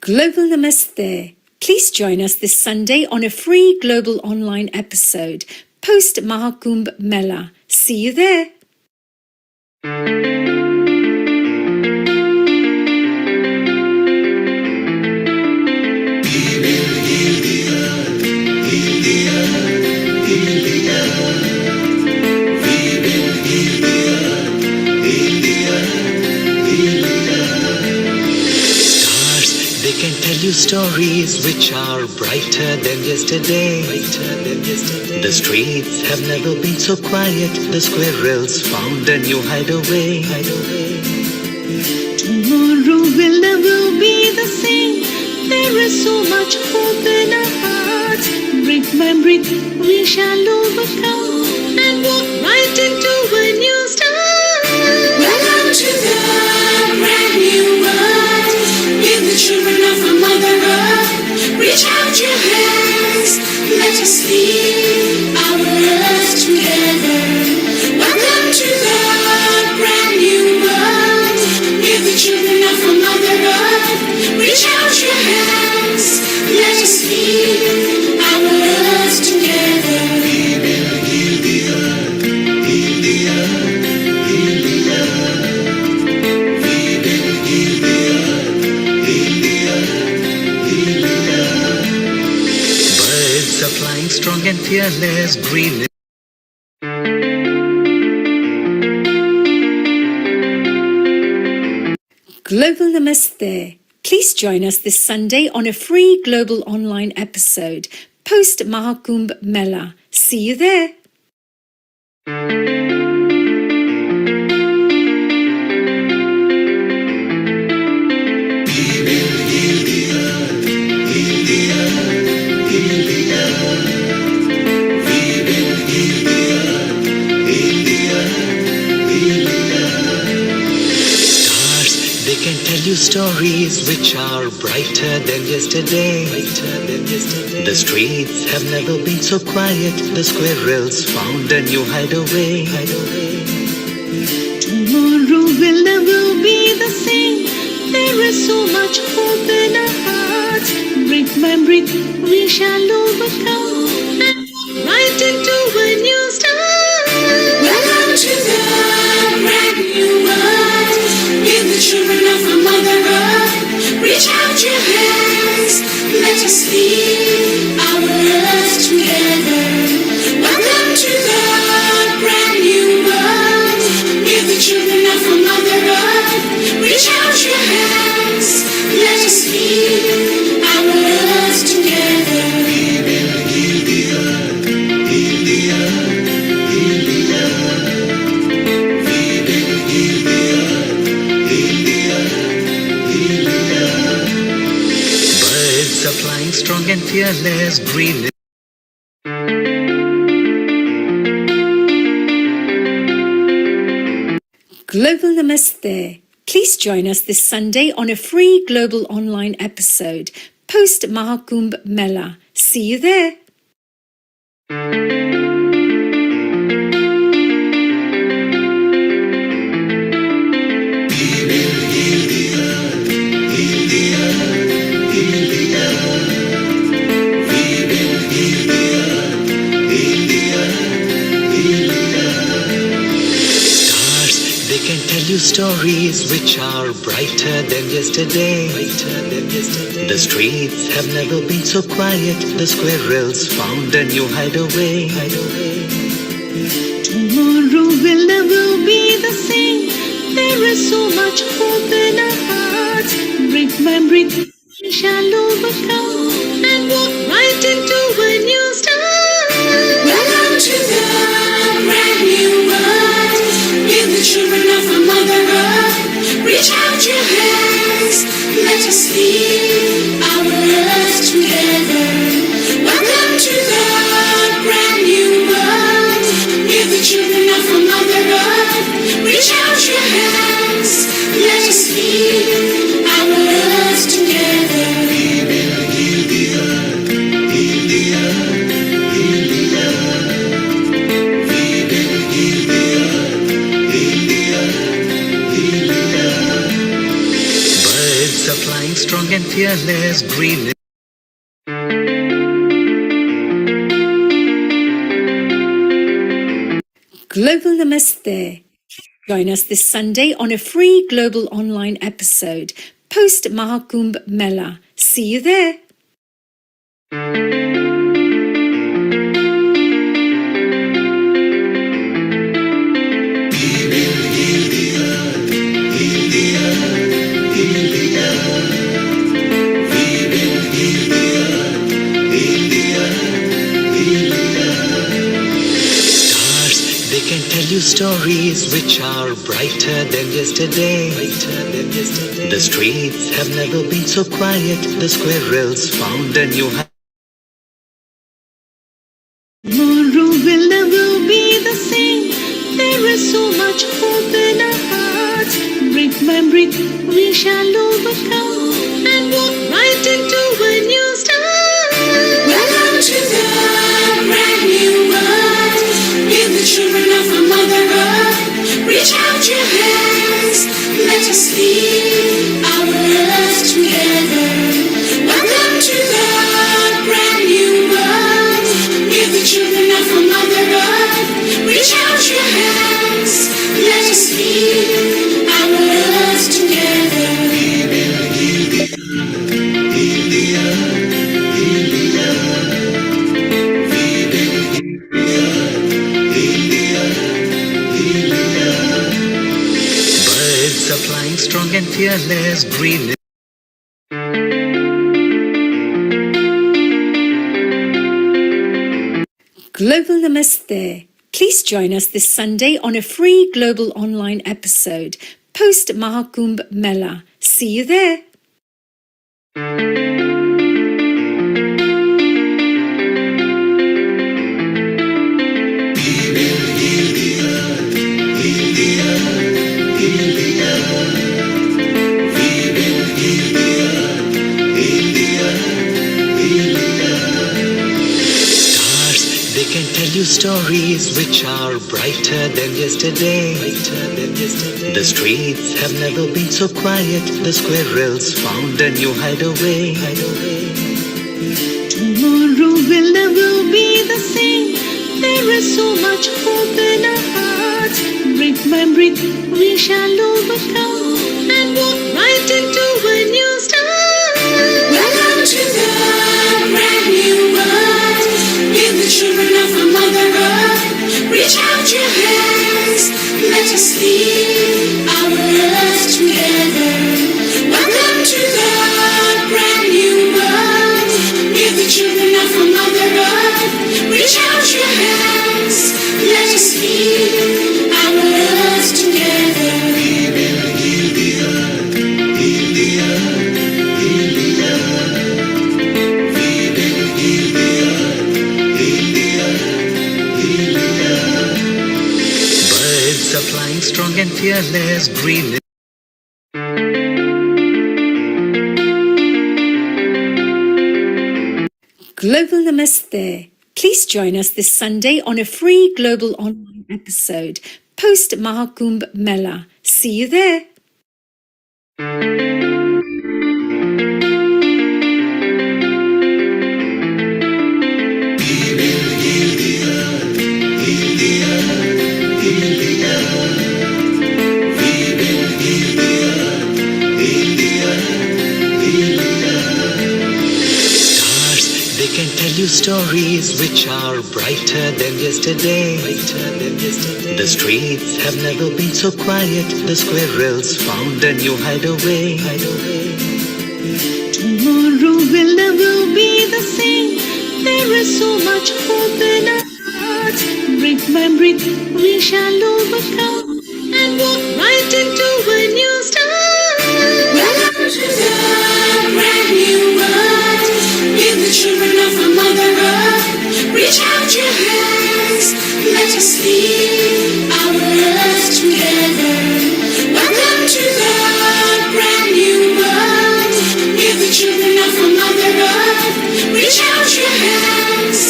Global Namaste. Please join us this Sunday on a free global online episode post Maha Kumbh Mela. See you there. Can tell you stories which are brighter than yesterday. The streets have never been so quiet. The squirrels found a new hideaway. Tomorrow will never be the same. There is so much hope in our hearts. Brick by brick we shall overcome and walk right into a new start. Welcome to the brand new world. With the children of our Mother Earth, reach out your hands, let us lead our earth together. Welcome to the brand new world. With the children of our Mother Earth, reach out your hands, let us lead our earth together. We will heal the earth, heal the earth, heal the earth. We will heal the earth. Birds are flying strong and fearless, green. Global Namaste. Please join us this Sunday on a free global online episode post Maha Kumbh Mela. See you there. Can tell you stories which are brighter than yesterday. The streets have never been so quiet. The squirrels found a new hideaway. Tomorrow will never be the same. There is so much hope in our hearts. Brick by brick we shall overcome and walk right into a new start. Welcome to the brand new world. With the children of our Mother Earth, reach out your hands, let us lead our earth together. Welcome to the brand new world. With the children of our Mother Earth, reach out your hands, let us lead our earth together. We will heal the earth, heal the earth, heal the earth. We will heal the earth. Birds are flying strong and fearless, green. Global Namaste. Please join us this Sunday on a free global online episode post Maha Kumbh Mela. See you there. Can tell you stories which are brighter than yesterday. The streets have never been so quiet. The squirrels found a new hideaway. Tomorrow will never be the same. There is so much hope in our hearts. Brick by brick we shall overcome and walk right into a new start. Welcome to the brand new world. With the children of our Mother Earth, reach out your hands, let us lead our earth together. Welcome to the brand new world. With the children of our Mother Earth, reach out your hands, let us lead our earth together. We will heal the earth, heal the earth, heal the earth. We will heal the earth, heal the earth, heal the earth. Birds are flying strong and fearless, green. Global Namaste. Join us this Sunday on a free global online episode, post Maha Kumbh Mela. See you there. They can tell you stories which are brighter than yesterday. The streets have never been so quiet. The squirrels found a new home. Tomorrow will never be the same. There is so much hope in our hearts. Brick by brick, we shall overcome and walk right into a new start. Welcome to the brand new world. Give the children of our Mother Earth. Reach out your hands. Let us lead our earth together. Welcome to the brand new world. Give the children of our Mother Earth. Reach out your hands. Let us lead our earth together. Birds are flying strong and fearless, green. Global Namaste. Please join us this Sunday on a free global online episode, post Maha Kumbh Mela. See you there. They can tell you stories which are brighter than yesterday. The streets have never been so quiet. The squirrels found a new hideaway. Tomorrow will never be the same. There is so much hope in our hearts. Brick by brick, we shall overcome and walk right into a new start. Welcome to the brand new world. Give the children of our Mother Earth. Reach out your hands. Let us lead our earth together. Welcome to the brand new world. Give the children of our Mother Earth. Reach out your hands. Let us lead our earth together. Heal the earth. Birds are flying strong and fearless, green. Global Namaste. Please join us this Sunday on a free global online episode, post Maha Kumbh Mela. See you there. They can tell you stories which are brighter than yesterday. The streets have never been so quiet. The squirrels found a new hideaway. Tomorrow will never be the same. There is so much hope in our hearts. Brick by brick, we shall overcome and walk right into a new start. Welcome to the brand new world. Give the children of our Mother Earth. Reach out your hands. Let us lead our earth together. Welcome to the brand new world. Give the children of our Mother Earth. Reach out your hands.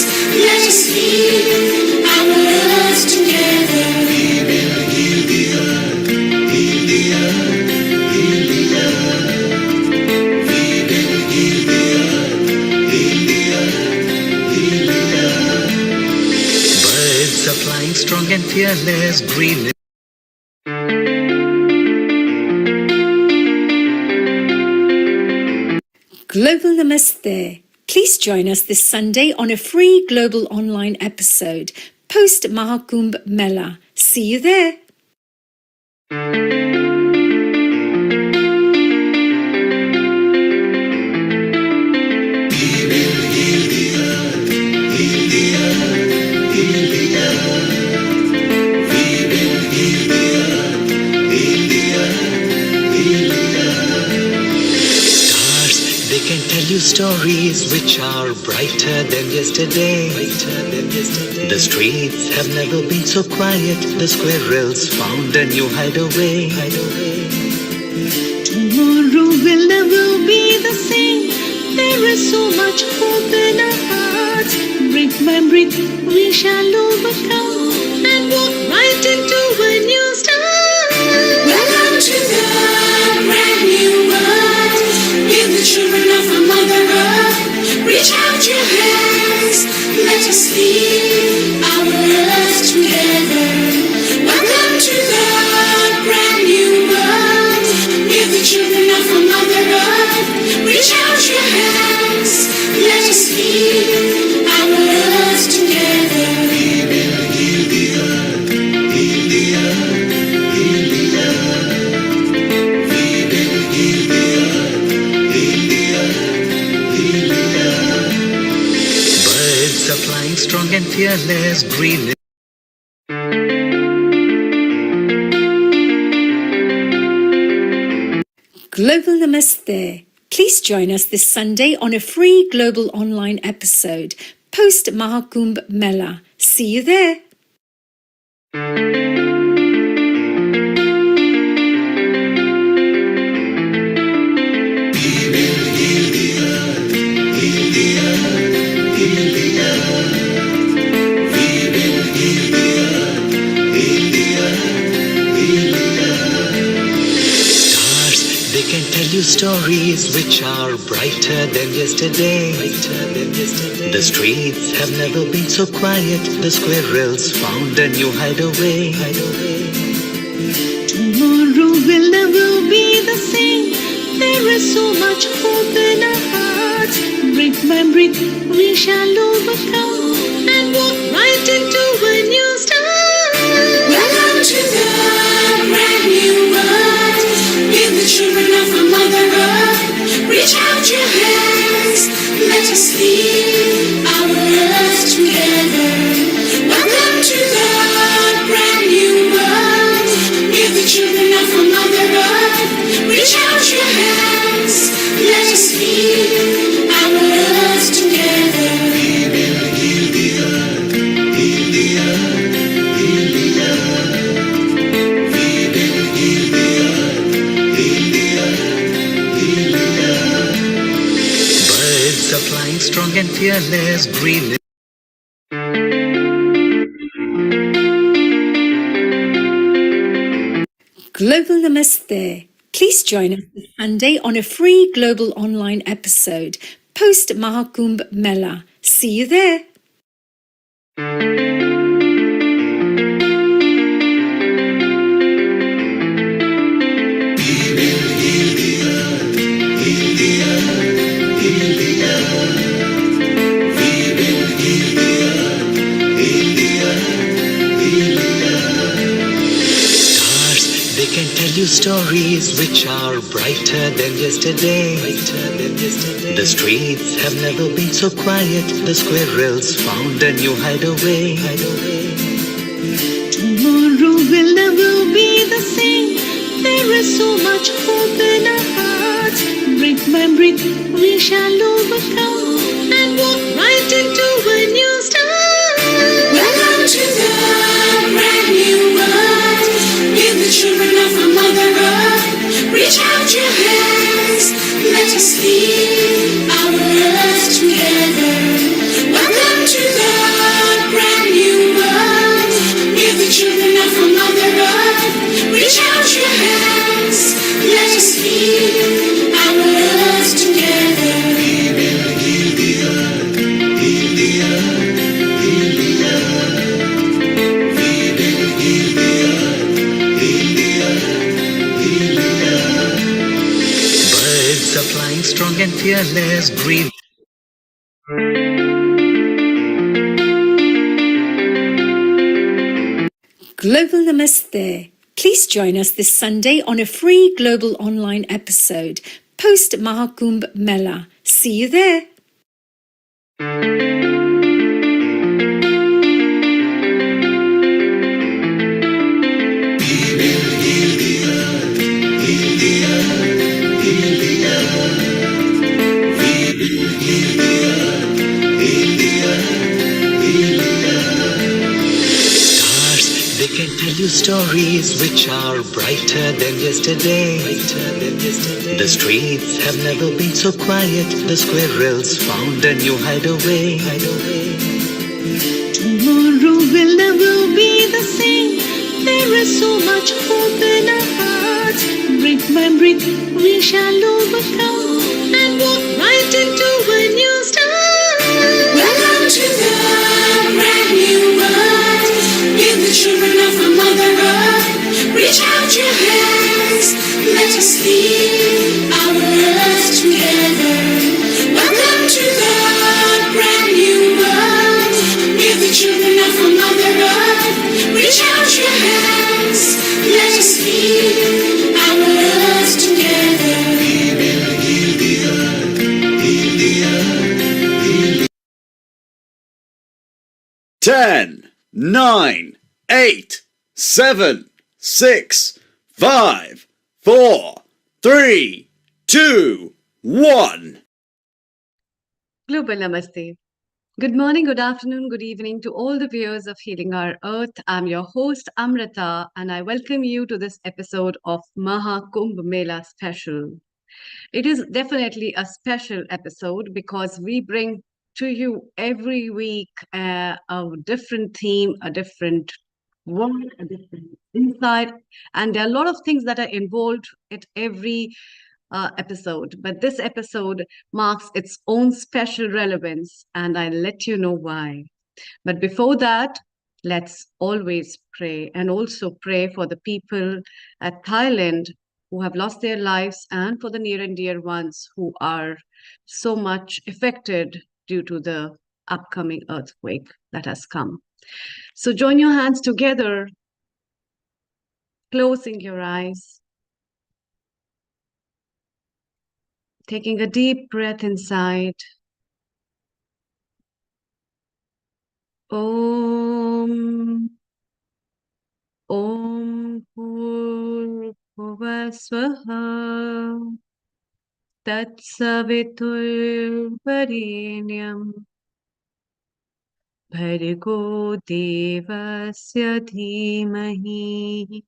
Let us lead our earth together. Heal the earth. Heal the earth. Heal the earth. fearless, green. Global Namaste. Please join us this Sunday on a free global online episode post Maha Kumbh Mela. See you there. They can tell you stories which are brighter than yesterday. The streets have never been so quiet. The squirrels found a new hideaway. Tomorrow will never be the same. There is so much hope in our hearts. Brick by brick, we shall overcome and walk right into a new start. Welcome to the brand new world. We're the children of our Mother Earth. Reach out your hands. Let us lead our earth together. Welcome to the brand new world. We're the children of our Mother Earth. Reach out your hands. Let us lead our earth together. We will heal the earth. Heal the earth. Heal the earth. We will heal the earth. Heal the earth. Heal the earth. Birds are flying strong and fearless, green. Global Namaste. Please join us this Sunday on a free global online episode post Maha Kumbh Mela. See you there. They can tell you stories which are brighter than yesterday. The streets have never been so quiet. The squirrels found a new hideaway. Tomorrow will never be the same. There is so much hope in our hearts. Brick by brick, we shall overcome and walk right into a new start. Welcome to the brand new world. We're the children of our Mother Earth. Reach out your hands. Let us lead our earth together. Welcome to the brand new world. We're the children of our Mother Earth. Reach out your hands. Let us lead our earth together. We will heal the earth. Heal the earth. Heal the earth. We will heal the earth. Heal the earth. Heal the earth. Birds are flying strong and fearless, green. Global Namaste. Please join us this Sunday on a free global online episode post Maha Kumbh Mela. See you there. They can tell you stories which are brighter than yesterday. The streets have never been so quiet. The squirrels found a new hideaway. Tomorrow will never be the same. There is so much hope in our hearts. Brick by brick, we shall overcome and walk right into a new start. Welcome to the brand new world. We're the children of our Mother Earth. Reach out your hands. Let us lead our earth together. Welcome to the brand new world. We're the children of our Mother Earth. Reach out your hands. Let us lead our earth together. We will heal the earth. Heal strong and fearless, breathe. Global Namaste. Please join us this Sunday on a free global online episode post Maha Kumbh Mela. See you there. Stars, they can tell you stories which are brighter than yesterday. The streets have never been so quiet. The squirrels found a new hideaway. Tomorrow will never be the same. There is so much hope in our hearts. Brick by brick, we shall overcome and walk right into a new start. Welcome to the brand new world. We're the children of a mother earth. Reach out your hands. Let us lead our earth together. Welcome to the brand new world. We're the children of a mother earth. Reach out your hands. Let us lead our earth together. We will heal the earth. Heal the earth. 10, 9, 8, 7, 6, 5, 4, 3, 2, 1. Global Namaste. Good morning, good afternoon, good evening to all the viewers of Healing Our Earth. I'm your host, Amrita, and I welcome you to this episode of Maha Kumbh Mela Special. It is definitely a special episode because we bring to you every week a different theme, a different word, a different insight, and there are a lot of things that are involved at every episode. But this episode marks its own special relevance, and I'll let you know why. But before that, let's always pray and also pray for the people at Thailand who have lost their lives and for the near and dear ones who are so much affected due to the upcoming earthquake that has come. So join your hands together, closing your eyes, taking a deep breath inside. Om Bhurbhuvah Swaha Tatsaviturvarenyam Bhargo Devasya Dhimahi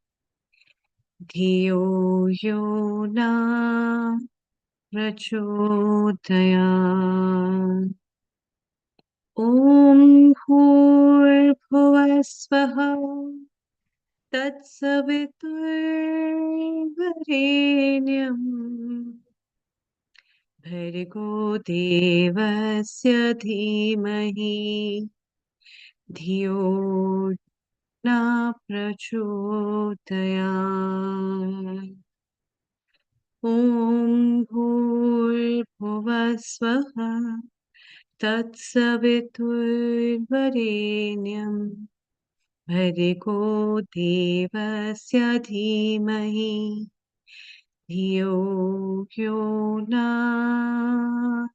Dhiyo Yo Na Prachodayat. Om Bhurbhuvah Swaha Tatsaviturvarenyam Bhargo Devasya Dhimahi Dhiyo Na Prachodayat. Om Bhurbhuvah Swaha Tatsaviturvarenyam Bhargo Devasya Dhimahi Dhiyo Yo Na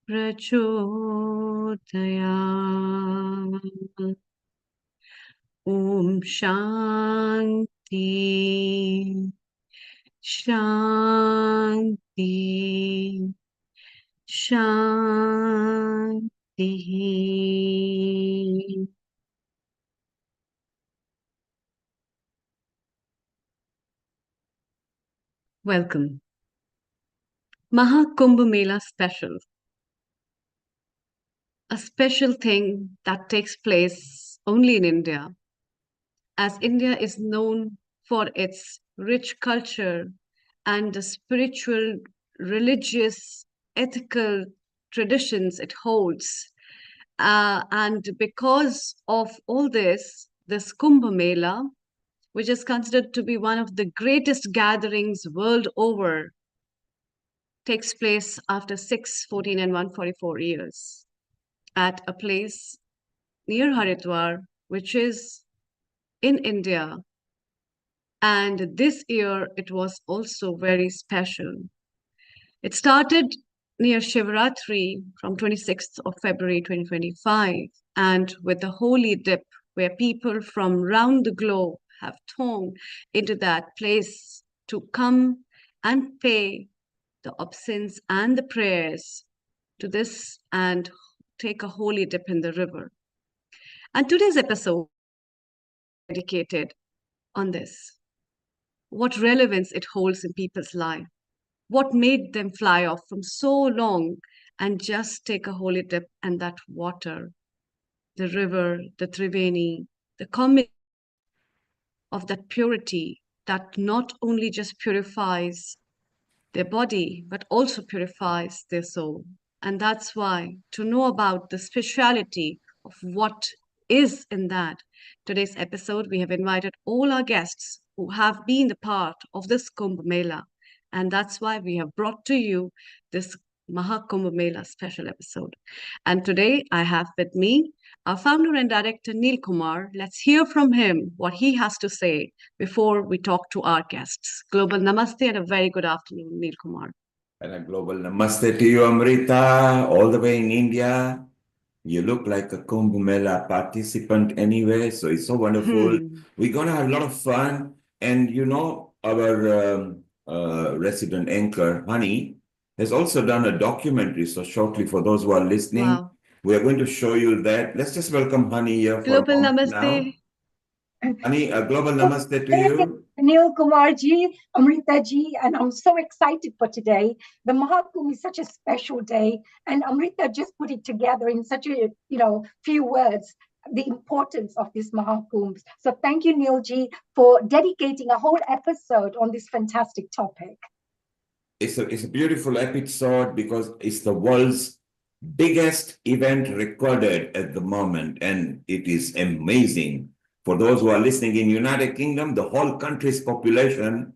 Prachodayat. Om Shanti Shanti Shanti. Welcome. Maha Kumbh Mela Special. A special thing that takes place only in India, as India is known for its rich culture and the spiritual, religious, ethical traditions it holds. And because of all this, this Kumbh Mela, which is considered to be one of the greatest gatherings world over, takes place after 6, 14, and 144 years at a place near Haridwar, which is in India. And this year it was also very special. It started near Shivratri from 26th of February 2025, and with the holy dip where people from round the globe have thronged into that place to come and pay the obeisance and the prayers to this and take a holy dip in the river. And today's episode is dedicated on this. What relevance it holds in people's life. What made them fly off from so long and just take a holy dip in that water, the river, the Triveni, the combination of that purity that not only just purifies their body, but also purifies their soul. And that's why to know about the spirituality of what is in that, today's episode, we have invited all our guests who have been a part of this Kumbh Mela. And that's why we have brought to you this Maha Kumbh Mela special episode. And today I have with me our founder and director, Neil Kumar. Let's hear from him what he has to say before we talk to our guests. Global Namaste and a very good afternoon, Neil Kumar. And a global namaste to you, Amrita, all the way in India. You look like a Kumbh Mela participant anyway, so it's so wonderful. We're going to have a lot of fun. And you know, our resident anchor, Honey, has also done a documentary. So shortly, for those who are listening, Wow. we are going to show you that. Let's just welcome Honey here for Global a moment Namaste. now. Honey, a global namaste to you. Neil Kumar ji, Amrita ji, and I'm so excited for today. The Maha Kumbh is such a special day, and Amrita just put it together in such a few words, the importance of this Maha Kumbh. So thank you, Neil ji, for dedicating a whole episode on this fantastic topic. It's a beautiful episode because it's the world's biggest event recorded at the moment, and it is amazing. For those who are listening in United Kingdom, the whole country's population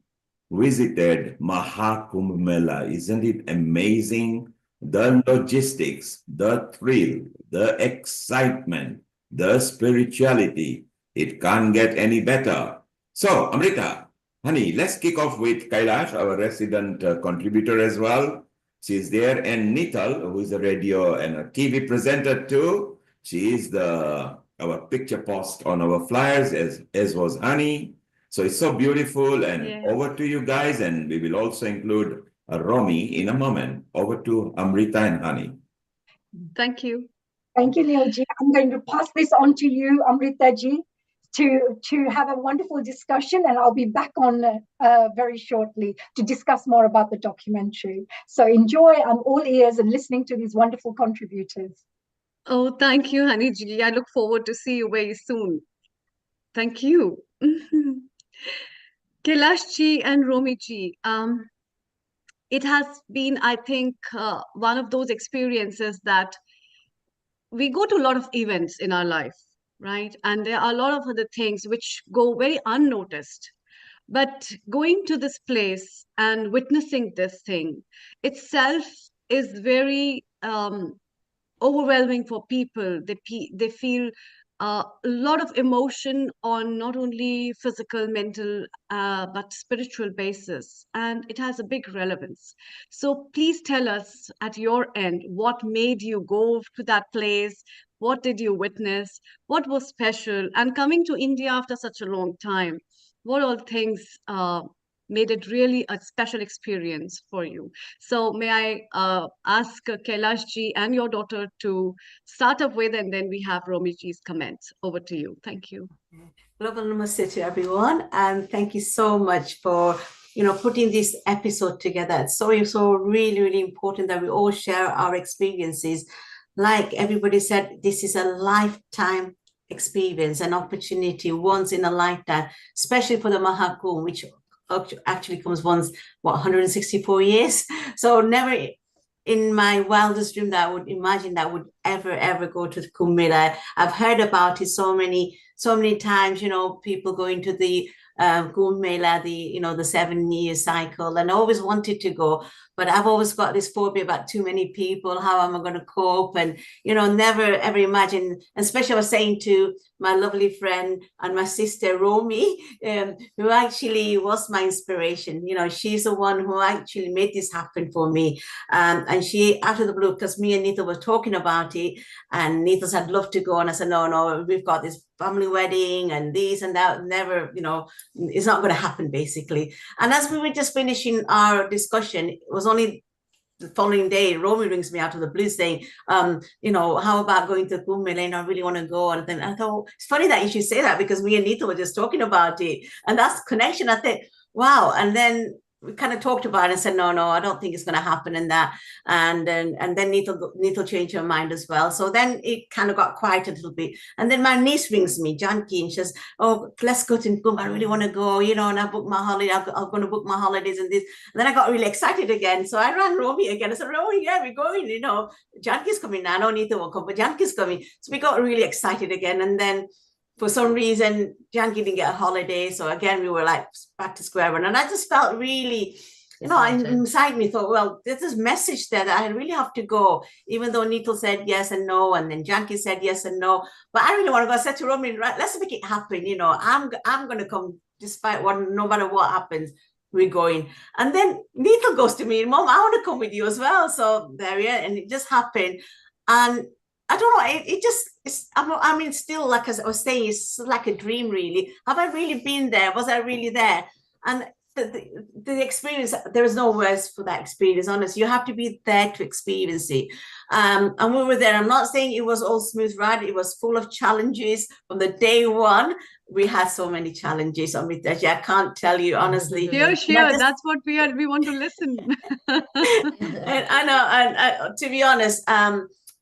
visited Maha Kumbh Mela. Isn't it amazing? The logistics, the thrill, the excitement, the spirituality. It can't get any better. So, Amrita, honey, let's kick off with Kailash, our resident contributor as well. She's there, and Nital, who is a radio and a TV presenter too. She is our picture post on our flyers, as was Honey. So it's so beautiful. And Yes. over to you guys, and we will also include Romy in a moment. Over to Amrita and Honey. Thank you. Thank you, Neil ji. I'm going to pass this on to you, Amrita ji, to have a wonderful discussion, and I'll be back on very shortly to discuss more about the documentary. So enjoy. I'm all ears and listening to these wonderful contributors. Oh, thank you, Honey ji. I look forward to see you very soon. Thank you. Kailash ji and Romi ji, it has been, I think, one of those experiences that we go to a lot of events in our life, right? And there are a lot of other things which go very unnoticed. But going to this place and witnessing this thing itself is very overwhelming for people. They feel a lot of emotion on not only physical, mental, but spiritual basis, and it has a big relevance. So please tell us at your end, what made you go to that place? What did you witness? What was special? And coming to India after such a long time, what all things made it really a special experience for you? So may I ask Kailash ji and your daughter to start up with, and then we have Romi ji's comments. Over to you. Thank you. Global namaste to everyone, and thank you so much for putting this episode together. It's so really important that we all share our experiences. Like everybody said, this is a lifetime experience, an opportunity once in a lifetime, especially for the Maha Kumbh, which actually comes once, 164 years. So never in my wildest dream that I would imagine that I would ever go to the Kumbh Mela. I've heard about it so many times, people going to the Kumbh Mela, the 7-year cycle, and I always wanted to go, but I've always got this phobia about too many people. How am I going to cope? And never ever imagine. Especially I was saying to my lovely friend and my sister Romy, who actually was my inspiration. She's the one who actually made this happen for me. And she, out of the blue, because me and Nita were talking about it, and Nita said, I'd love to go, and I said, no, we've got this family wedding and this and that. Never, it's not going to happen, basically. And as we were just finishing our discussion, it was only the following day, Romy rings me out of the blue saying, how about going to Kumbh Mela? I really want to go. And then I thought, it's funny that you should say that, because me and Nita were just talking about it. And that's connection. I think, wow. And then we kind of talked about it and said, no, I don't think it's going to happen in that. And then Nita changed her mind as well. So then it kind of got quiet a little bit. And then my niece rings me, Janki, and she says, oh, let's go to Kumbh. I really want to go, and I booked my holiday. I'm going to book my holidays and this. And then I got really excited again. So I ran Romy again. I said, Romy, yeah, we're going, Janki's coming now. No, Nita won't come, but Janki's coming. So we got really excited again. And then for some reason, Janki didn't get a holiday. So again, we were like back to square one. And I just felt really, inside me thought, well, there's this message there that I really have to go, even though Nito said yes and no. And then Janki said yes and no. But I really want to go. I said to Romy, right, let's make it happen. I'm going to come despite no matter what happens. We're going. And then Nito goes to me, Mom, I want to come with you as well. So there we are. And it just happened. And I don't know, still, like as I was saying, it's like a dream, really. Have I really been there? Was I really there? And the experience, there is no words for that experience, honestly. You have to be there to experience it. And we were there. I'm not saying it was all smooth ride. It was full of challenges from the day one. We had so many challenges, Amritaji. I can't tell you, honestly. Sure. That's what we want to listen. And I know, and to be honest,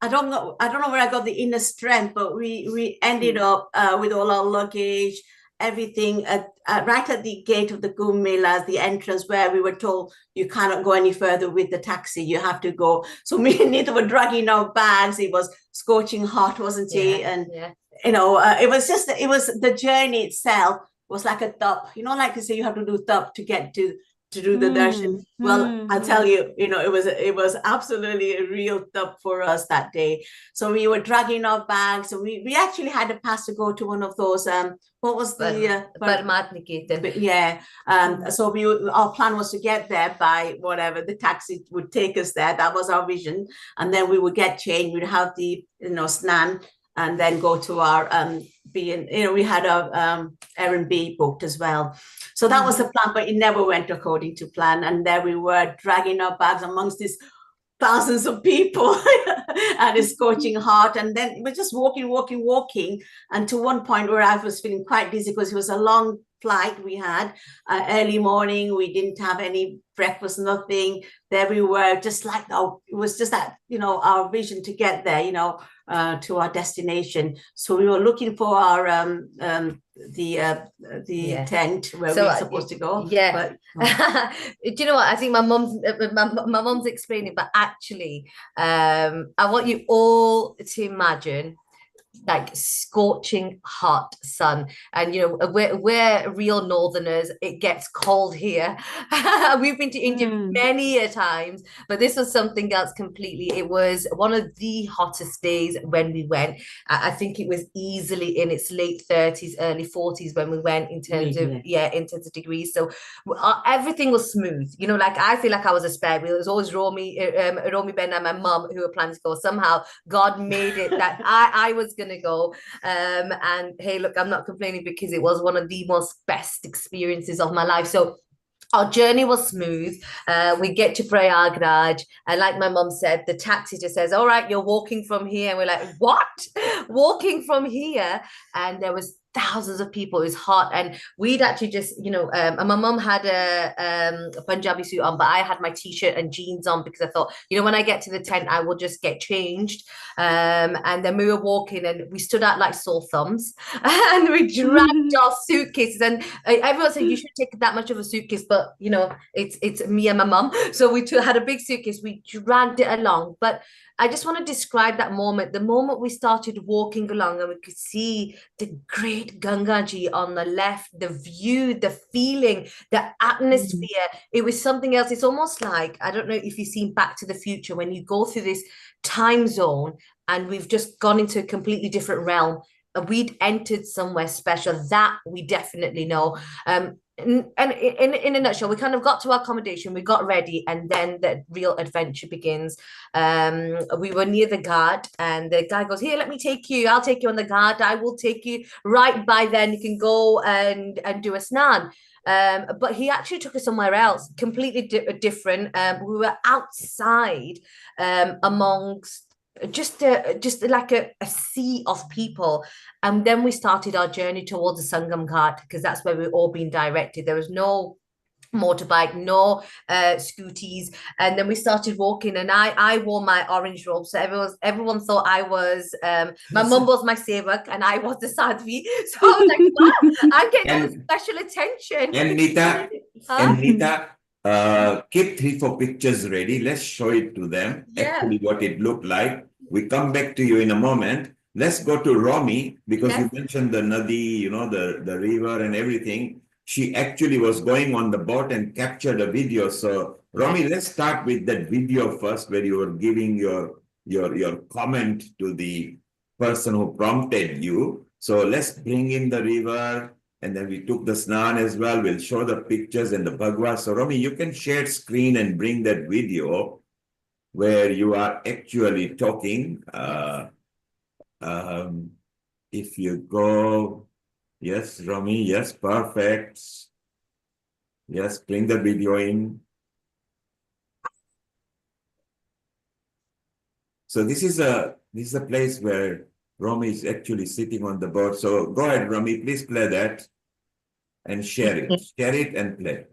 I don't know where I got the inner strength, but we ended up with all our luggage, everything right at the gate of the Kumbh Mela, the entrance, where we were told you cannot go any further with the taxi, you have to go. So me and Nita were dragging our bags. It was scorching hot, wasn't it? And it was the journey itself was like a top, like you say, you have to do top to get to do the darshan. Well, I'll tell you, it was absolutely a real top for us that day. So we were dragging our bags, and we actually had a pass to go to one of those what was the so our plan was to get there by whatever the taxi would take us there. That was our vision. And then we would get changed, we'd have the snan, and then go to our we had our Airbnb booked as well. So that was the plan, but it never went according to plan. And there we were dragging our bags amongst these thousands of people and it's scorching hot. And then we're just walking. And to one point where I was feeling quite dizzy because it was a long flight we had, early morning, we didn't have any breakfast, nothing. There we were, just like, it was just that, our vision to get there, to our destination. So we were looking for our tent where we were supposed to go. Yeah. But, do you know what? I think my mom's explaining, but actually, I want you all to imagine like scorching hot sun, and we're real northerners. It gets cold here. We've been to India many a times, but this was something else completely. It was one of the hottest days when we went. I think it was easily in its late 30s, early 40s when we went, in terms of degrees. So everything was smooth. I feel like I was a spare wheel. It was always Romy Ben and my mum who were planning to go. Somehow God made it that I was gonna go, and hey, look, I'm not complaining, because it was one of the most best experiences of my life. So our journey was smooth. We get to Prayagraj, and like my mom said, the taxi just says, all right, you're walking from here. And we're like, what? Walking from here? And there was thousands of people. It was hot, and we'd actually just, and my mom had a Punjabi suit on, but I had my t-shirt and jeans on, because I thought, when I get to the tent, I will just get changed. And then we were walking, and we stood out like sore thumbs, and we dragged our suitcases. And everyone said you should take that much of a suitcase, but it's me and my mum, so we had a big suitcase. We dragged it along, but I just want to describe that moment. The moment we started walking along and we could see the great Gangaji on the left, the view, the feeling, the atmosphere, it was something else. It's almost like, I don't know if you've seen Back to the Future, when you go through this time zone and we've just gone into a completely different realm. We'd entered somewhere special. That we definitely know. And in a nutshell, we kind of got to our accommodation, we got ready, and then the real adventure begins. We were near the guard, and the guy goes, "Here, let me take you. I'll take you on the guard. I will take you right by then. You can go and do a snan." But he actually took us somewhere else, completely different. We were outside amongst just like a sea of people, and then we started our journey towards the Sangam Ghat, because that's where we've all been directed. There was no motorbike, no scooties, and then we started walking, and I wore my orange robe, so everyone thought I was my mum was my sevak and I was the sadhvi. So I was like, wow, I'm getting special attention. And Nita, keep 3-4 pictures ready. Let's show it to them, actually what it looked like. We come back to you in a moment. Let's go to Romy, because you mentioned the Nadi, you know, the river and everything. She actually was going on the boat and captured a video. So Romy, let's start with that video first, where you were giving your comment to the person who prompted you. So let's bring in the river, and then we took the snan as well. We'll show the pictures and the bhagwa. So Romy, you can share screen and bring that video where you are actually talking. If you go, yes, Romy, yes, perfect. Yes, bring the video in. So this is a place where Romy is actually sitting on the board. So go ahead, Romy, please play that and share it. Share it and play.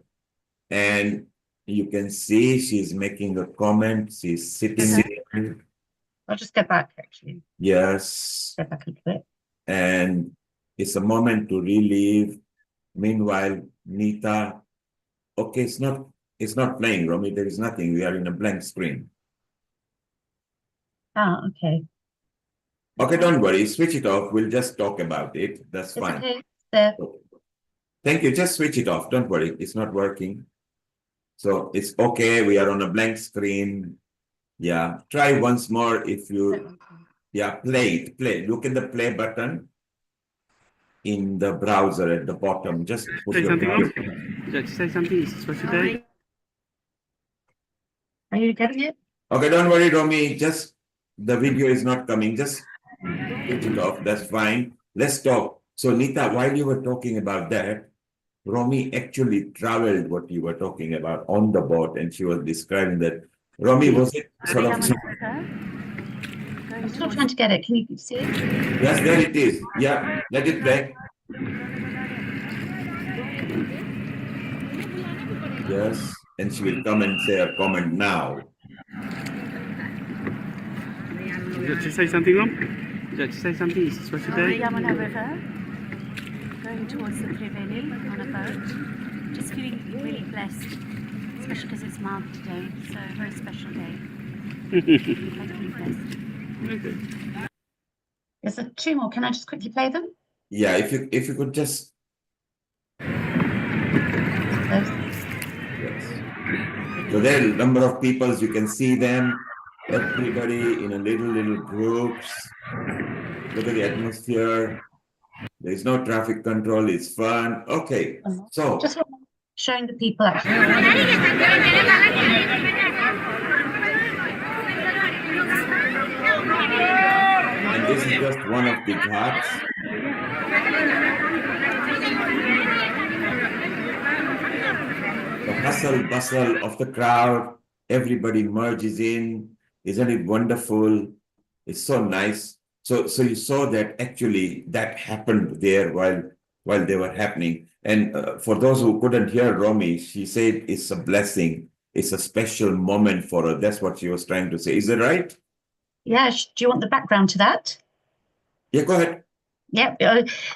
And you can see she's making a comment. She's sitting there. I'll just go back, actually. Yes. Go back a little bit. And it's a moment to relive. Meanwhile, Nita, okay, it's not playing, Romy. There is nothing. We are in a blank screen. Ah, okay. Okay, don't worry. Switch it off. We'll just talk about it. That's fine. Okay. There. Thank you. Just switch it off. Don't worry. It's not working. So it's okay. We are on a blank screen. Yeah. Try once more if you... Yeah, play it. Play. Look at the play button in the browser at the bottom. Just put Say your something browser. Would you like to say something? Is it supposed to be? Are you getting it? Okay, don't worry, Romy. Just the video is not coming. Just switch it off. That's fine. Let's talk. So, Nita, while you were talking about that, Romy actually traveled what you were talking about on the boat, and she was describing that. Romy, was it sort of... I'm still trying to get it. Can you see it? Yes, there it is. Yeah, let it play. Yes, and she will come and say a comment now. Would you like to say something, Rom? Would you like to say something? Is it supposed to be? Yamuna River, going towards the Triveni on a boat. Just feeling really blessed, especially because it's mild today, so a very special day. Totally blessed. Okay. There's two more. Can I just quickly play them? Yeah, if you could just... Those. Yes. So there are a number of people, you can see them, everybody in a little groups. Look at the atmosphere. There is no traffic control, it's fun. Okay, so... Just showing the people actually. And this is just one of the ghats. The hustle bustle of the crowd, everybody merges in. Isn't it wonderful? It's so nice. So you saw that actually that happened there while they were happening. And for those who couldn't hear Romy, she said it's a blessing. It's a special moment for her. That's what she was trying to say. Is that right? Yeah. Do you want the background to that? Yeah, go ahead. Yeah.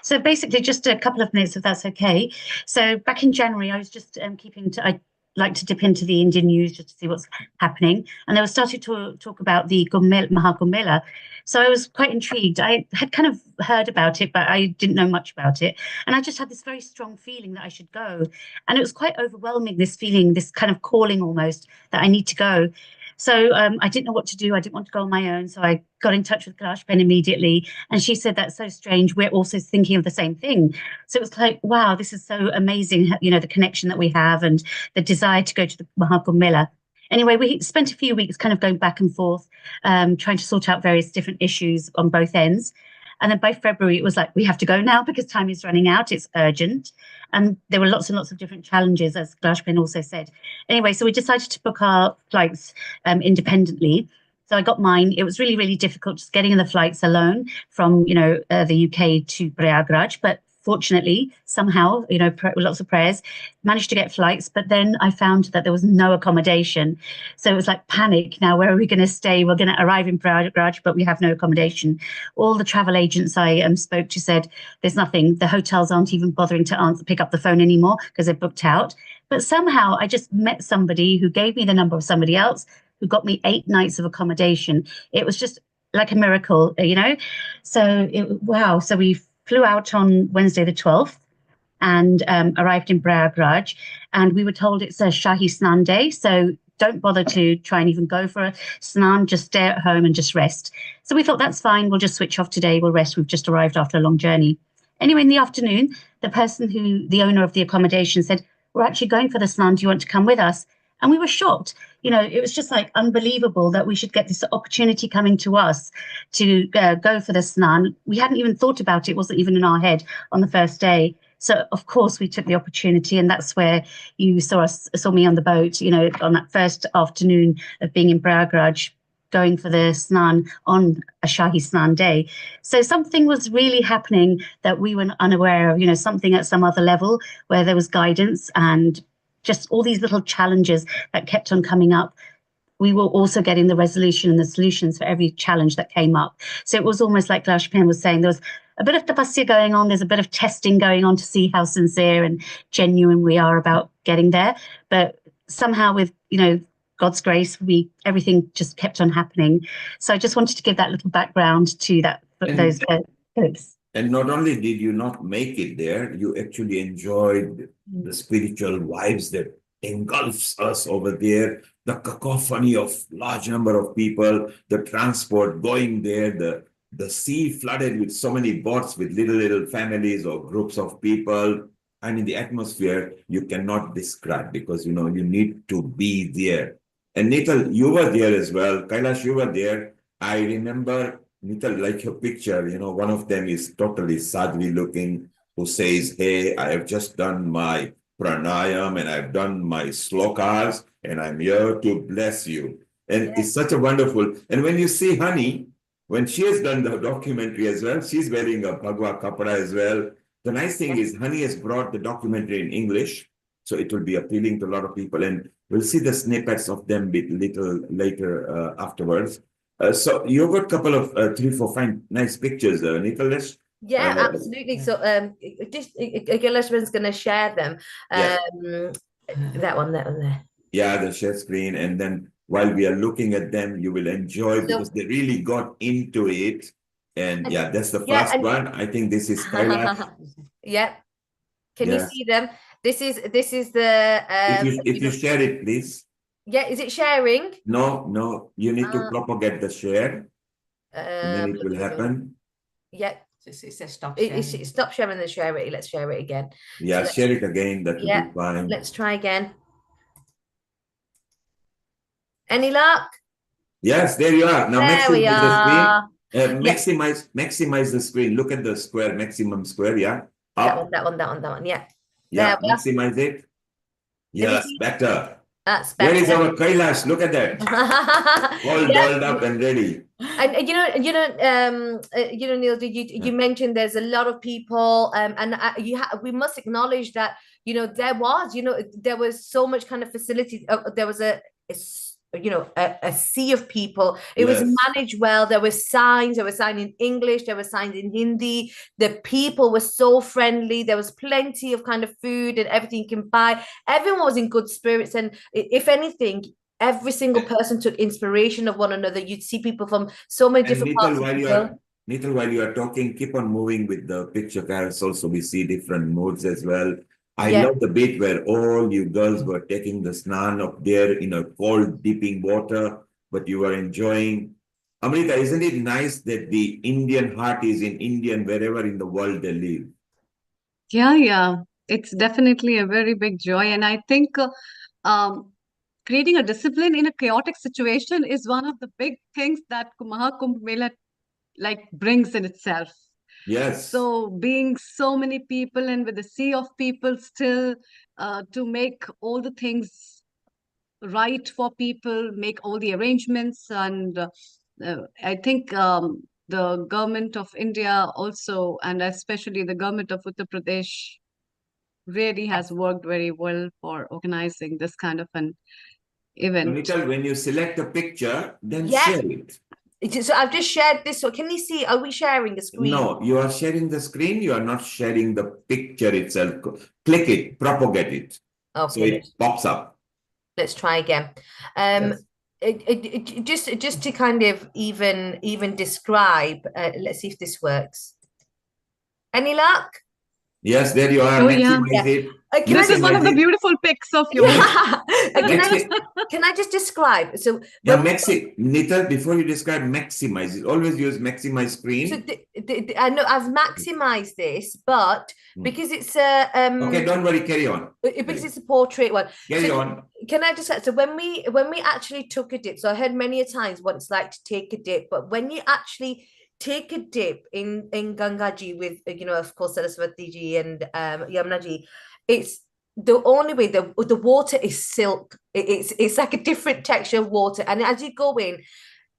So basically, just a couple of minutes, if that's okay. So back in January, I was just keeping to. like to dip into the Indian news just to see what's happening. And they were starting to talk about the Maha Kumbh. So I was quite intrigued. I had kind of heard about it, but I didn't know much about it. And I just had this very strong feeling that I should go. And it was quite overwhelming, this feeling, this kind of calling almost, that I need to go. So I didn't know what to do. I didn't want to go on my own. So I got in touch with Kailash-Ben immediately. And she said, that's so strange. We're also thinking of the same thing. So it was like, wow, this is so amazing, you know, the connection that we have and the desire to go to the Maha Kumbh. Anyway, we spent a few weeks kind of going back and forth, trying to sort out various different issues on both ends. And then by February, it was like, we have to go now because time is running out. It's urgent. And there were lots and lots of different challenges, as Kailash-Ben also said. Anyway, so we decided to book our flights independently. So I got mine. It was really, really difficult just getting in the flights alone from, you know, the UK to Prayagraj. But fortunately, somehow, you know, lots of prayers, managed to get flights. But then I found that there was no accommodation. So it was like panic. Now, where are we going to stay? We're going to arrive in Prayagraj, but we have no accommodation. All the travel agents I spoke to said, there's nothing. The hotels aren't even bothering to pick up the phone anymore because they're booked out. But somehow I just met somebody who gave me the number of somebody else who got me 8 nights of accommodation. It was just like a miracle, you know? So, wow. So we flew out on Wednesday the 12th and arrived in Prayagraj. And we were told it's a Shahi Snan day. So don't bother to try and even go for a snan, just stay at home and just rest. So we thought that's fine. We'll just switch off today. We'll rest. We've just arrived after a long journey. Anyway, in the afternoon, the owner of the accommodation said, we're actually going for the snan. Do you want to come with us? And we were shocked. You know, it was just like unbelievable that we should get this opportunity coming to us to go for the snan. We hadn't even thought about it. It wasn't even in our head on the first day. So, of course, we took the opportunity. And that's where you saw me on the boat, you know, on that first afternoon of being in Prayagraj, going for the snan on a Shahi Snan day. So something was really happening that we were unaware of, you know, something at some other level where there was guidance and just all these little challenges that kept on coming up. We were also getting the resolution and the solutions for every challenge that came up. So it was almost like Kailash-Ben was saying, there was a bit of tapasya going on. There's a bit of testing going on to see how sincere and genuine we are about getting there. But somehow with, you know, God's grace, everything just kept on happening. So I just wanted to give that little background to those clips. And not only did you not make it there, you actually enjoyed the spiritual vibes that engulfs us over there, the cacophony of large number of people, the transport going there, the sea flooded with so many boats with little families or groups of people. I mean, the atmosphere you cannot describe because, you know, you need to be there. And Nital, you were there as well. Kailash, you were there. I remember, Nital, like your picture, you know, one of them is totally sadly looking, who says, hey, I have just done my pranayam and I've done my slokas and I'm here to bless you. And it's such a wonderful, and when you see Honey, when she has done the documentary as well, she's wearing a Bhagwa Kapra as well. The nice thing is Honey has brought the documentary in English, so it will be appealing to a lot of people. And we'll see the snippets of them a little later afterwards. So you've got a couple of 3, 4, 5 nice pictures, Nicholas. Yeah, absolutely. So just Kailash-Ben's going to share them. That one there. Yeah, the share screen. And then while we are looking at them, you will enjoy because they really got into it. And yeah, that's the first one. I think this is Kailash. Yeah. Can you see them? This is the if you share it, please. Yeah, is it sharing? No, you need to propagate the share. And then it will happen. Yeah. It says stop sharing. Stop sharing and share it. Let's share it again. Yeah, so share it again. That will be fine. Let's try again. Any luck? Yes, there you are. Now maximize the screen. Maximize the screen. Look at the square, maximum square. Yeah. Up. That one. Yeah. Yeah, maximize it. Yes, better. That's better. Where is our Kailash? Look at that. All dolled up and ready. And Neil, you mentioned there's a lot of people, and we must acknowledge that there was so much kind of facility. There was a sea of people. It was Yes. managed well. There were signs. There were signs in English. There were signs in Hindi. The people were so friendly. There was plenty of kind of food and everything you can buy. Everyone was in good spirits. And if anything, every single person took inspiration of one another. You'd see people from so many different parts of the world. Nital, while you are talking, keep on moving with the picture carousel so we see different moods as well. I love the bit where all you girls were taking the snan up there in a cold, dipping water, but you were enjoying. Amrita, isn't it nice that the Indian heart is in Indian wherever in the world they live? Yeah. It's definitely a very big joy. And I think creating a discipline in a chaotic situation is one of the big things that Maha Kumbh Mela brings in itself. Yes. So being so many people and with a sea of people still to make all the things right for people, make all the arrangements. And I think the government of India also, and especially the government of Uttar Pradesh, really has worked very well for organizing this kind of an event. Nital, when you select a picture, then share it. So I've just shared this. So can you see? Are we sharing the screen? No, you are sharing the screen. You are not sharing the picture itself. Click it, propagate it. Okay. So it pops up. Let's try again. Yes. Just to kind of even describe. Let's see if this works. Any luck? Yes, there you are. Oh, Maximize it. This is one of the beautiful pics of yours. Can I just describe? So Nital, before you describe, maximize it. Always use maximize screen. So I know I've maximized this, but because it's a okay, don't worry, carry on. Because it's a portrait one. Carry on. Can I just so when we actually took a dip, so I heard many a times what it's like to take a dip, but when you actually take a dip in Gangaji with of course Saraswati ji and Yamuna ji, it's the only way the water is silk. It's like a different texture of water, and as you go in,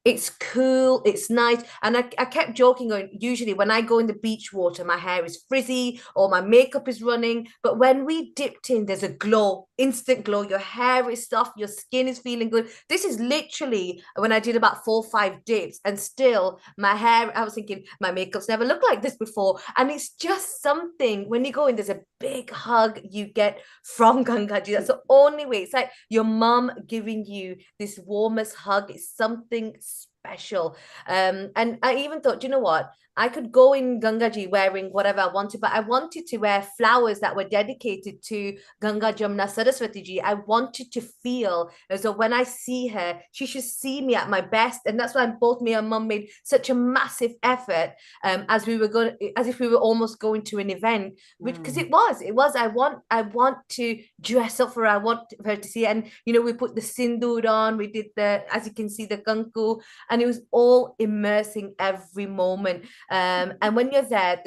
it's cool, it's nice. And I kept joking, going, usually when I go in the beach water, my hair is frizzy or my makeup is running. But when we dipped in, there's a glow, instant glow. Your hair is soft, your skin is feeling good. This is literally when I did about 4 or 5 dips, and still my hair, I was thinking, my makeup's never looked like this before. And it's just something, when you go in, there's a big hug you get from Gangaji. That's the only way. It's like your mum giving you this warmest hug. It's something special. And I even thought, you know what, I could go in Gangaji wearing whatever I wanted, but I wanted to wear flowers that were dedicated to Ganga Jamna Saraswati ji. I wanted to feel as though when I see her, she should see me at my best. And that's why both me and mum made such a massive effort as if we were almost going to an event, which because it was I want to dress up for her. I want her to see it. And we put the sindoor on, we did as you can see, the kanku, and it was all immersing every moment. And when you're there,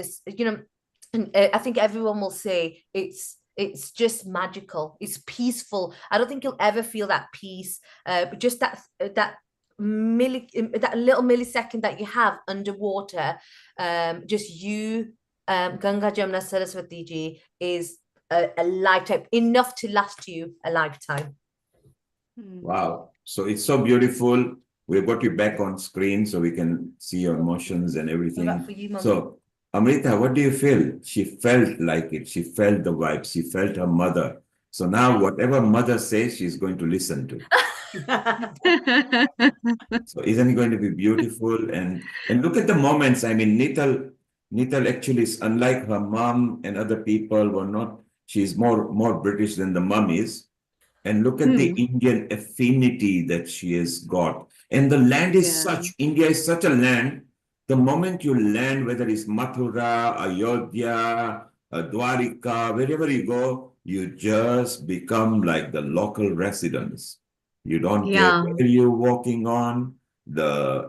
I think everyone will say it's just magical. It's peaceful. I don't think you'll ever feel that peace. Just that little millisecond that you have underwater. Just you, Ganga Jamna Saraswati ji is a lifetime, enough to last you a lifetime. Wow. So it's so beautiful. We've got you back on screen so we can see your emotions and everything. What about for you, Mum? So, Amrita, what do you feel? She felt like it. She felt the vibe. She felt her mother. So now whatever mother says, she's going to listen to. So isn't it going to be beautiful? And look at the moments. I mean, Nital actually is unlike her mom and other people. She's more British than the mum is. And look at the Indian affinity that she has got. And the land is India is such a land. The moment you land, whether it's Mathura, Ayodhya, Dwarika, wherever you go, you just become like the local residents. You don't care where you're walking on.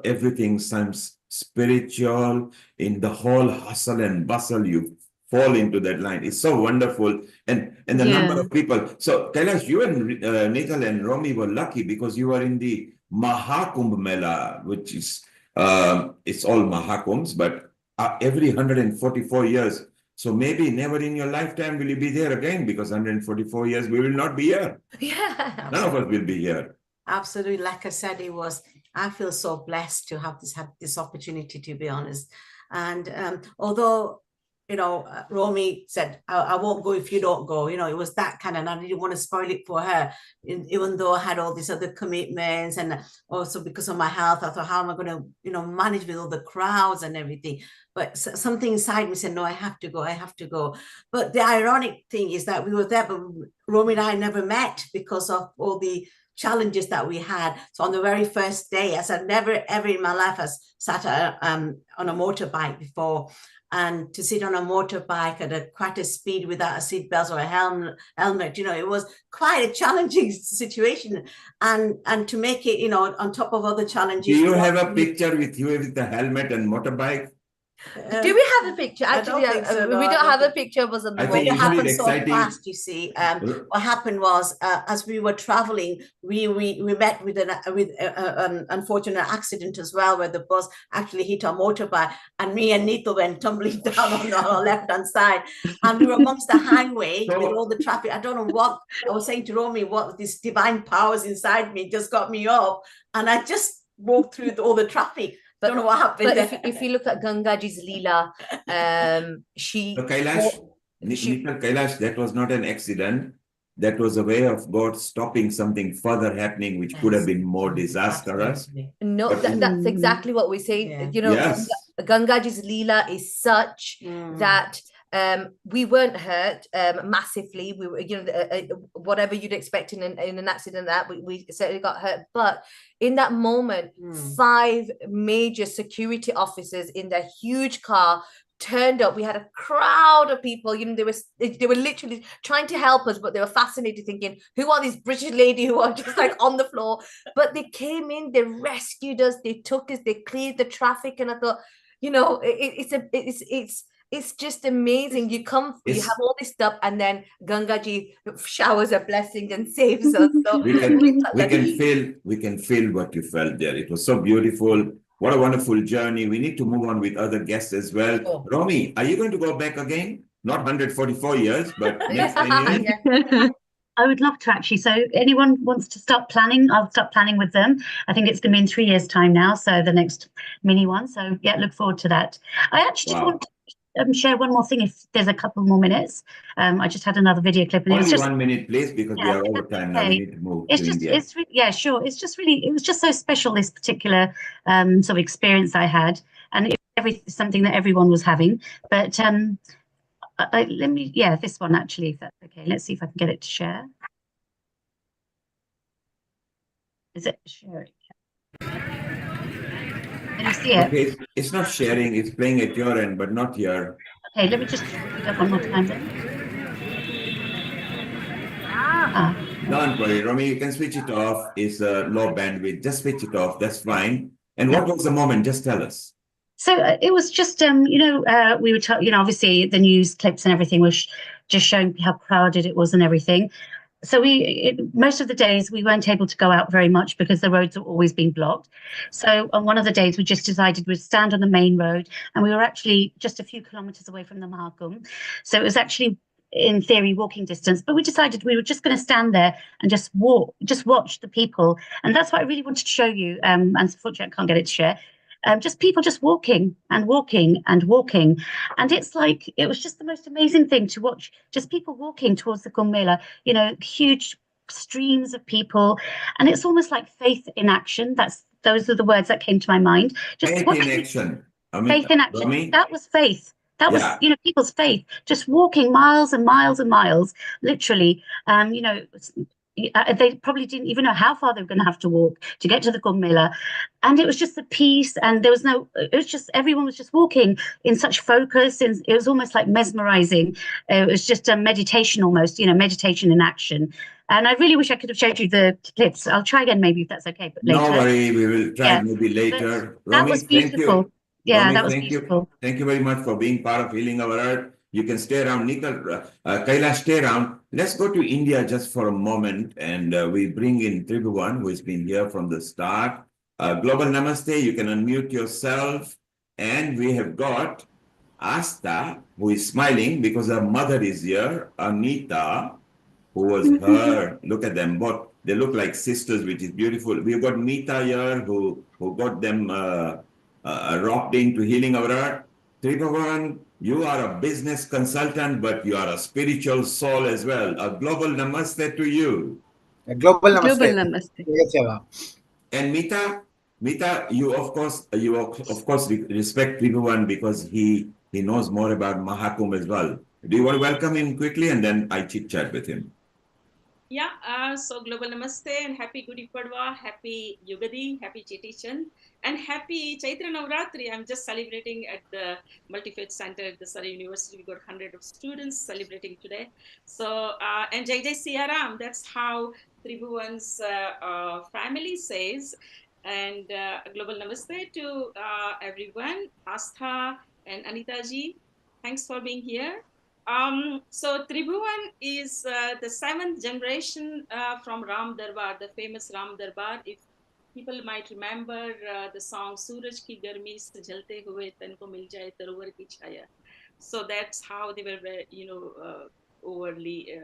Everything seems spiritual. In the whole hustle and bustle, you fall into that line. It's so wonderful. And the number of people. So Kailash, you and Nital and Romy were lucky because you were in the Maha Kumbh Mela, which is, it's all Maha Kumbhs, but every 144 years. So maybe never in your lifetime will you be there again, because 144 years we will not be here. Yeah. None of us will be here. Absolutely. Like I said, I feel so blessed to have this opportunity, to be honest. And although, Romy said, I won't go if you don't go, it was that kind of, and I didn't want to spoil it for her, even though I had all these other commitments. And also because of my health, I thought, how am I going to, manage with all the crowds and everything? But something inside me said, no, I have to go. But the ironic thing is that we were there, but Romy and I never met because of all the challenges that we had. So on the very first day, as I've never ever in my life has sat on a motorbike before, and to sit on a motorbike at quite a speed without a seatbelt or a helmet, it was quite a challenging situation. And to make it, on top of other challenges. Do you have a picture with you with the helmet and motorbike? Do we have a picture? Actually, we don't have a picture of us on the I think it happened so exciting. fast, you see. What happened was, as we were traveling, we met with an unfortunate accident as well, where the bus actually hit our motorbike, and me and Nito went tumbling down on our left-hand side, and we were amongst the hangway with all the traffic. I don't know what I was saying to Romy, what this divine powers inside me just got me up, and I just walked through all the traffic. But, don't know what happened. But if you look at Gangaji's Leela, she... So Kailash, that was not an accident. That was a way of God stopping something further happening, which could have been more disastrous. No, that's exactly what we say. Yeah. Gangaji's Leela is such that we weren't hurt massively. We were, whatever you'd expect in an accident, that we certainly got hurt. But in that moment, 5 major security officers in their huge car turned up. We had a crowd of people. They were literally trying to help us, but they were fascinated, thinking, who are these British ladies who are just like on the floor? But they came in, they rescued us, they took us, they cleared the traffic, and I thought, it's just amazing. You have all this stuff, and then Gangaji showers a blessing and saves us. So we can feel what you felt there. It was so beautiful. What a wonderful journey. We need to move on with other guests as well. Oh. Romy, are you going to go back again? Not 144 years, but next 10 years? I would love to, actually. So anyone wants to start planning, I'll start planning with them. I think it's going to be in 3 years' time now, so the next mini one. So yeah, look forward to that. I actually just want to share one more thing, if there's a couple more minutes. I just had another video clip, and only it was just 1 minute, please, because we are over time now. We need to move to India. Yeah, sure. It was just so special, this particular sort of experience I had, and something that everyone was having. But this one actually, if that's okay. Let's see if I can get it to share. Is it sharing? Can you see it? Okay, it's not sharing, it's playing at your end, but not here. Okay, let me just put it up one more time then. Don't worry, Romy, you can switch it off. It's low bandwidth. Just switch it off. That's fine. And what was the moment? Just tell us. So it was just, we were, obviously the news clips and everything was just showing how crowded it was and everything. So most of the days we weren't able to go out very much because the roads were always being blocked. So on one of the days we just decided we'd stand on the main road, and we were actually just a few kilometers away from the Maha Kumbh. So it was actually, in theory, walking distance, but we decided we were just going to stand there and just watch the people. And that's what I really wanted to show you. And unfortunately I can't get it to share. Just people just walking and walking and walking. And it was just the most amazing thing to watch, just people walking towards the Kumbh Mela, huge streams of people. And it's almost like faith in action. Those are the words that came to my mind. Just faith in action. Faith in action. That was faith. That was, people's faith, just walking miles and miles and miles, literally. They probably didn't even know how far they were going to have to walk to get to the Kumbh Mela. And it was just the peace, and everyone was just walking in such focus, and it was almost like mesmerizing. It was just a meditation almost, meditation in action. And I really wish I could have showed you the clips. I'll try again maybe, if that's okay. But later. No worry, we will try maybe later. That Romy, was beautiful. Thank you. Yeah, Romy, that was beautiful. Thank you very much for being part of Healing Our Earth. You can stay around, Kailash, stay around. Let's go to India just for a moment, and we bring in Tribhuvan, who has been here from the start. Global Namaste, you can unmute yourself. And we have got Asta, who is smiling because her mother is here, Anita. who was her. Look at them both. They look like sisters, which is beautiful. We've got Meeta here who got them rocked into healing our earth. Tribhuvan, you are a business consultant, but you are a spiritual soul as well. A global namaste to you. A global Global namaste. namaste. Yes, Eva. And Meeta, you of course respect Tribhuvan because he knows more about Mahakumbh as well. Do you want to welcome him quickly and then I chit chat with him? Yeah, so global namaste and happy Gudi Padwa, happy Yugadi, happy Chetichan, and happy Chaitra Navratri. I'm just celebrating at the Multi-Faith Center at the Surrey University. We got 100 of students celebrating today. So, and Jai Jai Siaram, that's how Tribhuvan's family says. And global namaste to everyone, Astha and Anita ji. Thanks for being here. So Tribhuvan is the seventh generation from Ram Darbar, the famous Ram Darbar. If people might remember the song "Suraj ki garmi se jalte hue tan ko mil jaye tarovar ki chaya." So that's how they were, overly,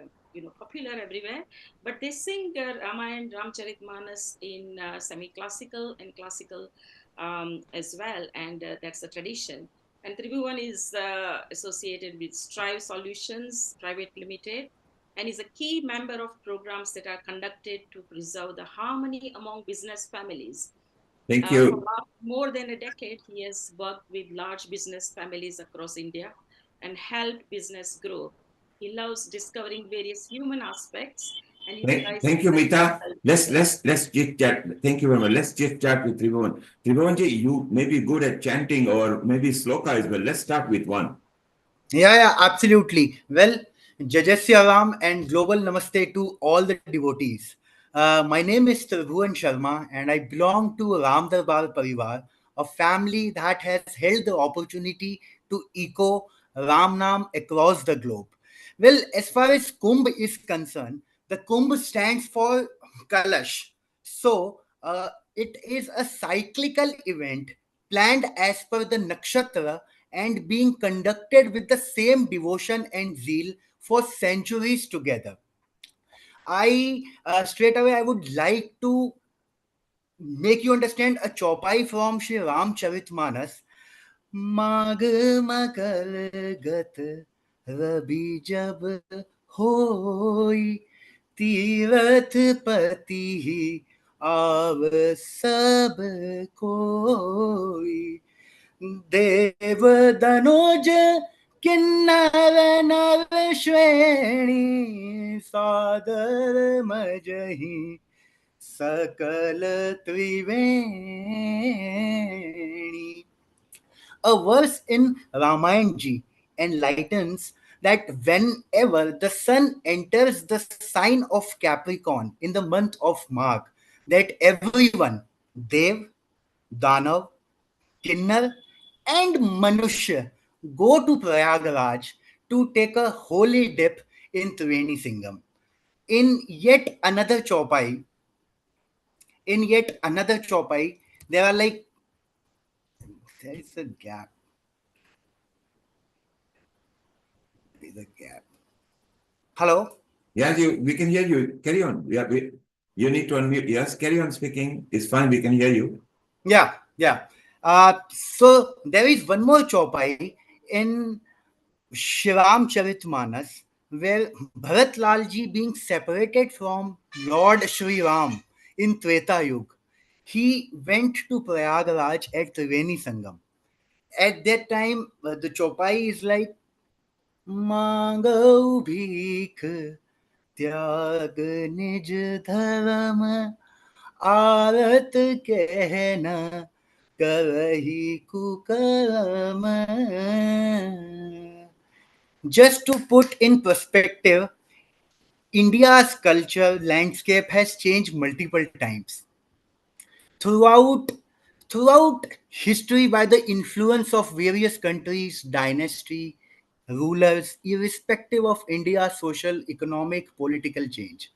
popular everywhere. But they sing Ramayana, Ramcharitmanas in semi-classical and classical as well, and that's a tradition. And Tribhuvan is associated with Strive Solutions Private Limited and is a key member of programs that are conducted to preserve the harmony among business families. Thank you. For more than a decade, he has worked with large business families across India and helped business grow. He loves discovering various human aspects and Thank you, Meeta. Let's chit chat. Thank you very much. Let's chit chat with Tribhuvan. Tribhuvanji, you may be good at chanting or maybe sloka as well. Let's start with one. Yeah, absolutely. Well, Jajasya Ram and global namaste to all the devotees. My name is Tribhuvan Sharma and I belong to Ram Darbar Parivar, a family that has held the opportunity to echo Ram Nam across the globe. Well, as far as Kumbh is concerned, the Kumbh stands for Kalash. So, it is a cyclical event planned as per the nakshatra and being conducted with the same devotion and zeal for centuries together. I straight away I would like to make you understand a chopai from Sri Ramcharitmanas. माघ मकर गत रवि जब होई तीरथ पति आव सब कोई देव दनोज किन्नर नर श्रेणी सादर मजही सकल त्रिवेणी. A verse in Ramayana enlightens that whenever the sun enters the sign of Capricorn in the month of Magh, that everyone, Dev, Danav, Kinnar, and Manushya go to Prayagraj to take a holy dip in Triveni Singam. In yet another chopai, there are like there is a gap. There's a gap. Hello? Yeah, we can hear you. Carry on. You need to unmute. Yes, carry on speaking. It's fine. We can hear you. Yeah. So there is one more chopai in Shivam Charitmanas where Bharat Lalji being separated from Lord Shri Ram in Treta Yuga, he went to Prayagraj at Triveni Sangam. At that time, the chopai is like Mangau Bhik त्याग निज धर्म आरत कहना करही कुकर्म. Just to put in perspective, India's culture landscape has changed multiple times. Throughout history, by the influence of various countries, dynasty, rulers, irrespective of India's social, economic, political change.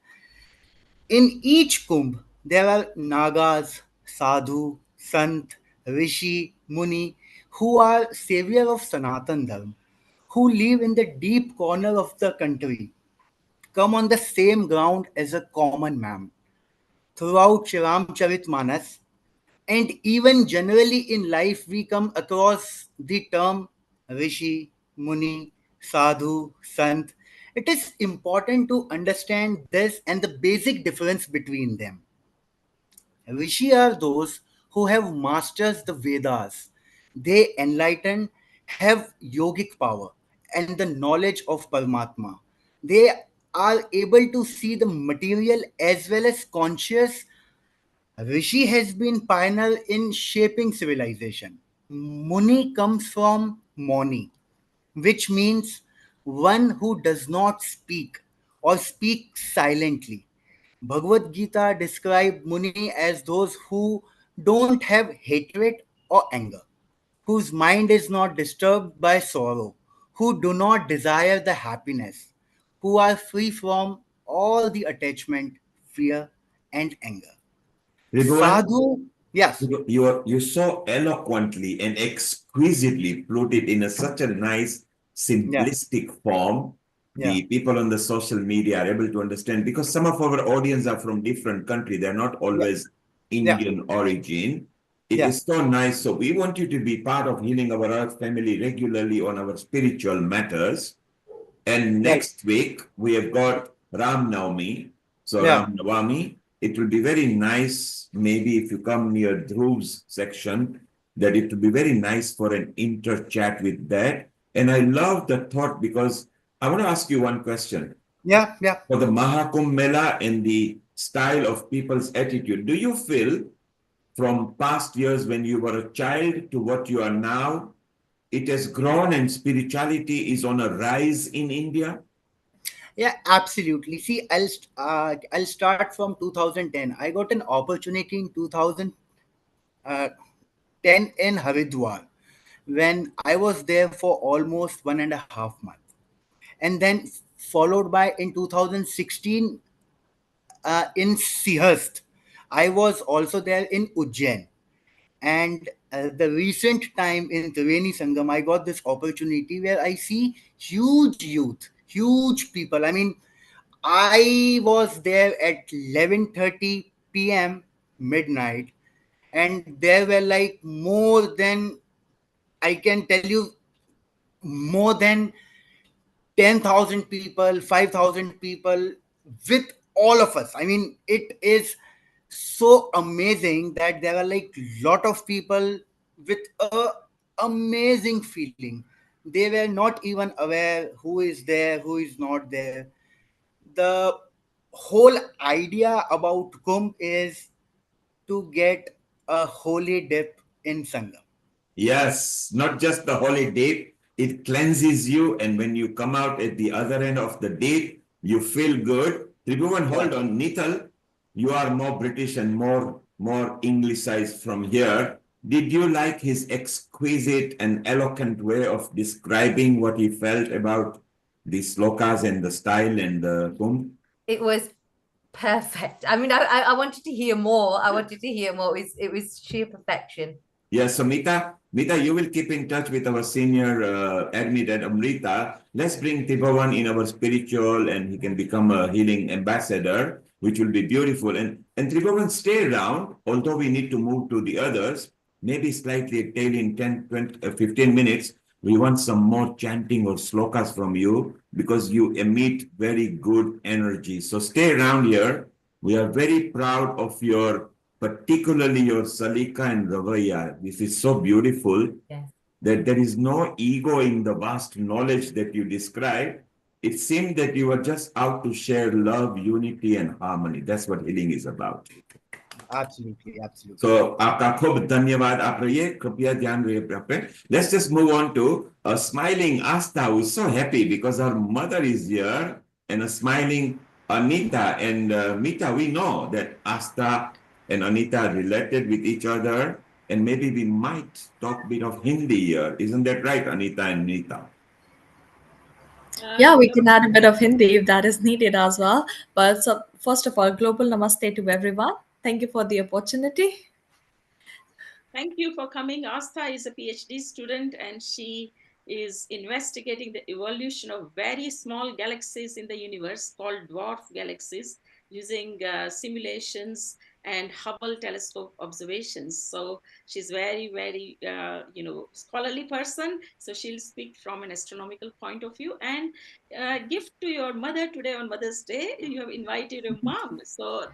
In each Kumbh, there are Nagas, Sadhu, Sant, Rishi, Muni, who are savior of Sanatan Dharma, who live in the deep corner of the country. come on the same ground as a common man. Throughout Shri Ramcharitmanas, and even generally in life, we come across the term Rishi, Muni, Sadhu, Sant. It is important to understand this and the basic difference between them. Rishi are those who have mastered the Vedas. They enlighten, have yogic power and the knowledge of Paramatma. They are able to see the material as well as conscious. Rishi has been pioneer in shaping civilization. Muni comes from Moni, which means one who does not speak or speak silently. Bhagavad Gita described Muni as those who don't have hatred or anger, whose mind is not disturbed by sorrow, who do not desire the happiness, who are free from all the attachment, fear, and anger. Tribhuvan, Sadhu, yes. you so eloquently and exquisitely put it in such a nice, Yeah. simplistic form. Yeah. The people on the social media are able to understand because some of our audience are from different country. They're not Yeah. always Yeah. Indian origin. It Yeah. is so nice. So we want you to be part of Healing Our Earth family regularly on our spiritual matters. And Right. next week, we have got Ram Navami. So Yeah. Ram Navami, it will be very nice, maybe if you come near Dhruv's section, that it will be very nice for an inter-chat with that. And I love the thought because I want to ask you one question. Yeah. Yeah. For the Maha Kumbh Mela and the style of people's attitude, do you feel from past years when you were a child to what you are now, it has grown and spirituality is on a rise in India? Yeah, absolutely. See, I'll start from 2010. I got an opportunity in 2010 in Haridwar when I was there for almost 1.5 months, and then followed by in 2016 in Sihast. I was also there in Ujjain, and the recent time in Triveni Sangam, I got this opportunity where I see huge youth, huge people. I mean, I was there at 11:30 p.m. midnight, and there were like more than, I can tell you, more than 10,000 people, 5,000 people with all of us. I mean, it is so amazing that there are like lot of people with a amazing feeling. They were not even aware who is there, who is not there. The whole idea about Kumbh is to get a holy dip in Sangam. Yes, not just the holy date, it cleanses you, and when you come out at the other end of the date, you feel good. Tribhuvan, Yeah. hold on. Nital, you are more British and more Anglicized from here. Did you like his exquisite and eloquent way of describing what he felt about the slokas and the style and the Kumbh? It was perfect. I mean, I wanted to hear more. I wanted to hear more. It was sheer perfection. Yes, so Mita, you will keep in touch with our senior admin at Amrita. Let's bring Tibawan in our spiritual and he can become a healing ambassador, which will be beautiful. And Tibawan, stay around, although we need to move to the others, maybe slightly tail in 10, 20, 15 minutes. We want some more chanting or slokas from you because you emit very good energy. So stay around here. We are very proud of your particularly your Salika and Ravaya. This is so beautiful that there is no ego in the vast knowledge that you describe. It seemed that you were just out to share love, unity, and harmony. That's what healing is about. Absolutely, absolutely. So, आपका खूब धन्यवाद आप रहिए कृपया ध्यान रहे. Let's just move on to a smiling Asta who is so happy because her mother is here and a smiling Anita and Mita. We know that Asta and Anita are related with each other and maybe we might talk a bit of Hindi here. Isn't that right, Anita and Nita? Yeah, we can add a bit of Hindi if that is needed as well. But so, first of all, global namaste to everyone. Thank you for the opportunity. Thank you for coming. Astha is a PhD student and she is investigating the evolution of very small galaxies in the universe called dwarf galaxies using simulations and Hubble telescope observations. So she's very, very, scholarly person. So she'll speak from an astronomical point of view. And gift to your mother today on Mother's Day, you have invited your mom. So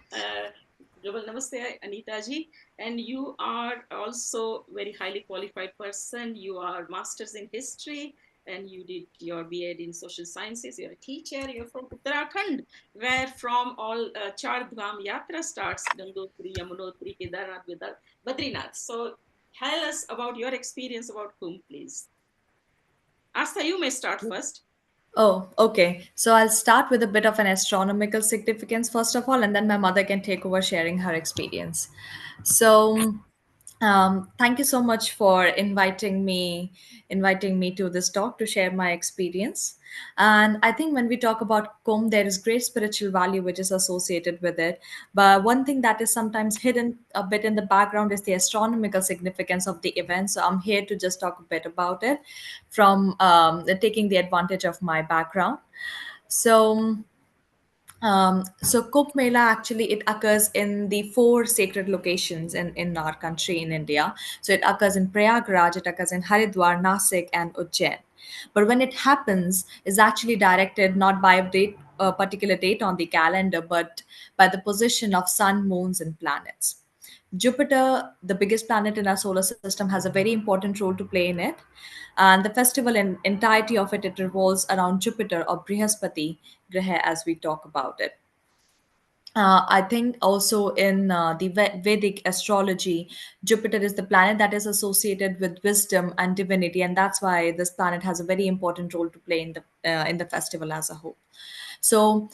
Global Namaste, Anita ji. And you are also very highly qualified person. You are masters in history and you did your B.Ed in social sciences. You're a teacher. You're from Uttarakhand, where from all Char Dham Yatra starts, Gangotri, Yamunotri, Kedarnath, Badrinath. So tell us about your experience about Kumbh, please. Asta, you may start first. Oh, okay. So I'll start with a bit of an astronomical significance first of all, and then my mother can take over sharing her experience. So, thank you so much for inviting me to this talk to share my experience. And I think when we talk about Kumbh, there is great spiritual value which is associated with it. But one thing that is sometimes hidden a bit in the background is the astronomical significance of the event. So I'm here to just talk a bit about it from taking the advantage of my background. So, so Kumbh Mela actually it occurs in the four sacred locations in our country in India. So it occurs in Prayagraj, it occurs in Haridwar, Nasik, and Ujjain. But when it happens, is actually directed not by a particular date on the calendar, but by the position of sun, moons, and planets. Jupiter, the biggest planet in our solar system, has a very important role to play in it. And the festival in entirety of it revolves around Jupiter or Brihaspati Graha as we talk about it. I think also in the Vedic astrology, Jupiter is the planet that is associated with wisdom and divinity, and that's why this planet has a very important role to play in the festival as a whole. So,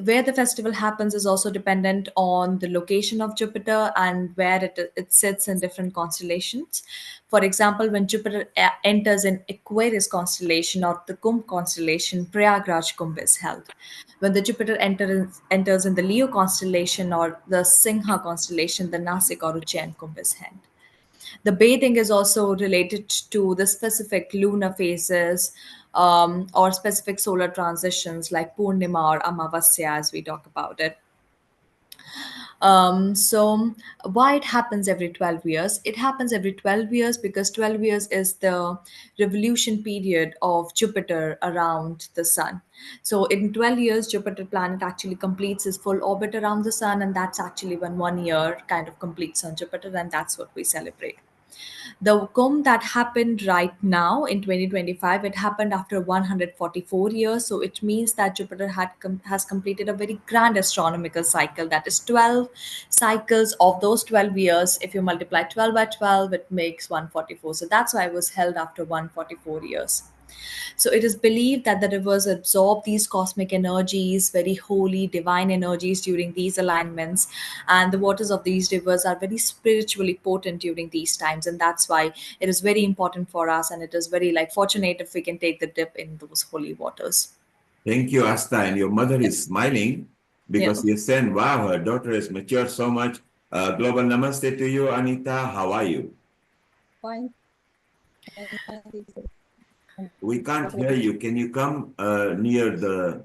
where the festival happens is also dependent on the location of Jupiter and where it sits in different constellations. For example, when Jupiter enters in Aquarius constellation or the Kumbh constellation, Prayagraj Kumbh is held. When the Jupiter enters in the Leo constellation or the Singha constellation, the Nasik or Ujjain Kumbh is held. The bathing is also related to the specific lunar phases or specific solar transitions like Purnima or Amavasya as we talk about it. So why it happens every 12 years? It happens every 12 years because 12 years is the revolution period of Jupiter around the sun. So in 12 years, Jupiter planet actually completes its full orbit around the sun, and that's actually when 1 year kind of completes on Jupiter, and that's what we celebrate. The Kumbh that happened right now in 2025, it happened after 144 years. So it means that Jupiter has completed a very grand astronomical cycle. That is 12 cycles of those 12 years. If you multiply 12 by 12, it makes 144. So that's why it was held after 144 years. So it is believed that the rivers absorb these cosmic energies, very holy, divine energies during these alignments. And the waters of these rivers are very spiritually potent during these times. And that's why it is very important for us. And it is very like fortunate if we can take the dip in those holy waters. Thank you, Asta. And your mother is smiling because you're saying, wow, her daughter has matured so much. Global namaste to you, Anita. How are you? Fine. We can't hear you. Can you come near the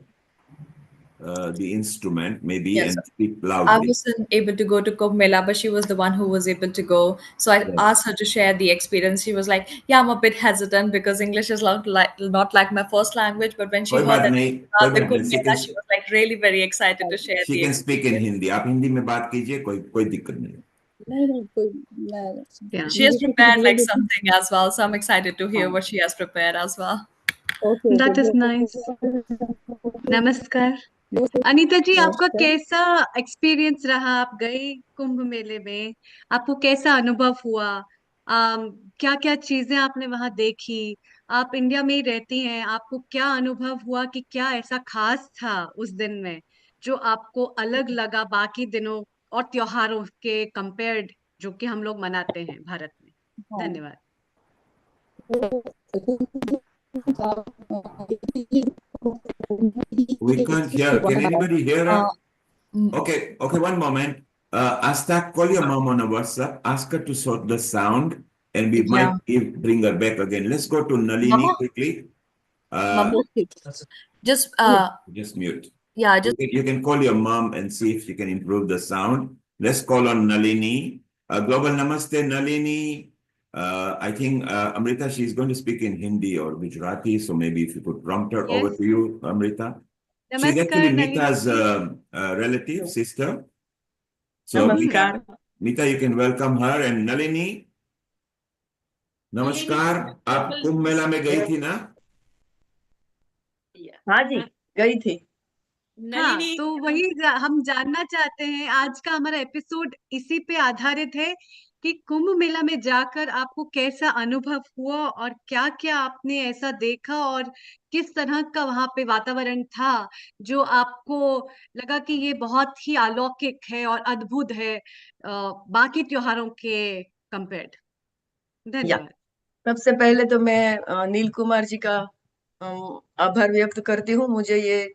instrument, maybe, Yes. and speak I loudly? wasn't able to go to Kumbh Mela, but she was the one who was able to go. So I asked her to share the experience. She was like, "Yeah, I'm a bit hesitant because English is not like my first language." But when she कोई heard बात that नहीं, about the कोई बात Kumbh नहीं. Mela, she was like really very excited to share She the can experience. speak in Hindi. आप हिंदी में बात कीजिए, कोई दिक्कत नहीं. Yeah. She has prepared like something as well, so I'm excited to hear what she has prepared as well. That is nice. नमस्कार अनीता जी, आपका कैसा एक्सपीरियंस रहा? आप गए कुंभ मेले में, आपको कैसा अनुभव हुआ? क्या क्या चीजें आपने वहां देखी? आप इंडिया में ही रहती हैं, आपको क्या अनुभव हुआ कि क्या ऐसा खास था उस दिन में जो आपको अलग लगा बाकी दिनों और त्योहारों के कंपेयर्ड जो कि हम लोग मनाते हैं भारत में? धन्यवाद। We can't hear. Can anybody hear her? Okay, one moment. Asta, call your mom on a WhatsApp. Ask her to sort the sound and we Yeah. might bring her back again. Let's go to Nalini Mama, quickly. Mama, just Just mute. yeah, just You can call your mom and see if you can improve the sound. Let's call on Nalini. Global Namaste, Nalini. I think Amrita, she's going to speak in Hindi or Gujarati, so maybe if you could prompt her. Over Yes. to you, Amrita. She's Namaskar, actually Nalini Mita's ji. relative, sister. So Namaskar. Mita, you can welcome her. And Nalini, नमस्कार आप कुंभ मेला में गई थी ना? हाँ जी, गई थी। हाँ, तो वही हम जानना चाहते हैं, आज का हमारा एपिसोड इसी पे आधारित है कि कुंभ मेला में जाकर आपको कैसा अनुभव हुआ और क्या-क्या आपने ऐसा देखा और किस तरह का वहां पे वातावरण था जो आपको लगा कि ये बहुत ही अलौकिक है और अद्भुत है बाकी त्योहारों के कंपेयर्ड। धन्यवाद। सबसे पहले तो मैं नील कुमार जी का आभार व्यक्त करती हूँ, मुझे ये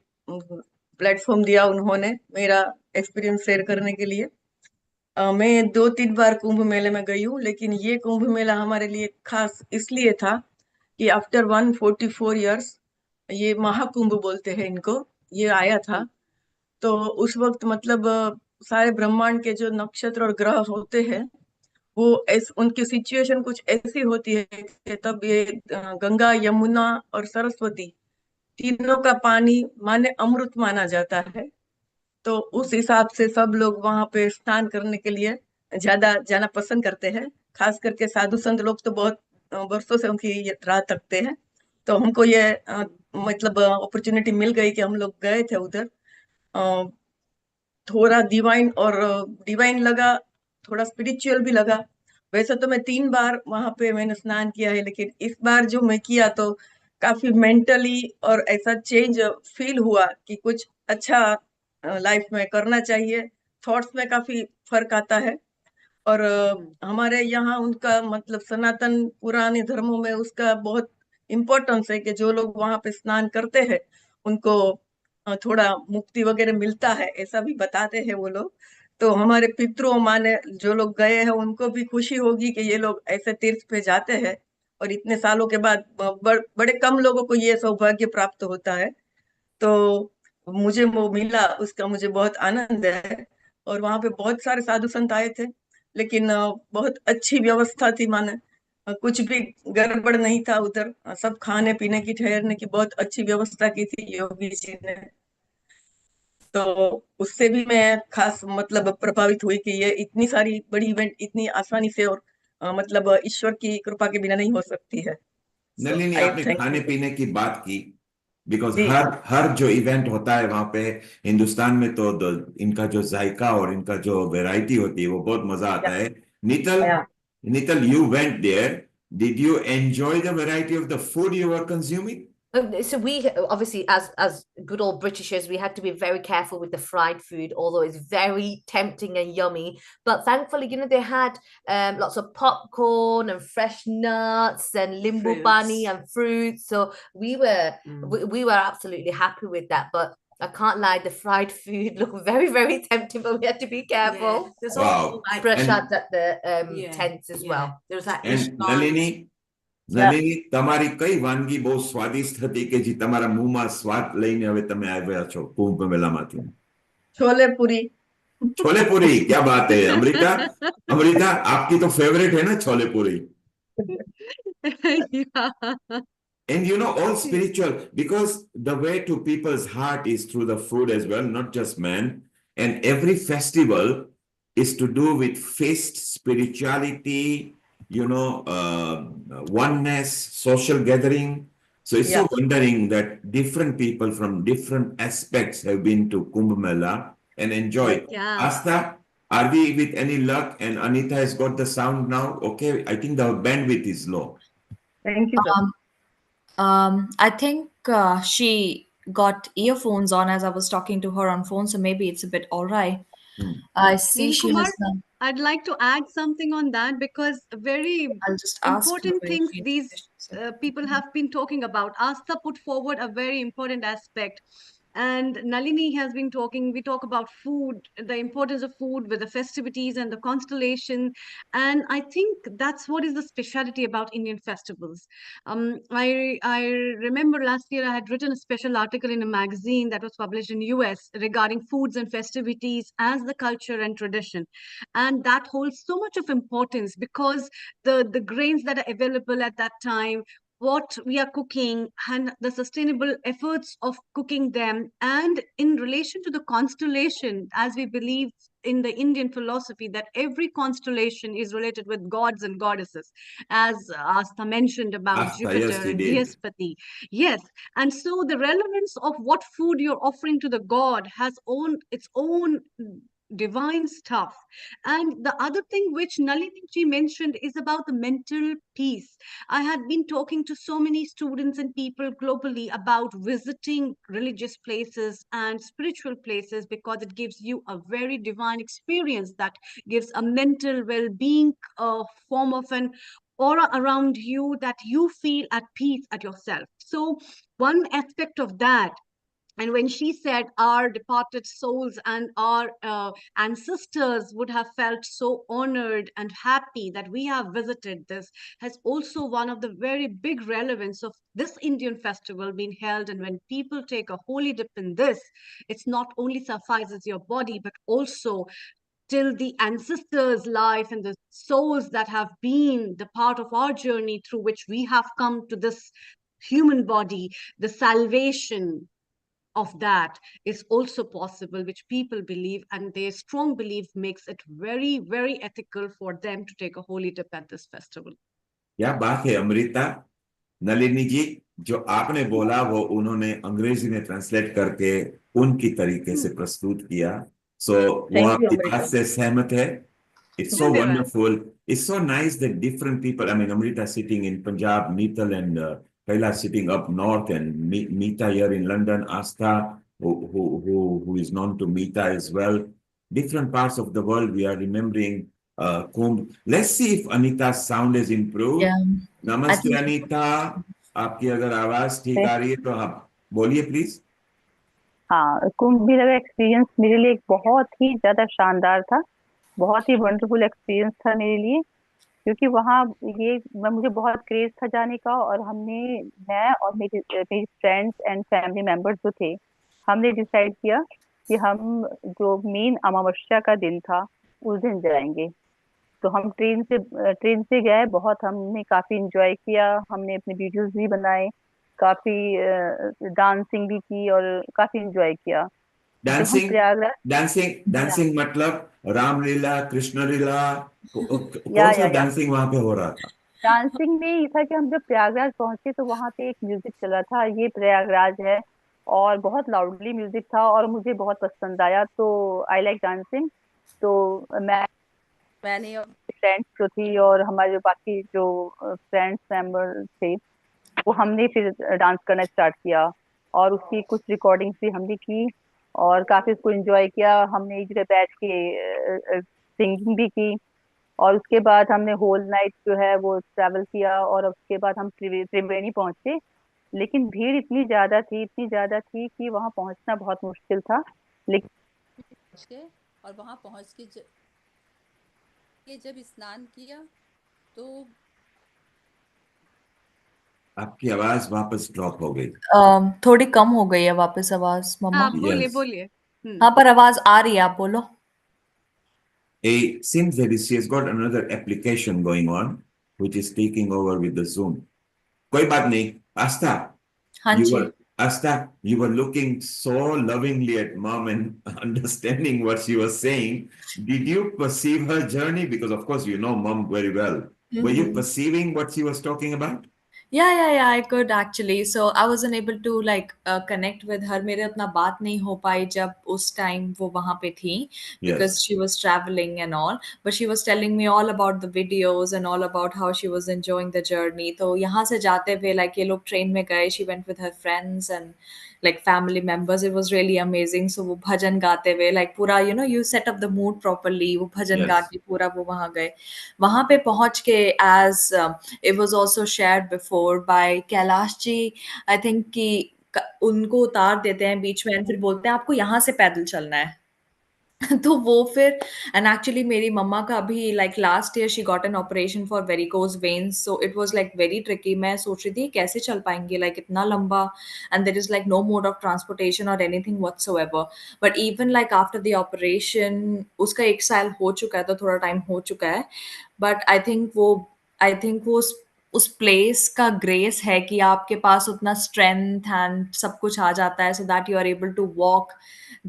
प्लेटफॉर्म दिया उन्होंने मेरा एक्सपीरियंस शेयर करने के लिए। मैं 2-3 बार कुंभ मेले में गई हूँ, लेकिन ये कुंभ मेला हमारे लिए खास इसलिए था कि आफ्टर 144 इयर्स ये महाकुंभ बोलते हैं इनको, ये आया था। तो उस वक्त मतलब सारे ब्रह्मांड के जो नक्षत्र और ग्रह होते हैं वो उनकी सिचुएशन कुछ ऐसी होती है कि तब ये गंगा, यमुना और सरस्वती तीनों का पानी माने अमृत माना जाता है। तो उस हिसाब से सब लोग वहां पे स्नान करने के लिए ज्यादा जाना पसंद करते हैं। खास करके साधु संत लोग तो बहुत वर्षों से उनकी राह तकते हैं। तो हमको ये मतलब अपॉर्चुनिटी मिल गई कि हम लोग गए थे उधर। थोड़ा डिवाइन लगा, थोड़ा स्पिरिचुअल भी लगा। वैसे तो मैं 3 बार वहां पे मैंने स्नान किया है, लेकिन इस बार जो मैं किया तो काफी मेंटली और ऐसा चेंज फील हुआ कि कुछ अच्छा लाइफ में करना चाहिए। थॉट्स में काफी फर्क आता है और हमारे यहाँ उनका मतलब सनातन पुराने धर्मों में उसका बहुत इम्पोर्टेंस है कि जो लोग वहां पे स्नान करते हैं उनको थोड़ा मुक्ति वगैरह मिलता है, ऐसा भी बताते हैं वो लोग। तो हमारे पितरों माने जो लोग गए हैं उनको भी खुशी होगी कि ये लोग ऐसे तीर्थ पे जाते हैं और इतने सालों के बाद बड़े कम लोगों को ये सौभाग्य प्राप्त होता है। तो मुझे वो मिला, उसका मुझे बहुत आनंद है। और वहां पे बहुत सारे साधु संत आए थे, लेकिन बहुत अच्छी व्यवस्था थी माने कुछ भी गड़बड़ नहीं था उधर। सब खाने पीने की ठहरने की बहुत अच्छी व्यवस्था की थी योगी जी ने। तो उससे भी मैं खास मतलब प्रभावित हुई कि ये इतनी सारी बड़ी इवेंट इतनी आसानी से और मतलब ईश्वर की कृपा के बिना नहीं हो सकती है। नलिनी, आई आपने थैंक खाने यू। पीने की बात की, बिकॉज जी हर जो इवेंट होता है वहां पे हिंदुस्तान में तो इनका जो जायका और इनका जो वैरायटी होती है वो बहुत मजा आता है। नितल, या नितल, you went there. Did you enjoy the variety of the food you were consuming? So we obviously, as good old Britishers, we had to be very careful with the fried food, although it's very tempting and yummy. But thankfully, they had lots of popcorn and fresh nuts and limbu bunny and fruits. So we were absolutely happy with that. But I can't lie, the fried food looked very, very tempting, but we had to be careful. Yeah. There's Wow. also like Prashad at the tents as well. There's that And Nalini, તમારી કઈ વાનગી બહુ સ્વાદિષ્ટ હતી કે જે તમારા મુંહમાં સ્વાદ લઈને હવે તમે આવ્યા છો કુંભ મેળામાંથી? छोले पूरी। छोले पूरी, क्या बात है अमृता। अमृता, आपकी तो फेवरेट है ना छोले पूरी? And all spiritual, because the way to people's heart is through the food as well, not just man. And every festival is to do with feast, spirituality, oneness, social gathering. So it's so wondering that different people from different aspects have been to Kumbh Mela and enjoyed. Yeah. Asta, are we with any luck? And Anita has got the sound now. Okay, I think the bandwidth is low. Thank you, sir. I think she got earphones on as I was talking to her on phone, so maybe it's a bit all right. I see Neil she Kumar, has. I'd like to add something on that because very I'll just ask important her things if these people have been talking about. Asta put forward a very important aspect And Nalini has been talking, we talk about food, the importance of food with the festivities and the constellation. And I think that's what is the speciality about Indian festivals. I remember last year I had written a special article in a magazine that was published in US regarding foods and festivities as the culture and tradition. And that holds so much of importance because the grains that are available at that time, what we are cooking and the sustainable efforts of cooking them, and in relation to the constellation, as we believe in the Indian philosophy that every constellation is related with gods and goddesses, as Asta mentioned about Asta, yes, Jupiter he and did. Brihaspati. Yes, and so the relevance of what food you're offering to the god has its own divine stuff. And the other thing which Nalini ji mentioned is about the mental peace. I had been talking to so many students and people globally about visiting religious places and spiritual places because it gives you a very divine experience that gives a mental well-being, form of an aura around you that you feel at peace at yourself. So one aspect of that, and when she said our departed souls and our ancestors would have felt so honored and happy that we have visited this, has also one of the very big relevance of this Indian festival being held. And when people take a holy dip in this, it's not only suffices your body, but also till the ancestors' life and the souls that have been the part of our journey through which we have come to this human body, the salvation of that is also possible, which people believe, and their strong belief makes it very, very ethical for them to take a holy dip at this festival. क्या बात है अमृता। नलिनी जी, जो आपने बोला वो उन्होंने अंग्रेजी में ट्रांसलेट करके उनकी तरीके से प्रस्तुत किया। सो वो Thank you, आपकी बात Amrita. से सहमत है। It's so धन्यवाद। wonderful. It's so nice that different people, I mean, Amrita sitting in Punjab, Neetal and Kaila sitting up north, and Meeta here in London, Asta, who is known to Meeta as well. Different parts of the world, we are remembering Kumbh. Let's see if Anita's sound has improved. Yeah, I Namaste, think Anita. आपकी अगर आवाज ठीक आ रही है तो आप बोलिए please. हाँ, कुंभ मेला का एक्सपीरियंस मेरे लिए एक बहुत ही ज्यादा शानदार था, बहुत ही वंडरफुल एक्सपीरियंस था मेरे लिए, क्योंकि वहाँ मुझे बहुत क्रेज था जाने का। और मैं और मेरी फ्रेंड्स एंड फैमिली मेंबर्स जो थे, हमने डिसाइड किया कि हम जो मेन अमावस्या का दिन था उस दिन जाएंगे। तो हम ट्रेन से गए, बहुत हमने काफी इंजॉय किया, हमने अपने वीडियोस भी बनाए, काफी डांसिंग भी की और काफी इंजॉय किया। जब हम डांसिंग प्रयागराज डांसिंग मतलब रामलीला, कृष्ण लीला, कौन सा या डांसिंग वहां पे हो रहा था? डांसिंग में ये था कि हम जब प्रयागराज पहुंचे तो वहां पे एक म्यूजिक चला था, ये प्रयागराज है, और बहुत लाउडली म्यूजिक था और मुझे बहुत पसंद आया। तो आई लाइक डांसिंग। तो मैंने और फ्रेंड्स जो थी और हमारे जो बाकी जो फ्रेंड्स मेंबर थे, वो हमने फिर डांस करना स्टार्ट किया और उसकी कुछ रिकॉर्डिंग्स भी हमने की और काफी उसको एंजॉय किया। हमने एक जगह बैठ के सिंगिंग भी की और उसके बाद हमने होल नाइट जो है वो ट्रैवल किया और उसके बाद हम त्रिवेणी पहुंचे। लेकिन भीड़ इतनी ज्यादा थी कि वहां पहुंचना बहुत मुश्किल था। लेकिन और वहां पहुंच के जब स्नान किया तो आपकी आवाज वापस ड्रॉप हो गई। थोड़ी कम हो गई है वापस आवाज मम्मा। आप बोलिए Yes. बोलिए। हाँ, पर आवाज आ रही है, आप बोलो। Seems that she has got another application going on, which is taking over with the Zoom. कोई बात नहीं। Asta, हाँ you ji. were Asta, you were looking so lovingly at mom and understanding what she was saying. Did you perceive her journey? Because of course you know mom very well. Were you Mm-hmm. perceiving what she was talking about? Yeah, I could actually. So I wasn't able to like connect with her. मेरे उतना बात नहीं हो पाई जब उस time वो वहाँ पे थी, because Yes. she was traveling and all. But she was telling me all about the videos and all about how she was enjoying the journey. तो यहाँ से जाते हुए like ये लोग train में गए. She went with her friends and like family members. It was really amazing. So वो भजन गाते हुए like पूरा you set up the mood properly. वो भजन गा Yes. के पूरा वो वहाँ गए। वहाँ पे पहुँच के as it was also shared before by Kailash ji, I think कि उनको उतार देते हैं बीच में, फिर बोलते हैं आपको यहाँ से पैदल चलना है। तो वो फिर, एंड एक्चुअली मेरी मम्मा का भी like last year she got an operation for varicose veins, so it was like very tricky. मैं सोच रही थी कैसे चल पाएंगे लाइक इतना लंबा, and there is like no mode of transportation और anything whatsoever. But even like after the operation, उसका 1 साल हो चुका है, तो थोड़ा टाइम हो चुका है, बट आई थिंक वो उस प्लेस का ग्रेस है कि आपके पास उतना स्ट्रेंथ एंड सब कुछ आ जाता है, so that you are able to walk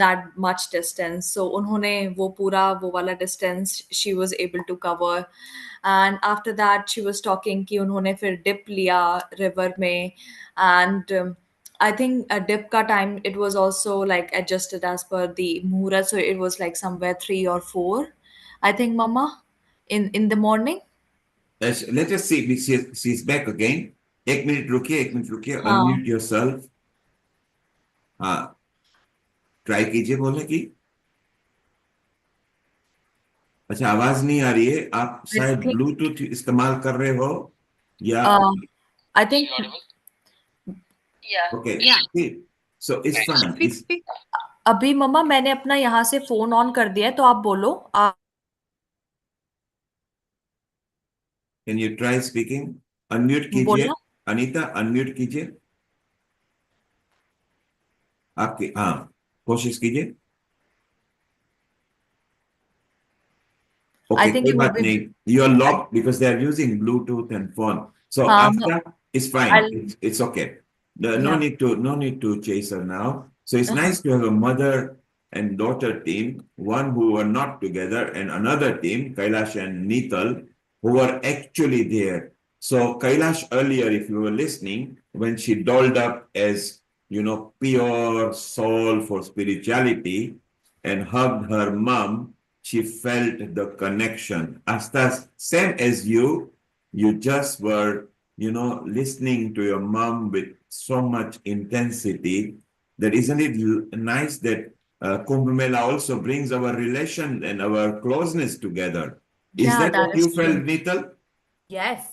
that much distance. So उन्होंने वो वाला distance she was able to cover, and after that she was talking कि उन्होंने फिर dip लिया river में, and I think a dip का time it was also like adjusted as per the muhurat, so it was like somewhere 3 or 4, I think, Mama, in the morning. Let's just see, she's back again. एक minute रुकिए, हाँ. unmute yourself. हाँ, try कीजिए बोलने की। अच्छा, आवाज नहीं आ रही है, आप शायद ब्लूटूथ इस्तेमाल कर रहे हो या I think okay, yeah. So it's fine. अभी मम्मा मैंने अपना यहाँ से फोन ऑन कर दिया है, तो आप बोलो। Can you try speaking? Unmute कीजिए अनीता, अनम्यूट कीजिए आपकी, हाँ कोशिश कीजिए। Okay, कोई बात नहीं, you are locked because they are using Bluetooth and phone. So after it's fine, it's okay. No need to chase her now. So it's nice to have a mother and daughter team, one who are not together, and another team, Kailash and Neetal, who are actually there. So Kailash earlier, if you were listening, when she dolled up as, pure soul for spirituality and hugged her mom, she felt the connection. Asta, same as you just were, listening to your mom with so much intensity. That isn't it nice that Kumbh Mela also brings our relation and our closeness together. Is that what you felt, Neetal? Yes,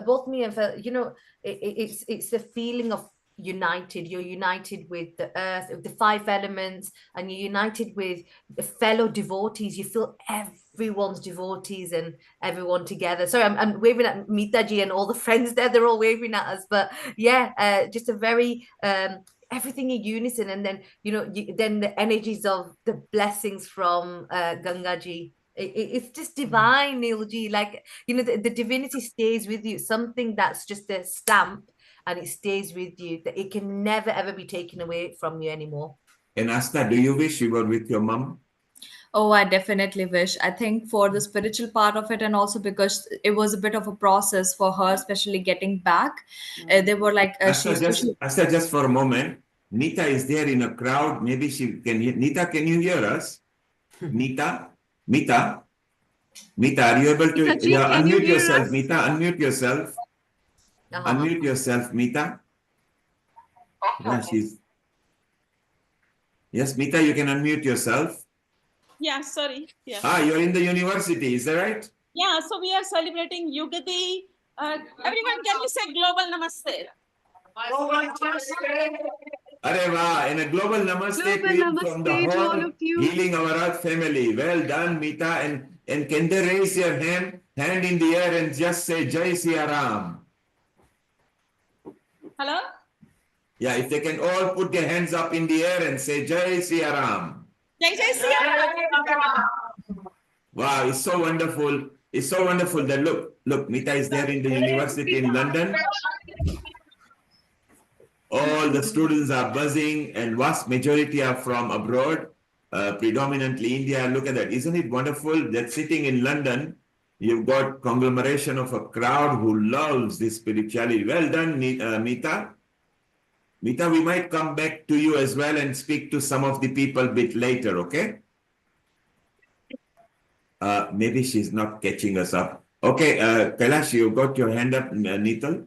both me and Phil, it's the feeling of united. You're united with the earth, the 5 elements, and you're united with fellow devotees. You feel everyone's devotees and everyone together. Sorry, I'm waving at Mitaji and all the friends there. They're all waving at us, but yeah, just a very everything in unison. And then then the energies of the blessings from Gangaji. It's just divine, Neilji. Like, the divinity stays with you. Something that's just a stamp and it stays with you, that it can never ever be taken away from you anymore. And Asta, do you wish you were with your mom? Oh, I definitely wish. I think for the spiritual part of it, and also because it was a bit of a process for her, especially getting back. They were like, Asta, just for a moment. Nita is there in a crowd. Maybe she can hear. Nita, can you hear us? Nita, are you able to unmute yourself? Nita, unmute yourself. Unmute yourself, Mita. Yeah, yes, Mita, you can unmute yourself. Yeah, sorry. Yeah. You're in the university, is that right? Yeah, so we are celebrating Yugadi. Everyone, can you say global namaste? Global namaste. Arey wow, and a global namaste to you from the whole Healing Our Earth family. Well done, Mita. And can they raise your hand in the air and just say Jai Siya Ram? Hello? Yeah, if they can all put their hands up in the air and say Jai Siya Ram. Jai Jai Siya Ram. Wow, it's so wonderful. It's so wonderful that look, Mita is there in the university in London. All the students are buzzing, and vast majority are from abroad, predominantly India. Look at that. Isn't it wonderful that sitting in London, you've got conglomeration of a crowd who loves this spirituality. Well done, Mita. Mita, we might come back to you as well and speak to some of the people a bit later, okay? Maybe she's not catching us up. Okay, Kailash, you got your hand up, Neetal.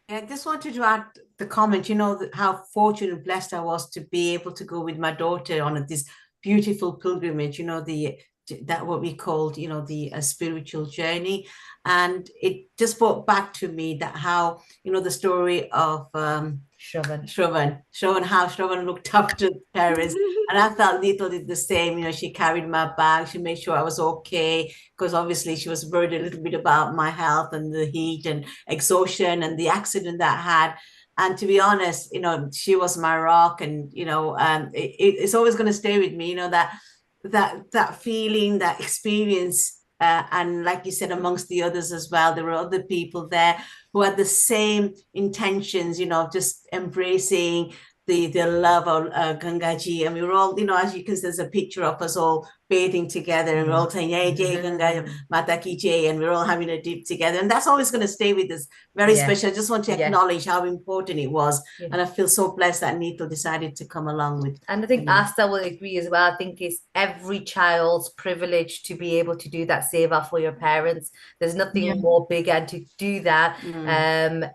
I just wanted to add the comment, how fortunate and blessed I was to be able to go with my daughter on this beautiful pilgrimage, the that what we called, you know, the spiritual journey. And it just brought back to me that how, you know, the story of Shravan, how Shravan looked after the parents. And I felt Neetal did the same. You know, she carried my bag. She made sure I was okay, because obviously she was worried a little bit about my health and the heat and exhaustion and the accident that I had. And to be honest, you know, she was my rock, and you know, it's always going to stay with me. You know, that feeling, that experience, and like you said, amongst the others as well, there were other people there who had the same intentions. You know, just embracing the love of Gangaji, and we were all, you know, as you can see, there's a picture of us all bathing together, and we're all saying, "Hey, Jai Ganga Mata Ki Jai," and we're all having a dip together, and that's always going to stay with us. Very special. I just want to acknowledge how important it was, and I feel so blessed that Neetal decided to come along with. And I think Asta will agree as well. I think it's every child's privilege to be able to do that seva for your parents. There's nothing more big, and to do that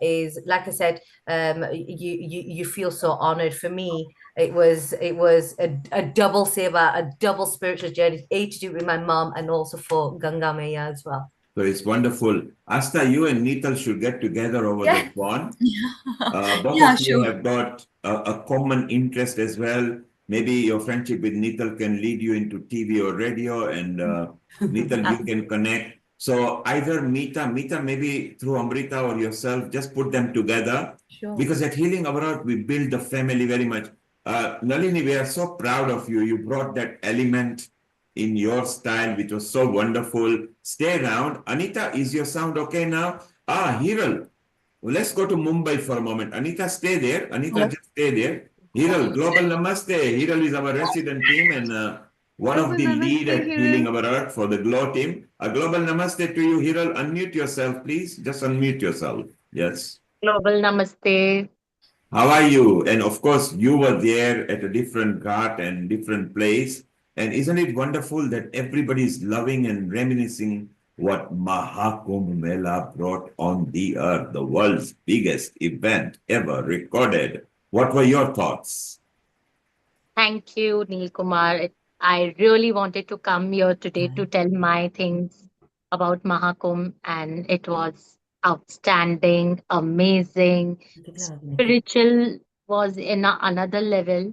is, like I said, you feel so honored. For me, it was a double seva, a double spiritual journey, to do with my mom and also for Ganga Maya as well. So it's wonderful. Asta, you and Neetal should get together over the pond. Both of you have got a common interest as well. Maybe your friendship with Neetal can lead you into TV or radio, and Neetal, you can connect. So either Mita, maybe through Amrita or yourself, just put them together. Sure. Because at Healing Our Earth, we build the family very much. Nalini, we are so proud of you. You brought that element in your style, which was so wonderful. Stay around. Anita, is your sound okay now? Hiral. Well, let's go to Mumbai for a moment. Anita, stay there. Anita, just stay there. Hiral, Global Namaste. Hiral is our resident team and one of the lead at Healing Our Earth for the GLOW team. A Global Namaste to you, Hiral. Unmute yourself, please. Just unmute yourself. Yes. Global Namaste. How are you? And of course, you were there at a different ghat and different place. And isn't it wonderful that everybody is loving and reminiscing what Maha Kumbh Mela brought on the earth, the world's biggest event ever recorded? What were your thoughts? Thank you, Neil Kumar. I really wanted to come here today to tell my things about Mahakumbh, and it was outstanding, amazing. Spiritual was in another level.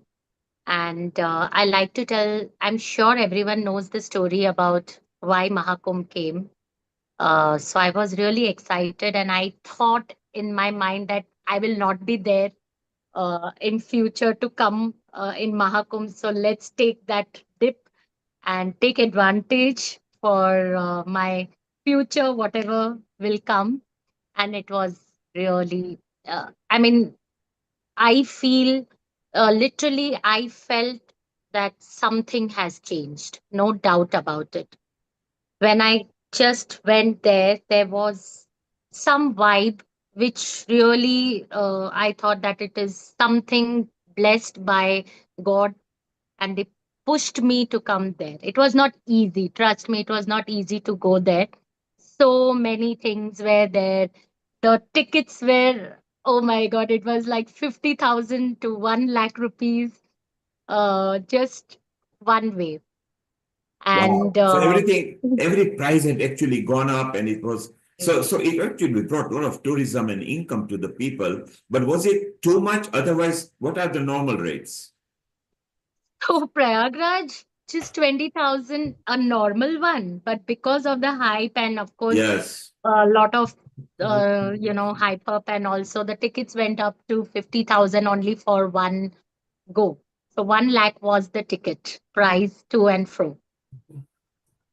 And I like to tell, I'm sure everyone knows the story about why Mahakumbh came. So I was really excited, and I thought in my mind that I will not be there in future to come in Mahakumbh. So let's take that dip and take advantage for my future, whatever will come. And it was really, I feel literally, I felt that something has changed, no doubt about it. When I just went there, there was some vibe which really, I thought that it is something blessed by God, and they pushed me to come there. It was not easy, trust me, it was not easy to go there. So many things were there. The tickets were, oh my God, it was like 50,000 to 1 lakh rupees, just one way. And wow. So every price had actually gone up, and it was so it actually brought a lot of tourism and income to the people. But was it too much? Otherwise, what are the normal rates? so Prayagraj, just 20,000, a normal one. But because of the hype and of course, yes, a lot of hype up, and also the tickets went up to 50,000 only for one go. So 1 lakh was the ticket price to and fro.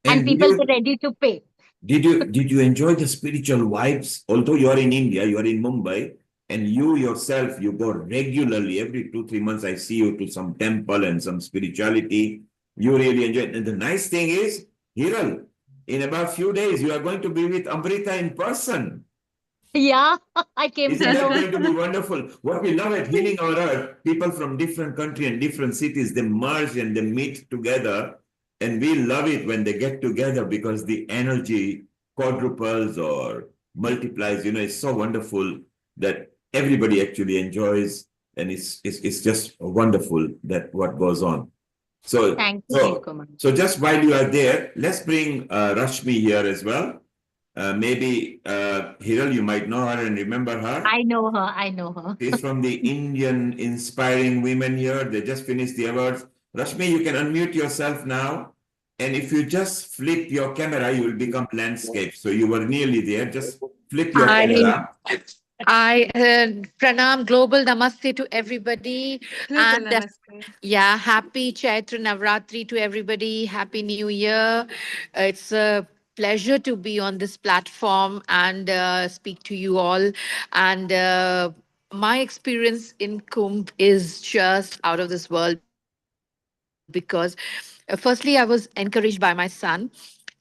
And people were ready to pay. Did you enjoy the spiritual vibes? Although you are in India, you are in Mumbai, and you yourself, you go regularly, every 2-3 months, I see you to some temple and some spirituality. You really enjoy it. And the nice thing is, Hiral, in about a few days, you are going to be with Amrita in person. Yeah, I came Isn't that going to be wonderful? What we love at Healing Our Earth, people from different countries and different cities, they merge and they meet together. And we love it when they get together because the energy quadruples or multiplies. It's so wonderful that everybody actually enjoys, and it's just wonderful that what goes on. So, Thank you, so, Nilkumar. so just while you are there, let's bring Rashmi here as well. Maybe Hiral, you might know her and remember her. I know her. I know her. She's from the Indian Inspiring Women here. They just finished the awards. Rashmi, you can unmute yourself now. And if you just flip your camera, you will become landscape. So you were nearly there. Just flip your camera. I pranam, global namaste to everybody, Global and namaste. yeah, happy Chaitra Navratri to everybody. Happy New Year! It's a pleasure to be on this platform and speak to you all. And my experience in Kumbh is just out of this world because firstly, I was encouraged by my son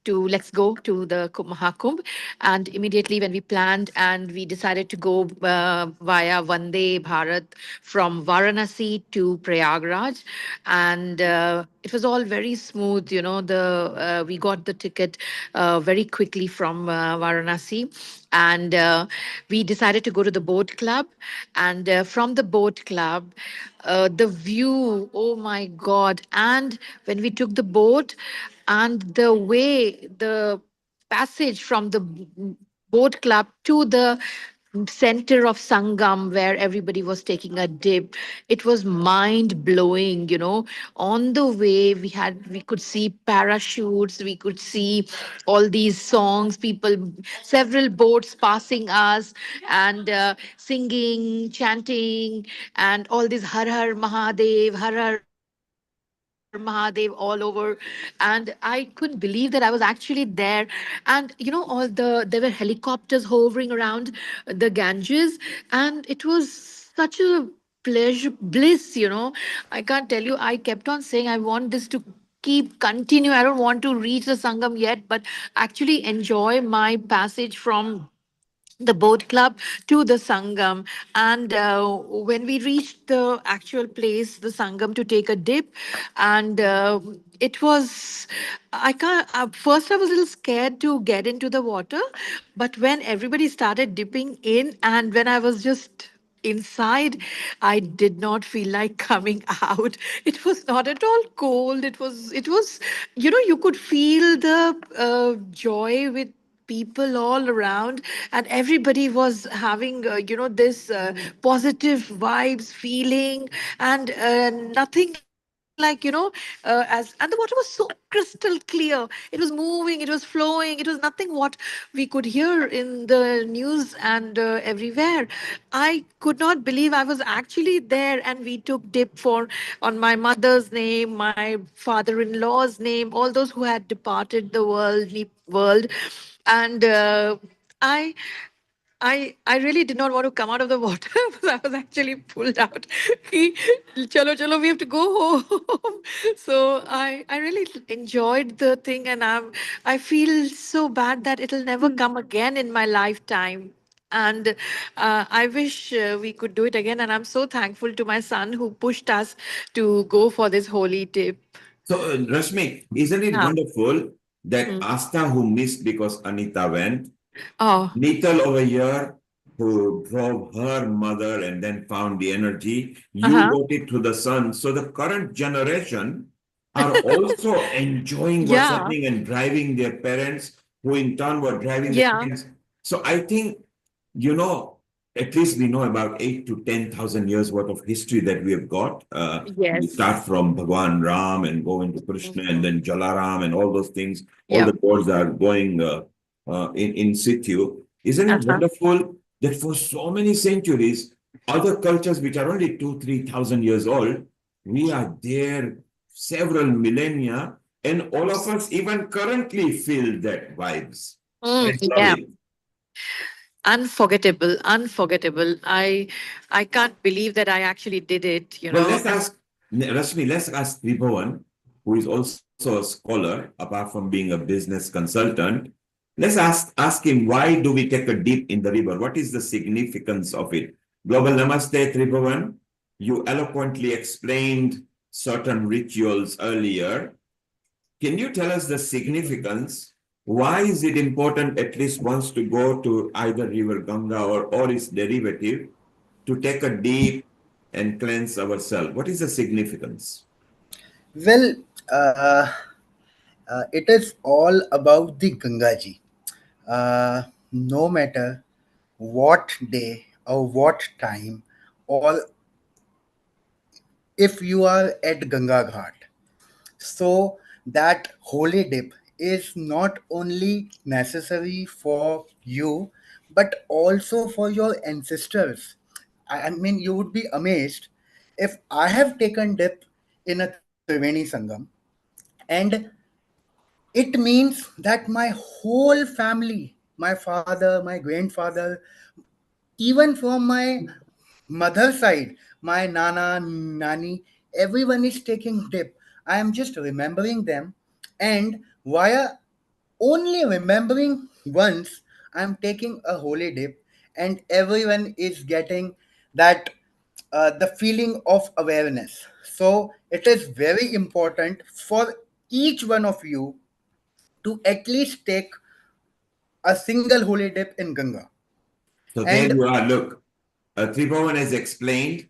to let's go to the Mahakumbh. And immediately when we planned and we decided to go via Vande Bharat from Varanasi to Prayagraj, and it was all very smooth. You know, we got the ticket very quickly from Varanasi, and we decided to go to the boat club. And from the boat club, the view, oh my God! And when we took the boat, and the way the passage from the boat club to the center of Sangam where everybody was taking a dip, it was mind blowing. You know, on the way we could see parachutes, we could see all these songs, people, several boats passing us, and singing, chanting, and all this Har Har Mahadev, Har Har Mahadev all over. And I couldn't believe that I was actually there. And you know, there were helicopters hovering around the Ganges, and it was such a pleasure, bliss, you know. I can't tell you, I kept on saying I want this to keep continue. I don't want to reach the Sangam yet, but actually enjoy my passage from the boat club to the Sangam. And when we reached the actual place, the Sangam, to take a dip, and it was, I can't, first I was a little scared to get into the water, but when everybody started dipping in, and when I was just inside, I did not feel like coming out. It was not at all cold. It was, you know, you could feel the joy with people all around, and everybody was having this positive vibes feeling, and nothing like, as and the water was so crystal clear. It was moving, it was flowing, it was nothing what we could hear in the news and everywhere. I could not believe I was actually there, and we took dip for on my mother's name, my father-in-law's name, all those who had departed the world. And I I really did not want to come out of the water because I was actually pulled out. Chalo, chalo, we have to go home. So I really enjoyed the thing, and I feel so bad that it'll never come again in my lifetime. And I wish we could do it again. And I'm so thankful to my son who pushed us to go for this holy trip. So, Rashmi, isn't it Yeah. wonderful that Mm. Asta, who missed because Anita went, Oh. Neetal over here, who drove her mother and then found the energy, you Uh-huh. got it to the sun. So the current generation are also enjoying what's Yeah. happening and driving their parents, who in turn were driving their Yeah. parents. So I think, you know, at least we know about 8 to 10,000 years worth of history that we have got. We Yes. start from Bhagwan Ram and go into Krishna and then Jalaram and all those things. All Yeah. the gods are going in situ. Isn't it Uh-huh. wonderful that for so many centuries, other cultures which are only 2, 3,000 years old, we are there several millennia, and all of us even currently feel that vibes. It's Yeah. lovely. Unforgettable, unforgettable. I can't believe that I actually did it, you Well, know. let's ask Rashmi, let's ask Tribhuvan, who is also a scholar, apart from being a business consultant. Let's ask him, why do we take a dip in the river? What is the significance of it? Global Namaste, Tribhuvan. You eloquently explained certain rituals earlier. Can you tell us the significance? Why is it important at least once to go to either River Ganga or its derivative to take a dip and cleanse ourselves? What is the significance? Well, it is all about the Gangaji. No matter what day or what time, or if you are at Ganga Ghat, so that holy dip is not only necessary for you but also for your ancestors. I mean, you would be amazed if I have taken dip in a Triveni Sangam, and it means that my whole family, my father, my grandfather, even from my mother side, my nana, nani, everyone is taking dip. I am just remembering them, and via only remembering once, I'm taking a holy dip, and everyone is getting that the feeling of awareness. So it is very important for each one of you to at least take a single holy dip in Ganga. So there And you are. Look, Tribhuvan has explained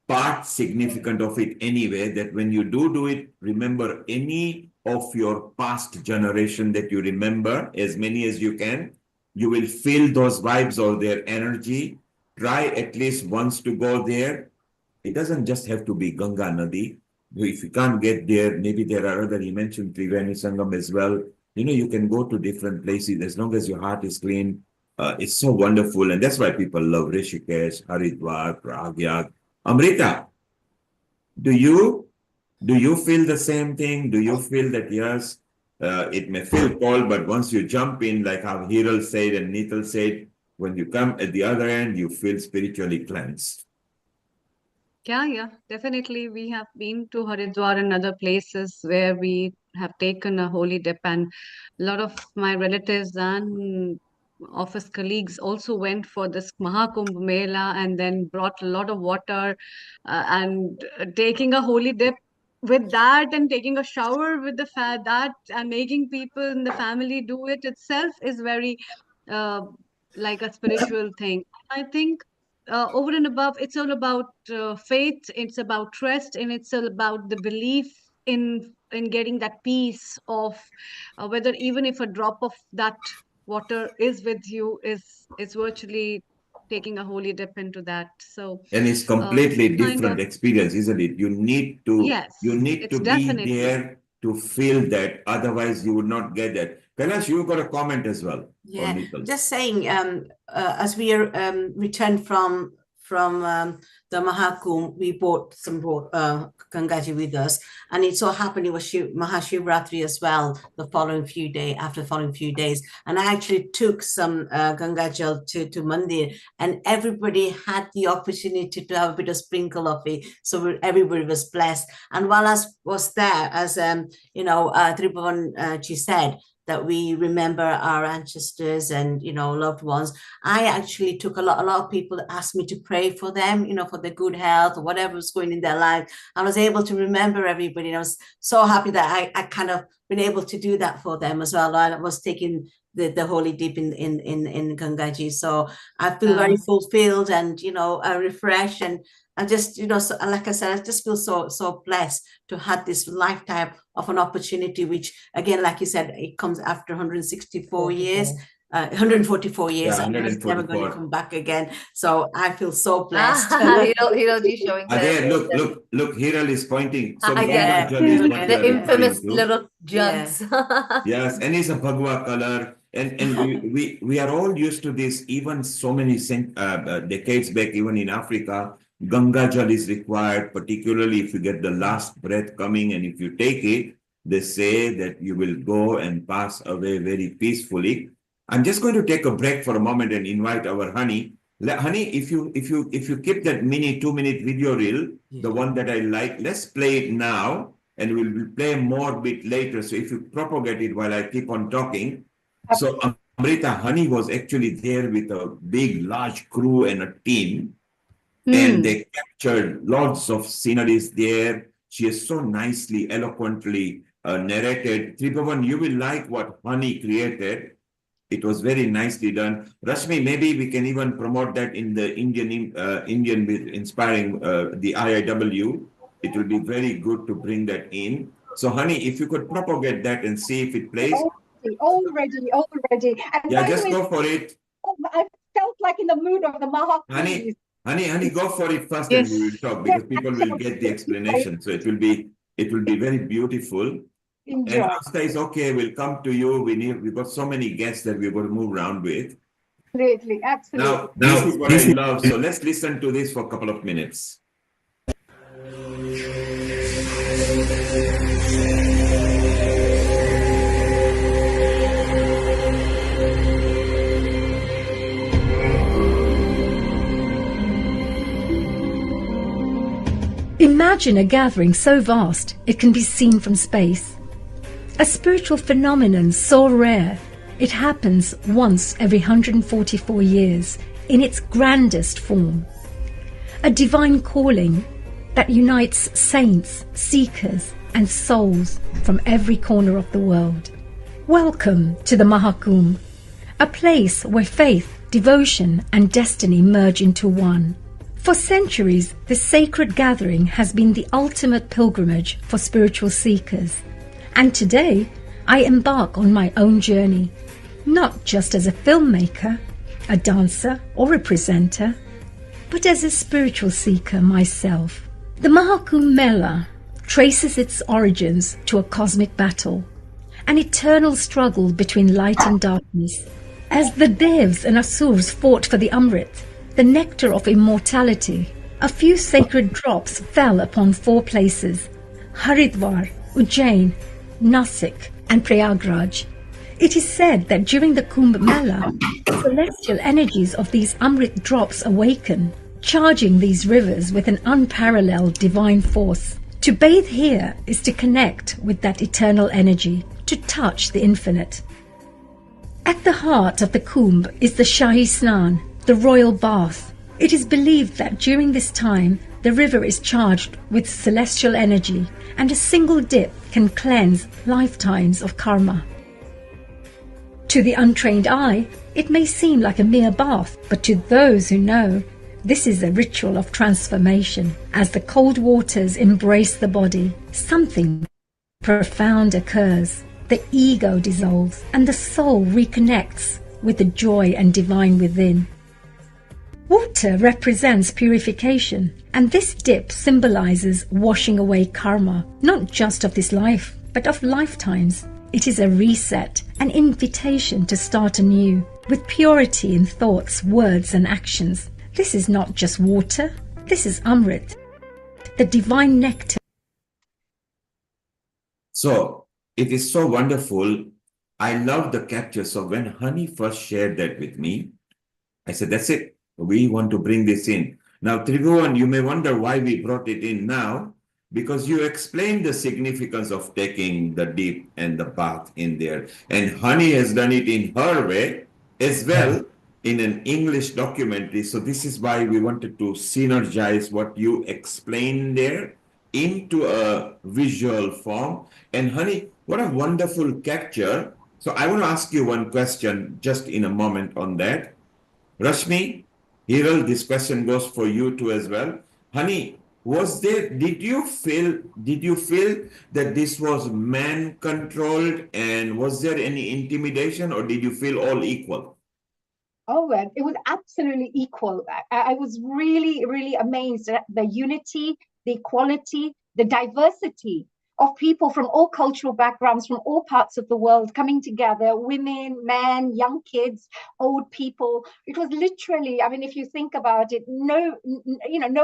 part significant of it anyway, that when you do it, remember any of your past generation that you remember, as many as you can. You will feel those vibes or their energy. Try at least once to go there. It doesn't just have to be Ganga Nadi. If you can't get there, maybe there are other, you mentioned Triveni Sangam as well. You can go to different places as long as your heart is clean. It's so wonderful. And that's why people love Rishikesh, Haridwar, Pragyag. Amrita, do you feel the same thing? Do you feel that yes, it may feel cold, but once you jump in, like how Hiral said and Nital said, when you come at the other end, you feel spiritually cleansed. Yeah, definitely. We have been to Haridwar and other places where we have taken a holy dip, and a lot of my relatives and office colleagues also went for this Maha Kumbh Mela and then brought a lot of water and taking a holy dip with that and taking a shower with that and making people in the family do it itself is very uh, like a spiritual thing. I think over and above, it's all about faith, it's about trust, and it's all about the belief in getting that peace of whether even if a drop of that water is with you is virtually taking a holy dip into that. So And it's this is completely kind of different experience, isn't it? yes, You need it's to be definitely. there to feel that. Otherwise, you would not get that. Kailash, you got a comment as well. Or Yeah, Nikhil. just saying, as we are returned from the Mahakumbh, we brought some Gangaji with us, and it so happened it was Mahashivratri as well. After the following few days, and I actually took some Gangajal to Mandir, and everybody had the opportunity to have a bit of sprinkle of it, so everybody was blessed. And while I was there, as Tribhuvan she said, that we remember our ancestors and loved ones. I actually took a lot of people asked me to pray for them, for their good health or whatever was going in their life. I was able to remember everybody, and I was so happy that I kind of been able to do that for them as well. I was taking the holy dip in Gangaji, so I feel very fulfilled and refreshed, and I just so, like I said, I just feel so blessed to have this lifetime of an opportunity, which again, like you said, it comes after 164 years. 144 years, Yeah, and it's never going to 144. come back again. So I feel so blessed. Hiroji showing Again, her look, Hiral is pointing. So Yeah, Ganga Jal is what you the are referring infamous to. little jugs. Yes, and it's a Bhagwa color. And we are all used to this, even so many decades back, even in Africa, Ganga Jal is required, particularly if you get the last breath coming, and if you take it, they say that you will go and pass away very peacefully. I'm just going to take a break for a moment and invite our Honey. Honey, if you keep that mini 2-minute video reel, the one that I like, let's play it now, and we'll play more bit later. So if you propagate it while I keep on talking. So Amrita, Honey was actually there with a big, large crew and a team, and they captured lots of sceneries there. She has so nicely, eloquently narrated. Tribhuvan, you will like what Honey created. It was very nicely done. Rashmi, maybe we can even promote that in the Indian with inspiring the IIW. it will be very good to bring that in. So, honey, if you could propagate that and see if it plays. Already. And Yeah, by the just way, go for it. I felt like in the mood of the Maha Kumbh. Honey, go for it first, and we will talk, because people will get the explanation. So it will be very beautiful. Enjoy. And Asta is okay. We'll come to you. We've got so many guests that we're going to move around with. Absolutely. Now, this is what I love. So let's listen to this for a couple of minutes. Imagine a gathering so vast it can be seen from space. A spiritual phenomenon so rare it happens once every 144 years in its grandest form. A divine calling that unites saints, seekers and souls from every corner of the world. Welcome to the Maha Kumbh, a place where faith, devotion and destiny merge into one. For centuries, this sacred gathering has been the ultimate pilgrimage for spiritual seekers. And today, I embark on my own journey, not just as a filmmaker, a dancer or a presenter, but as a spiritual seeker myself. The Maha Kumbh Mela traces its origins to a cosmic battle, an eternal struggle between light and darkness. As the Devs and Asurs fought for the Amrit, the nectar of immortality, a few sacred drops fell upon 4 places: Haridwar, Ujjain, Nasik and Prayagraj. It is said that during the Kumbh Mela, the celestial energies of these Amrit drops awaken, charging these rivers with an unparalleled divine force. To bathe here is to connect with that eternal energy, to touch the infinite. At the heart of the Kumbh is the Shahi Snan, the royal bath. It is believed that during this time, the river is charged with celestial energy, and a single dip can cleanse lifetimes of karma. To the untrained eye, it may seem like a mere bath, but to those who know, this is a ritual of transformation. As the cold waters embrace the body, something profound occurs. The ego dissolves, and the soul reconnects with the joy and divine within. Water represents purification, and this dip symbolizes washing away karma, not just of this life, but of lifetimes. It is a reset, an invitation to start anew, with purity in thoughts, words, and actions. This is not just water, this is Amrit, the divine nectar. So, it is so wonderful. I love the capture. So, when Honey first shared that with me, I said, that's it. We want to bring this in. Now, Tribhuvan, you may wonder why we brought it in now, because you explained the significance of taking the dip and the bath in there. And Honey has done it in her way as well in an English documentary. So this is why we wanted to synergize what you explained there into a visual form. And Honey, what a wonderful capture. So I want to ask you one question just in a moment on that. Rashmi, Hiral, this question goes for you too as well. Honey, did you feel that this was man controlled, and was there any intimidation, or did you feel all equal? Oh, it was absolutely equal. I was really, really amazed at the unity, the equality, the diversity of people from all cultural backgrounds, from all parts of the world coming together, women, men, young kids, old people. It was literally, I mean, if you think about it, no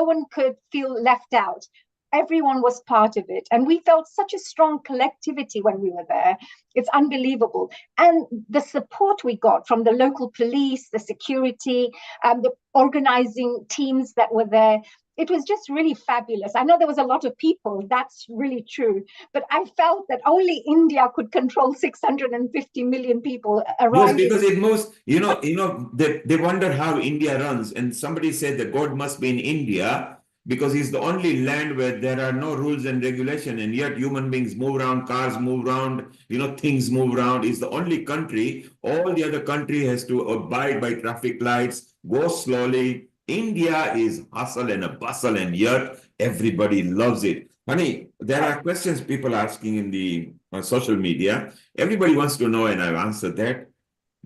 one could feel left out. Everyone was part of it. And we felt such a strong collectivity when we were there. It's unbelievable. And the support we got from the local police, the security, the organizing teams that were there, it was just really fabulous. I know there was a lot of people, that's really true. But I felt that only India could control 650 million people around. Yes, because it moves, they wonder how India runs. And somebody said that God must be in India, because it's the only land where there are no rules and regulation, and yet human beings move around, cars move around, things move around. It's the only country. All the other country has to abide by traffic lights, go slowly. India is hustle and a bustle, and yet everybody loves it. Honey, there are questions people asking in the social media. Everybody wants to know, and I've answered that.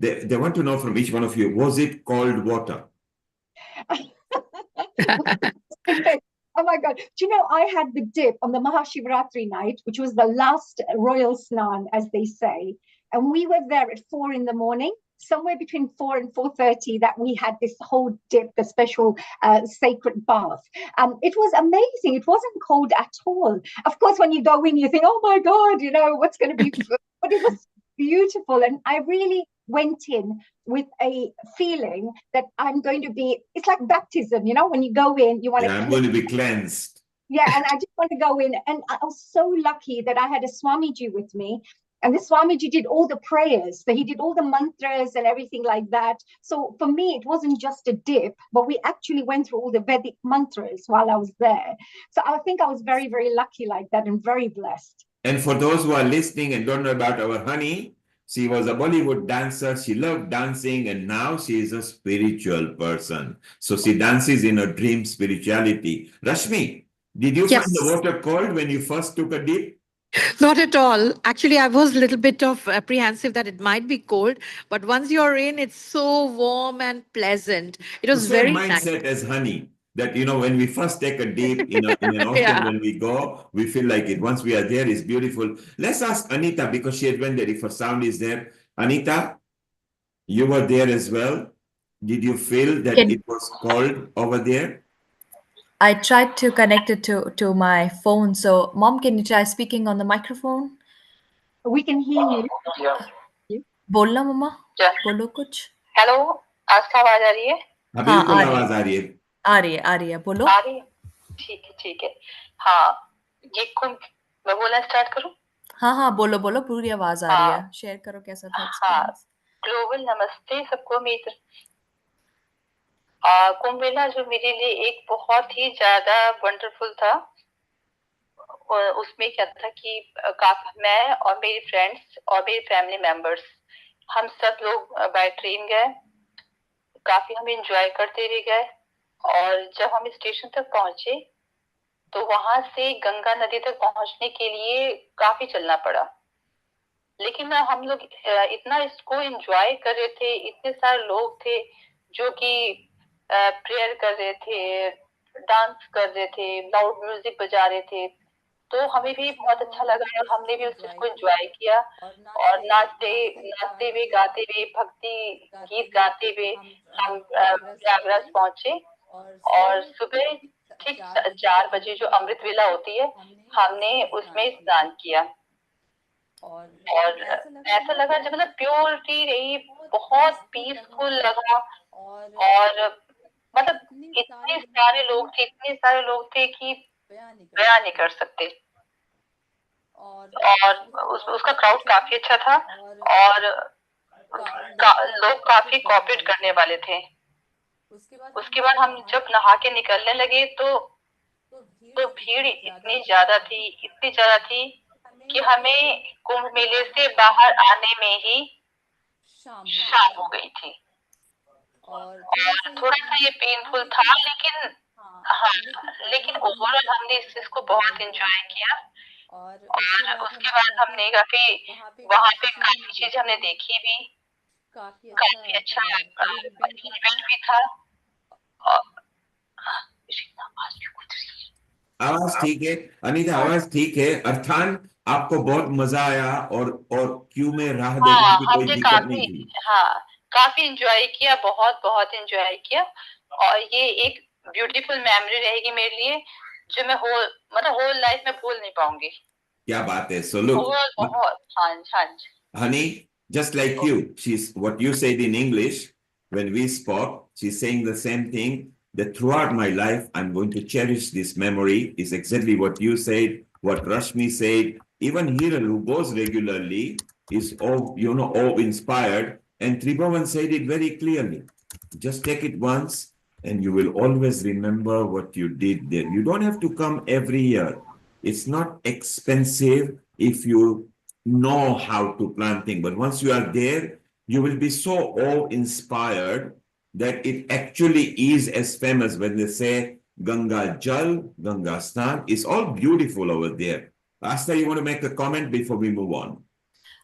They want to know from each one of you, was it cold water? Oh my God. Do you know, I had the dip on the Mahashivratri night, which was the last royal snan, as they say. And we were there at 4 in the morning, somewhere between 4 and 4:30, that we had this whole dip, the special sacred bath. It was amazing. It wasn't cold at all. Of course, when you go in, you think, oh my God, you know, what's going to be, but it was beautiful. And I really went in with a feeling that I'm going to be, it's like baptism, you know, when you go in, you want to. Yeah, I'm going to be cleansed. Yeah, and I just want to go in. And I was so lucky that I had a Swamiji with me. And the Swamiji did all the prayers. So he did all the mantras and everything like that. So for me, it wasn't just a dip, but we actually went through all the Vedic mantras while I was there. So I think I was very, very lucky like that and very blessed. And for those who are listening and don't know about our honey, she was a Bollywood dancer. She loved dancing, and now she is a spiritual person. So she dances in her dream spirituality. Rashmi, did you find the water cold when you first took a dip? Not at all. Actually, I was a little bit of apprehensive that it might be cold, but once you're in, it's so warm and pleasant. It was Same very nice. mindset as honey. That, you know, when we first take a dip in an ocean, Yeah. when we go, we feel like it. Once we are there, it's beautiful. Let's ask Anita, because she had went there, if her sound is there. Anita, you were there as well. Did you feel that it was cold over there? I tried to connect it to my phone. So, Mom, can you try speaking on the microphone? We can hear you. बोलना मम्मा बोलो कुछ hello आज का आवाज आ रही है बिल्कुल आवाज आ रही है आ रही है बोलो आ रही है ठीक है हाँ ये कुंभ मैं बोलना स्टार्ट करूं हाँ बोलो बोलो पूरी आवाज आ रही है शेयर करो कैसा था एक्सपीरियंस ग्लोबल नमस्ते सबको मित्र कुंभ मेला जो मेरे लिए एक बहुत ही ज्यादा वंडरफुल था उसमें क्या था कि काफी मैं और मेरी फ्रेंड्स और मेरे फैमिली मेंबर्स हम सब लोग बाय ट्रेन गए काफी हम एंजॉय करते भी गए और जब हम स्टेशन तक पहुंचे तो वहां से गंगा नदी तक पहुंचने के लिए काफी चलना पड़ा लेकिन हम लोग इतना इसको एंजॉय कर रहे थे इतने सारे लोग थे जो कि प्रेयर कर रहे थे डांस कर रहे थे लाउड म्यूजिक बजा रहे थे तो हमें भी बहुत अच्छा लगा और हमने भी उस चीज को एंजॉय किया और नाचते हुए गाते हुए भक्ति गीत गाते हुए हम प्रयागराज पहुंचे और सुबह ठीक 4 बजे जो अमृत वेला होती है हमने उसमें स्नान किया और ऐसा लगा जब मतलब प्योरिटी रही बहुत पीसफुल लगा और मतलब इतने सारे लोग थे कि बयान नहीं कर सकते और उसका क्राउड काफी अच्छा था और लोग काफी कोऑपरेट करने वाले थे उसके बाद हम जब नहा के निकलने लगे तो भीड़ इतनी ज्यादा थी कि हमें कुंभ मेले से बाहर आने में ही शाम हो गई थी और थोड़ा सा ये पेनफुल था लेकिन ओवरऑल हमने इस चीज को बहुत एंजॉय किया और उसके बाद हमने वहां पे काफी चीज हमने देखी भी काफी अच्छा इवेंट भी था आवाज ठीक है अनीता आवाज ठीक है अर्थान आपको बहुत मजा आया और क्यों में राह देखने की कोई दिक्कत नहीं थी काफी एंजॉय किया बहुत एंजॉय किया और ये एक ब्यूटीफुल मेमोरी रहेगी मेरे लिए जो मैं होल लाइफ में भूल नहीं पाऊंगी क्या बात है so look honey just like you she's what you said in English when we spoke she's saying the same thing that throughout my life I'm going to cherish this memory is exactly what you said what Rashmi said even Hiral who goes regularly is all inspired and Tribhuvan said it very clearly just take it once and you will always remember what you did there you don't have to come every year it's not expensive if you know how to plan things but once you are there you will be so awe-inspired that it actually is as famous when they say Ganga Jal, Ganga Snan. It's all beautiful over there. Asta, you want to make a comment before we move on?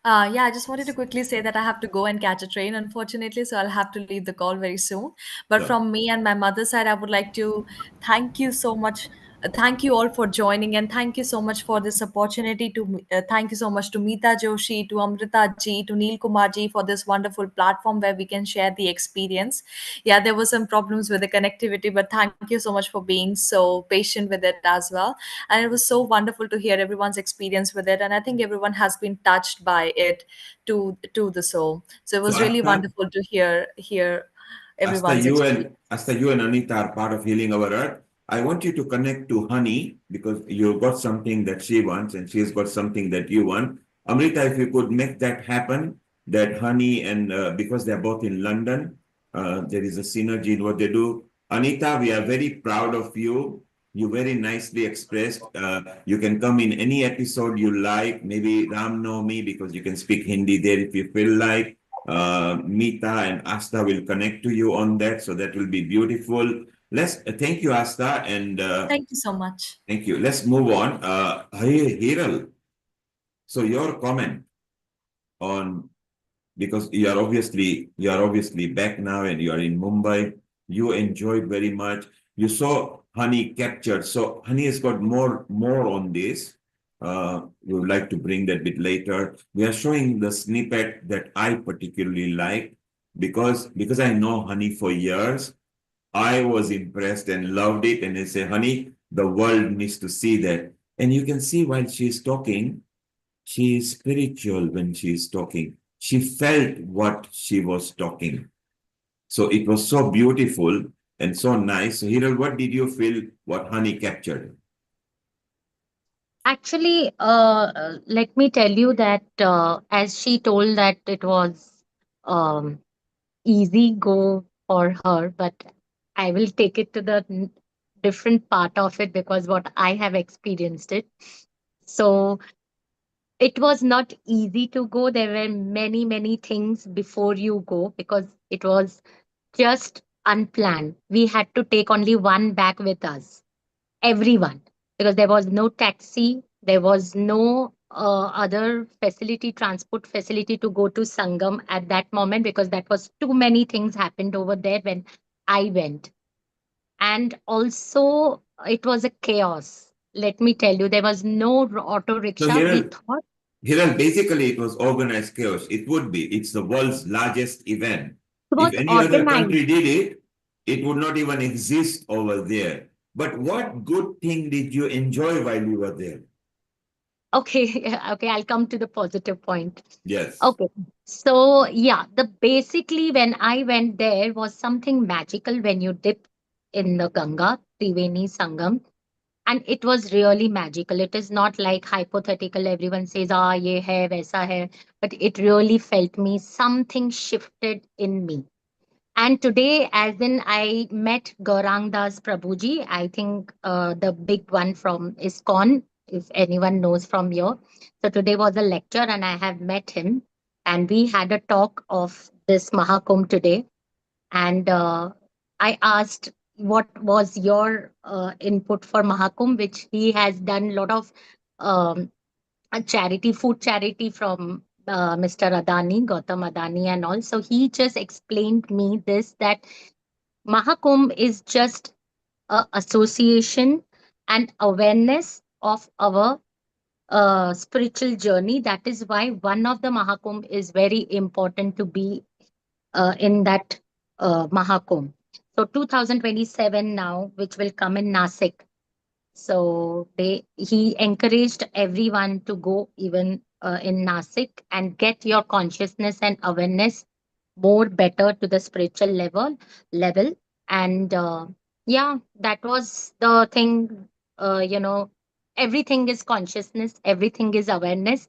Yeah, I just wanted to quickly say that I have to go and catch a train, unfortunately, so I'll have to leave the call very soon. But Sure. from me and my mother's side, I would like to thank you so much. Thank you all for joining, and thank you so much for this opportunity. Thank you so much to Meeta Joshi, to Amrita ji, to Neil Kumar ji for this wonderful platform where we can share the experience. Yeah, there were some problems with the connectivity, but thank you so much for being so patient with it as well. And it was so wonderful to hear everyone's experience with it, and I think everyone has been touched by it to the soul. So it So was really Asta, wonderful to hear Asta, everyone's experience. You and Anita are part of Healing Our Earth. I want you to connect to Honey because you've got something that she wants and she's got something that you want. Amrita, if you could make that happen, that Honey and because they're both in London, there is a synergy in what they do. Anita, we are very proud of you. You very nicely expressed. You can come in any episode you like, maybe Ram Navami because you can speak Hindi there if you feel like. Meeta and Asta will connect to you on that, so that will be beautiful. Let's thank you, Asta, and Thank you so much. thank you. Let's move on. Hiral, so your comment on because you are obviously back now and you are in Mumbai. You enjoyed very much. You saw Honey captured. So Honey has got more on this. We would like to bring that bit later. We are showing the snippet that I particularly like because I know Honey for years. I was impressed and loved it. And I say, Honey, the world needs to see that. And you can see while she's talking, she is spiritual when she is talking. She felt what she was talking. So it was so beautiful and so nice. So Hiral, what did you feel what Honey captured? Actually, let me tell you that as she told that it was um, easy go for her, but I will take it to the different part of it because what I have experienced it. So it was not easy to go. There were many things before you go because it was just unplanned. We had to take only one bag with us, everyone, because there was no taxi, there was no other facility, transport facility to go to Sangam at that moment because that was too many things happened over there when I went. And also, it was a chaos. Let me tell you, there was no auto So rickshaw. We thought Hiral, basically it was organized chaos. It would be. It's the world's largest event. it If was any other organized. country did it, it would not even exist over there. But what good thing did you enjoy while you were there? Okay, okay, I'll come to the positive point. Yes. Okay. So yeah, the basically when I went there was something magical when you dip in the Ganga, Triveni Sangam, and it was really magical. It is not like hypothetical. Everyone says, "Ah, ye hai, waisa hai," but it really felt me. Something shifted in me. And today, as in, I met Gaurang Das Prabhuji, I think the big one from ISKCON, if anyone knows from here. So today was a lecture and I have met him. And we had a talk of this Mahakumbh today. And I asked, what was your input for Mahakumbh, which he has done a lot of um, a charity, food charity from Mr. Adani, Gautam Adani, and all. So he just explained me this that Mahakumbh is just a association and awareness of our spiritual journey. That is why one of the Mahakumbh is very important to be in that Mahakumbh. So 2027 now, which will come in Nasik. So he encouraged everyone to go even in Nasik and get your consciousness and awareness more better to the spiritual level. And yeah, that was the thing. Everything is consciousness, everything is awareness.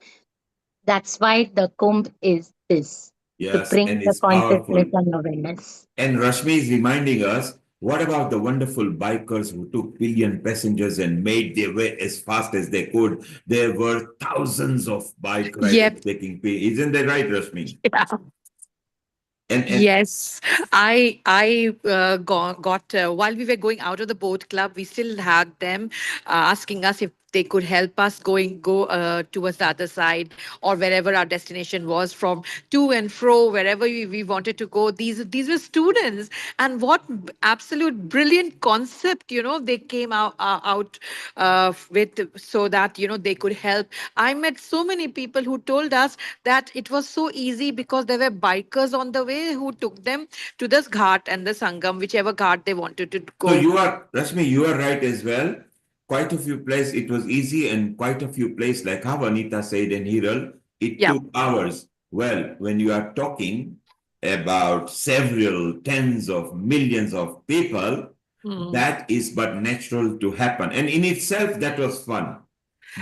That's why the Kumbh is this, to Yes, bring and the it's consciousness powerful. and awareness. And Rashmi is reminding us, what about the wonderful bikers who took billion passengers and made their way as fast as they could? There were thousands of bike riders Yep. taking place. Isn't that right, Rashmi? Yeah. And Yes, I got while we were going out of the boat club, we still had them asking us if they could help us go towards the other side or wherever our destination was, from to and fro wherever we wanted to go. These were students, and what absolute brilliant concept, they came out with, so that they could help. I met so many people who told us that it was so easy because there were bikers on the way who took them to this ghat and the Sangam, whichever ghat they wanted to so go. you are, Rashmi, you are right as well. Quite a few places it was easy, and quite a few places, like how Anita said in Hiral, it took hours. Well, when you are talking about several tens of millions of people, that is but natural to happen. And in itself, that was fun.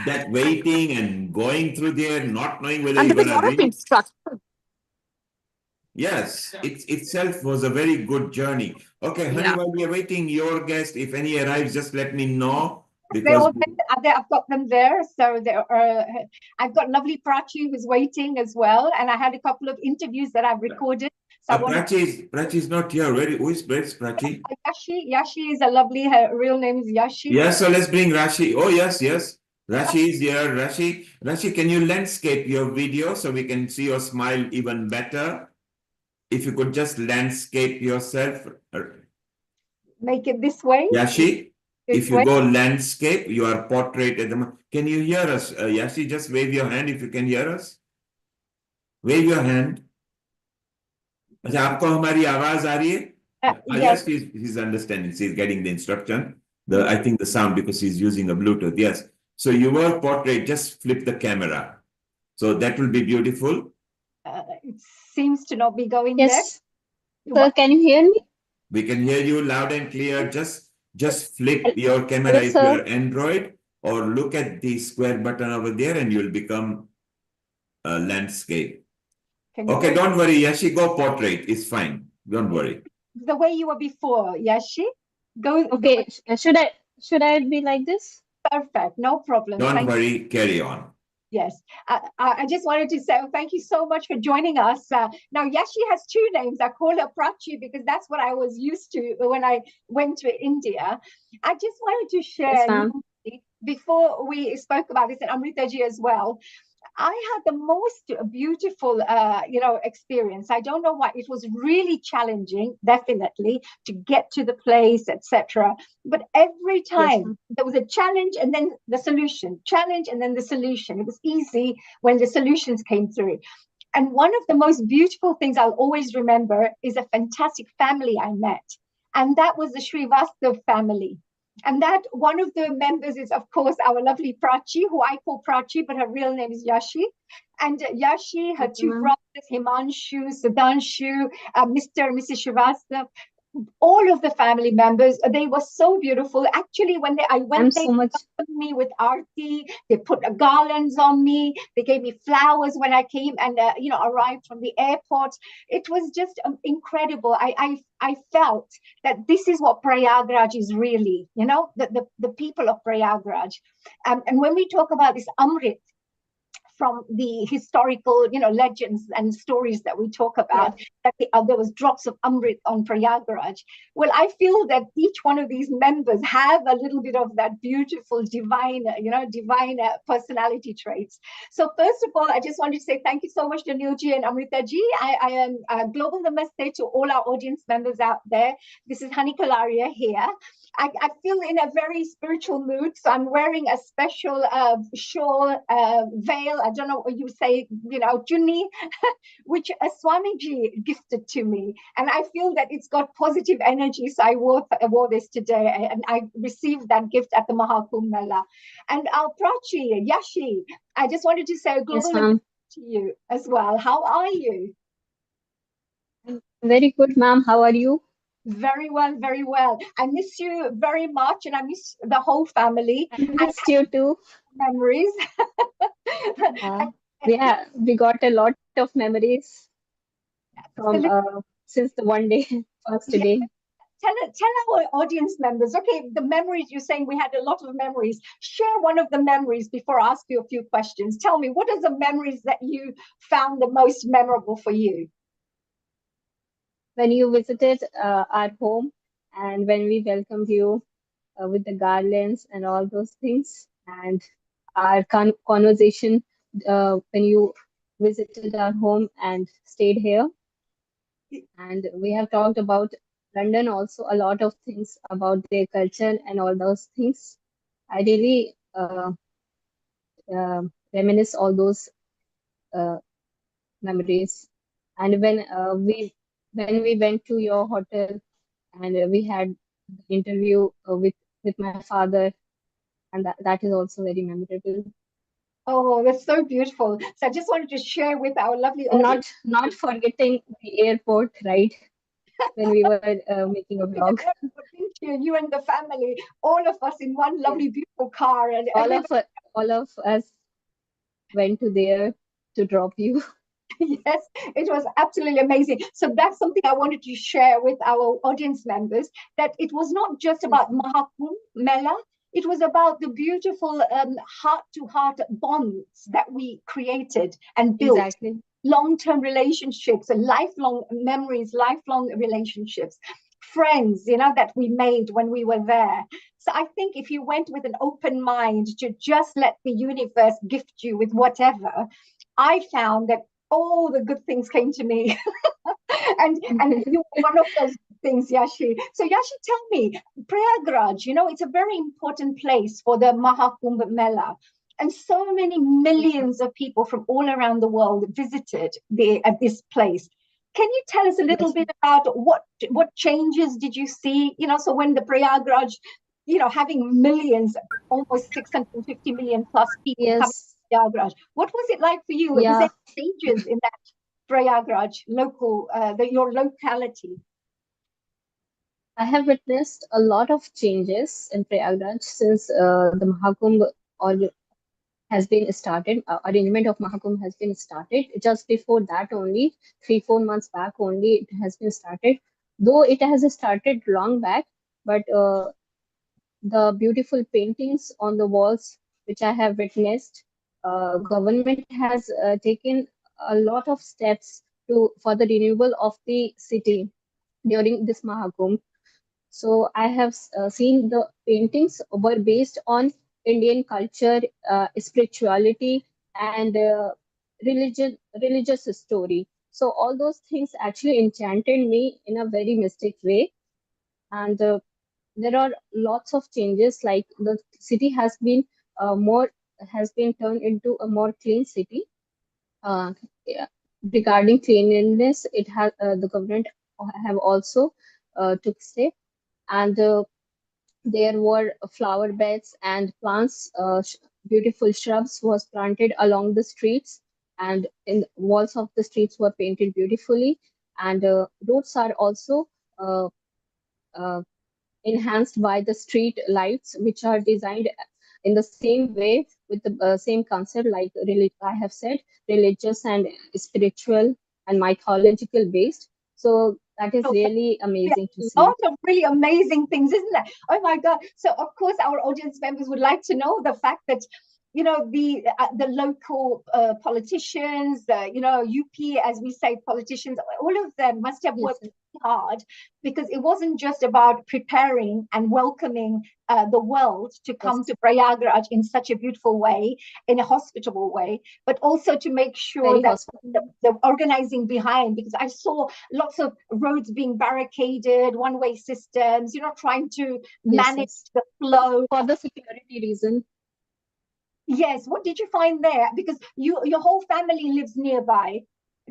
That waiting and going through there, not knowing whether And you're there was a going to lot of reach. instruction. Yes, it itself was a very good journey. Okay, honey, while we are waiting your guest, if any arrives, just let me know, They because all I've got them there. So I've got lovely Prachi who's waiting as well, and I had a couple of interviews that I've recorded. So I wanted Prachi is not here. Where's Prachi? Yashi is a lovely. Her real name is Yashi. Yes, so let's bring Rashi. Oh, yes. Rashi is here. Rashi, can you landscape your video so we can see your smile even better? If you could just landscape yourself. Make it this way. Yashi, This if you way. go landscape, your portrait at the moment. Can you hear us? Yashi, just wave your hand if you can hear us. Wave your hand. अच्छा, आपको हमारी आवाज आ रही है? Yes, he's understanding. He's getting the instruction. I think the sound, because he's using a Bluetooth. Yes. So your portrait, just flip the camera. So that will be beautiful. It seems to not be going Yes. there. Sir, can you hear me? We can hear you loud and clear. Just flip your camera if sir. you're Android, or look at the square button over there and you'll become a landscape. Okay, don't worry, Yashi, go portrait. It's fine. Don't worry. The way you were before, Yashi. Go. Okay. Should I be like this? Perfect. No problem. Don't worry. Carry on. Yes, I just wanted to say thank you so much for joining us. Now, Yashi has two names. I call her Prachi because that's what I was used to when I went to India. I just wanted to share, before we spoke about this, and Amritaji as well, I had the most beautiful, experience. I don't know why. It was really challenging, definitely, to get to the place, etc. But every time there was a challenge and then the solution, challenge and then the solution. It was easy when the solutions came through. And one of the most beautiful things I'll always remember is a fantastic family I met. And that was the Srivastav family. And that one of the members is, of course, our lovely Prachi, who I call Prachi, but her real name is Yashi. And Yashi, her two brothers, Himanshu, Sudhanshu, Mr. and Mrs. Srivastav, all of the family members, they were so beautiful. Actually, when I went, they welcomed me with Aarti. They put garlands on me. They gave me flowers when I came and arrived from the airport. It was just incredible. I felt that this is what Prayagraj is really, the people of Prayagraj. And when we talk about this Amrit, from the historical, legends and stories that we talk about, that there was drops of Amrit on Prayagraj. Well, I feel that each one of these members have a little bit of that beautiful, divine personality traits. So first of all, I just want to say thank you so much to Neilji and Amritaji. I am global namaste to all our audience members out there. This is Hani Kalaria here. I feel in a very spiritual mood, so I'm wearing a special shawl, veil. I don't know what you say, chunni, which a Swamiji gifted to me, and I feel that it's got positive energy. So I wore this today, and I received that gift at the Maha Kumbh Mela. And Prachi, Yashi, I just wanted to say a global namaste to you as well. How are you? Very good, ma'am. How are you? Very well, very well. I miss you very much, and I miss the whole family. I miss you too. Memories. Yeah, we got a lot of memories from since the one day first day. Tell our audience members, okay, the memories, you're saying we had a lot of memories. Share one of the memories before I ask you a few questions. Tell me, what are the memories that you found the most memorable for you? when you visited our home and when we welcomed you with the garlands and all those things, and our conversation when you visited our home and stayed here. And we have talked about London also, a lot of things about their culture and all those things. I really reminisce all those memories. And when we went to your hotel and we had the interview with my father, and that is also very memorable. Oh, that's so beautiful. So I just wanted to share with our lovely And audience. not forgetting the airport ride when we were making a vlog. You and the family, all of us in one lovely, beautiful car, and all of us went to there to drop you. Yes, it was absolutely amazing. So that's something I wanted to share with our audience members, that it was not just about Maha Kumbh Mela, it was about the beautiful heart-to-heart bonds that we created and built. Exactly. Long-term relationships and lifelong memories, lifelong relationships, friends, that we made when we were there. So I think if you went with an open mind to just let the universe gift you with whatever, I found that all the good things came to me. and you were one of those things, Yashi. So Yashi, tell me, Prayagraj, it's a very important place for the Maha Kumbh Mela. And so many millions of people from all around the world visited at this place. Can you tell us a little bit about what changes did you see? So when the Prayagraj, having millions, almost 650 million plus people coming to Prayagraj, what was it like for you? Was there changes in that Prayagraj, your locality? I have witnessed a lot of changes in Prayagraj since the Mahakumbh has been started. Arrangement of Mahakumbh has been started. Just before that, only 3-4 months back, only it has been started. Though it has started long back, but the beautiful paintings on the walls, which I have witnessed, government has taken a lot of steps for the renewal of the city during this Mahakumbh. So I have seen the paintings were based on Indian culture, spirituality, and religious story. So all those things actually enchanted me in a very mystic way. And there are lots of changes, like the city has been turned into a more clean city. Yeah. Regarding cleanliness, it has the government have also took step, and there were flower beds and plants, beautiful shrubs was planted along the streets, and in walls of the streets were painted beautifully, and roads are also uh, uh, enhanced by the street lights, which are designed in the same way with the same concept, like I have said, religious and spiritual and mythological based. So that is really amazing to see. A lot of really amazing things, isn't there? Oh my God. So of course our audience members would like to know the fact that the local politicians, UP, as we say, politicians, all of them must have worked hard, because it wasn't just about preparing and welcoming the world to come to Prayagraj in such a beautiful way, in a hospitable way, but also to make sure that the organizing behind, because I saw lots of roads being barricaded, one-way systems, trying to manage the flow. For the security reason. Yes. What did you find there? Because your whole family lives nearby.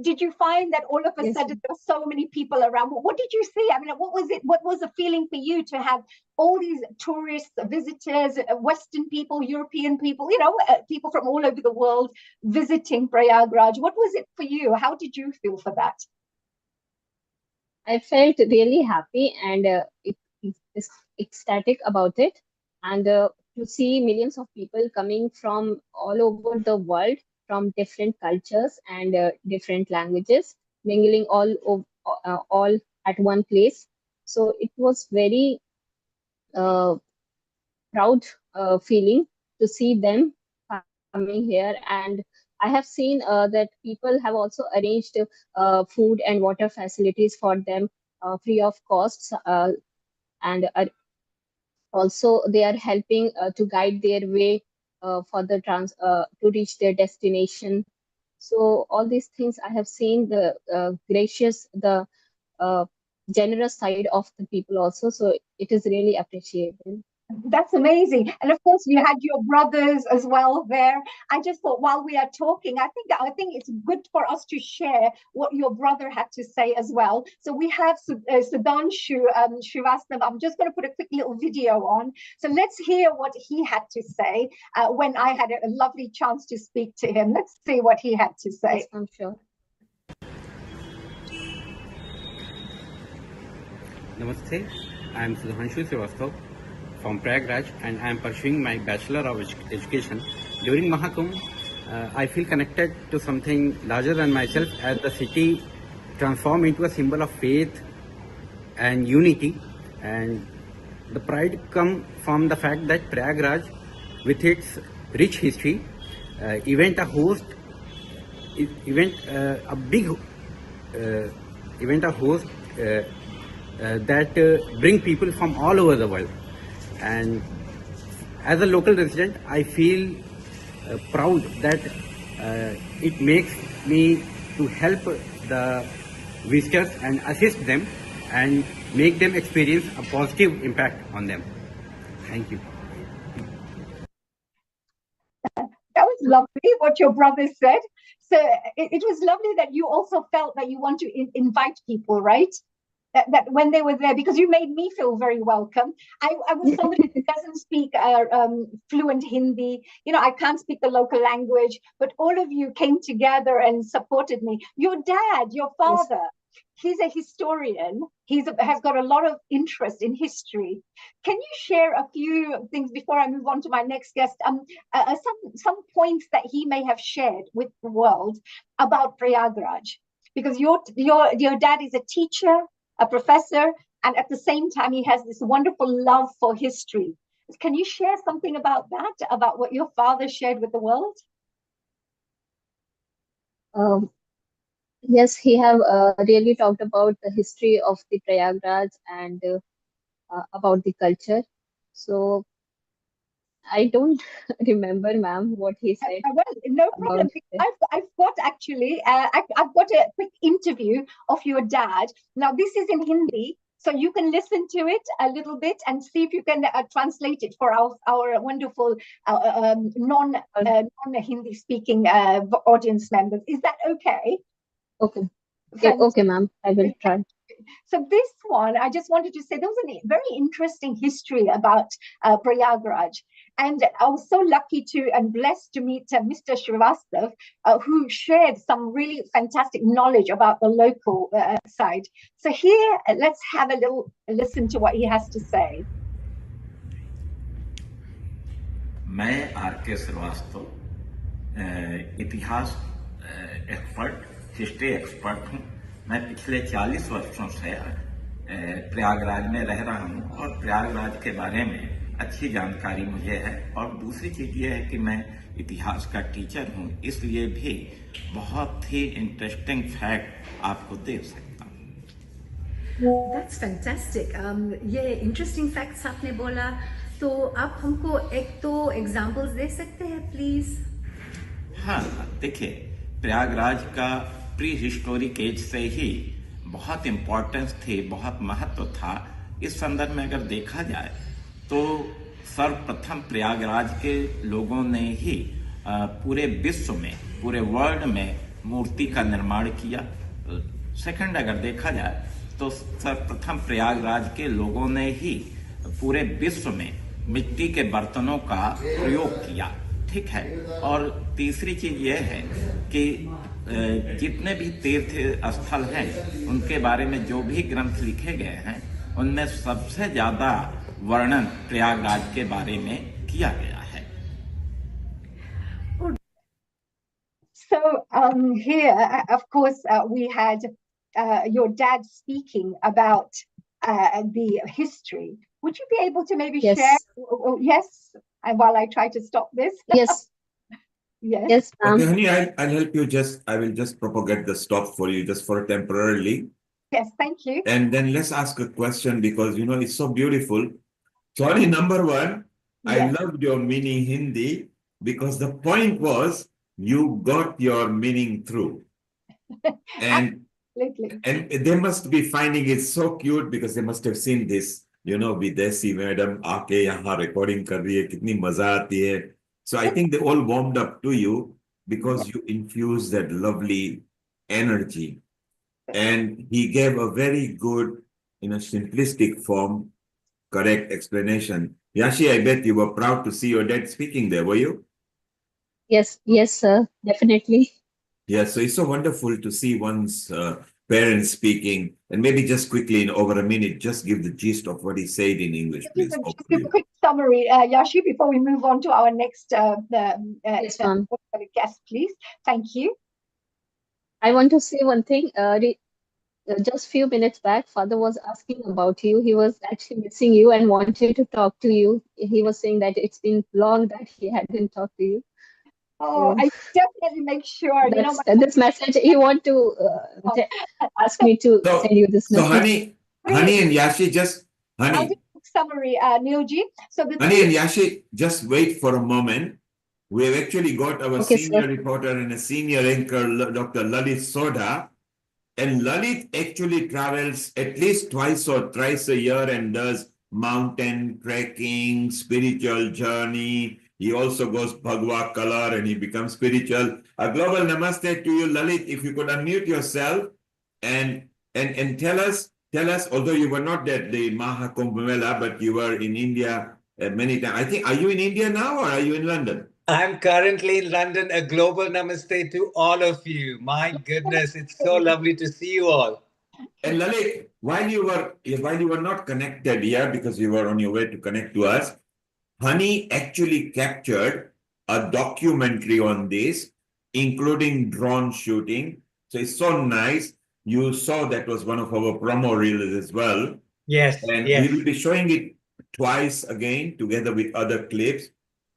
Did you find that all of a sudden there were so many people around? What did you see? I mean, what was it? What was the feeling for you to have all these tourists, visitors, Western people, European people, people from all over the world visiting Prayagraj? What was it for you? How did you feel for that? I felt really happy and ecstatic about it. And to see millions of people coming from all over the world, from different cultures and different languages, mingling all at one place. So it was very proud feeling to see them coming here and I have seen that people have also arranged food and water facilities for them free of costs, and also they are helping to guide their way for the to reach their destination. So all these things I have seen the gracious, the uh, generous side of the people also. So it is really appreciable. That's amazing. And of course, you had your brothers as well there. I just thought while we are talking, I think it's good for us to share what your brother had to say as well. So we have Sudhanshu Srivastava. I'm just going to put a quick little video on. So let's hear what he had to say when I had a lovely chance to speak to him. Let's see what he had to say. Yes, I'm sure. Namaste, I am Sudhanshu Srivastava from Prayagraj, and I am pursuing my Bachelor of Education. During Mahakumbh, I feel connected to something larger than myself as the city transformed into a symbol of faith and unity. And the pride comes from the fact that Prayagraj, with its rich history, event a host that bring people from all over the world. And as a local resident, I feel proud that it makes me to help the visitors and assist them and make them experience a positive impact on them. Thank you. That was lovely what your brother said. So it was lovely that you also felt that you want to invite people, right? That when they were there, because you made me feel very welcome. I was somebody who doesn't speak fluent Hindi. You know, I can't speak the local language, but all of you came together and supported me. Your dad, your father, he's a historian. Has got a lot of interest in history. Can you share a few things before I move on to my next guest? Some points that he may have shared with the world about Prayagraj, because your dad is a teacher, a professor, and at the same time he has this wonderful love for history. Can you share something about that, about what your father shared with the world? Yes, he have really talked about the history of the Prayagraj and about the culture. So I don't remember, ma'am, what he said. Well, no problem. I've got actually, I've got a quick interview of your dad. Now, this is in Hindi, so you can listen to it a little bit and see if you can translate it for our wonderful non-Hindi speaking audience members. Is that okay? Okay. Yeah, okay, ma'am. I will try. So this one, I just wanted to say there was a very interesting history about Prayagraj. And I was so lucky and blessed to meet Mr. Srivastava, who shared some really fantastic knowledge about the local side. So here, let's have a little listen to what he has to say. मैं R K. Srivastava इतिहास expert, history expert हूँ। मैं पिछले 40 वर्षों से प्रयागराज में रह रहा हूँ और प्रयागराज के बारे में अच्छी जानकारी मुझे है। और दूसरी चीज ये है कि मैं इतिहास का टीचर हूँ, इसलिए भी बहुत ही इंटरेस्टिंग फैक्ट आपको दे सकता हूँ। That's fantastic. ये इंटरेस्टिंग फैक्ट्स आपने बोला, तो आप हमको एक दो एग्जांपल्स दे सकते हैं प्लीज? हाँ, देखिए, प्रयागराज का प्री हिस्टोरिक एज से ही बहुत इम्पोर्टेंस थी, बहुत महत्व था। इस संदर्भ में अगर देखा जाए तो सर्वप्रथम प्रयागराज के लोगों ने ही पूरे विश्व में, पूरे वर्ल्ड में मूर्ति का निर्माण किया। सेकंड, अगर देखा जाए तो सर्वप्रथम प्रयागराज के लोगों ने ही पूरे विश्व में मिट्टी के बर्तनों का प्रयोग किया। ठीक है। और तीसरी चीज यह है कि जितने भी तीर्थ स्थल हैं उनके बारे में जो भी ग्रंथ लिखे गए हैं उनमें सबसे ज्यादा वर्णन प्रयागराज के बारे में किया गया है। So here, of course, we had your dad speaking about the history. Would you be able to maybe share? Yes. And while I try to stop this. Yes. Yes, Okay, honey, I'll help you. I will just propagate the stop for you just for temporarily. Yes, thank you. And then let's ask a question because, it's so beautiful. Sorry, number one, I Yes. loved your meaning Hindi because the point was you got your meaning through. And Absolutely. and they must be finding it so cute because they must have seen this, Videsi madam aake yahan recording kar rahi hai, kitni maza aati hai. So I think they all warmed up to you because you infused that lovely energy. And he gave a very good, simplistic form, correct explanation. Yashi, I bet you were proud to see your dad speaking there, were you? yes, sir, definitely. Yeah, so it's so wonderful to see one's parents speaking. And maybe just quickly, in over a minute, just give the gist of what he said in English, please. Just a quick summary, Yashi, before we move on to our next Yes, ma'am. guest, please. Thank you. I want to say one thing. Just few minutes back, Father was asking about you. He was actually missing you and wanted to talk to you. He was saying that it's been long that he hadn't talked to you. Oh, I definitely make sure. This message. He want to ask me to send you this So message. honey and Yashi, just I'll honey, do a quick summary, Neilji. So the honey and Yashi, just wait for a moment. We have actually got our Okay, senior sir. reporter and a senior anchor, Dr. Lalit Soda. And Lalit actually travels at least twice or thrice a year and does mountain trekking, spiritual journey. He also goes Bhagwa color and he becomes spiritual. A global namaste to you, Lalit. If you could unmute yourself and tell us, although you were not at the Maha Kumbh Mela, but you were in India many times. I think, are you in India now or are you in London? I'm currently in London. A global namaste to all of you. My goodness, it's so lovely to see you all. And Lalit, while you were not connected here because you were on your way to connect to us, Honey actually captured a documentary on this, including drone shooting. So it's so nice. You saw that was one of our promo reels as well. Yes, And yes. we will be showing it twice again together with other clips.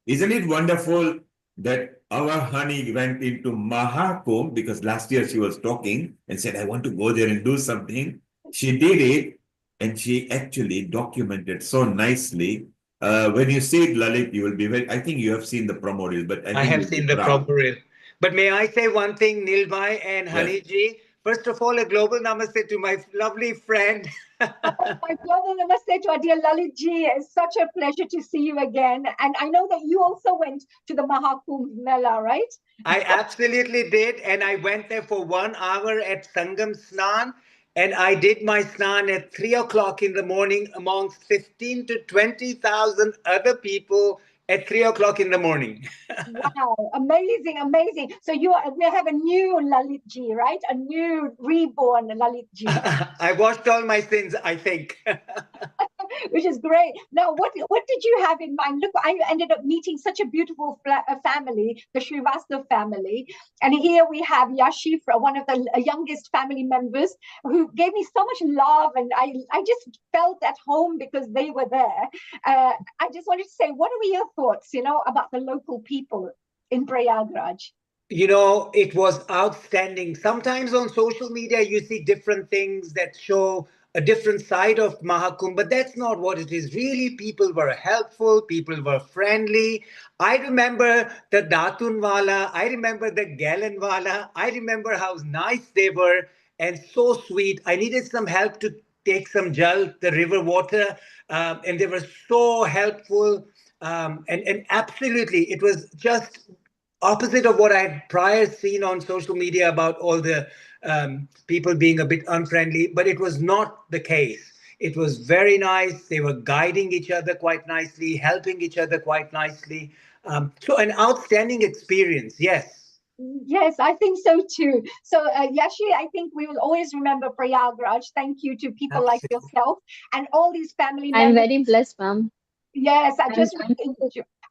Isn't it wonderful that our honey went into Maha Kumbh because last year she was talking and said, I want to go there and do something. She did it and she actually documented so nicely. When you see it, Lalit, you will be very, I think you have seen the promo reel, but I I think have you'll be seen the proud. proper reel. But may I say one thing, Nilbhai and Yes. Haniji? First of all, a global namaste to my lovely friend. My global namaste to our dear Lalit ji. It's such a pleasure to see you again. And I know that you also went to the Maha Kumbh Mela, right? I absolutely did. And I went there for 1 hour at Sangam Snan. And I did my snan at 3 o'clock in the morning amongst 15 to 20,000 other people at 3 o'clock in the morning. Wow, amazing, amazing. So we have a new Lalit ji, right? A new reborn Lalit ji. I washed all my sins, I think. Which is great. Now, what did you have in mind? Look, I ended up meeting such a beautiful family, the Srivastava family. And here we have Yashi, one of the youngest family members, who gave me so much love. And I just felt at home because they were there. I just wanted to say, what are your thoughts, about the local people in Prayagraj? It was outstanding. Sometimes on social media, you see different things that show a different side of Mahakumbh, but that's not what it is. Really, people were helpful, people were friendly. I remember the Datunwala, I remember the Galanwala, I remember how nice they were and so sweet. I needed some help to take some jal, the river water, and they were so helpful. And absolutely, it was just opposite of what I had prior seen on social media about all the people being a bit unfriendly, but it was not the case. It was very nice. They were guiding each other quite nicely, helping each other quite nicely. So an outstanding experience, yes. Yes, I think so too. So, Yashi, I think we will always remember Prayagraj. Thank you to people like yourself and all these family members. I'm very blessed, ma'am. Yes, I'm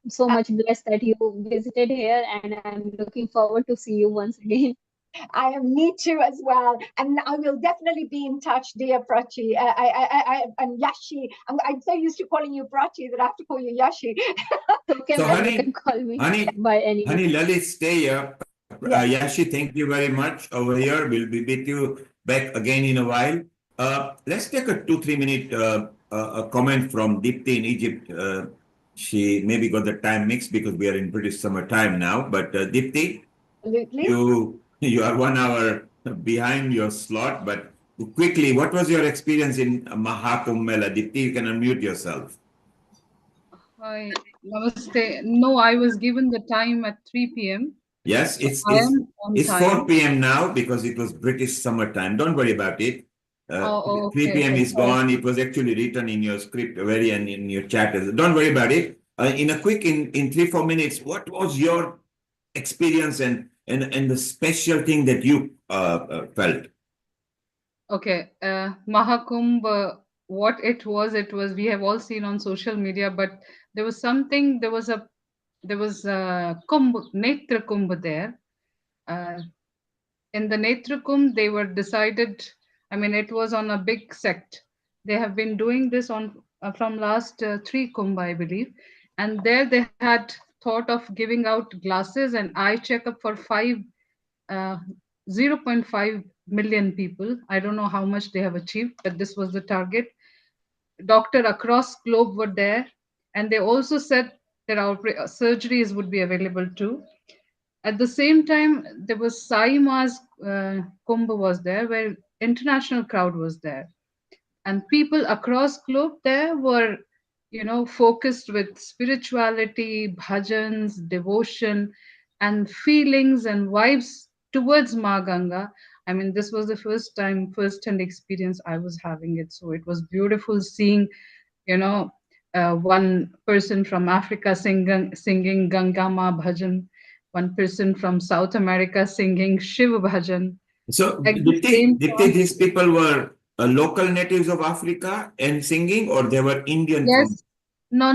so much blessed that you visited here, and I'm looking forward to see you once again. Me too as well, and I will definitely be in touch, dear Prachi. And Yashi. I'm so used to calling you Prachi that I have to call you Yashi. Okay, So, ma'am, you can call me by any name. honey, Lalit, stay here. Yes. Yashi, thank you very much over here. We'll be with you back again in a while. Let's take a 2-3 minute a comment from Dipti in Egypt. She maybe got the time mixed because we are in British summer time now. But Dipti, Absolutely. you are 1 hour behind your slot. But quickly, what was your experience in Maha Kumbh Mela? Dipti, you can unmute yourself. Hi, namaste. No, I was given the time at 3 p.m. Yes, So I am on it's time. 4 p.m. now because it was British summertime. Don't worry about it. Oh, 3 okay. p.m. is gone. It was actually written in your script, very and in your chat. Don't worry about it. In a quick, in 3-4 minutes, what was your experience and the special thing that you felt? Okay. Mahakumbh, what it was, we have all seen on social media, but there was something, there was a Kumbh, Netra Kumbh there. In the Netra Kumbh, they were decided, I mean, it was on a big sect. They have been doing this on from last 3 Kumbh, I believe. And there they had thought of giving out glasses and eye checkup for 0.5 million people. I don't know how much they have achieved, but this was the target. Doctor across globe were there, and they also said that our surgeries would be available too. At the same time, there was Sai Ma's Kumbh was there, where international crowd was there, and people across globe there were, focused with spirituality, bhajans, devotion, and feelings and vibes towards Ma Ganga. I mean, this was the first-hand experience I was having it. So it was beautiful seeing, you know, one person from Africa singing Ganga Ma Bhajan, one person from South America singing Shiv Bhajan. So, At the same Dipti, these people were local natives of Africa and singing, or they were Indian from? Yes. No.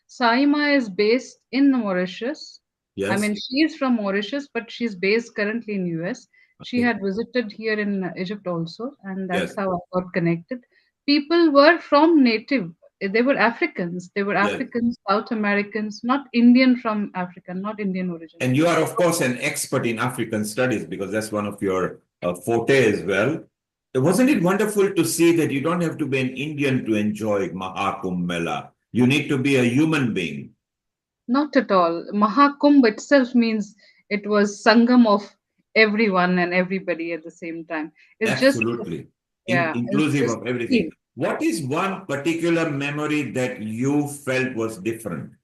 Saima is based in Mauritius. I Yes. mean, she is from Mauritius, but she's based currently in US. She Okay. had visited here in Egypt also, and that's Yes. how I got connected. People were from native. They were Africans. They were Yes. Africans, South Americans, not Indian from Africa, not Indian origin. And you are, of course, an expert in African studies because that's one of your forte as well. Wasn't it wonderful to see that you don't have to be an Indian to enjoy Maha Kumbh Mela? You need to be a human being. Not at all. Mahakumbh itself means it was Sangam of everyone and everybody at the same time. It's Absolutely. It's Inclusive just of everything. What is one particular memory that you felt was different?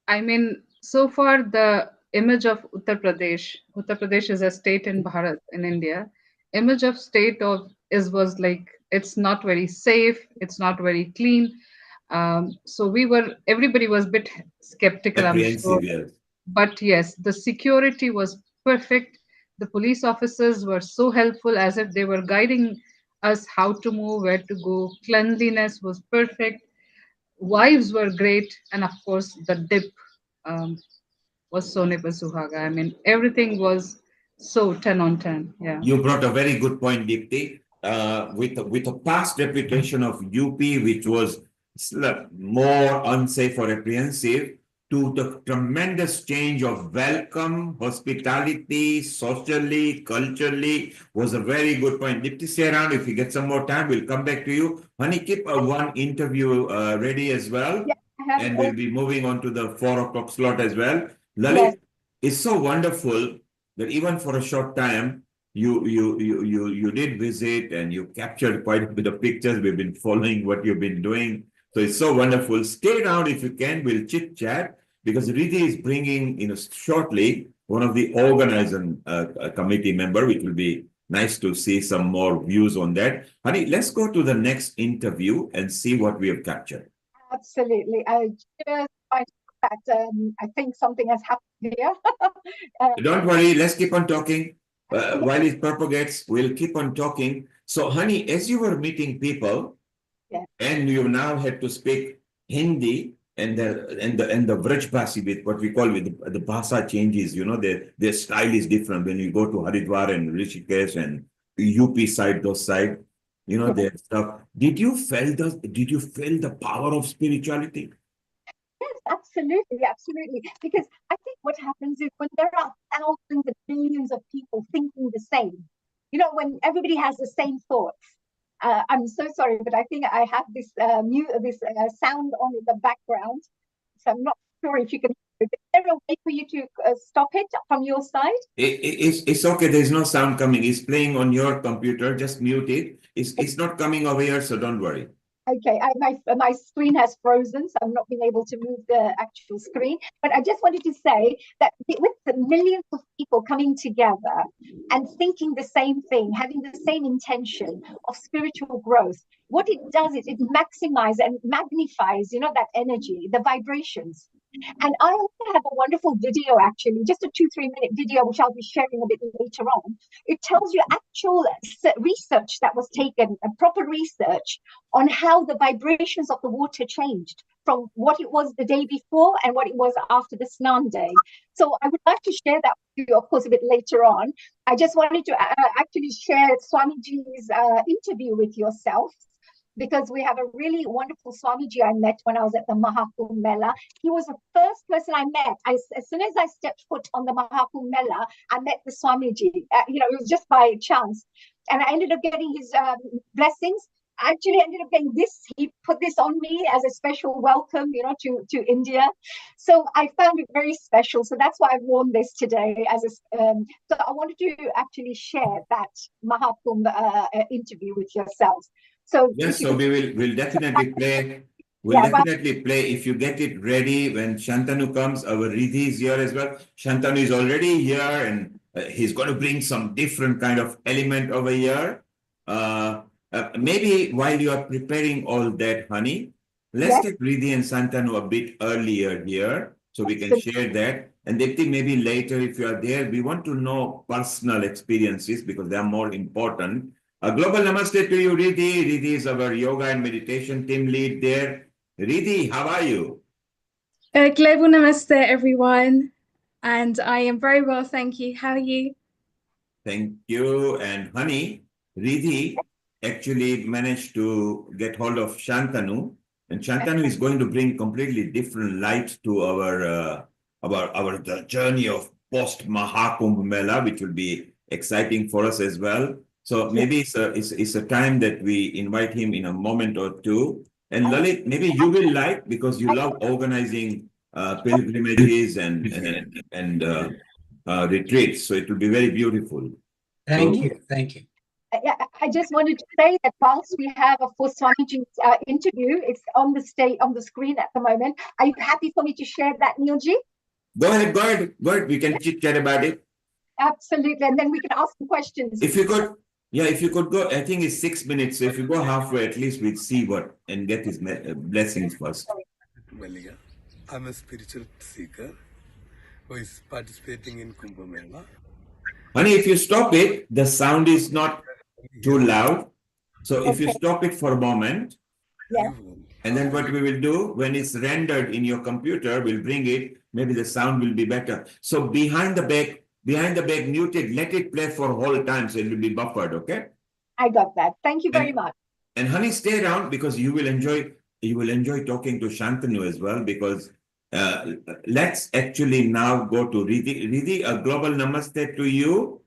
I mean, so far the image of Uttar Pradesh is a state in Bharat, in India. Image of state of was like it's not very safe, it's not very clean. So everybody was a bit skeptical, I'm sure. Apprehensive, yes. But yes, the security was perfect. The police officers were so helpful as if they were guiding us how to move, where to go. Cleanliness was perfect. Wives were great. And of course, the dip was so Suhaga. I mean, everything was so 10 on 10. Yeah. You brought a very good point, Dipti. With a past reputation of UP, which was more unsafe or apprehensive, to the tremendous change of welcome, hospitality, socially, culturally, was a very good point. Dipti, stay around. If you get some more time, we'll come back to you. Honey, keep one interview ready as well. Yeah, and we'll be moving on to the 4 o'clock slot as well. Lalit, it's so wonderful that even for a short time, you did visit and you captured quite a bit of pictures. We've been following what you've been doing. So it's so wonderful. Stay around if you can. We'll chit chat because Riddhi is bringing, shortly one of the organizing committee member, which will be nice to see some more views on that. Honey, let's go to the next interview and see what we have captured. Absolutely. I just find that I think something has happened here. Don't worry, let's keep on talking. While it propagates, we'll keep on talking. So, honey, as you were meeting people, and you now had to speak Hindi, and the Vrajbasi, with what we call with the bhasa changes, their style is different when you go to Haridwar and Rishikesh and UP side, those side, their stuff. Did you feel the power of spirituality? Yes, absolutely, absolutely. Because I think what happens is when there are thousands of millions of people thinking the same, when everybody has the same thoughts. I'm so sorry, but I think I have this sound on in the background, so I'm not sure if you can. Is there a way for you to stop it from your side? It's okay. There's no sound coming. It's playing on your computer. Just mute it. It's not coming over here, so don't worry. Okay, my screen has frozen, so I'm not being able to move the actual screen. But I just wanted to say that with the millions of people coming together and thinking the same thing, having the same intention of spiritual growth, what it does is it maximizes and magnifies, that energy, the vibrations. And I also have a wonderful video, actually, just a 2-3 minute video, which I'll be sharing a bit later on. It tells you actual research that was taken, proper research on how the vibrations of the water changed from what it was the day before and what it was after the Snan day. So I would like to share that with you, of course, a bit later on. I just wanted to actually share Swamiji's interview with yourself, because we have a really wonderful Swamiji I met when I was at the Maha Kumbh Mela. He was the first person I met. As soon as I stepped foot on the Maha Kumbh Mela, I met the Swamiji. It was just by chance. And I ended up getting his blessings. I actually ended up getting this. He put this on me as a special welcome, to India. So I found it very special. So that's why I've worn this today. So I wanted to actually share that Maha Kumbh interview with yourselves. So yes, so we'll definitely play. We'll definitely play if you get it ready when Shantanu comes. Our Riddhi is here as well. Shantanu is already here, and he's going to bring some different kind of element over here. Maybe while you are preparing all that, honey, let's take Riddhi and Shantanu a bit earlier here so we can share that. And Dipti, maybe later if you are there, we want to know personal experiences because they are more important. A global namaste to you, Riddhi. Riddhi is our yoga and meditation team lead there. Riddhi, how are you? Global namaste, everyone. And I am very well, thank you. How are you? Thank you. And honey, Riddhi actually managed to get hold of Shantanu. And Shantanu is going to bring completely different light to the journey of post Maha Kumbh Mela, which will be exciting for us as well. So maybe it's a time that we invite him in a moment or two. And Lalit, maybe you will like, because you love organizing pilgrimages and retreats. So it will be very beautiful. Thank you. I just wanted to say that whilst we have, of course, Swamiji's interview, it's on the screen at the moment. Are you happy for me to share that, Neilji? Go ahead. We can chit chat about it. Absolutely, and then we can ask some questions. If you could go, I think it's 6 minutes. So if you go halfway, at least we'll see what and get his blessings first. I'm a spiritual seeker who is participating in Kumbh Mela. Honey, if you stop it, the sound is not too loud. So if you stop it for a moment, and then what we will do, when it's rendered in your computer, we'll bring it, maybe the sound will be better. So behind the back, mute it, let it play for whole time, so it will be buffered, okay? I got that. Thank you very much. And honey, stay around because you will enjoy talking to Shantanu as well, because let's actually now go to Riddhi. Riddhi, a global namaste to you.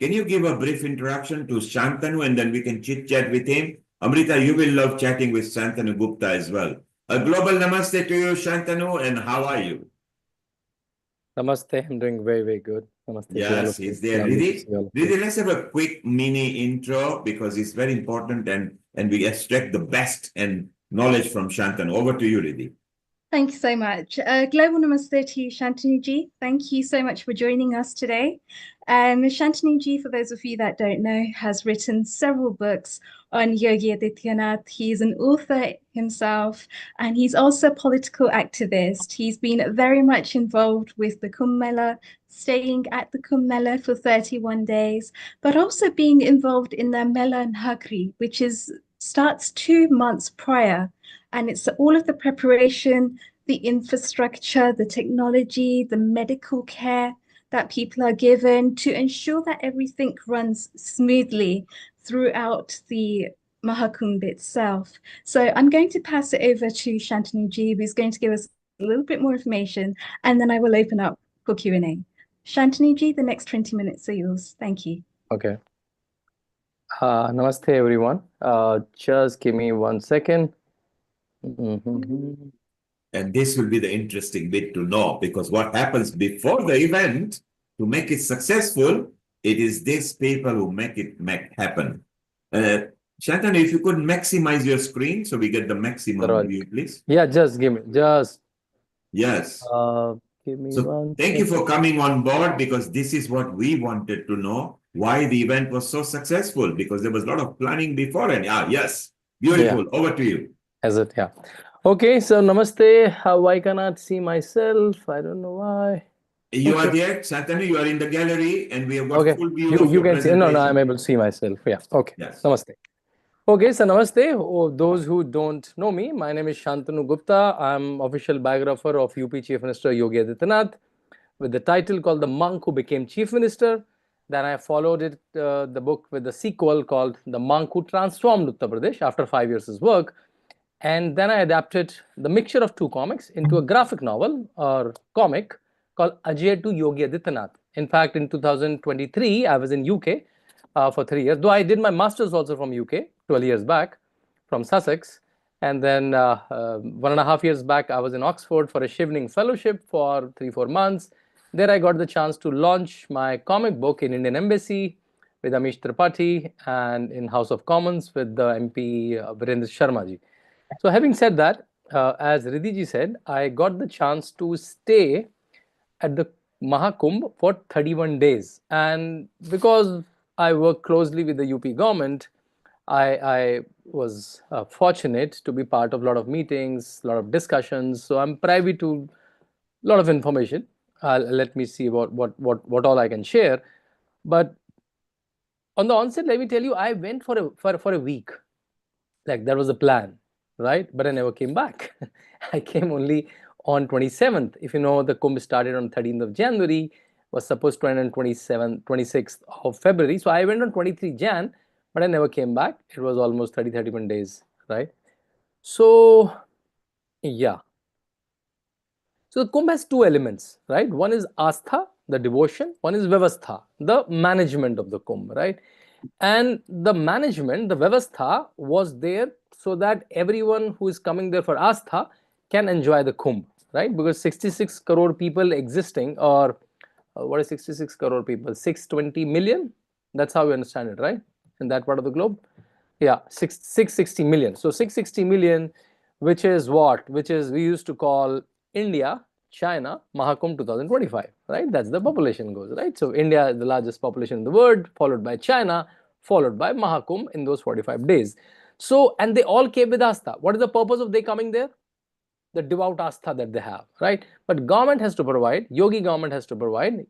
Can you give a brief introduction to Shantanu and then we can chit chat with him? Amrita, you will love chatting with Shantanu Gupta as well. A global namaste to you, Shantanu, and how are you? Namaste, I'm doing very, very good. Namaste. Yes, he's there. Riddhi, let's have a quick mini intro because it's very important and we extract the best and knowledge from Shantanu. Over to you, Riddhi. Thank you so much. Global namaste to you, Shantanu-ji. Thank you so much for joining us today. Shantanu-ji, for those of you that don't know, has written several books on Yogi Adityanath. He's an author himself, and he's also a political activist. He's been very much involved with the Kumbh Mela, staying at the Kumbh Mela for 31 days, but also being involved in the Mela-2025, which starts 2 months prior. And it's all of the preparation, the infrastructure, the technology, the medical care that people are given to ensure that everything runs smoothly throughout the Mahakumbh itself. So I'm going to pass it over to Shantanu Ji, who's going to give us a little bit more information, and then I will open up for Q&A. Shantanu Ji, the next 20 minutes are yours. Thank you. Okay. Namaste, everyone. Just give me 1 second. And this will be the interesting bit to know, because what happens before the event to make it successful, it is these people who make it happen. Shantanu, if you could maximize your screen so we get the maximum view, please. Yeah, just give me, Yes. Give me So one thank you second. for coming on board, because this is what we wanted to know, why the event was so successful, because there was a lot of planning before. And yes, beautiful. Yeah. Over to you. Is it? Yeah. Okay, so namaste. I cannot see myself. I don't know why. You are there, Shantanu, you are in the gallery, and we have got Okay, full view you of your can see. presentation. No, I'm able to see myself. Yeah. Okay. Yes. Namaste. Okay, so namaste. Oh, those who don't know me, my name is Shantanu Gupta. I'm official biographer of UP Chief Minister Yogi Adityanath, with the title called The Monk Who Became Chief Minister. Then I followed it, the book, with the sequel called The Monk Who Transformed Uttar Pradesh after 5 years' work. And then I adapted the mixture of two comics into a graphic novel or comic called Ajay to Yogi Adityanath. In fact, in 2023, I was in UK for 3 years, though I did my master's also from UK 12 years back from Sussex. And then 1.5 years back, I was in Oxford for a Shivning Fellowship for 3-4 months. There I got the chance to launch my comic book in Indian Embassy with Amish Tripathi, and in House of Commons with the MP Virendra Sharma ji. So having said that, as Riddhi ji said, I got the chance to stay at the Mahakumbh for 31 days. And because I work closely with the UP government, I was fortunate to be part of a lot of meetings, a lot of discussions. So I'm privy to a lot of information. Let me see what all I can share. But on the onset, let me tell you, I went for a week. Like, that was the plan, right? But I never came back. I came only on 27th. If you know, the Kumbh started on 13th of January, was supposed to end on 26th of February. So I went on 23 Jan, but I never came back. It was almost 31 days, right? So, yeah. So the Kumbh has two elements, right? One is Astha, the devotion. One is Vyavastha, the management of the Kumbh, right? And the management, the Vyavastha, was there so that everyone who is coming there for Astha can enjoy the Kumbh, right? Because 66 crore people existing, or what is 66 crore people? 620 million? That's how we understand it, right? In that part of the globe? Yeah, 660 million. So 660 million, which is what? Which is, we used to call India, China, Mahakumbh 2025, right? That's the population goes, right? So India is the largest population in the world, followed by China, followed by Mahakumbh in those 45 days. So, and they all came with Astha. What is the purpose of they coming there? The devout Astha that they have, right? But government has to provide, Yogi government has to provide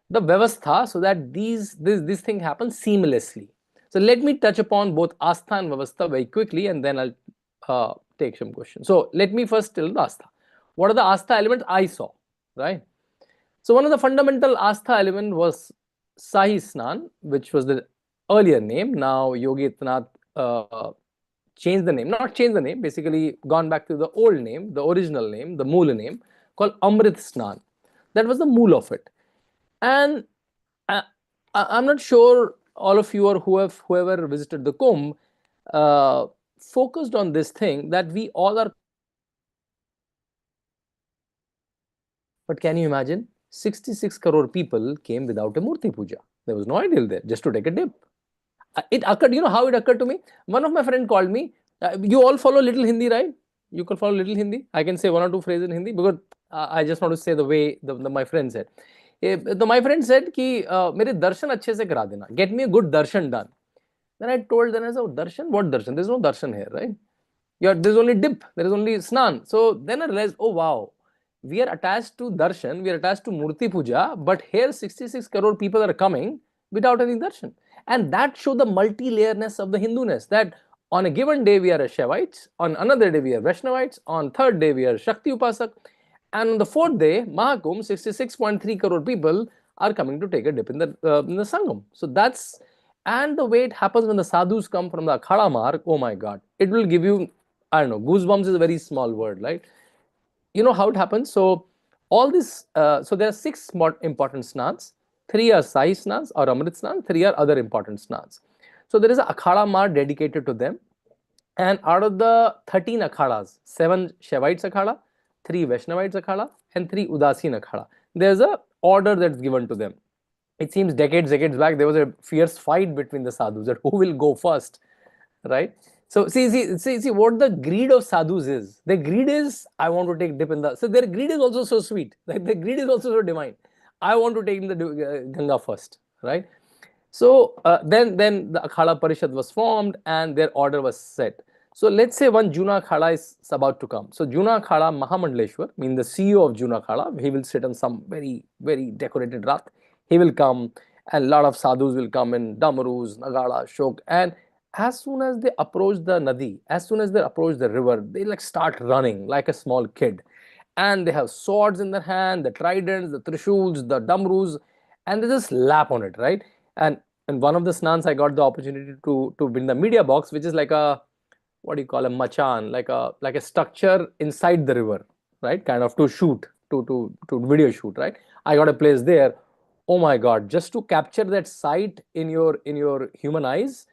the Vyavastha so that this thing happens seamlessly. So let me touch upon both Astha and Vyavastha very quickly, and then I'll take some questions. So let me first tell the Astha. What are the Astha elements I saw, right? So one of the fundamental Astha element was Sahi Snan, which was the earlier name. Now Yogi Adityanath changed the name, not changed the name, basically gone back to the old name, the original name, the Mool name, called Amrit Snan. That was the Mool of it. And I'm not sure all of you or whoever visited the Kumbh focused on this thing that we all are. But can you imagine? 66 crore people came without a Murti Puja. There was no ideal there, just to take a dip. It occurred, you know how it occurred to me? One of my friends called me. You all follow little Hindi, right? You can follow little Hindi. I can say one or two phrases in Hindi because I just want to say the way my friend said. My friend said कि मेरे दर्शन अच्छे से करा देना. Get me a good darshan done. Then I told them, I said, oh, darshan? What darshan? There's no darshan here, right? There's only dip. There is only snan. So then I realized, oh wow, we are attached to darshan, we are attached to Murti Puja, but here 66 crore people are coming without any darshan. And that showed the multi-layerness of the Hinduness, that On a given day, we are Shaivites. On another day, we are Vaishnavites. On third day, we are Shakti Upasak. And on the fourth day, Mahakumbh, 66.3 crore people are coming to take a dip in the Sangam. So that's, and the way it happens when the sadhus come from the Akhada mark, oh my God, it will give you, I don't know, goosebumps is a very small word, right? You know how it happens? So all this, so there are 6 more important snans. 3 are Sai snans or Amrit snan, 3 are other important snans. So there is a Akhada Mar dedicated to them. And out of the 13 Akhadas, 7 Shaivites Akhada, 3 Vaishnavites Akhada, and 3 Udasin Akhada. There's a order that's given to them. It seems decades back, there was a fierce fight between the sadhus that who will go first, right? So see what the greed of sadhus is. Their greed is, I want to take dip in the, so their greed is also so sweet. Like their greed is also so divine. I want to take in the Ganga first, right? So then the Akhada Parishad was formed and their order was set. So let's say one Juna Akhada is about to come. So Juna Akhada Mahamandleshwar, mean the CEO of Juna Akhada, he will sit on some very decorated rath. He will come and a lot of sadhus will come in Damarus, Nagada, Shok, and as soon as they approach the Nadi, as soon as they approach the river, they like start running like a small kid. And they have swords in their hand, the tridents, the trishuls, the damrus, and they just lap on it, right? And in one of the snans, I got the opportunity to win the media box, which is like a, what do you call a machan, like a structure inside the river, right? Kind of to shoot, to video shoot, right? I got a place there. Oh my God, just to capture that sight in your human eyes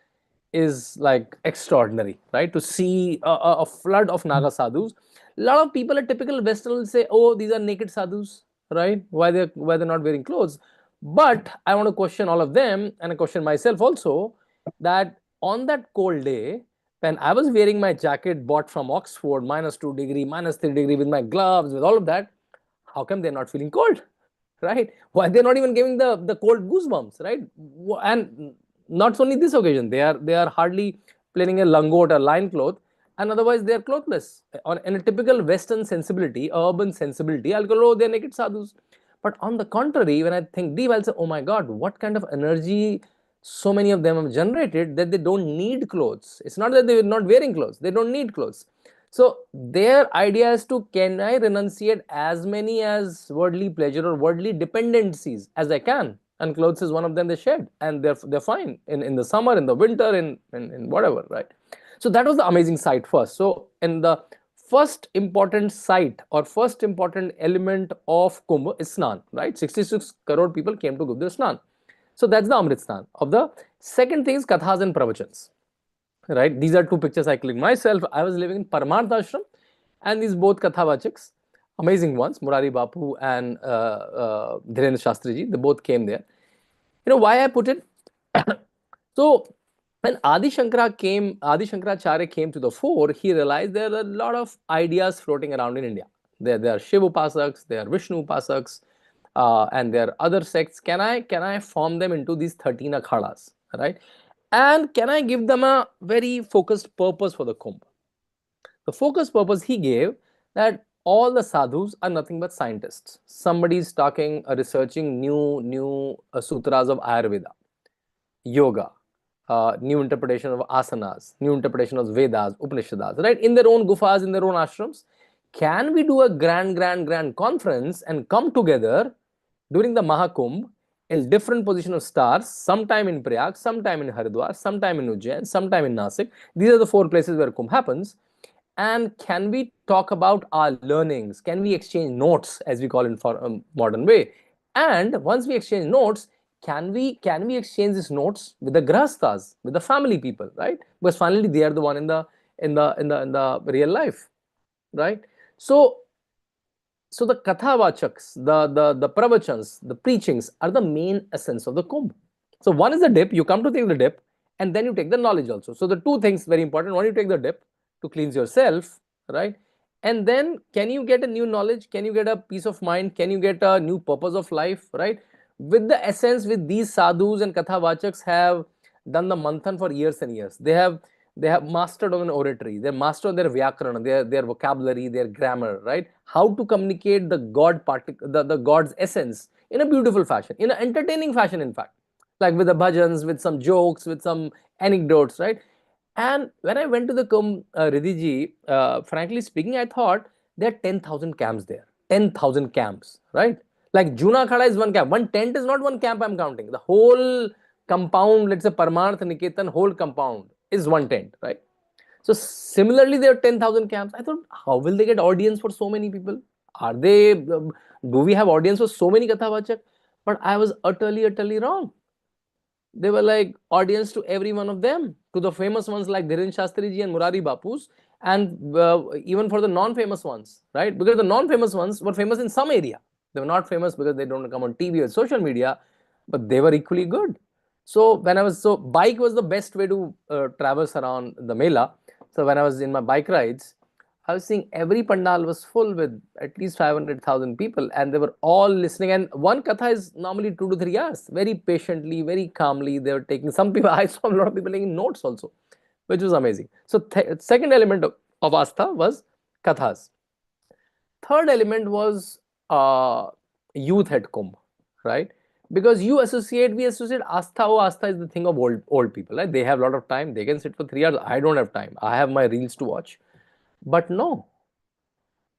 is like extraordinary, right? To see a flood of Naga sadhus. A lot of people, a typical Western will say, oh, these are naked sadhus, right? Why they're not wearing clothes? But I want to question all of them and I question myself also, that on that cold day, when I was wearing my jacket bought from Oxford, -2 degree, -3 degree, with my gloves, with all of that, how come they're not feeling cold, right? Why they're not even giving the cold goosebumps, right? And not only this occasion, they are hardly planning a langot or line cloth, and otherwise they are clothless. In a typical Western sensibility, urban sensibility, I'll go, oh, they're naked sadhus. But on the contrary, when I think deep, I'll say, oh my God, what kind of energy so many of them have generated that they don't need clothes. It's not that they're not wearing clothes, they don't need clothes. So their idea is to, can I renunciate as many as worldly pleasure or worldly dependencies as I can? And clothes is one of them they shed, and they're fine in the summer, in the winter, in whatever, right? So that was the amazing sight first. So in the first important sight or first important element of Kumbh is Snan, right? 66 crore people came to Gurudev Snan. So that's the Amrit Snan. Of the second thing is Kathas and Pravachans, right? These are 2 pictures I clicked myself. I was living in Paramartha Ashram, and these both Kathavachaks, amazing ones, Murari Bapu and Dhirendra Shastri ji, they both came there. You know why I put it? So when Adi Shankaracharya came to the fore, he realized there are a lot of ideas floating around in India. There are Shiv Upasaks, there are Vishnu Upasaks, and there are other sects. Can I form them into these 13 akhadas, right? And can I give them a very focused purpose for the Kumbh? The focused purpose he gave, that all the sadhus are nothing but scientists. Somebody is talking, researching new sutras of Ayurveda, yoga, new interpretation of asanas, new interpretation of Vedas, Upanishads, right? In their own gufas, in their own ashrams. Can we do a grand conference and come together during the Mahakumbh in different position of stars, sometime in Prayag, sometime in Haridwar, sometime in Ujjain, sometime in Nasik. These are the 4 places where Kumbh happens. And can we talk about our learnings? Can we exchange notes, as we call in for a modern way? And once we exchange notes, can we exchange these notes with the grahasthas, with the family people, right? Because finally they are the one in the real life, right? So the kathavachaks, the pravachans, the preachings are the main essence of the Kumbh. So one is the dip, you come to take the dip, and then you take the knowledge also. So the 2 things very important. One, you take the dip to cleanse yourself, right? And then can you get a new knowledge? Can you get a peace of mind? Can you get a new purpose of life, right? With the essence, with these sadhus and kathavachaks have done the manthan for years and years. They have mastered on oratory, they mastered their vyakarana, their vocabulary, their grammar, right? How to communicate the the God's essence in a beautiful fashion, in an entertaining fashion, in fact, like with the bhajans, with some jokes, with some anecdotes, right? And when I went to the Kumbh, Riddhi ji, frankly speaking, I thought there are 10,000 camps there. 10,000 camps, right? Like Juna Khada is one camp. One tent is not one camp I'm counting. The whole compound, let's say Paramarth Niketan, whole compound is one tent, right? So similarly, there are 10,000 camps. I thought, how will they get audience for so many people? Are they, do we have audience for so many Kathavachak? But I was utterly wrong. They were like audience to every one of them, to the famous ones like Dhiren Shastri ji and Murari Bapus, and even for the non-famous ones, right? Because the non-famous ones were famous in some area. They were not famous because they don't come on TV or social media, but they were equally good. So bike was the best way to traverse around the Mela. So when I was in my bike rides, I was seeing every pandal was full with at least 500,000 people, and they were all listening. And one katha is normally 2 to 3 hours. Very patiently, very calmly, they were taking. Some people, I saw a lot of people taking notes also, which was amazing. So second element of Astha was kathas. Third element was youth at Kumbh, right? Because we associate Astha. Oh, Astha is the thing of old people, right? They have a lot of time. They can sit for 3 hours. I don't have time. I have my reels to watch. But no,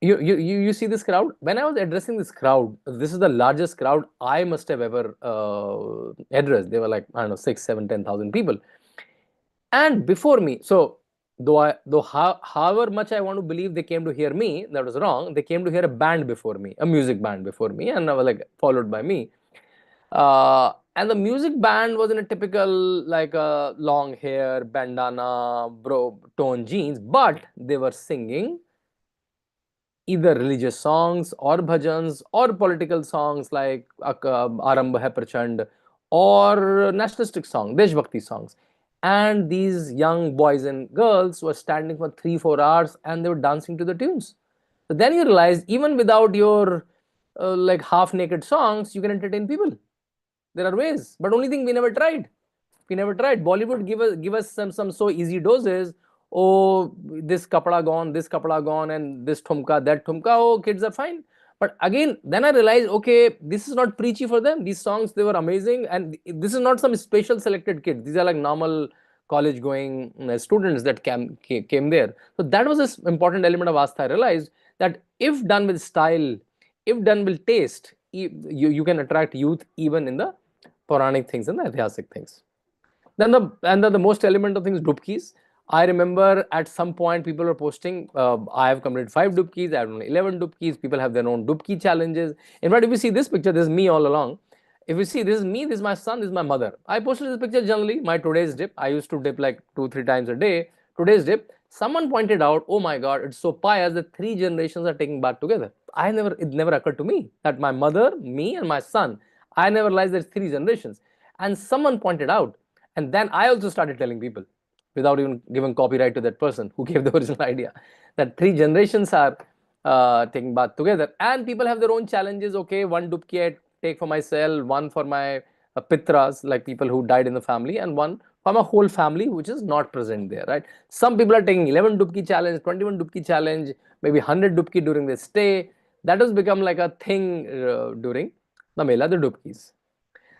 you see this crowd. When I was addressing this crowd, this is the largest crowd I must have ever addressed. They were like, I don't know, 6, 7, 10,000 people. And before me, so however much I want to believe they came to hear me, that was wrong. They came to hear a band before me, a music band before me, and I was like followed by me. And the music band was in a typical like long hair, bandana, tone jeans, but they were singing either religious songs or bhajans or political songs like Arambh Hai Prachand or nationalistic songs, Deshbhakti songs. And these young boys and girls were standing for 3-4 hours and they were dancing to the tunes. So then you realize even without your like half naked songs, you can entertain people. There are ways, but only thing we never tried. We never tried. Bollywood give us some so easy doses. Oh, this kapda gone, and this thumka, that thumka. Oh, kids are fine. But again, then I realized, okay, this is not preachy for them. These songs, they were amazing, and this is not some special selected kids. These are like normal college-going students that came there. So that was an important element of Astha. I realized that if done with style, if done with taste, you can attract youth even in the Puranic things and the Aitihasic things. Then the most elemental thing is dubkis. I remember at some point people were posting, I have completed 5 dubkis, I have done 11 dubkis, people have their own dubki challenges. In fact, if you see this picture, this is me all along. If you see, this is me, this is my son, this is my mother. I posted this picture generally, my today's dip. I used to dip like 2-3 times a day. Today's dip, someone pointed out, oh my God, it's so pious that 3 generations are taking bath together. It never occurred to me that my mother, me and my son, I never realized there's 3 generations. And someone pointed out, and then I also started telling people, without even giving copyright to that person who gave the original idea, that 3 generations are taking bath together. And people have their own challenges. Okay, 1 dubki I take for myself, 1 for my pitras, like people who died in the family, and 1 for my whole family, which is not present there, right? Some people are taking 11 dubki challenge, 21 dubki challenge, maybe 100 dubki during their stay. That has become like a thing during the Mela, the dubkis.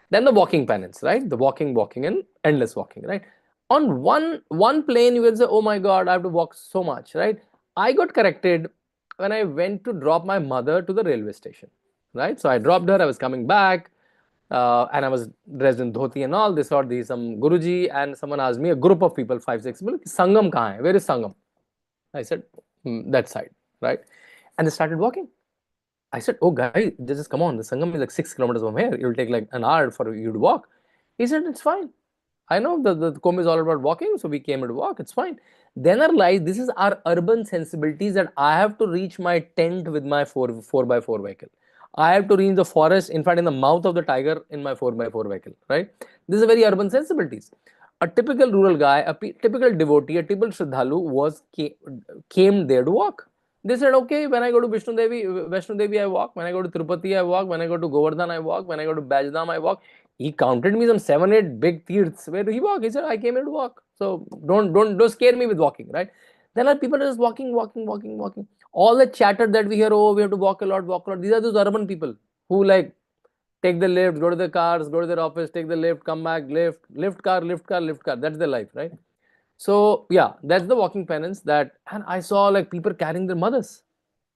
Then the walking penance, right? The walking and endless walking, right? On one plane, you will say, oh my God, I have to walk so much, right? I got corrected when I went to drop my mother to the railway station, right? So I dropped her, I was coming back, and I was dressed in dhoti and all. They saw some Guruji, and someone asked me, a group of people, 5-6 people, Sangam kahan hai? Where is Sangam? I said, that side, right? And they started walking. I said, oh guys, just come on, the Sangam is like 6 kilometers from here. It will take like an hour for you to walk. He said, it's fine. I know the Kumbh is all about walking, so we came to walk, it's fine. Then I realized this is our urban sensibilities that I have to reach my tent with my 4x4 vehicle. I have to reach the forest, in fact, in the mouth of the tiger in my 4x4 vehicle, right? This is a very urban sensibilities. A typical rural guy, a typical devotee, a typical Shraddhalu came there to walk. They said, okay, when I go to Vishnu Devi, I walk. When I go to Tirupati, I walk. When I go to Govardhan, I walk. When I go to Bajdam, I walk. He counted me some 7-8 big tirths. Where do he walk? He said, I came here to walk. So don't scare me with walking, right? Then are people just walking. All the chatter that we hear, oh, we have to walk a lot. These are those urban people who like take the lift, go to the cars, go to their office, take the lift, come back, lift car. That's their life, right? So yeah, that's the walking penance. And I saw like people carrying their mothers.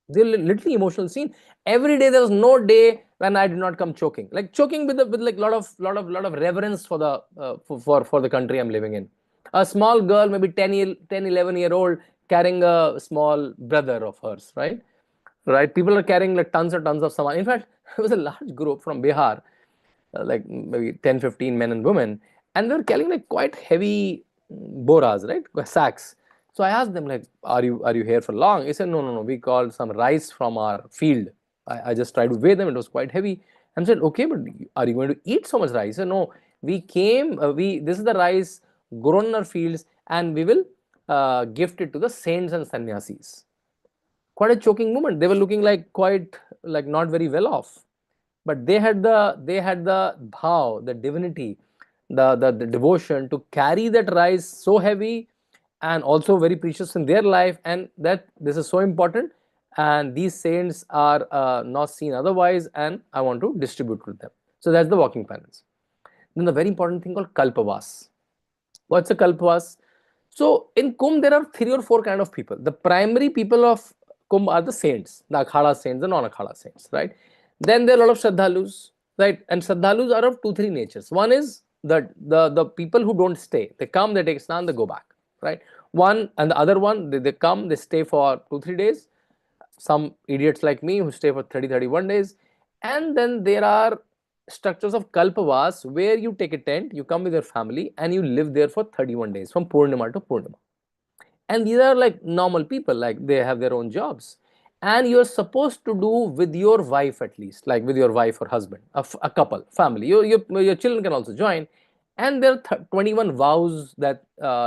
They're literally emotional scene. Every day there was no day when I did not come choking, like choking with like lot of reverence for the for the country I'm living in. A small girl, maybe 11 year old, carrying a small brother of hers, right? Right. People are carrying like tons and tons of saman. In fact, there was a large group from Bihar, like maybe 10-15 men and women, and they were carrying like quite heavy boras, right, sacks. So I asked them like, are you here for long? He said, no, we called some rice from our field. I just tried to weigh them, it was quite heavy. And said, okay, but are you going to eat so much rice? He said, no, we came, this is the rice grown in our fields, and we will gift it to the saints and sannyasis. Quite a choking moment. They were looking like quite like not very well off, but they had the bhav, the divinity, the devotion to carry that rice so heavy and also very precious in their life, and that this is so important, and these saints are not seen otherwise, and I want to distribute to them. So that's the walking penance. Then the very important thing called kalpavas. What's a kalpavas? So in Kumbh, there are 3 or 4 kind of people. The primary people of Kumbh are the saints, the akhada saints, the non-akhada saints, right? Then there are a lot of shraddhalus, right? And shraddhalus are of 2-3 natures. One is the people who don't stay. They come, they take snan, they go back, right? One and the other one, they come, they stay for 2-3 days. Some idiots like me who stay for 30-31 days. And then there are structures of kalpavas where you take a tent, you come with your family, and you live there for 31 days from Purnima to Purnima. And these are like normal people, like they have their own jobs, and you're supposed to do with your wife, at least like with your wife or husband, a couple, family, your children can also join. And there are 21 vows that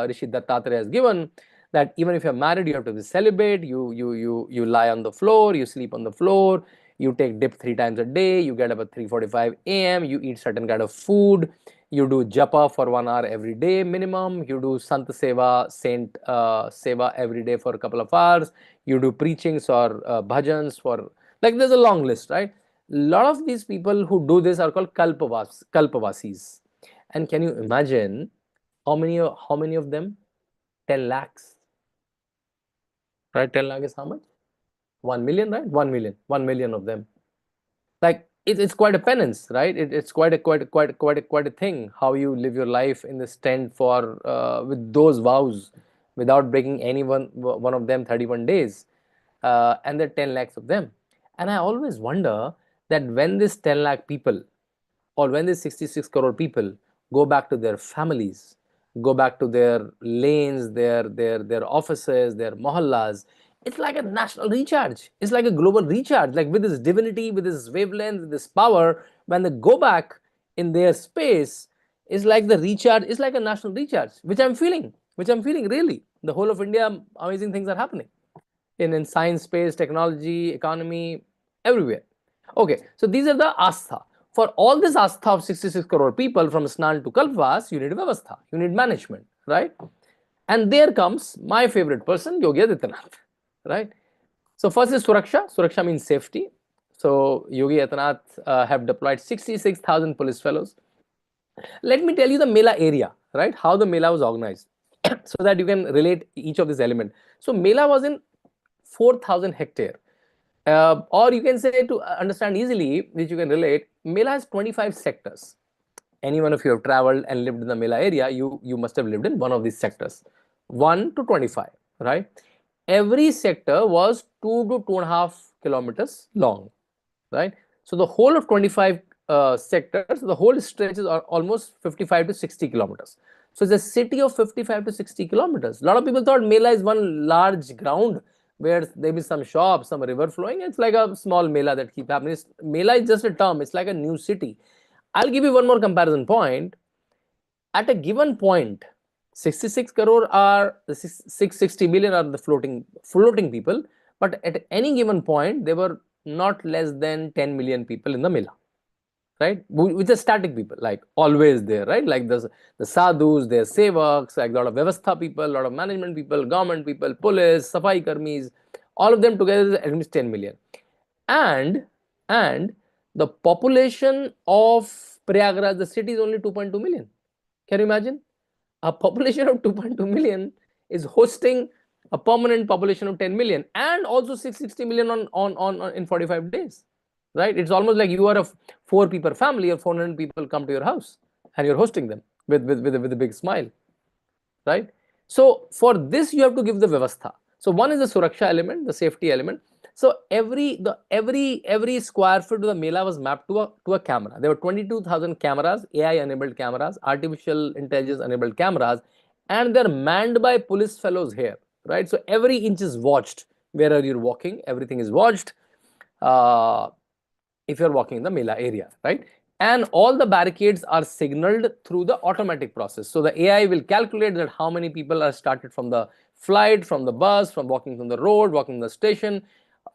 Rishi Dattatreya has given, that even if you're married, you have to be celibate, you lie on the floor, you sleep on the floor, you take dip 3 times a day, you get up at 3:45 a.m., you eat certain kind of food, you do japa for 1 hour every day minimum, you do sant seva, saint seva every day for a couple of hours, you do preachings or bhajans for, like there's a long list, right? A lot of these people who do this are called kalpavasis. And can you imagine how many of them? 10 lakhs, right? 10 lakh is how much? 1 million, right? 1 million of them. Like it's quite a penance, right? It's quite a thing how you live your life in this tent for with those vows, without breaking one of them 31 days, and there are 10 lakhs of them. And I always wonder that when this 10 lakh people, or when these 66 crore people go back to their families, go back to their lanes, their offices, their mohallas, it's like a national recharge. It's like a global recharge, like with this divinity, with this wavelength, with this power. When they go back in their space, it's like the recharge, it's like a national recharge, which I'm feeling really. The whole of India, amazing things are happening in science, space, technology, economy, everywhere. Okay, so these are the astha. For all this astha of 66 crore people, from Snan to Kalpavas, you need Vyavastha, you need management, right? And there comes my favorite person, Yogi Adityanath, right? So first is Suraksha. Suraksha means safety. So Yogi Adityanath have deployed 66,000 police fellows. Let me tell you the Mela area, right? How the Mela was organized, so that you can relate each of this element. So Mela was in 4,000 hectare. Or you can say, to understand easily, which you can relate, Mela has 25 sectors. Anyone of you have traveled and lived in the Mela area, you must have lived in one of these sectors, 1 to 25, right? Every sector was 2 to 2.5 kilometers long, right? So the whole of 25 sectors, the whole stretch is almost 55 to 60 kilometers. So it's a city of 55 to 60 kilometers. A lot of people thought Mela is one large ground where there be some shops, some river flowing. It's like a small Mela that keep happening. Mela is just a term. It's like a new city. I'll give you one more comparison point. At a given point, 66 crore are the 660 million are the floating people, but at any given point, there were not less than 10 million people in the Mela, right? Which are static people, like always there, right? Like the sadhus, their sevaks, like a lot of Vyavastha people, a lot of management people, government people, police, safai karmis, all of them together is at least 10 million. And the population of Prayagraj, the city, is only 2.2 million. Can you imagine? a population of 2.2 million is hosting a permanent population of 10 million and also 660 million on in 45 days, right? It's almost like you are a 4 people family or 400 people come to your house and you're hosting them with a big smile, right? So for this, you have to give the vyavastha. So one is the suraksha element, the safety element. So every square foot of the Mela was mapped to a camera. There were 22,000 cameras, AI-enabled cameras, artificial intelligence-enabled cameras, and they're manned by police fellows here, right? So every inch is watched. Where are you walking? Everything is watched. If you're walking in the Mela area, right? And all the barricades are signaled through the automatic process. So the AI will calculate that how many people are started from the flight, from the bus, from walking from the road, walking the station.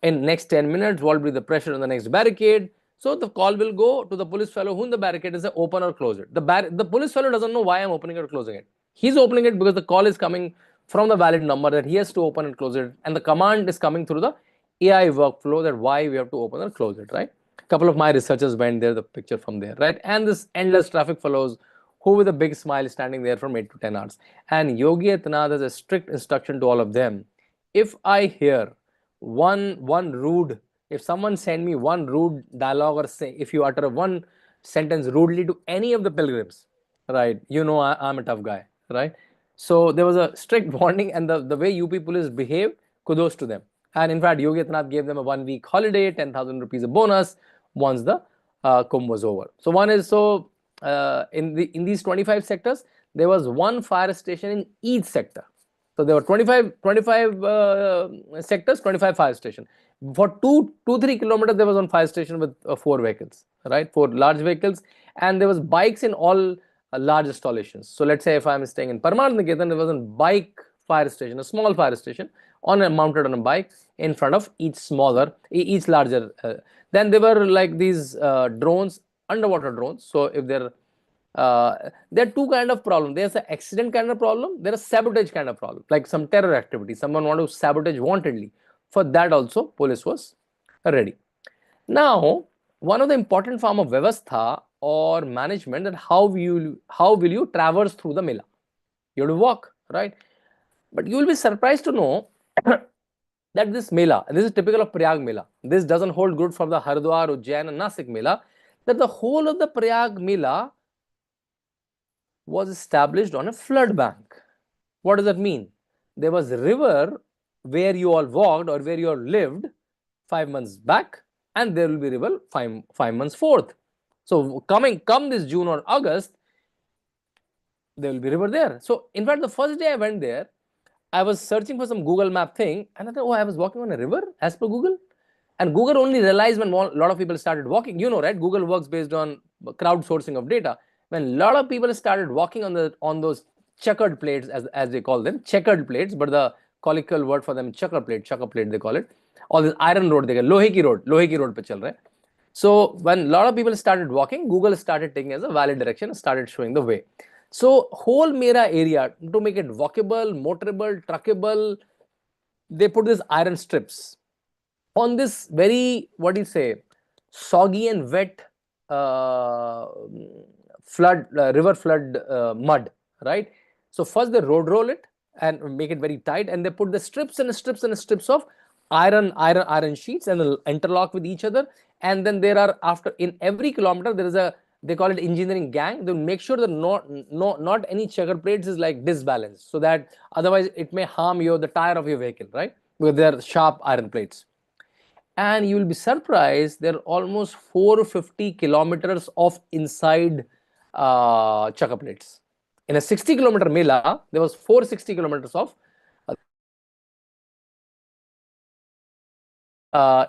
In next 10 minutes, what will be the pressure on the next barricade? So the call will go to the police fellow whom the barricade is open or close it. The police fellow doesn't know why I'm opening it or closing it. He's opening it because the call is coming from the valid number that he has to open and close it. And the command is coming through the AI workflow that why we have to open or close it, right? Couple of my researchers went there, the picture from there, right? And this endless traffic follows, who with a big smile standing there from 8 to 10 hours. And Yogi Adityanath has a strict instruction to all of them. If I hear one rude, if someone send me one rude dialogue or say, if you utter one sentence rudely to any of the pilgrims, right, you know I'm a tough guy, right? So there was a strict warning, and the way UP police behave, kudos to them. And in fact, Yogi Adityanath gave them a 1 week holiday, 10,000 rupees a bonus once the Kumbh was over. So one is, so in these 25 sectors, there was one fire station in each sector. So there were 25 sectors, 25 fire stations. For 2-3 kilometers, there was one fire station with 4 vehicles, right? 4 large vehicles, and there was bikes in all large installations. So let's say if I'm staying in Paramarth Niketan, there was a bike fire station, a small fire station, mounted on a bike in front of each larger. Then there were like these drones, underwater drones. So if there are 2 kind of problem. There's an accident kind of problem. There is sabotage kind of problem, like some terror activity. Someone want to sabotage wantedly. For that also, police was ready. Now, one of the important form of vyavastha or management, that how will you traverse through the Mela? You have to walk, right? But you will be surprised to know that this Mela, this is typical of Prayag Mela. This doesn't hold good for the Haridwar, Ujjain and Nasik Mela, that the whole of the Prayag Mela was established on a flood bank. What does that mean? There was a river where you all walked or where you all lived 5 months back, and there will be river 5 months forth. So come this June or August, there will be river there. So in fact, the first day I went there, I was searching for some Google map thing, and I thought, oh, I was walking on a river as per Google. And Google only realized when a lot of people started walking, you know, right? Google works based on crowdsourcing of data. When a lot of people started walking on those checkered plates, as they call them, checkered plates, but the colloquial word for them, checker plate they call it. All this iron road, they get lohe ki road pe chal rahe. So when a lot of people started walking, Google started taking as a valid direction and started showing the way. So whole Mera area, to make it walkable, motorable, truckable, they put these iron strips on this very, what do you say, soggy and wet river flood mud, right? So first they road roll it and make it very tight, and they put the strips and strips and strips of iron sheets, and they'll interlock with each other. And then there are, after in every kilometer, there is a, they call it engineering gang. They'll make sure that not any checker plates is like disbalanced, so that otherwise it may harm the tire of your vehicle, right? Because they are sharp iron plates. And you will be surprised, there are almost 450 kilometers of inside checker plates. In a 60-kilometer Mela, there was 460 kilometers of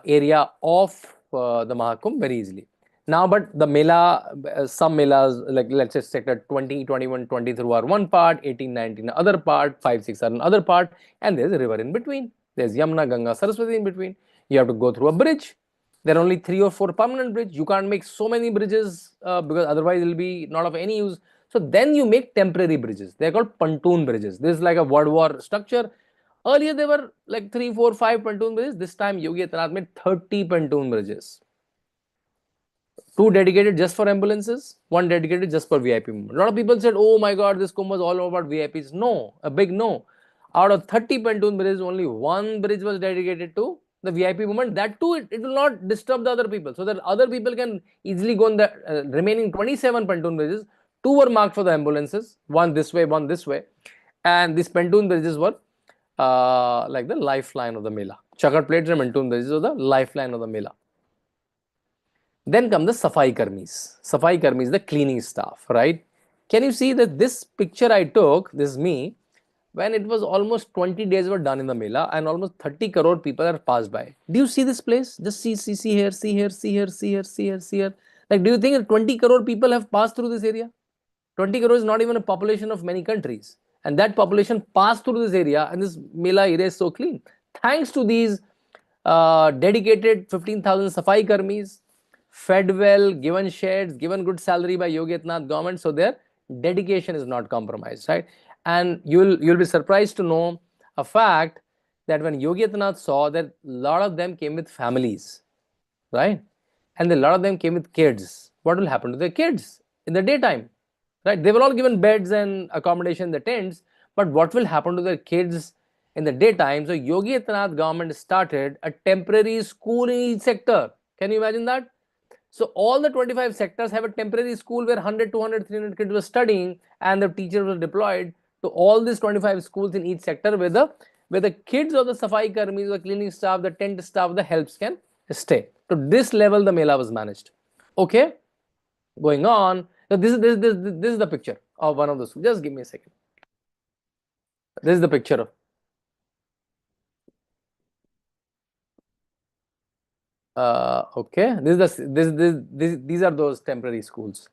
area of the Maha Kumbh very easily. Now, but the Mela, some Melas, like let's say sector 20, 21, 23 are one part, 18, 19 other part, 5, 6 are another part, and there's a river in between. There's Yamuna, Ganga, Saraswati in between. You have to go through a bridge. There are only 3 or 4 permanent bridges. You can't make so many bridges because otherwise it will be not of any use. So then you make temporary bridges. They're called pontoon bridges. This is like a World War structure. Earlier there were like 3, 4, 5 pontoon bridges. This time Yogi Adityanath made 30 pontoon bridges. 2 dedicated just for ambulances, 1 dedicated just for VIP movement. A lot of people said, oh my god, this Kumbh was all about VIPs. No, a big no. Out of 30 pontoon bridges, only 1 bridge was dedicated to the VIP movement. That too, it will not disturb the other people, so that other people can easily go on the remaining 27 pontoon bridges. 2 were marked for the ambulances, 1 this way, 1 this way, and these pontoon bridges were like the lifeline of the Mela. Chakar plates and pontoon bridges are the lifeline of the Mela. Then come the Safai Karmis. Safai Karmis, the cleaning staff, right? Can you see that this picture I took, this is me, when it was almost 20 days were done in the Mela and almost 30 crore people are passed by. Do you see this place? Just see here, see here, see here, see here, see here, see here. Like, do you think that 20 crore people have passed through this area? 20 crore is not even a population of many countries. And that population passed through this area, and this Mela area is so clean. Thanks to these dedicated 15,000 Safai Karmis, fed well, given sheds, given good salary by Yogi Adityanath government, so their dedication is not compromised, right? And you'll be surprised to know a fact that when Yogi Adityanath saw that a lot of them came with families, right? And a lot of them came with kids. What will happen to their kids in the daytime, right? They were all given beds and accommodation in the tents, but what will happen to their kids in the daytime? So Yogi Adityanath government started a temporary school in each sector. Can you imagine that? So all the 25 sectors have a temporary school where 100, 200, 300 kids were studying, and the teachers were deployed to all these 25 schools in each sector where the kids of the Safai Karmis, the cleaning staff, the tent staff, the helps can stay. To this level the Mela was managed. Okay, going on. So this is the picture of one of the schools. Just give me a second. This is the picture of okay, these are those temporary schools.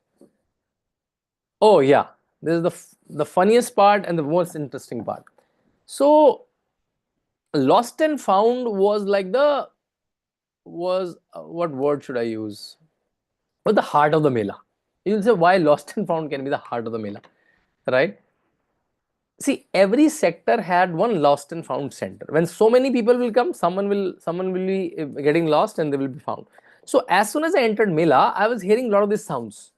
Oh yeah, this is the funniest part and the most interesting part. So lost and found was like what word should I use? But the heart of the Mela. You'll say why lost and found can be the heart of the Mela, right? See, every sector had one lost and found center. When so many people will come, someone will be getting lost and they will be found. So as soon as I entered Mela, I was hearing a lot of these sounds.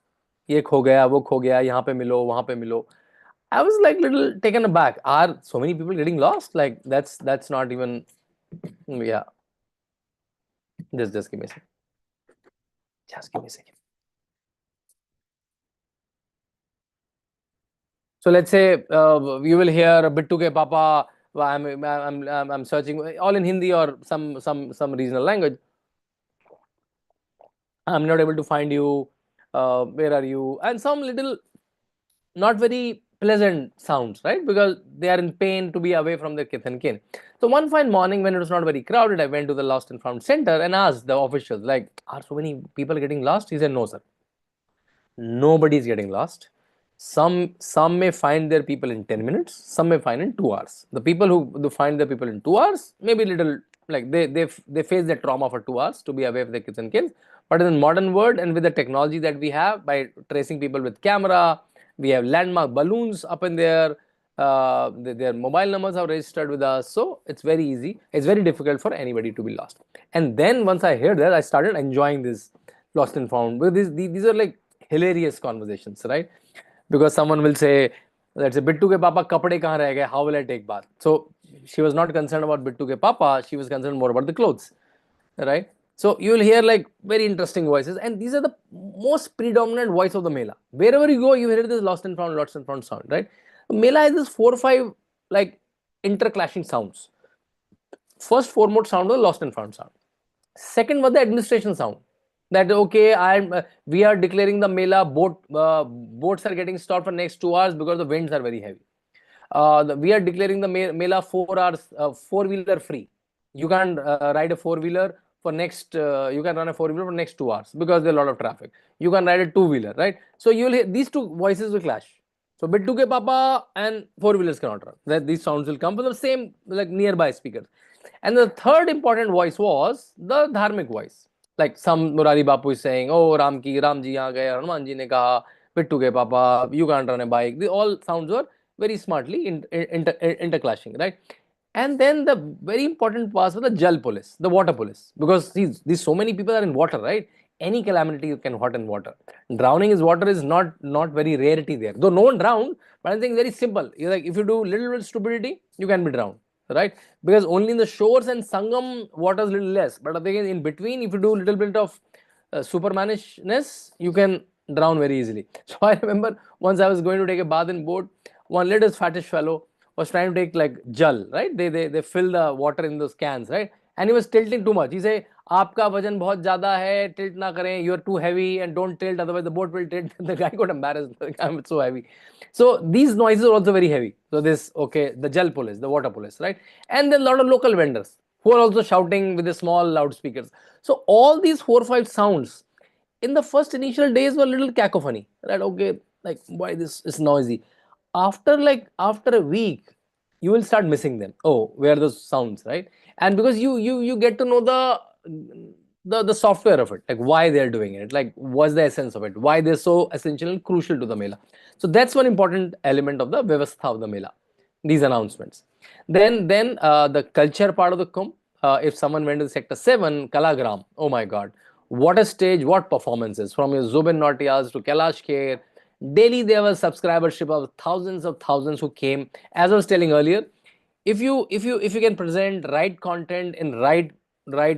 Ye kho gaya, wo kho gaya, yahan pe milo, wahan pe milo. I was like little taken aback. Are so many people getting lost? Like that's not even, yeah. Just give me a second. Just give me a second. So let's say you will hear Bittu ke Papa. I'm searching all in Hindi or some regional language. I'm not able to find you. Where are you? And some little not very pleasant sounds, right? Because they are in pain to be away from their kith and kin. So one fine morning when it was not very crowded, I went to the Lost and Found Center and asked the officials, like, are so many people getting lost? He said, no, sir. Nobody is getting lost. Some may find their people in 10 minutes, some may find in 2 hours. The people who find their people in 2 hours, maybe little like they face the trauma for 2 hours to be away from their kids and kids. But in the modern world and with the technology that we have by tracing people with camera, we have landmark balloons up in there, their mobile numbers are registered with us, so it's very easy. It's very difficult for anybody to be lost. And then once I heard that, I started enjoying this lost and found. These are like hilarious conversations, right? Because someone will say, let's say, Bittu ke Papa kapde kahan reh gaye, how will I take bath? So she was not concerned about Bittu ke Papa, she was concerned more about the clothes, right? So you will hear like very interesting voices, and these are the most predominant voice of the Mela. Wherever you go, you hear this lost and found sound, right? The Mela has this 4 or 5 like interclashing sounds. First foremost sound was lost and found sound. Second was the administration sound. That okay, we are declaring the Mela, boats are getting stopped for next 2 hours because the winds are very heavy. We are declaring the Mela 4 hours 4-wheeler free. You can't ride a 4-wheeler for next. You can run a 4-wheeler for next 2 hours because there's a lot of traffic. You can ride a 2-wheeler, right? So you will hear these two voices will clash. So Bittu ke Papa and 4-wheelers cannot run. These sounds will come from the same like nearby speakers. And the third important voice was the dharmic voice. Like some Murari Bapu is saying, oh Ram ji yahan gaye, Hanuman ji ne kaha, Bittu ke Papa, you can't run a bike. All sounds were very smartly interclashing, right? And then the very important part was the Jal police, the water police, because these so many people are in water, right? any calamity you can hot in water. Drowning is water is not very rarity there. Though no one drowned, but I'm saying very simple. You're like, if you do little bit stupidity, you can be drowned, right? Because only in the shores and Sangam water is little less. But again, in between, if you do little bit of supermanishness, you can drown very easily. So I remember once I was going to take a bath in boat, one little fattish fellow was trying to take like jal, right? They fill the water in those cans, right? And he was tilting too much. He said, "Aapka vajan bahut zyada hai, tilt na kare, you are too heavy and don't tilt, otherwise the boat will tilt." The guy got embarrassed. I'm so heavy. So these noises are also very heavy. So this, okay, the jal police, the water police, right? And then a lot of local vendors who are also shouting with the small loudspeakers. So all these 4 or 5 sounds in the first initial days were a little cacophony, right? Okay, like why this is noisy. After a week, you will start missing them. Oh, where are those sounds, right? And because you get to know the software of it, like why they're doing it, like what's the essence of it, why they're so essential and crucial to the Mela. So that's one important element of the Vyavastha of the Mela, these announcements. Then the culture part of the Kumbh. If someone went to the Sector 7, Kalagram, oh my God, what a stage, what performances, from your Zubin Nautiyals to Kailash Kher. Daily there was subscribership of thousands who came. As I was telling earlier, if you can present right content in right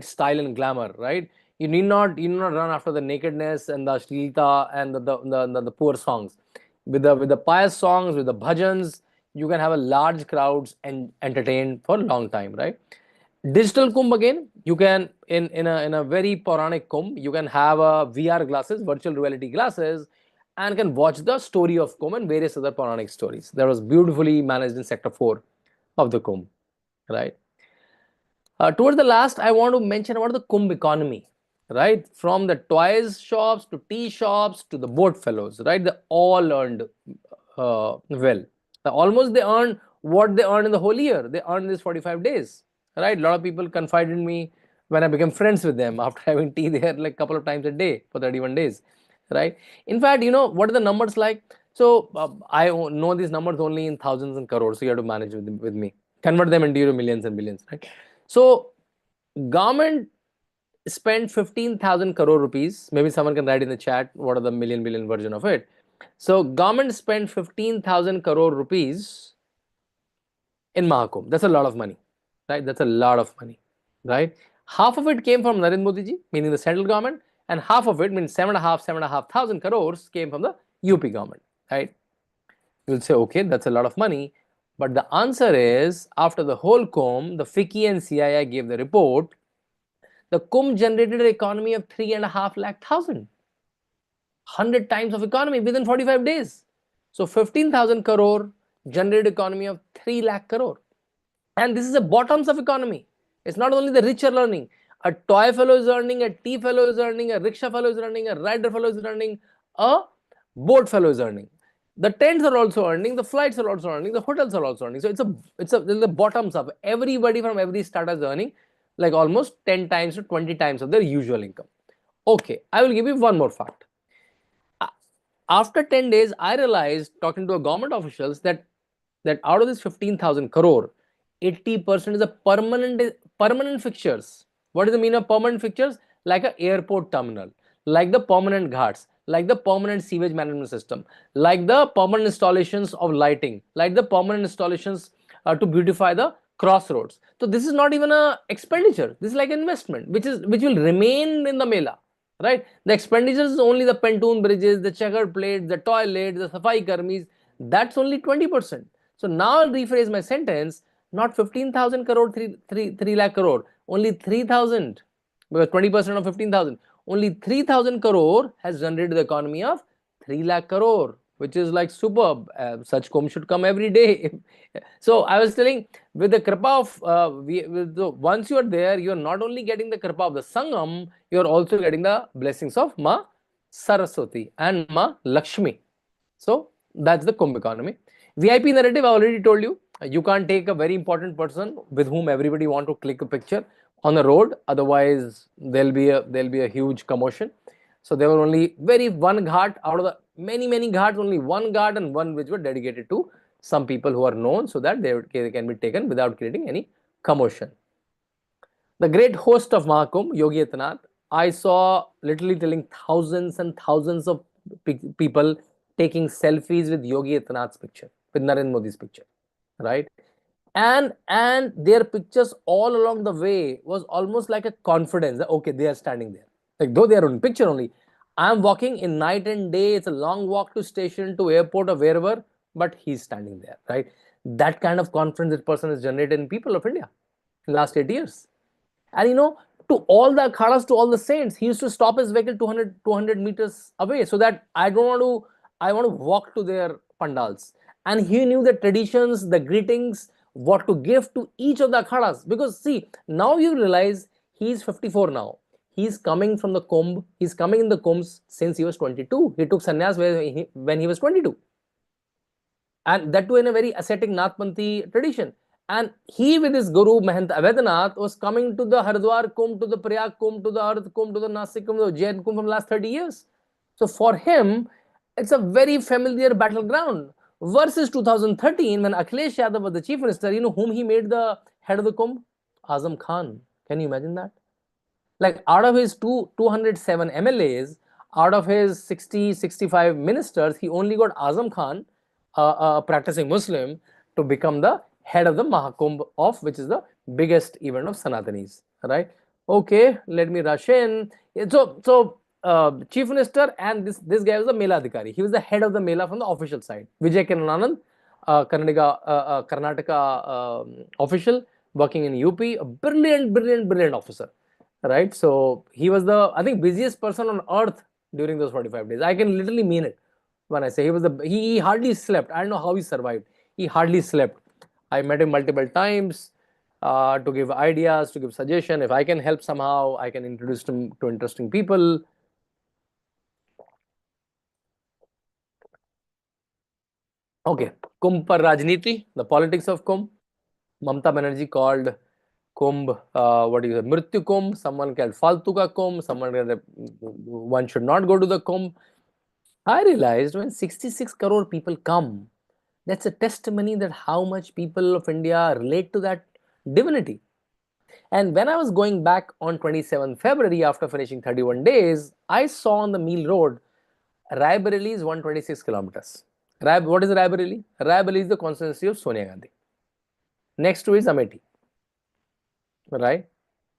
style and glamour, right, you need not run after the nakedness and the shlita and the poor songs. With the pious songs, with the bhajans, you can have a large crowds and entertain for a long time, right? Digital Kumbh, again, you can in a very Puranic Kumbh, you can have a VR glasses, virtual reality glasses, and can watch the story of Kumbh and various other Puranic stories. That was beautifully managed in Sector 4 of the Kumbh, right? Towards the last, I want to mention about the Kumbh economy, right? From the toys shops to tea shops to the boat fellows, right? They all earned well. Almost they earned what they earned in the whole year. They earned this 45 days, right? A lot of people confided in me when I became friends with them after having tea there like a couple of times a day for 31 days, right? In fact, what are the numbers like? So I know these numbers only in thousands and crores, so you have to manage with me. Convert them into millions and billions, right? So government spent 15,000 crore rupees. Maybe someone can write in the chat what are the million billion version of it. So government spent 15,000 crore rupees in Maha Kumbh. That's a lot of money, right? That's a lot of money, right? Half of it came from Narendra Modi ji, meaning the central government, and half of it, means 7,500 crores, came from the UP government, right? You'll say, okay, that's a lot of money. But the answer is, after the whole Kumbh, the FICCI and CII gave the report, the Kumbh generated an economy of 3.5 lakh thousand. 100 times of economy within 45 days. So 15,000 crore generated economy of 3 lakh crore. And this is a bottoms of economy. It's not only the rich are earning. A toy fellow is earning, a tea fellow is earning, a rickshaw fellow is earning, a rider fellow is earning, a boat fellow is earning. The tents are also earning, the flights are also earning, the hotels are also earning. So it's the bottoms up. Everybody from every startup is earning like almost 10 times to 20 times of their usual income. Okay, I will give you one more fact. After 10 days, I realized, talking to government officials, that out of this 15,000 crore, 80% is a permanent fixtures. What is the meaning of permanent fixtures? Like an airport terminal, like the permanent ghats, like the permanent sewage management system, like the permanent installations of lighting, like the permanent installations to beautify the crossroads. So this is not even a expenditure. This is like investment, which will remain in the Mela. Right? The expenditures is only the pontoon bridges, the checkered plates, the toilets, the safai karmis. That's only 20%. So now I'll rephrase my sentence. Not 15,000 crore, 3 lakh crore. Only 3,000. Because 20% of 15,000. Only 3,000 crore has generated the economy of 3 lakh crore, which is like superb. Such Kumbh should come every day. So I was telling, with the kripa of, once you are there, you are not only getting the kripa of the Sangam, you are also getting the blessings of Ma Saraswati and Ma Lakshmi. So that's the Kumbh economy. VIP narrative, I already told you. You can't take a very important person with whom everybody want to click a picture on the road. Otherwise, there'll be a huge commotion. So there were only one ghat out of the many ghats, only one ghat and one which were dedicated to some people who are known, so that they can be taken without creating any commotion. The great host of Maha Kumbh, Yogi Adityanath, I saw, literally telling, thousands and thousands of people taking selfies with Yogi Adityanath's picture, with Narendra Modi's picture, right? And their pictures all along the way was almost like a confidence that, okay, they are standing there. Like, though they are on picture only, I'm walking in night and day, it's a long walk to station, to airport, or wherever, but he's standing there, right? That kind of confidence this person has generated in people of India in last 8 years. And to all the akhadas, to all the saints, he used to stop his vehicle 200 meters away, so that I want to walk to their pandals. And he knew the traditions, the greetings, what to give to each of the akhadas. Because see, now you realize he's 54 now. He's coming from the Kumbh. He's coming in the Kumbhs since he was 22. He took sannyas when he was 22. And that too in a very ascetic Nathpanthi tradition. And he, with his Guru Mahant Avedanath, was coming to the Haridwar Kumbh, to the Prayag Kumbh, to the Ardh Kumbh, to the Nasik Kumbh, to the Jain Kumbh from last 30 years. So for him, it's a very familiar battleground. Versus 2013, when Akhilesh Yadav was the chief minister, whom he made the head of the Kumbh? Azam Khan. Can you imagine that? Like, out of his 207 MLAs, out of his 65 ministers, he only got Azam Khan, a practicing Muslim, to become the head of the Mahakumbh, of which is the biggest event of Sanatanis, right? Okay, let me rush in. So chief minister, and this guy was the Mela Adhikari. He was the head of the Mela from the official side. Vijay Kirananand, Karnataka official working in UP, a brilliant officer, right? So he was the, I think, busiest person on earth during those 45 days. I can literally mean it when I say he hardly slept. I don't know how he survived. He hardly slept. I met him multiple times to give ideas, to give suggestion. If I can help somehow, I can introduce him to interesting people. Okay, Kumbh par Rajniti, the politics of Kumbh. Mamata Banerjee called Kumbh, what is it, Mrityu Kumbh. Someone called Faltu ka Kumbh. Someone called one should not go to the Kumbh. I realized when 66 crore people come, that's a testimony that how much people of India relate to that divinity. And when I was going back on 27th February after finishing 31 days, I saw on the Meel Road, Raebareli is 126 kilometers. What is Raebareli? Raebareli is the constituency of Sonia Gandhi. Next to is Amethi, right?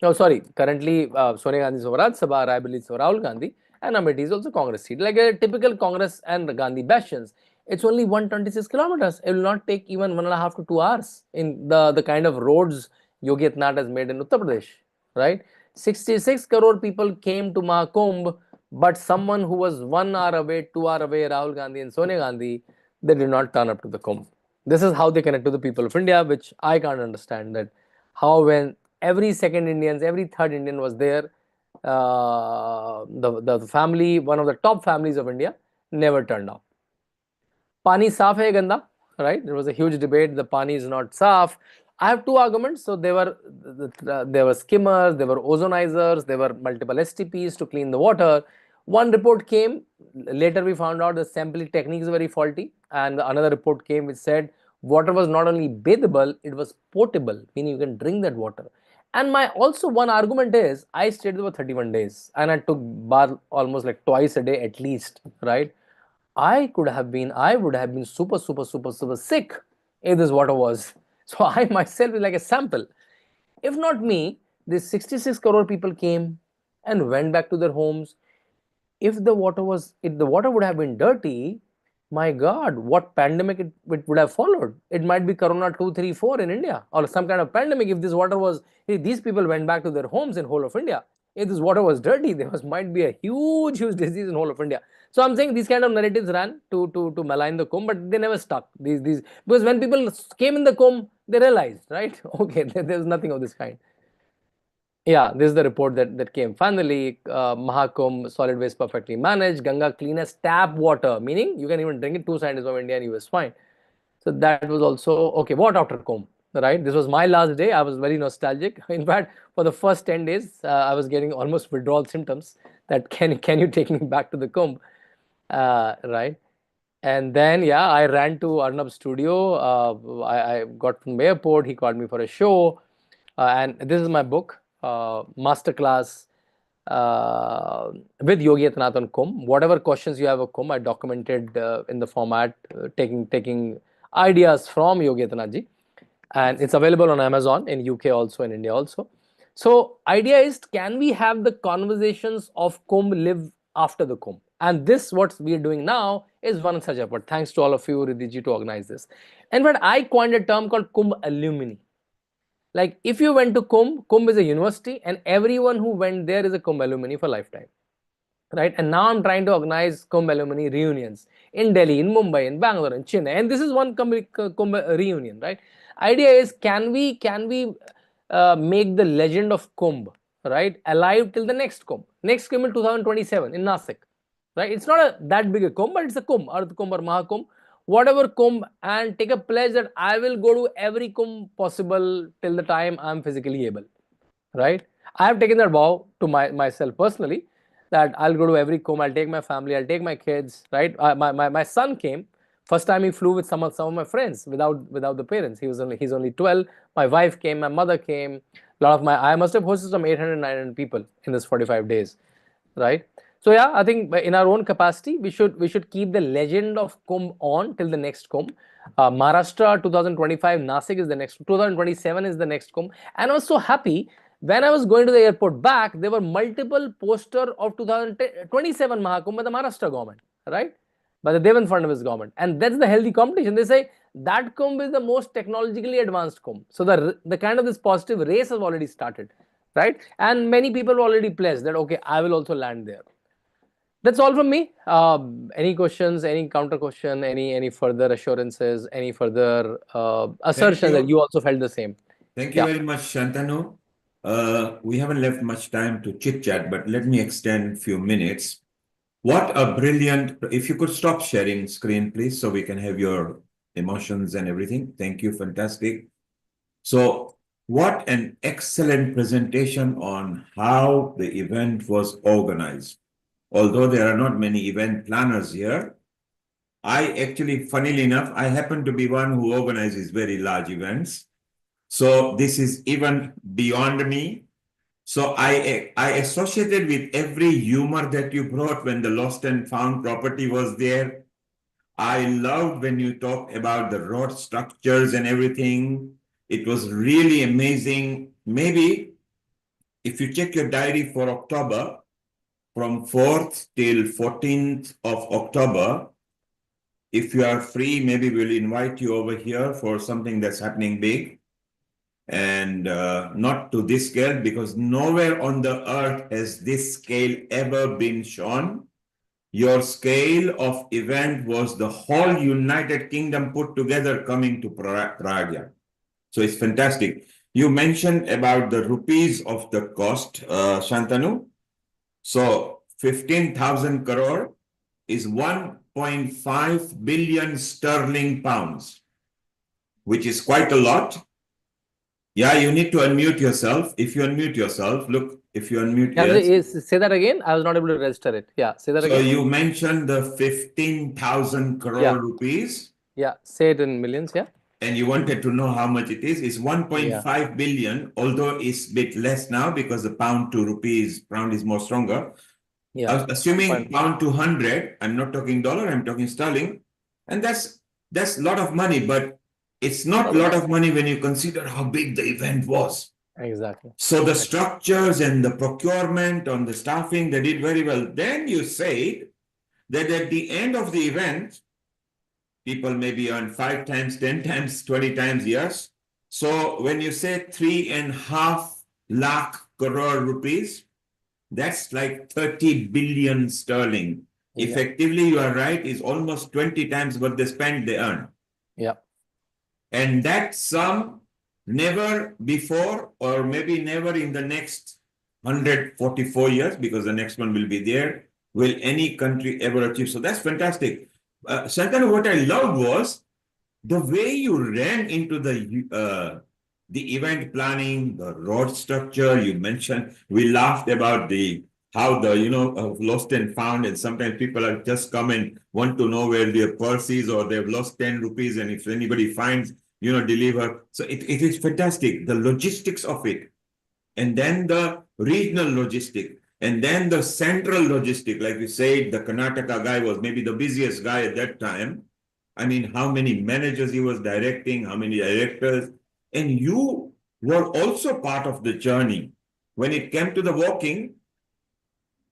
Oh, sorry. Currently, Sonia Gandhi is over Rajya Sabha, Raebareli is over Rahul Gandhi, and Amethi is also Congress seat. Like a typical Congress and Gandhi bastions, it's only 126 kilometers. It will not take even 1.5 to 2 hours in the kind of roads Yogi Adityanath has made in Uttar Pradesh, right? 66 crore people came to Mahakumbh, but someone who was 1 hour away, 2 hour away, Rahul Gandhi and Sonia Gandhi, they did not turn up to the Kumbh. This is how they connect to the people of India, which I can't understand, that how when every second Indian, every third Indian was there, the family, one of the top families of India, never turned up. Pani saaf hai ganda, right? There was a huge debate. The pani is not saaf. I have two arguments. So there were skimmers, there were ozonizers, there were multiple STPs to clean the water. One report came. Later we found out the sampling technique is very faulty, and another report came which said water was not only bathable, it was potable, meaning you can drink that water. And my also one argument is I stayed there for 31 days and I took bath almost like twice a day at least, right? I would have been super sick if this water was. So I myself is like a sample. If not me, these 66 crore people came and went back to their homes. If the water would have been dirty, my God, what pandemic it would have followed. It might be Corona 2, 3, 4 in India, or some kind of pandemic. If this water was, if these people went back to their homes in whole of India, if this water was dirty, there might be a huge disease in whole of India. So I'm saying these kind of narratives ran to malign the Kumbh, but they never stuck. These because when people came in the Kumbh, they realized, right? Okay, there's nothing of this kind. Yeah, this is the report that came. Finally, Mahakumbh, solid waste perfectly managed. Ganga cleanest tap water, meaning you can even drink it. 2 scientists of India and US fine. So that was also okay. What after Kumbh, right? This was my last day. I was very nostalgic. In fact, for the first 10 days, I was getting almost withdrawal symptoms. That can you take me back to the Kumbh, right? And then yeah, I ran to Arnab's studio. I got from the airport. He called me for a show, and this is my book, Masterclass with Yogi Adityanath on Kumbh. Whatever questions you have of Kumbh, I documented in the format, taking ideas from Yogi Adityanath ji. And it's available on Amazon in UK also, in India also. So idea is, can we have the conversations of Kumbh live after the Kumbh? And this, what we are doing now, is one such effort. Thanks to all of you, Riddhi to organize this. And when I coined a term called Kumbh alumni. Like if you went to Kumbh, Kumbh is a university and everyone who went there is a Kumbh alumni for lifetime. Right? And now I'm trying to organize Kumbh alumni reunions in Delhi, in Mumbai, in Bangalore, in Chennai. And this is one Kumbh reunion, right? Idea is, can we make the legend of Kumbh, right, alive till the next Kumbh? Next Kumbh in 2027 in Nasik, right? It's not that big a Kumbh, but it's a Kumbh, Ardh Kumbh or Maha Kumbh, whatever Kumbh, and take a pledge that I will go to every Kumbh possible till the time I'm physically able, right? I have taken that vow to myself personally, that I'll go to every Kumbh, I'll take my family, I'll take my kids, right? My son came. First time he flew with some of my friends without the parents. He's only 12. My wife came, my mother came. I must have hosted some 800, 900 people in this 45 days, right? So yeah, I think in our own capacity, we should keep the legend of Kumbh on till the next Kumbh. Maharashtra 2025, Nasik is the next. 2027 is the next Kumbh, and I was so happy. When I was going to the airport back, there were multiple posters of 2027 Mahakumbh by the Maharashtra government, right? By the Devendra Fadnavis government. And that's the healthy competition. They say that Kumbh is the most technologically advanced Kumbh. So the kind of this positive race has already started, right? And many people already pledged that, okay, I will also land there. That's all from me. Any questions, any counter question, any further assurances, any further assertions that you also felt the same? Thank you very much, Shantanu. We haven't left much time to chit chat, but let me extend a few minutes. What a brilliant, if you could stop sharing screen, please, so we can have your emotions and everything. Thank you, fantastic. So what an excellent presentation on how the event was organized. Although there are not many event planners here, I actually, funnily enough, I happen to be one who organizes very large events. So this is even beyond me. So I associated with every humor that you brought when the lost and found property was there. I loved when you talked about the road structures and everything. It was really amazing. Maybe if you check your diary for October, from 4th till 14th of October, if you are free, maybe we'll invite you over here for something that's happening big. And not to this scale, because nowhere on the earth has this scale ever been shown. Your scale of event was the whole United Kingdom put together coming to Prague. So it's fantastic. You mentioned about the rupees of the cost, Shantanu. So 15,000 crore is 1.5 billion sterling pounds, which is quite a lot. Yeah, you need to unmute yourself. If you unmute yourself, look, if you unmute, yes. Say that again. I was not able to register it. Yeah, say that again. So you mentioned the 15,000 crore rupees. Yeah, say it in millions, yeah. And you wanted to know how much it is. It's 1.5 billion, although it's a bit less now because the pound to rupees, pound is more stronger. Yeah. Assuming pound to 100, I'm not talking dollar, I'm talking sterling. And that's a lot of money, but it's not a lot of money when you consider how big the event was. Exactly. So the structures and the procurement on the staffing, they did very well. Then you said that at the end of the event, people maybe earn 5 times, 10 times, 20 times, yes. So when you say 3.5 lakh crore rupees, that's like 30 billion sterling. Yeah. Effectively, you are right, is almost 20 times what they spend, they earn. Yeah. And that sum, never before, or maybe never in the next 144 years, because the next one will be there, will any country ever achieve. So that's fantastic. Shantanu, what I loved was the way you ran into the event planning, the road structure. You mentioned, we laughed about how lost and found, and sometimes people are just come and want to know where their purse is, or they've lost 10 rupees, and if anybody finds, deliver. So it is fantastic, the logistics of it, and then the regional logistic. And then the central logistic, like you said, the Karnataka guy was maybe the busiest guy at that time. I mean, how many managers he was directing, how many directors, and you were also part of the journey. When it came to the walking,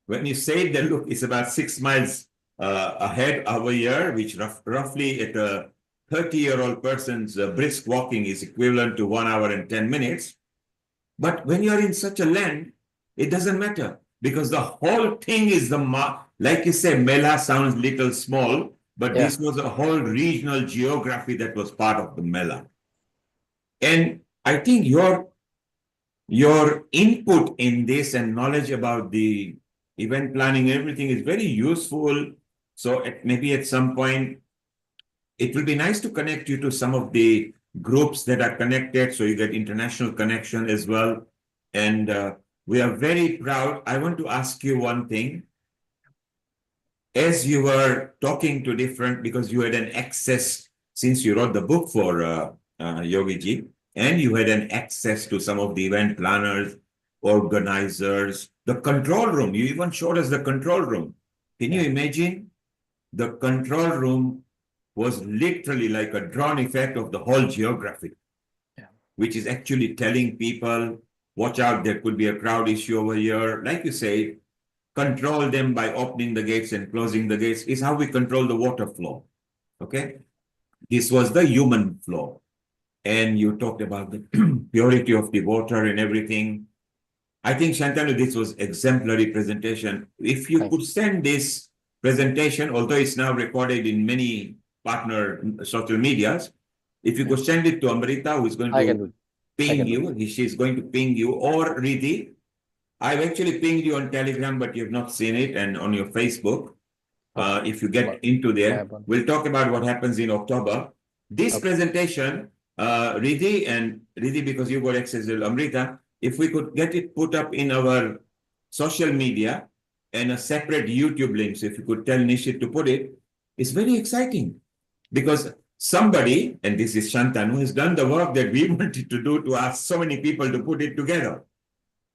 when you said that, look, it's about 6 miles ahead over here, which roughly at a 30-year-old person's brisk walking is equivalent to 1 hour and 10 minutes. But when you're in such a land, it doesn't matter because the whole thing is like you say, Mela sounds little small, but this was a whole regional geography that was part of the Mela. And I think your input in this and knowledge about the event planning, everything is very useful. So maybe at some point, it will be nice to connect you to some of the groups that are connected, so you get international connection as well. And we are very proud. I want to ask you one thing. As you were talking to different, because you had an access, since you wrote the book for Yogi Ji, and you had an access to some of the event planners, organizers, the control room. You even showed us the control room. Can you imagine? The control room was literally like a drawn effect of the whole geography, which is actually telling people, watch out, there could be a crowd issue over here. Like you say, control them by opening the gates and closing the gates is how we control the water flow. Okay? This was the human flow. And you talked about the purity of the water and everything. I think, Shantanu, this was exemplary presentation. If you could send this presentation, although it's now recorded in many partner social medias, if you could send it to Amrita, who is going to ping you, she's going to ping you, or Riddhi. I've actually pinged you on Telegram, but you've not seen it, and on your Facebook. If you get into there, we'll talk about what happens in October. This presentation, Riddhi, because you got access to Amrita, if we could get it put up in our social media and a separate YouTube link, so if you could tell Nishit to put it, it's very exciting because somebody, and this is Shantanu, has done the work that we wanted to do to ask so many people to put it together.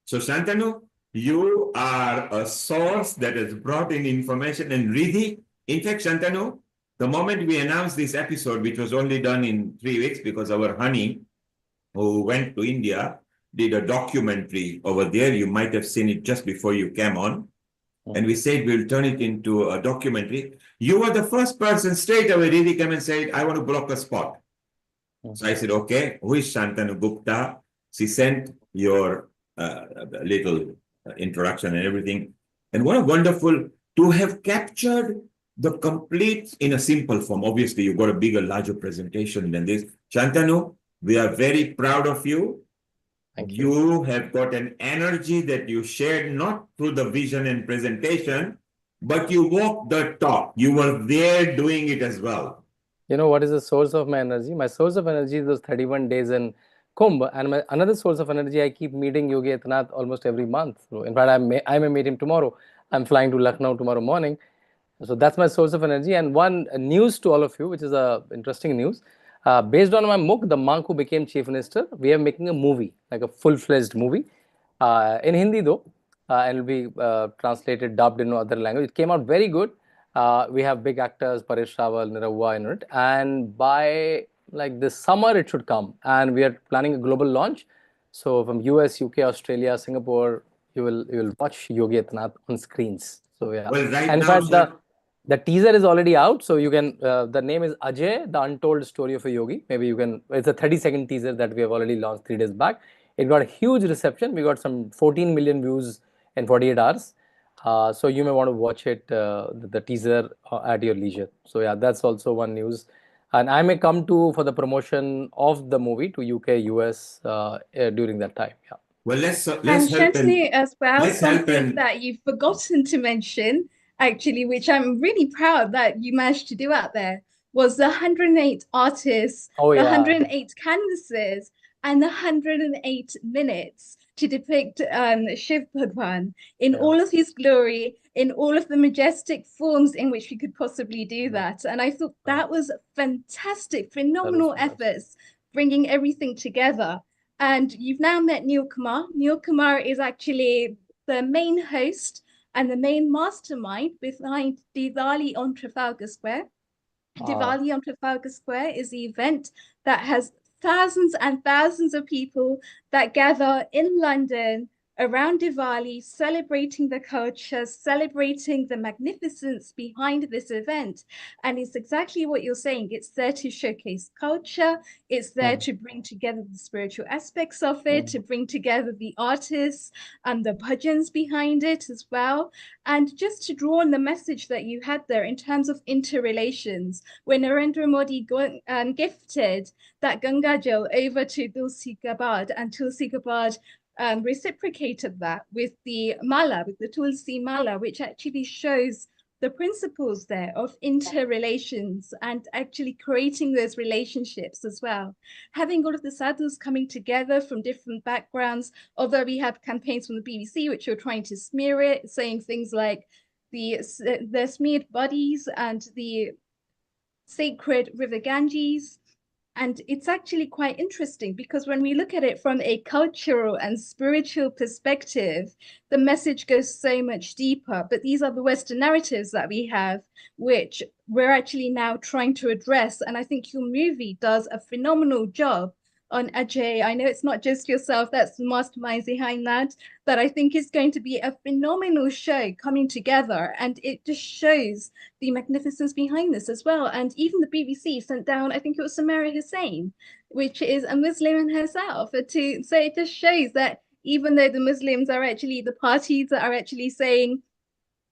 So Shantanu, you are a source that has brought in information, and Riddhi, in fact, Shantanu, the moment we announced this episode, which was only done in 3 weeks because our honey, who went to India, did a documentary over there. You might have seen it just before you came on. And we said we'll turn it into a documentary. You were the first person straight away. Riddhi came and said, I want to block a spot. So I said, okay, who is Shantanu Gupta? She sent your little introduction and everything. And what a wonderful to have captured the complete in a simple form. Obviously, you've got a bigger, larger presentation than this. Shantanu, we are very proud of you. You have got an energy that you shared not through the vision and presentation, but you walked the talk. You were there doing it as well. You know what is the source of my energy? My source of energy is those 31 days in Kumbh, and another source of energy, I keep meeting Yogi Adityanath almost every month. So in fact, I may meet him tomorrow. I'm flying to Lucknow tomorrow morning. So that's my source of energy. And one news to all of you, which is interesting news. Based on my book, The Monk Who Became Chief Minister, we are making a movie, like a full-fledged movie, in Hindi though, and it'll be translated, dubbed in other language. It came out very good. We have big actors, Paresh Rawal, Niravua in it, and by like this summer it should come. And we are planning a global launch. So from US, UK, Australia, Singapore, you will watch Yogi Adityanath on screens. So yeah, well, right and in now, fact, the teaser is already out, so you can, the name is Ajay, the Untold Story of a Yogi. Maybe you can, it's a 30-second teaser that we have already launched 3 days back. It got a huge reception. We got some 14 million views in 48 hours. So you may want to watch it, the teaser at your leisure. So yeah, that's also one news. And I may come for the promotion of the movie to UK, US during that time. Yeah. Well, let's And help Shantanu, as well, let's help something that you've forgotten to mention, actually, which I'm really proud that you managed to do out there, was the 108 artists, the 108 canvases, and the 108 minutes to depict Shiv Bhagwan in all of his glory, in all of the majestic forms in which we could possibly do that. And I thought that was fantastic, phenomenal efforts, bringing everything together. And you've now met Neil Kumar. Neil Kumar is actually the main host and the main mastermind behind Diwali on Trafalgar Square. Diwali on Trafalgar Square is the event that has thousands and thousands of people that gather in London around Diwali, celebrating the culture, celebrating the magnificence behind this event. And it's exactly what you're saying. It's there to showcase culture. It's there to bring together the spiritual aspects of it, to bring together the artists and the bhajans behind it as well. And just to draw on the message that you had there in terms of interrelations, when Narendra Modi gifted that Ganga Jal over to Tulsi Gabbard, and Tulsi Gabbard reciprocated that with the mala, with the Tulsi mala, which actually shows the principles there of interrelations and actually creating those relationships as well. Having all of the sadhus coming together from different backgrounds, although we have campaigns from the BBC which are trying to smear it, saying things like the smeared bodies and the sacred river Ganges. And it's actually quite interesting because when we look at it from a cultural and spiritual perspective, the message goes so much deeper. But these are the Western narratives that we have, which we're actually now trying to address. And I think your movie does a phenomenal job on Ajay. I know it's not just yourself that's the mastermind behind that, but I think it's going to be a phenomenal show coming together, and it just shows the magnificence behind this as well. And even the BBC sent down, I think it was Samara Hussein, which is a Muslim in herself, so it just shows that even though the Muslims are actually the parties that are actually saying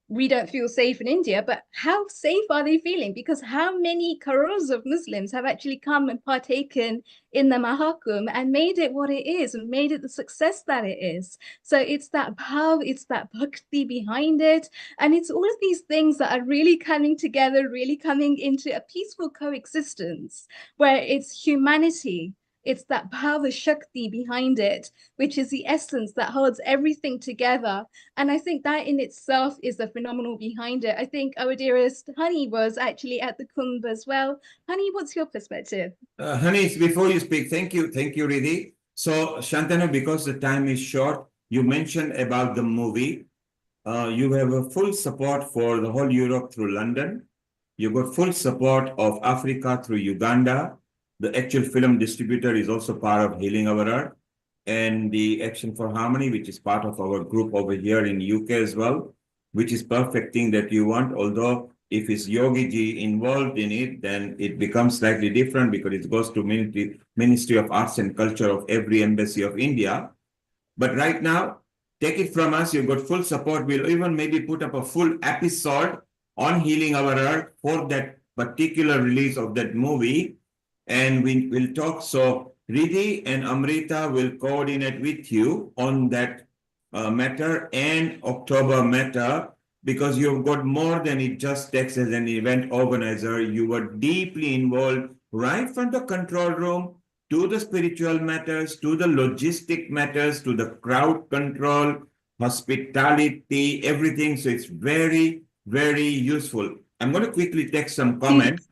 we don't feel safe in India, but how safe are they feeling? Because how many crores of Muslims have actually come and partaken in the Maha Kumbh and made it what it is and made it the success that it is? So it's that bhav, it's that bhakti behind it. And it's all of these things that are really coming together, really coming into a peaceful coexistence where it's humanity. It's that Bhava Shakti behind it, which is the essence that holds everything together. And I think that in itself is the phenomenal behind it. I think our dearest Honey was actually at the Kumbh as well. Honey, what's your perspective? Honey, before you speak, thank you, Riddhi. So, Shantanu, because the time is short, you mentioned about the movie. You have a full support for the whole Europe through London. You got full support of Africa through Uganda. The actual film distributor is also part of Healing Our Earth, and the Action for Harmony, which is part of our group over here in UK as well, which is perfect thing that you want. Although if it's Yogi Ji involved in it, then it becomes slightly different because it goes to Ministry of Arts and Culture of every embassy of India. But right now, take it from us, you've got full support. We'll even maybe put up a full episode on Healing Our Earth for that particular release of that movie. And we will talk. So Riddhi and Amrita will coordinate with you on that matter and October matter, because you've got more than it just takes as an event organizer. You were deeply involved right from the control room to the spiritual matters, to the logistic matters, to the crowd control, hospitality, everything. So it's very, very useful. I'm going to quickly take some comments.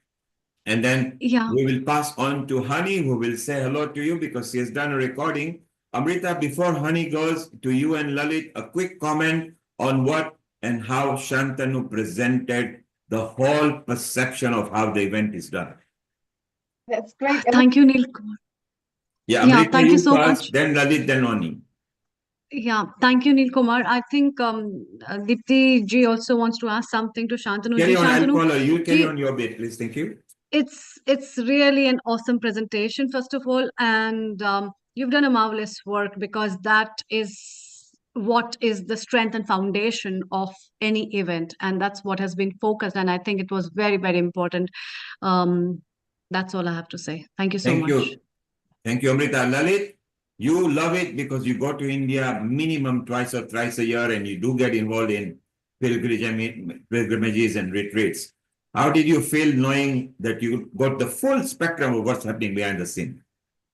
And then we will pass on to Honey, who will say hello to you because she has done a recording. Amrita, before Honey goes to you and Lalit, a quick comment on what and how Shantanu presented the whole perception of how the event is done. That's great. Thank you, Neil Kumar. Yeah, Amrita, thank you so first, much. then Lalit, then Honey. Yeah, thank you, Neil Kumar. I think Dipti ji also wants to ask something to Shantanu ji. Carry on, I'll Shantanu, follow you. Carry on your bit, please. Thank you. It's really an awesome presentation, first of all, and you've done a marvelous work, because that is what is the strength and foundation of any event, and that's what has been focused, and I think it was very, very important. That's all I have to say. Thank you so much. Thank you, Amrita. Lalit, you love it because you go to India minimum twice or thrice a year, and you do get involved in pilgrimages and retreats. How did you feel knowing that you got the full spectrum of what's happening behind the scene?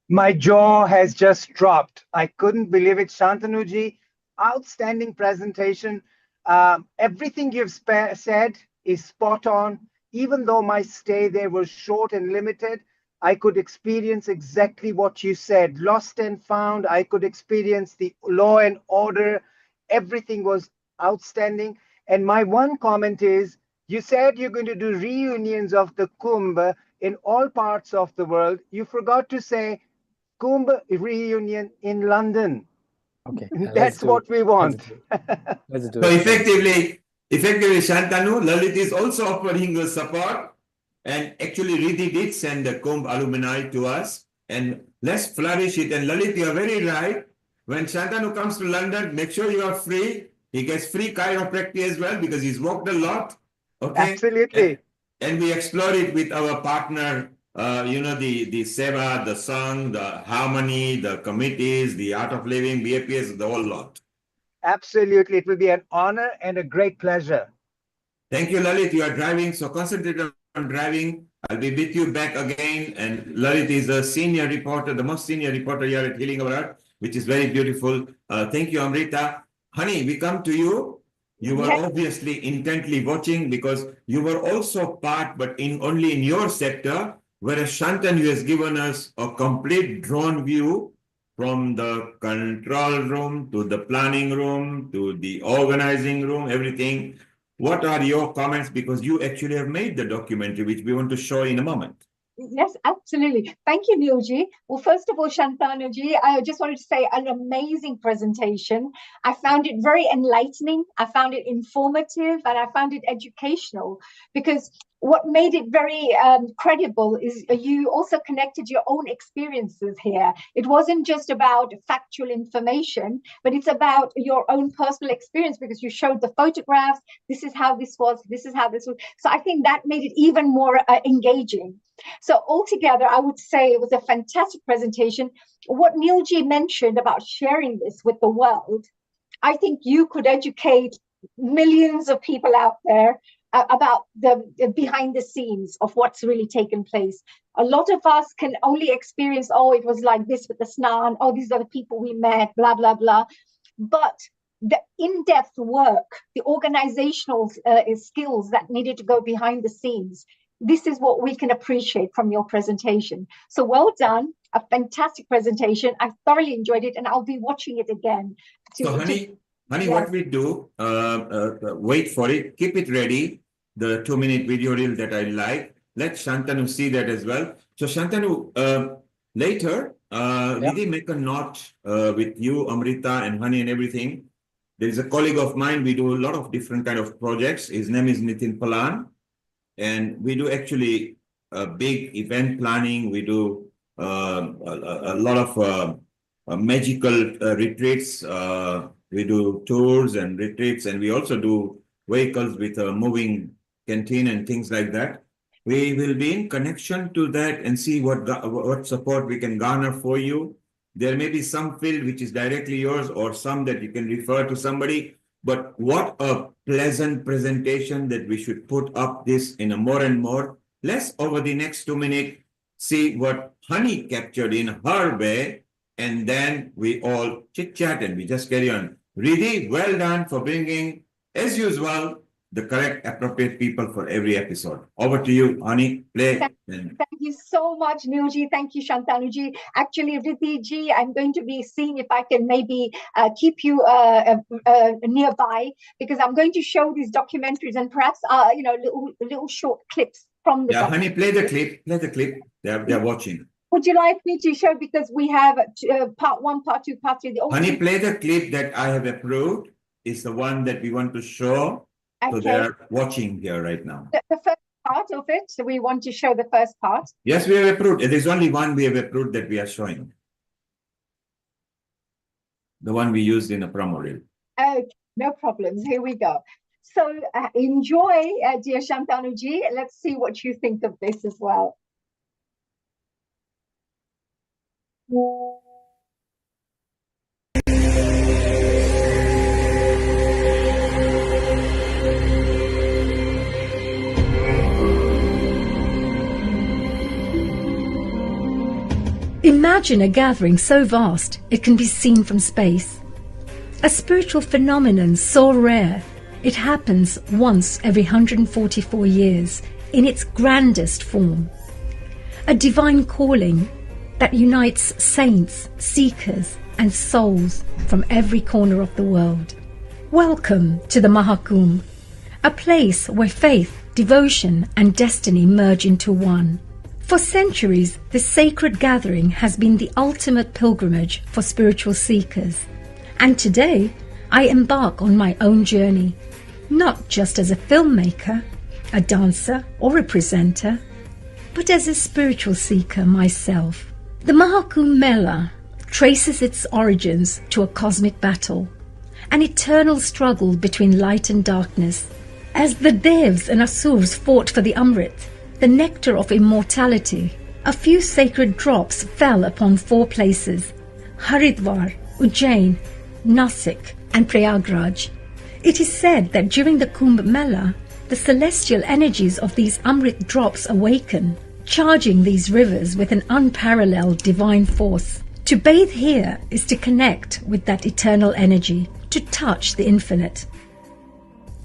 My jaw has just dropped. I couldn't believe it. Shantanuji, outstanding presentation. Everything you've said is spot on. Even though my stay there was short and limited, I could experience exactly what you said. Lost and found, I could experience the law and order Everything was outstanding. And my one comment is, you said you're going to do reunions of the Kumbh in all parts of the world. You forgot to say Kumbh reunion in London. Okay, That's what we want. Let's do So it. effectively, Shantanu, Lalit is also offering the support. And actually, Riddhi did send the Kumbh alumni to us. And let's flourish it. And Lalit, you are very right. When Shantanu comes to London, make sure you are free. He gets free chiropractic as well because he's walked a lot. Okay. Absolutely. And we explore it with our partner, the Seva, the Sangh, the Harmony, the committees, the Art of Living, BAPS, the whole lot. Absolutely. It will be an honor and a great pleasure. Thank you, Lalit. You are driving, so concentrate on driving. I'll be with you back again. And Lalit is a senior reporter, the most senior reporter here at Healing Our Earth, which is very beautiful. Thank you, Amrita. Honey, we come to you. You were obviously intently watching because you were also part, but only in your sector, whereas Shantanu has given us a complete drone view from the control room to the planning room to the organizing room, everything. What are your comments? Because you actually have made the documentary, which we want to show in a moment. Yes, absolutely. Thank you, Neilji. Well, first of all, Shantanu-ji, I just wanted to say an amazing presentation. I found it very enlightening. I found it informative, and I found it educational, because what made it very credible is you also connected your own experiences here. It wasn't just about factual information, but it's about your own personal experience, because you showed the photographs. This is how this was. This is how this was. So I think that made it even more engaging. So altogether, I would say it was a fantastic presentation. What Neilji mentioned about sharing this with the world, I think you could educate millions of people out there about the behind the scenes of what's really taken place. A lot of us can only experience, oh, it was like this with the snan, oh, these are the people we met, blah, blah, blah. But the in-depth work, the organizational skills that needed to go behind the scenes, this is what we can appreciate from your presentation. So well done, a fantastic presentation. I thoroughly enjoyed it, and I'll be watching it again. Honey, yes. What we do, wait for it, keep it ready, the 2-minute video reel that I like. Let Shantanu see that as well. So Shantanu, later, Riddhi, make a note with you, Amrita, and Honey and everything. There is a colleague of mine, we do a lot of different kind of projects. His name is Nitin Palan. And we do actually big event planning. We do a lot of magical retreats. We do tours and retreats, and we also do vehicles with a moving canteen and things like that. We will be in connection to that and see what support we can garner for you. There may be some field which is directly yours or some that you can refer to somebody. But what a pleasant presentation that we should put up this in a more and more. Let's, over the next 2 minutes, see what Honey captured in her way, and then we all chit-chat and we just carry on. Riddhi, well done for bringing, as usual, the correct, appropriate people for every episode. Over to you, Honey. Play. Thank you so much, Neilji. Thank you, Shantanu-ji. Actually, Riddhi-ji, I'm going to be seeing if I can maybe keep you nearby, because I'm going to show these documentaries and perhaps, little short clips from the Honey, play the clip. Play the clip. They're watching. Would you like me to show, because we have part 1, part 2, part 3. Honey, play the clip that I have approved. Is the one that we want to show. Okay. So they're watching here right now. The first part of it, so we want to show the first part. Yes, we have approved. There's only one we have approved that we are showing. The one we used in a promo reel. Okay, no problems. Here we go. So enjoy, dear Shantanu-ji. Let's see what you think of this as well. Imagine a gathering so vast it can be seen from space. A spiritual phenomenon so rare it happens once every 144 years in its grandest form. A divine calling that unites saints, seekers and souls from every corner of the world. Welcome to the Maha Kumbh, a place where faith, devotion and destiny merge into one. For centuries, this sacred gathering has been the ultimate pilgrimage for spiritual seekers. And today, I embark on my own journey, not just as a filmmaker, a dancer or a presenter, but as a spiritual seeker myself. The Maha Kumbh Mela traces its origins to a cosmic battle, an eternal struggle between light and darkness. As the Devs and Asurs fought for the Amrit, the nectar of immortality, a few sacred drops fell upon 4 places: Haridwar, Ujjain, Nasik and Prayagraj. It is said that during the Kumbh Mela, the celestial energies of these Amrit drops awaken, charging these rivers with an unparalleled divine force. To bathe here is to connect with that eternal energy, to touch the infinite.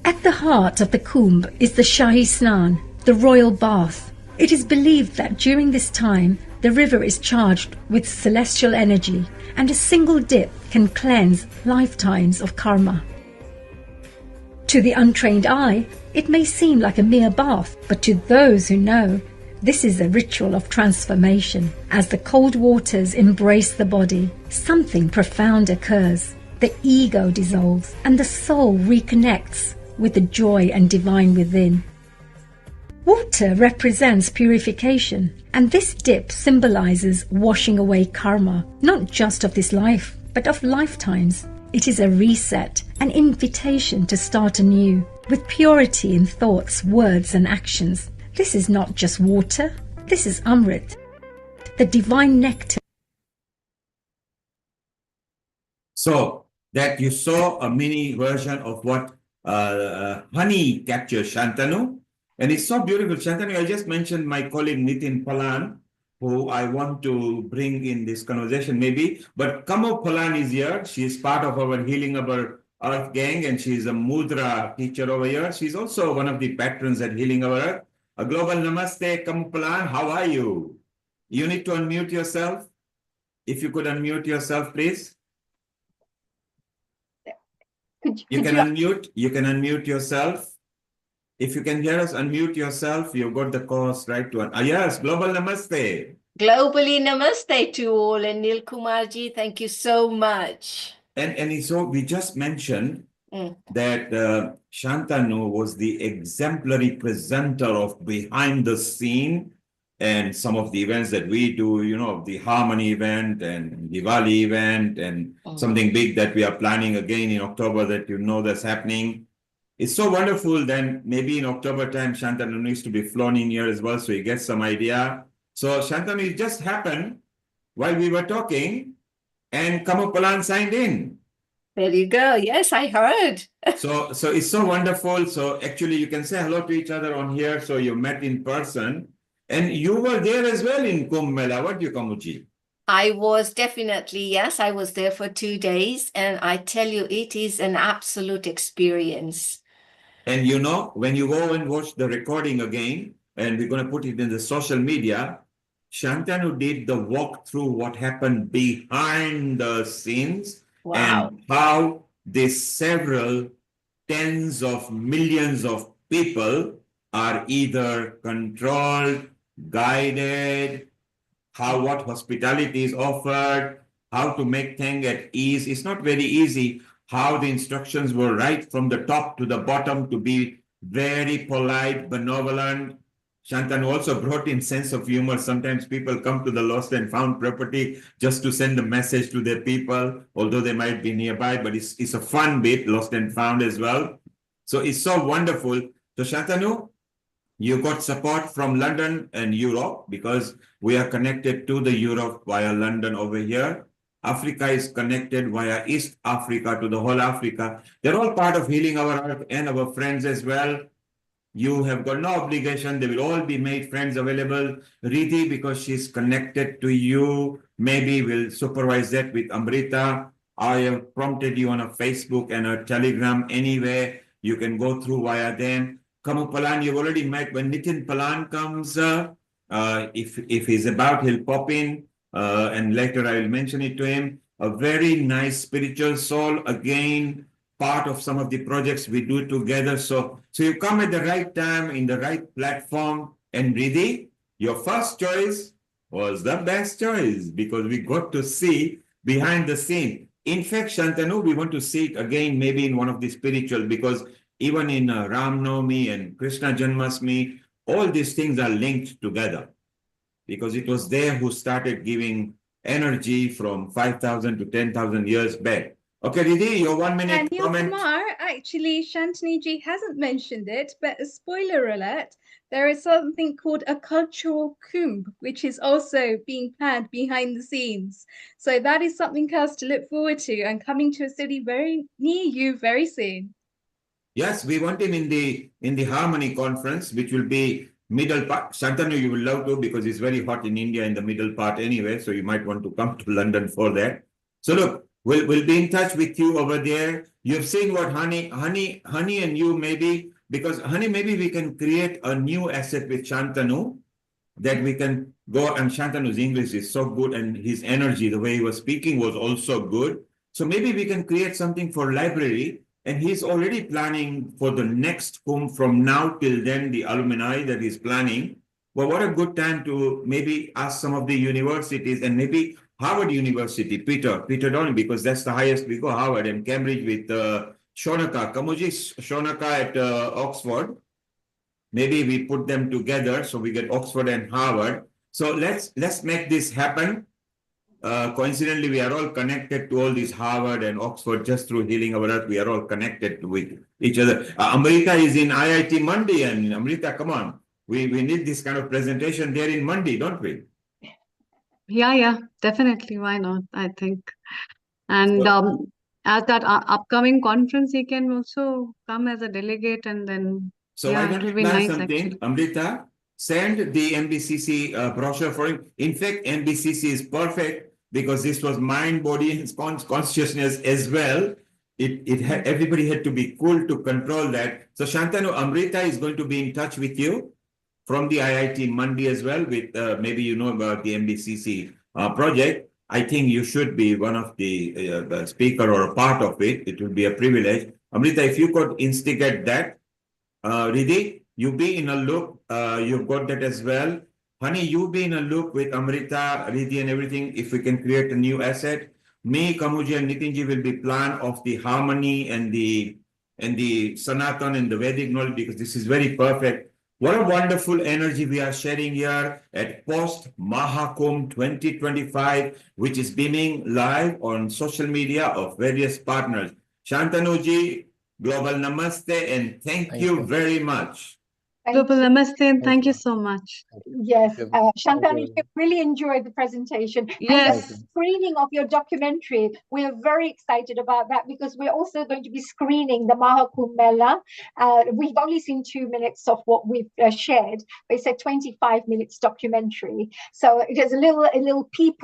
At the heart of the Kumbh is the Shahi Snan, the royal bath. It is believed that during this time, the river is charged with celestial energy, and a single dip can cleanse lifetimes of karma. To the untrained eye, it may seem like a mere bath, but to those who know, this is a ritual of transformation. As the cold waters embrace the body, something profound occurs. The ego dissolves, and the soul reconnects with the joy and divine within. Water represents purification, and this dip symbolizes washing away karma, not just of this life, but of lifetimes. It is a reset, an invitation to start anew, with purity in thoughts, words and actions. This is not just water, this is Amrit, the divine nectar. So that you saw a mini version of what honey captures, Shantanu. And it's so beautiful. Shantanu, I just mentioned my colleague Nitin Palan, who I want to bring in this conversation maybe. But Kumbh Palan is here. She is part of our Healing Our Earth gang, and she is a mudra teacher over here. She's also one of the patrons at Healing Our Earth. A global namaste, Kumbh Palan. How are you? You need to unmute yourself. If you could unmute yourself, please. You can unmute yourself. If you can hear us, unmute yourself. You've got the course right to yes, global namaste. Globally namaste to all, and Nil Kumarji, thank you so much. And so we just mentioned that Shantanu was the exemplary presenter of behind the scene and some of the events that we do, you know, the Harmony event and Diwali event and something big that we are planning again in October that you know that's happening. It's so wonderful. Then maybe in October time, Shantanu needs to be flown in here as well, so you get some idea. So Shantanu, it just happened while we were talking, and Kumbh Palan signed in. There you go. Yes, I heard. So it's so wonderful. So actually, you can say hello to each other on here. So you met in person, and you were there as well in Kumbh Mela. What do you, Kamuji? I was definitely, yes, I was there for 2 days, and I tell you, it is an absolute experience. And you know, when you go and watch the recording again, and we're going to put it in the social media, Shantanu did the walk through what happened behind the scenes. Wow. And how these several tens of millions of people are either controlled, guided, what hospitality is offered, how to make things at ease. It's not very easy. How the instructions were right from the top to the bottom to be very polite, benevolent. Shantanu also brought in sense of humor. Sometimes people come to the lost and found property just to send a message to their people, although they might be nearby, but it's a fun bit, lost and found as well. So it's so wonderful. So Shantanu, you got support from London and Europe because we are connected to the Europe via London over here. Africa is connected via East Africa to the whole Africa. They're all part of Healing Our Earth and our friends as well. You have got no obligation. They will all be made friends available. Riddhi, because she's connected to you, maybe will supervise that with Amrita. I have prompted you on a Facebook and a Telegram anyway. You can go through via them. Kumbh Palan, you've already met. When Nitin Palan comes, if he's about, he'll pop in. And later I will mention it to him. A very nice spiritual soul. Again, part of some of the projects we do together. So you come at the right time, in the right platform. And Riddhi, your first choice was the best choice because we got to see behind the scene. In fact, Shantanu, we want to see it again, maybe in one of the spiritual, because even in Ram Navami and Krishna Janmashtami, all these things are linked together because it was there who started giving energy from 5,000 to 10,000 years back. Okay, Riddhi, your 1 minute And Neil comment. Kumar, actually, Shantanu ji hasn't mentioned it, but a spoiler alert, there is something called a cultural Kumbh, which is also being planned behind the scenes. So that is something else to look forward to and coming to a city very near you very soon. Yes, we want him in the Harmony conference, which will be middle part. Shantanu, you will love to because it's very hot in India in the middle part anyway. So you might want to come to London for that. So look, we'll be in touch with you over there. You've seen what Honey and you maybe, because Honey, maybe we can create a new asset with Shantanu that we can go, and Shantanu's English is so good and his energy, the way he was speaking was also good. So maybe we can create something for library. And he's already planning for the next Kumbh from now till then, the alumni that he's planning. Well, what a good time to maybe ask some of the universities and maybe Harvard University, Peter Donny, because that's the highest we go, Harvard, and Cambridge with Shonaka, Kamuji Shonaka at Oxford. Maybe we put them together so we get Oxford and Harvard. So let's make this happen. Coincidentally, we are all connected to all these Harvard and Oxford just through Healing Our Earth. We are all connected with each other. Amrita is in IIT Mandi, and Amrita, come on. We need this kind of presentation there in Mandi, don't we? Yeah, definitely. Why not? I think. And at that upcoming conference, he can also come as a delegate, and then So why it don't will we be plan nice something, actually. Amrita? Send the MBCC brochure for him. In fact, MBCC is perfect because this was mind, body, and consciousness as well. Everybody had to be cool to control that. So Shantanu, Amrita is going to be in touch with you from the IIT Mandi as well with maybe you know about the MBCC project. I think you should be one of the speaker or a part of it. It will be a privilege. Amrita, if you could instigate that. Riddhi, you be in a loop. You've got that as well. Honey, you be in a loop with Amrita, Riddhi, and everything. If we can create a new asset, me, Kamuji, and Nitinji will be plan of the harmony and the Sanatan and the Vedic knowledge because this is very perfect. What a wonderful energy we are sharing here at post Maha Kumbh 2025, which is beaming live on social media of various partners. Shantanuji, Global Namaste, and thank you very much. Global Namaste, and thank you so much. Yes, Shantanu, you really enjoyed the presentation. Yes. And the screening of your documentary, we are very excited about that because we're also going to be screening the Maha Kumbh Mela. We've only seen 2 minutes of what we've shared, but it's a 25 minutes documentary. So it is a little peep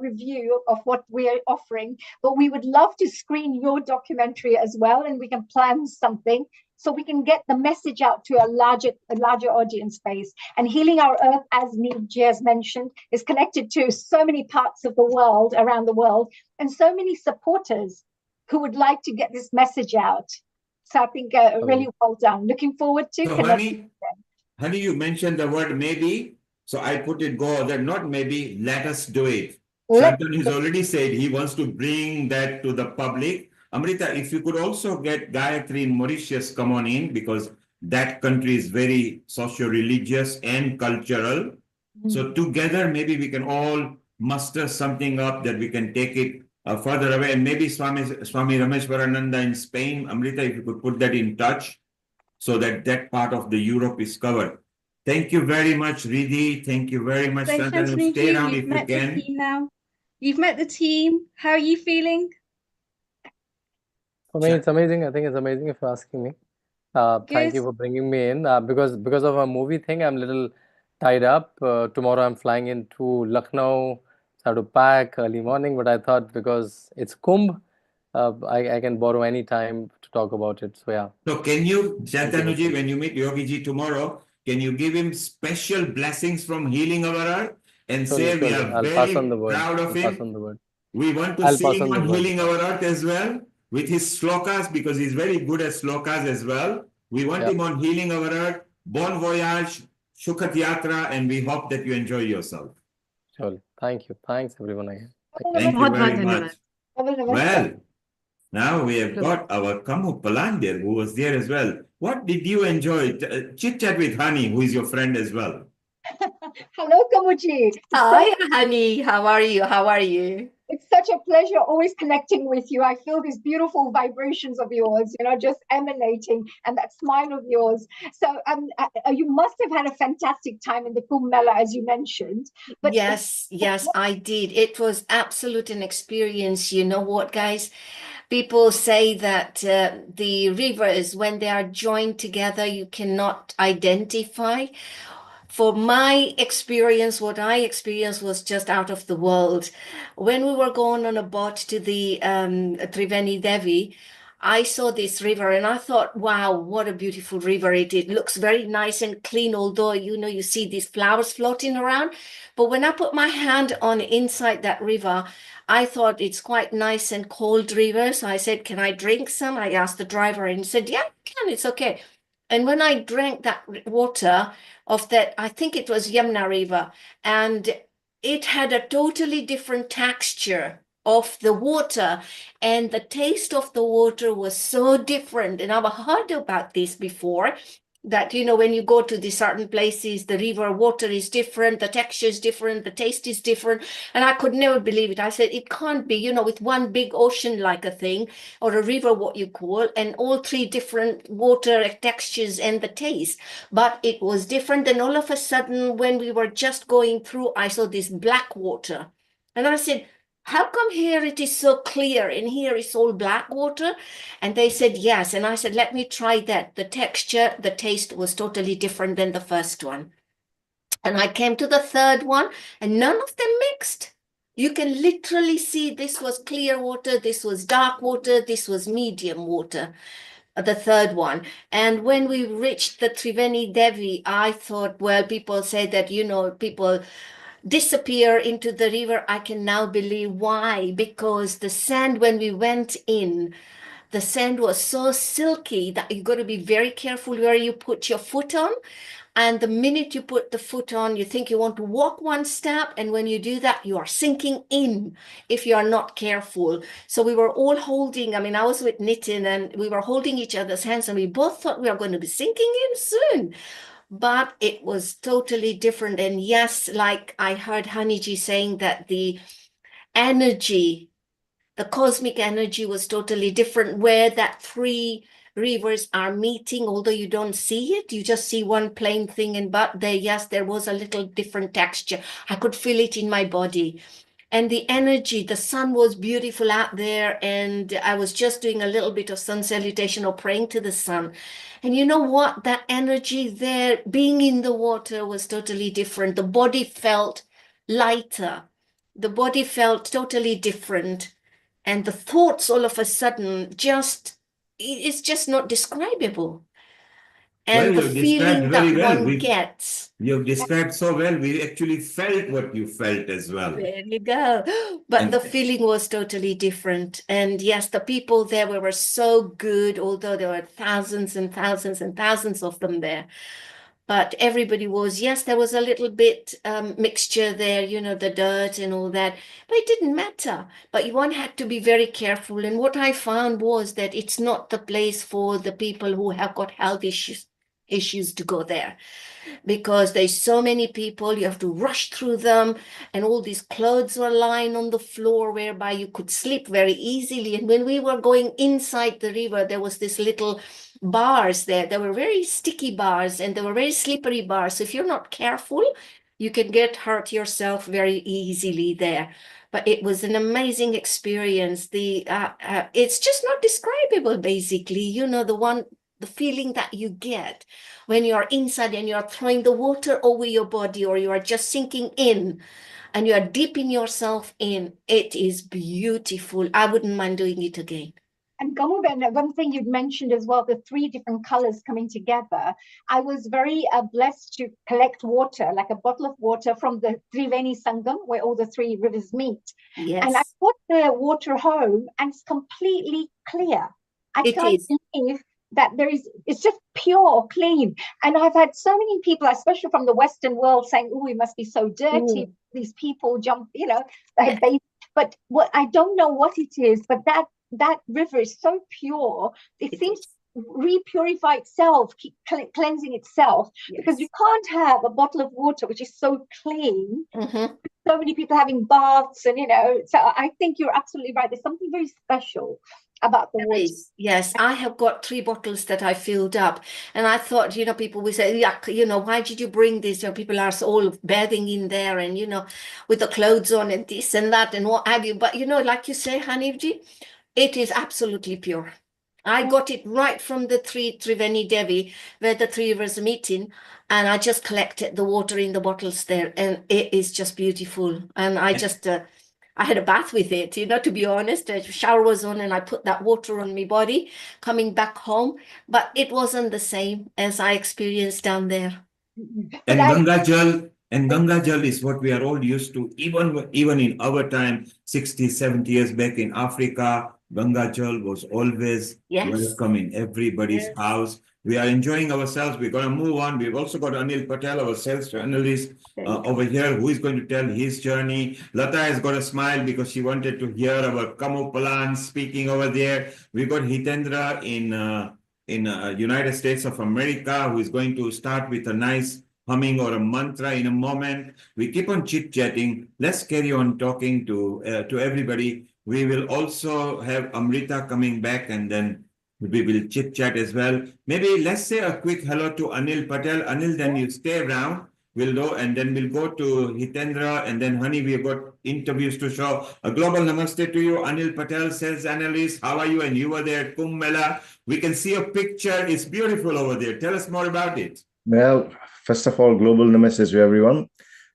review of what we're offering. But we would love to screen your documentary as well, and we can plan something so we can get the message out to a larger audience base. And Healing Our Earth, as Neelji has mentioned, is connected to so many parts of the world, around the world, and so many supporters who would like to get this message out. So I think really well done. Looking forward to connecting. Honey, you mentioned the word maybe, so I put it not maybe, let us do it. Shantanu has already said he wants to bring that to the public. Amrita, if you could also get Gayatri in Mauritius come on in, because that country is very socio-religious and cultural. So together, maybe we can all muster something up that we can take it further away. And maybe Swami Rameshwarananda in Spain, Amrita, if you could put that in touch so that part of the Europe is covered. Thank you very much, Riddhi. Thank you very much, Shantanu. Stay around if you can. You've met the team. How are you feeling? For me, it's amazing. I think it's amazing if you're asking me. Thank you for bringing me in. Because of a movie thing, I'm a little tied up. Tomorrow I'm flying into Lucknow. So I have to pack early morning. But I thought because it's Kumbh, I can borrow any time to talk about it. So yeah. So can you, Shantanuji, when you meet Yogiji tomorrow, can you give him special blessings from Healing Our Earth and say we are very proud of him? We want to see him on Healing Our Earth as well. with his slokas, because he's very good at slokas as well. We want him on Healing Our Earth. Bon voyage, Shukhat Yatra, and we hope that you enjoy yourself. Surely. Thank you. Thanks, everyone again. Thank you very much. Namaste. Well, now we have got our Kamu Palandir, who was there as well. What did you enjoy? Chit chat with Hani, who is your friend as well. Hello, Kamuji. Hi, honey. How are you? How are you? It's such a pleasure always connecting with you. I feel these beautiful vibrations of yours, just emanating, and that smile of yours. So you must have had a fantastic time in the Kumbh Mela, as you mentioned. But yes, I did. It was absolute an experience. You know what, guys? People say that the rivers, when they are joined together, you cannot identify. For my experience, what I experienced was just out of the world. When we were going on a boat to the Triveni Devi, I saw this river and I thought, wow, what a beautiful river it is. It looks very nice and clean, although, you see these flowers floating around. But when I put my hand on inside that river, I thought it's quite nice and cold river. So I said, can I drink some? I asked the driver and he said, yeah, you can, it's okay. And when I drank that water of that, I think it was Yamuna River, and it had a totally different texture of the water, and the taste of the water was so different. And I've heard about this before, that, when you go to these certain places, the river water is different, the texture is different, the taste is different. And I could never believe it. I said, it can't be, with one big ocean like a thing, or a river, what you call, and all three different water textures and the taste. But it was different. And all of a sudden, when we were just going through, I saw this black water. And I said, how come here it is so clear and here it's all black water? And they said, yes. And I said, let me try that. The texture, the taste was totally different than the first one. And I came to the third one and none of them mixed. You can literally see this was clear water, this was dark water, this was medium water, the third one. And when we reached the Triveni Devi, I thought, well, people say that, people disappear into the river. I can now believe why, because the sand, when we went in, the sand was so silky that you got to be very careful where you put your foot on. And the minute you put the foot on, you think you want to walk one step, and when you do that, you are sinking in if you are not careful. So we were all holding, I was with Nitin, and we were holding each other's hands, and we both thought we were going to be sinking in soon. But it was totally different. And yes, like I heard Haniji saying that the energy, the cosmic energy was totally different, where that three rivers are meeting, although you don't see it, you just see one plain thing. And but there was a little different texture. I could feel it in my body. And the energy, the sun was beautiful out there, and I was just doing a little bit of sun salutation or praying to the sun. And you know what? That energy there, being in the water, was totally different. The body felt lighter. The body felt totally different. And the thoughts all of a sudden it's just not describable. And the feeling that one gets. You've described so well. We actually felt what you felt as well. There you go. But the feeling was totally different. And yes, the people there were so good, although there were thousands and thousands and thousands of them there. But everybody was, yes, there was a little bit mixture there, the dirt and all that, but it didn't matter. But one had to be very careful. And what I found was that it's not the place for the people who have got health issues to go there, because there's so many people, you have to rush through them, and all these clothes were lying on the floor whereby you could slip very easily. And when we were going inside the river, there was this little bars there. There were very sticky bars, and there were very slippery bars. So if you're not careful, you can get hurt yourself very easily there. But it was an amazing experience. It's just not describable, basically, the feeling that you get when you're inside and you're throwing the water over your body, or you are just sinking in and you are dipping yourself in. It is beautiful. I wouldn't mind doing it again. And Kumbh, and one thing you'd mentioned as well, the three different colors coming together. I was very blessed to collect water, like a bottle of water from the Triveni Sangam, where all the three rivers meet. Yes. And I brought the water home, and it's completely clear. I can't believe that it's just pure, clean. And I've had so many people, especially from the Western world, saying, "Oh, it must be so dirty. These people jump, they bathe." But what I don't know what it is, but that river is so pure. It seems to re-purify itself, keep cleansing itself, because you can't have a bottle of water which is so clean. So many people having baths, and so I think you're absolutely right. There's something very special about the water. Yes, I have got 3 bottles that I filled up, and I thought, people will say, yuck, why did you bring this? People are all bathing in there, and with the clothes on and this and that and what have you. But like you say, Hanifji, it is absolutely pure. I got it right from the Triveni Devi, where the 3 rivers meeting, and I just collected the water in the bottles there, and it is just beautiful. And I just I had a bath with it, to be honest. The shower was on, and I put that water on my body coming back home, but it wasn't the same as I experienced down there. And Ganga Jal is what we are all used to, even in our time, 60, 70 years back in Africa. Ganga Jal was always welcome in everybody's house. We are enjoying ourselves. We're going to move on. We've also got Anil Patel, our sales journalist, over here, who is going to tell his journey. Lata has got a smile because she wanted to hear our Kumbh plan speaking over there. We've got Hitendra in United States of America, who is going to start with a nice humming or a mantra in a moment. We keep on chit-chatting. Let's carry on talking to everybody. We will also have Amrita coming back, and then we will chit-chat as well. Maybe let's say a quick hello to Anil Patel. Anil, then you stay around. We'll go, and then we'll go to Hitendra, and then Honey, we've got interviews to show. A global namaste to you. Anil Patel, sales analyst. How are you? And you were there at Kumbh Mela. We can see a picture. It's beautiful over there. Tell us more about it. Well, first of all, global namaste to everyone.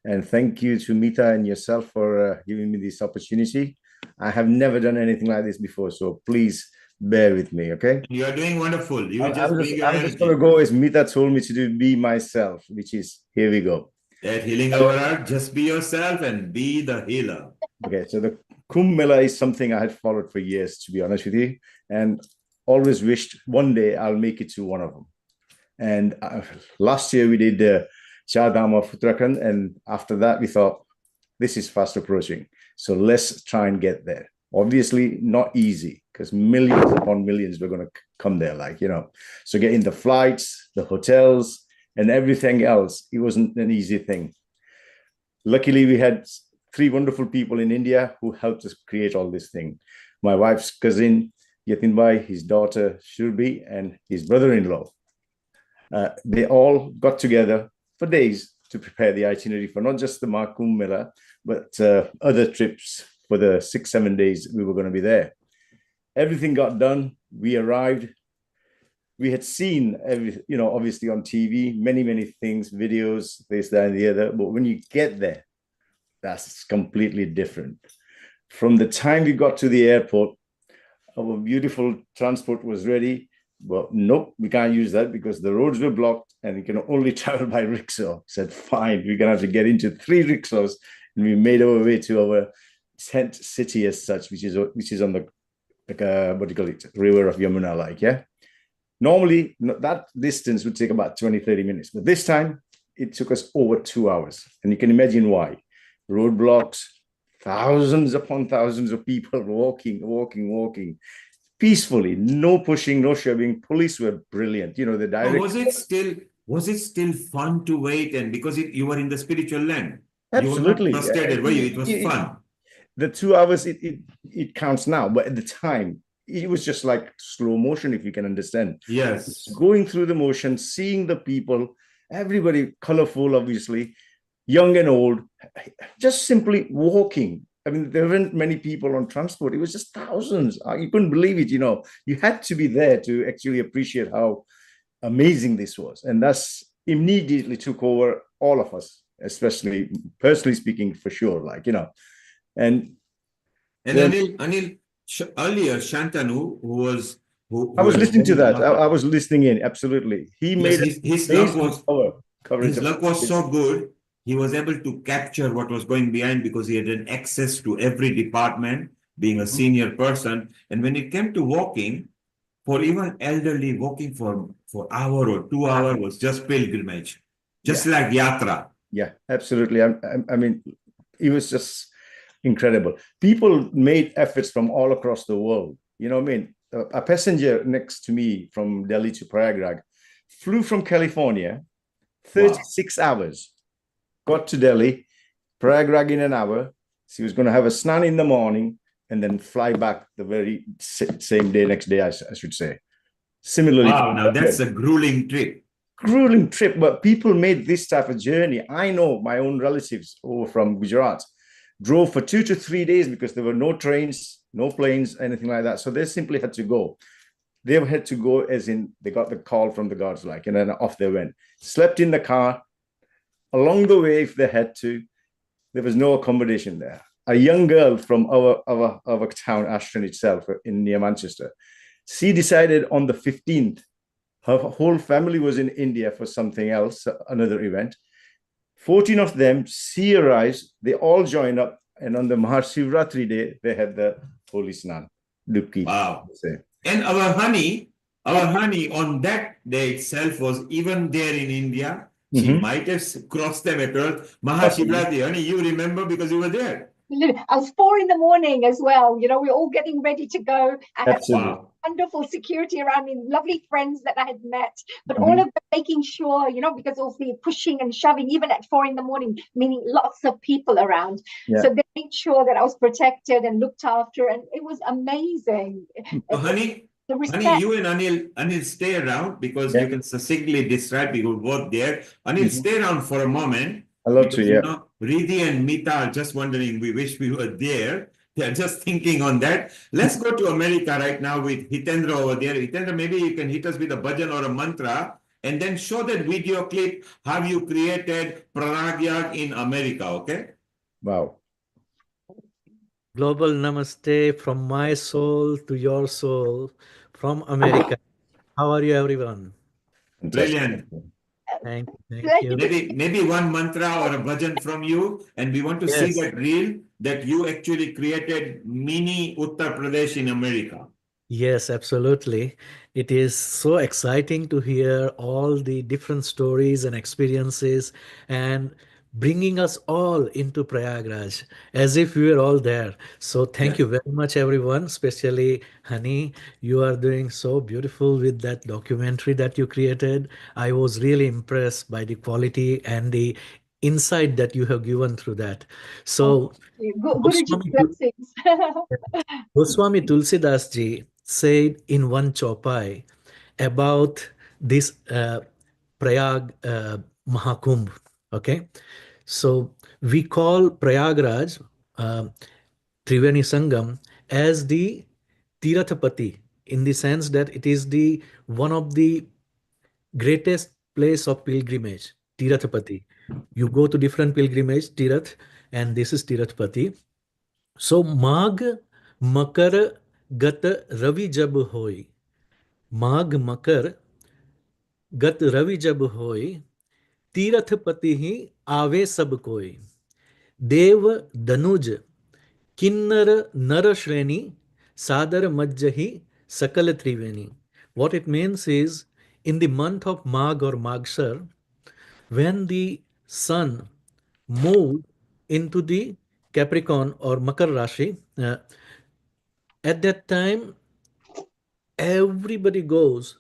And thank you to Mita and yourself for giving me this opportunity. I have never done anything like this before, so please bear with me, okay? You are doing wonderful. I'm just going to go as Mita told me to do, be myself, which is, here we go. At Healing Our Earth, just be yourself and be the healer. Okay, so the Kumbh Mela is something I had followed for years, to be honest with you, and always wished one day I'll make it to one of them. And last year we did Char Dham of Uttarakhand, and after that we thought, this is fast approaching. So let's try and get there. Obviously not easy, because millions upon millions were going to come there, So getting the flights, the hotels, and everything else, it wasn't an easy thing. Luckily, we had 3 wonderful people in India who helped us create all this thing. My wife's cousin, Yatin Bhai, his daughter, Shurbi, and his brother-in-law. They all got together for days to prepare the itinerary for not just the Maha Kumbh Mela, but other trips for the 6-7 days we were going to be there. Everything got done. We arrived. We had seen, obviously on TV, many things, videos, this, that, and the other. But when you get there, that's completely different. From the time we got to the airport, our beautiful transport was ready. But nope, we can't use that because the roads were blocked and we can only travel by rickshaw. Said, fine, we're going to have to get into 3 rickshaws. And we made our way to our tent city as such, which is on the, what do you call it, river of Yamuna, Normally, that distance would take about 20-30 minutes. But this time, it took us over 2 hours. And you can imagine why. Roadblocks, thousands upon thousands of people walking. Peacefully, no pushing, no shoving. Police were brilliant. The direct. Was it still fun to wait? And because you were in the spiritual land, absolutely, you were not frustrated, were you? It was fun. The 2 hours, it counts now, but at the time, it was just like slow motion, if you can understand. Yes, going through the motion, seeing the people, everybody colorful, obviously, young and old, just simply walking. I mean, there weren't many people on transport. It was just thousands. You couldn't believe it, You had to be there to actually appreciate how amazing this was. And that's immediately took over all of us, especially personally speaking, for sure, And Anil, Earlier, Shantanu, I was has listening to very that. luck. I was listening in. Absolutely, he Yes, made his luck amazing was coverage his of luck was this. so good. He was able to capture what was going behind because he had an access to every department, being a senior person. And when it came to walking, for even elderly, walking for hour or 2 hour was just pilgrimage, just Yeah. like yatra. Yeah, absolutely. I mean, it was just incredible. People made efforts from all across the world. You know what I mean? A passenger next to me from Delhi to Prayagraj flew from California, 36 hours, got to Delhi, Prayagraj in an hour. She was going to have a snan in the morning and then fly back the very same day, next day, I should say. Similarly, Wow, now that's a grueling trip. Grueling trip, but people made this type of journey. I know my own relatives over from Gujarat drove for 2 to 3 days because there were no trains, no planes, anything like that. So they simply had to go. They had to go as in they got the call from the gods, like, and then off they went. Slept in the car. Along the way, if they had to, there was no accommodation there. A young girl from our town, Ashton itself, in near Manchester, she decided on the 15th. Her whole family was in India for something else, another event. 14 of them, she arrives, they all join up, and on the Mahashivratri day, they had the Holy Snan. Dubki. Wow. And our honey on that day itself was even there in India. She might have crossed them across Mahashivratri. Honey, you remember because you were there. I was 4 in the morning as well. You know, we're all getting ready to go. I had wonderful security around me, lovely friends that I had met, but all of them making sure, you know, because of the pushing and shoving, even at 4 in the morning, meaning lots of people around. Yeah. So they made sure that I was protected and looked after, and it was amazing. So, honey, you and Anil stay around because you can succinctly describe people both there. Anil, stay around for a moment. I love because, to, yeah. You know, Riddhi and Mita are just wondering, we wish we were there. They're just thinking on that. Let's go to America right now with Hitendra over there. Hitendra, maybe you can hit us with a bhajan or a mantra and then show that video clip how you created Pranagyag in America, okay? Wow. Global namaste from my soul to your soul from America. How are you, everyone? Brilliant. Thank you. Maybe one mantra or a bhajan from you, and we want to see that reel that you actually created mini Uttar Pradesh in America. Yes, absolutely. It is so exciting to hear all the different stories and experiences and bringing us all into Prayagraj as if we were all there. So thank you very much, everyone, especially Hani. You are doing so beautiful with that documentary that you created. I was really impressed by the quality and the insight that you have given through that. So Guruji blessings. Goswami Tulsidas ji said in one chaupai about this Prayag Mahakumbh. Okay, so we call Prayagraj Triveni Sangam as the Tirathapati in the sense that it is the one of the greatest place of pilgrimage, Tirathapati. You go to different pilgrimage, Tirath, and this is Tirathapati. So Magh Makar Gat Ravi Jab Hoy. Magh Makar Gat Ravi Jab Hoy. Tirathpati hi Ave Sab Koi. Dev Danuj Kinnar Nar Shreni Sadar Majjahi Sakal Triveni. What it means is in the month of Magh or Maghsar, when the sun moved into the Capricorn or Makar Rashi, at that time, everybody goes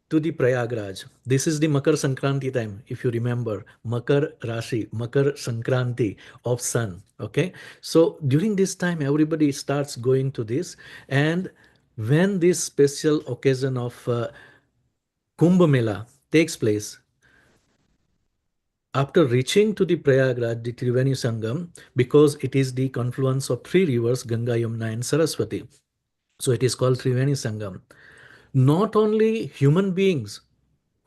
to the Prayagraj. This is the Makar Sankranti time, if you remember, Makar Rashi, Makar Sankranti of sun. Okay, so during this time, everybody starts going to this, and when this special occasion of Kumbh Mela takes place, after reaching to the Prayagraj, the Triveni Sangam, because it is the confluence of three rivers, Ganga, Yamuna, and Saraswati. So it is called Triveni Sangam. Not only human beings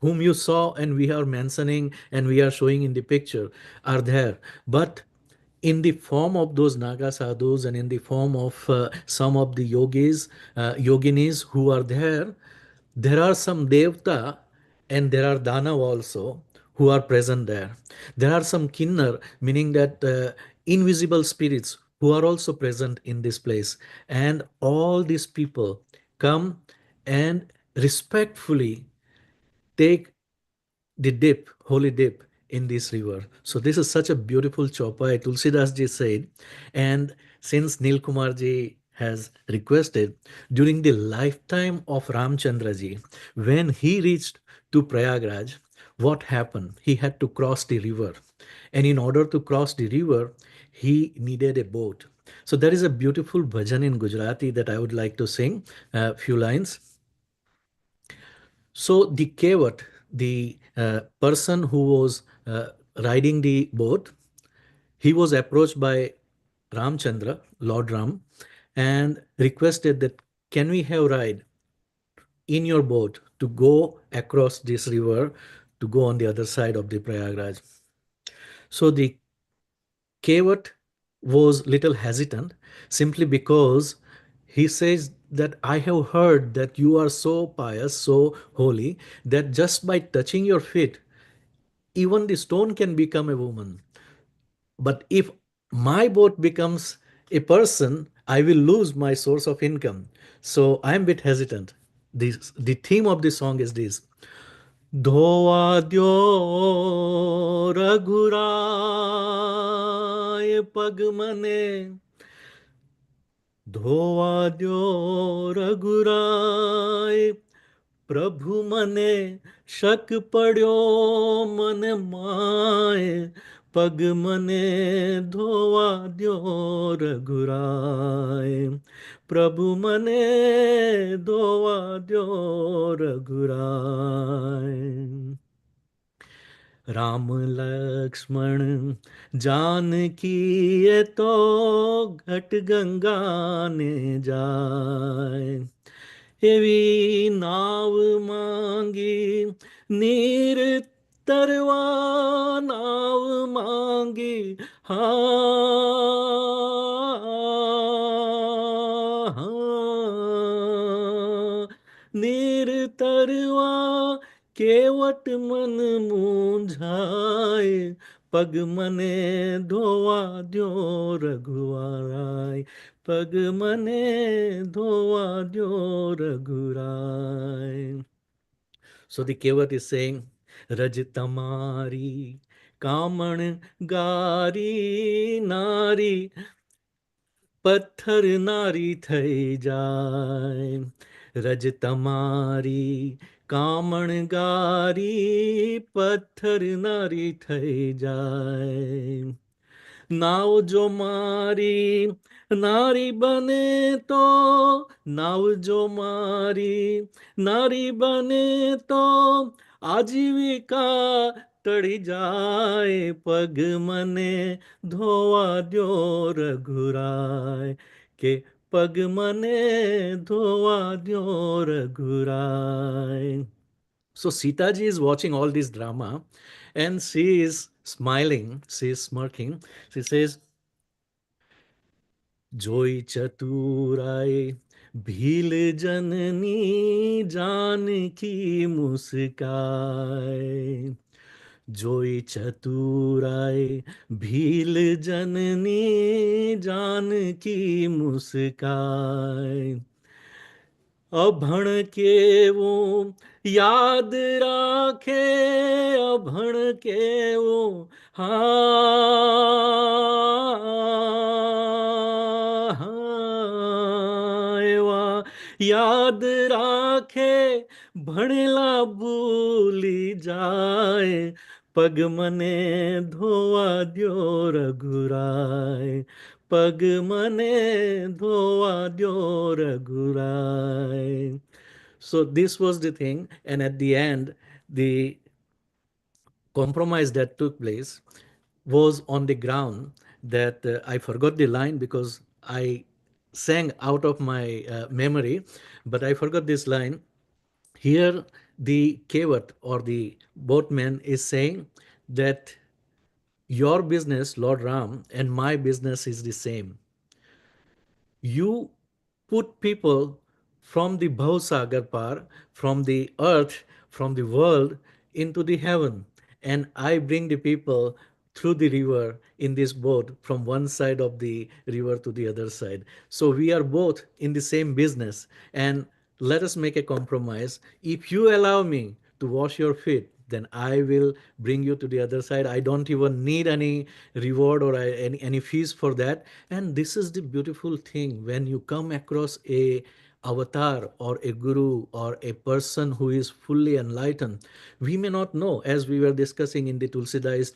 whom you saw and we are mentioning and we are showing in the picture are there, but in the form of those Naga sadhus and in the form of some of the yoginis who are there. There are some devta and there are danav also who are present there. There are some kinnar, meaning that invisible spirits who are also present in this place. And all these people come and respectfully take the dip, holy dip in this river. So this is such a beautiful chopai, Tulsidas ji said. And since Nil Kumar ji has requested, during the lifetime of Ramchandra ji, when he reached to Prayagraj, what happened? He had to cross the river. And in order to cross the river, he needed a boat. So there is a beautiful bhajan in Gujarati that I would like to sing a few lines. So the kevat, the person who was riding the boat, he was approached by Ramchandra, Lord Ram, and requested that, can we have ride in your boat to go across this river to go on the other side of the Prayagraj? So the kevat was little hesitant simply because he says that I have heard that you are so pious, so holy, that just by touching your feet, even the stone can become a woman. But if my boat becomes a person, I will lose my source of income. So I'm a bit hesitant. The theme of the song is this. धोवा द्यो रघुराय पग मने धोवा द्यो रघुराय प्रभु मने शक पड्यो मन माय पग मने धोवा द्यो रघुराय प्रभु मने धोवा द्यो रघुराय राम लक्ष्मण जानकी ये तो घट गंगा ने जाए एवी नाव मांगी नीर तरवा नाव मांगी हा नीर तरवा केवट मन मूंझाए पग मने धोवा द्यो रघुराय पग मने धोवा द्यो रघुराय. So the kevat is saying, Raj tamari kaman gari nari पत्थर नारी થઈ જાય રજ તમારી કામણ ગારી પથ્થર નારી થઈ જાય નાવ જો મારી નારી બને તો નાવ જો મારી નારી બને તો આજીવિકા ટળી જાય પગ મને ધોવા દ્યો રઘુરાય કે પગ મને ધોવા દ્યો રઘુરાય. So Sitaji is watching all this drama and she is smiling, she is smirking. She says, जोई चतुराई भील जननी जानकी मुस्काए जोई चतुराई भील जननी जानकी मुस्काए अभण केवो याद राखे अभण केवो एवा याद राखे भणेला भूली जाए पग मने धोवा द्यो रघुराय पग मने धोवा द्यो रघुराय. So this was the thing, and at the end the compromise that took place was on the ground that I forgot the line because I sang out of my memory, but I forgot this line. Here the kevat or the boatman is saying that your business, Lord Ram, and my business is the same. You put people from the Bhausagar par, from the earth, from the world into the heaven. And I bring the people through the river in this boat from one side of the river to the other side. So we are both in the same business. And let us make a compromise. If you allow me to wash your feet, then I will bring you to the other side. I don't even need any reward or any fees for that. And this is the beautiful thing when you come across a avatar or a guru or a person who is fully enlightened. We may not know, as we were discussing in the Tulsidas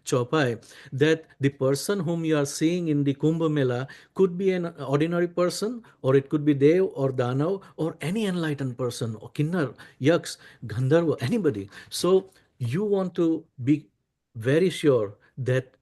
Chaupai, that the person whom you are seeing in the Kumbh Mela could be an ordinary person, or it could be Dev or Danav or any enlightened person, or Kinnar, Yaks, Gandharva, anybody. So you want to be very sure that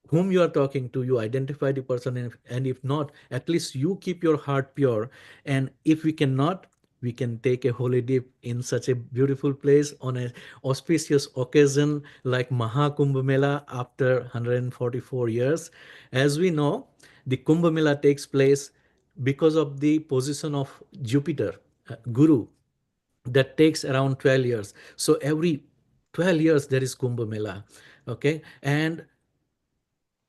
whom you are talking to, you identify the person, and if not, at least you keep your heart pure. And if we cannot, we can take a holy dip in such a beautiful place on an auspicious occasion like Maha Kumbh Mela after 144 years. As we know, the Kumbh Mela takes place because of the position of Jupiter, Guru, that takes around 12 years. So every 12 years there is Kumbh Mela. Okay. And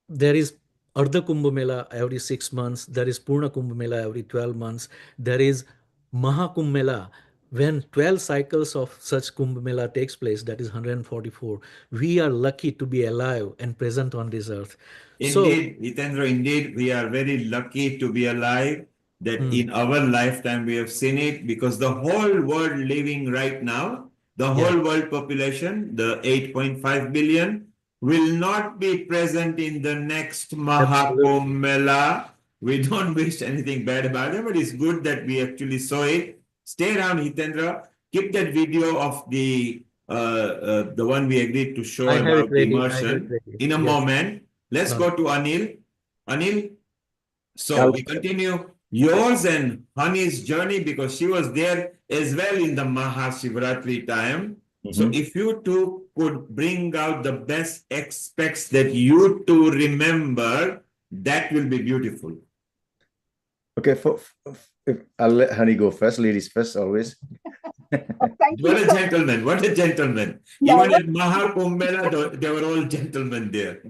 there is Ardha Kumbh Mela every 6 months. There is Purna Kumbh Mela every 12 months. There is Maha Kumbh Mela. When 12 cycles of such Kumbh Mela takes place, that is 144. We are lucky to be alive and present on this earth. Indeed, Hitendra, indeed, we are very lucky to be alive, that in our lifetime we have seen it, because the whole world living right now, the whole world population, the 8.5 billion, will not be present in the next Mahakumbh Mela. We don't wish anything bad about it, but it's good that we actually saw it. Stay around, Hitendra. Keep that video of the one we agreed to show about the immersion in a moment. Let's go to Anil. Anil, so we continue yours and Honey's journey, because she was there as well in the Maha Shivratri time. So if you two could bring out the best aspects that you two remember, that will be beautiful. Okay, I'll let Honey go first. Ladies first, always. What a gentleman! What a gentleman! Even at Maha Kumbh Mela, they were all gentlemen there.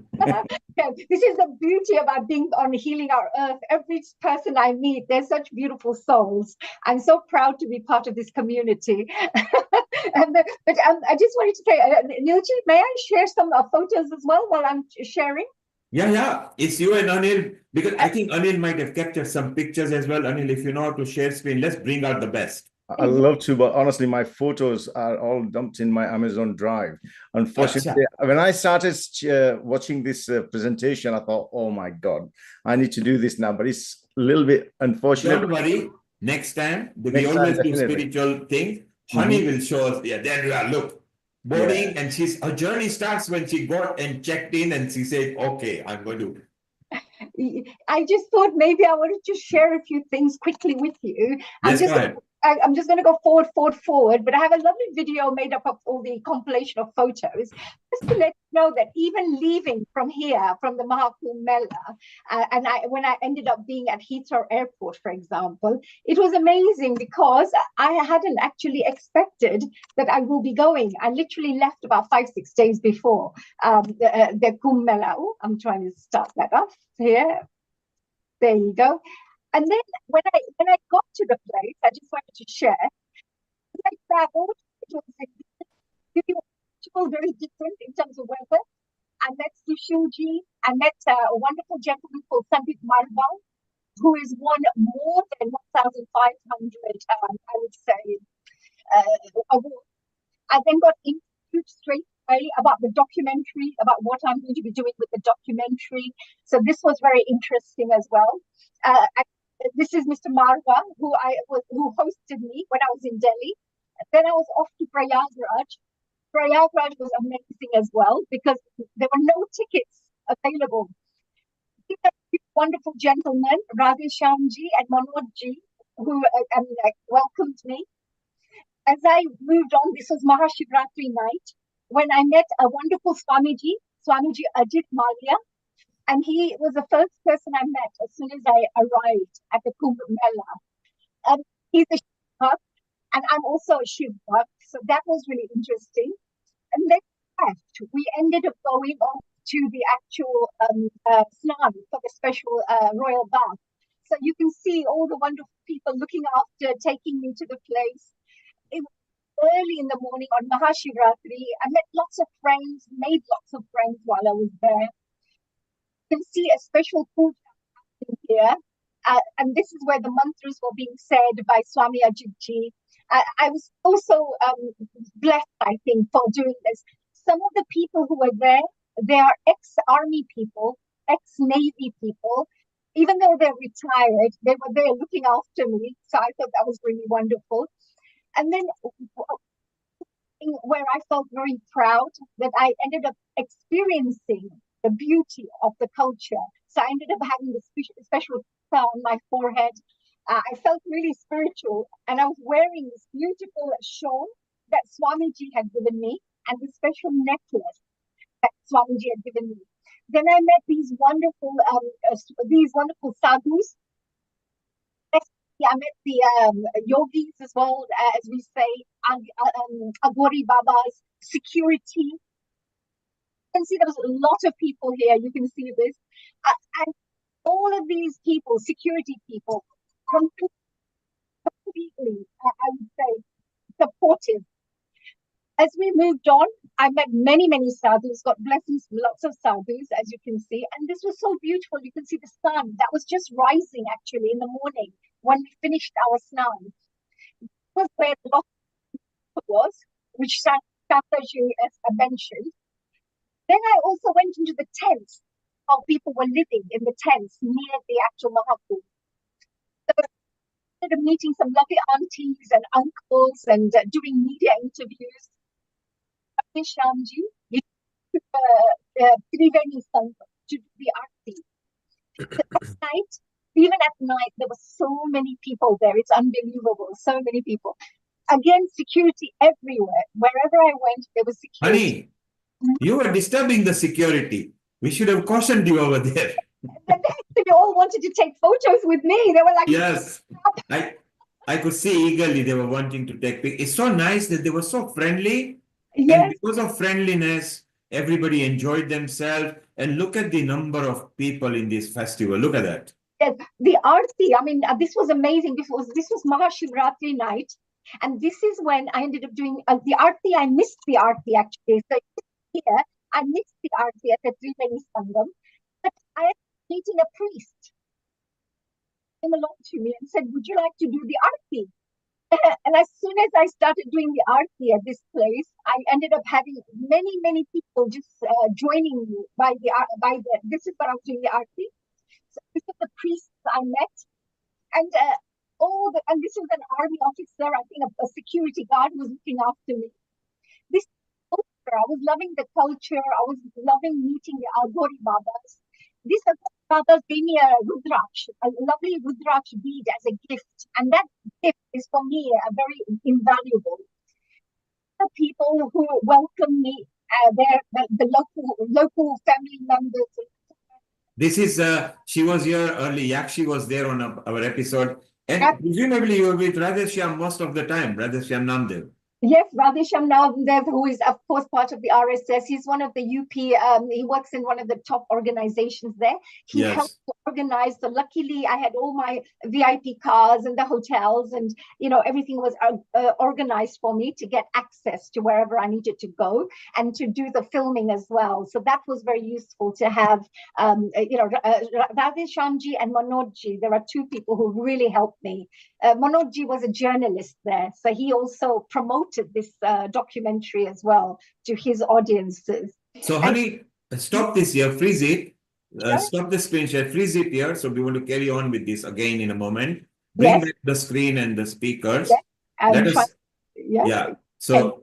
This is the beauty about being on Healing Our Earth. Every person I meet, they're such beautiful souls. I'm so proud to be part of this community. But I just wanted to say, Nilji, may I share some photos as well while I'm sharing? Yeah, it's you and Anil, because I think Anil might have captured some pictures as well. Anil, if you know how to share screen, let's bring out the best. I love to, but honestly, my photos are all dumped in my Amazon Drive. Unfortunately, when I started watching this presentation, I thought, oh my God, I need to do this now. But it's a little bit unfortunate. Don't worry. Next time, we always do spiritual things. Honey will show us. Yeah, there you are. Look, boarding, and her journey starts when she got and checked in, and she said, okay, I'm going to. I just thought maybe I wanted to share a few things quickly with you. Yes, go ahead. I'm just going to go forward, but I have a lovely video made up of all the compilation of photos, just to let you know that even leaving from here, from the Maha Kumbh Mela, when I ended up being at Heathrow Airport, for example, it was amazing because I hadn't actually expected that I will be going. I literally left about 5-6 days before the Kumbh Mela. Oh, I'm trying to start that off here. There you go. And then when I got to the place, I just wanted to share. I traveled. It was very different in terms of weather. I met Sushilji. I met a wonderful gentleman called Sandeep Marwal, who is won more than 1,500, I would say, awards. I then got interviewed straight away about the documentary, about what I'm going to be doing with the documentary. So this was very interesting as well. This is Mr. Marwa, who hosted me when I was in Delhi. Then I was off to Prayagraj. Prayagraj was amazing as well because there were no tickets available. These are two wonderful gentlemen, Radhe Shyamji and Manojji, who welcomed me. As I moved on, this was Mahashivratri night. when I met a wonderful Swamiji Ajit Malia, and he was the first person I met as soon as I arrived at the Kumbh Mela. He's a Shiv bhakt, and I'm also a Shiv bhakt, so that was really interesting. And then we ended up going on to the actual snan for the special royal bath. So you can see all the wonderful people looking after, taking me to the place. It was early in the morning on Mahashivratri. I met lots of friends, made lots of friends while I was there. You can see a special puja here. And this is where the mantras were being said by Swami Ajitji. I was also blessed, I think, for doing this. Some of the people who were there, they are ex-army people, ex-navy people. Even though they're retired, they were there looking after me. So I thought that was really wonderful. And then where I felt very proud that I ended up experiencing the beauty of the culture. So I ended up having this special star on my forehead. I felt really spiritual, and I was wearing this beautiful shawl that Swamiji had given me, and this special necklace that Swamiji had given me. Then I met these wonderful sadhus. I met the yogis as well, as we say, Agori Babas, security. You can see there was a lot of people here. You can see this. And all of these people, security people, completely, I would say, supportive. As we moved on, I met many, many sadhus, got blessings from lots of sadhus, as you can see. And this was so beautiful. You can see the sun that was just rising, actually, in the morning when we finished our snan. This was where the lot was, which Shataji has mentioned. Then I also went into the tents. How people were living in the tents near the actual Mahakumbh. So I ended up meeting some lovely aunties and uncles and doing media interviews. Shamji, he took Triveni Sangha to do the arti. Even at night, there were so many people there. It's unbelievable. So many people. Again, security everywhere. Wherever I went, there was security. Honey, you were disturbing the security. We should have cautioned you over there. They all wanted to take photos with me. They were like, yes, I could see eagerly they were wanting to take pictures. It's so nice that they were so friendly. Yes. And because of friendliness, everybody enjoyed themselves. And look at the number of people in this festival. Look at that. Yes, the arti. I mean, this was amazing. This was Mahashivratri night. And this is when I ended up doing the arti. I missed the arti, actually. So here, I missed the arti at the Triveni Sangam. But I ended up meeting a priest. He came along to me and said, would you like to do the arti? And as soon as I started doing the arti at this place, I ended up having many, many people just joining me this is what I was doing the arti. So this is the priests I met. And this was an army officer, I think a security guard who was looking after me. This culture, I was loving the culture. I was loving meeting the Agori Babas. This Babas gave me a lovely Rudraksh bead as a gift. And that gift is for me very invaluable. The people who welcome me, the local family members. This is, she was here early. Yakshi was there on our episode. And presumably you were with Radheshyam most of the time, Radheshyam Namdev. Yes, Radheshyam Namdev, who is, of course, part of the RSS. He's one of the UP, he works in one of the top organizations there. He helped to organize. So luckily, I had all my VIP cars and the hotels and, everything was organized for me to get access to wherever I needed to go and to do the filming as well. So that was very useful to have, Radheshyamji and Manojji. There are two people who really helped me. Manojji was a journalist there, so he also promoted this documentary as well to his audiences. So, honey, stop this here, freeze it, stop the screen share, freeze it here. So we want to carry on with this again in a moment. Bring back the screen and the speakers. So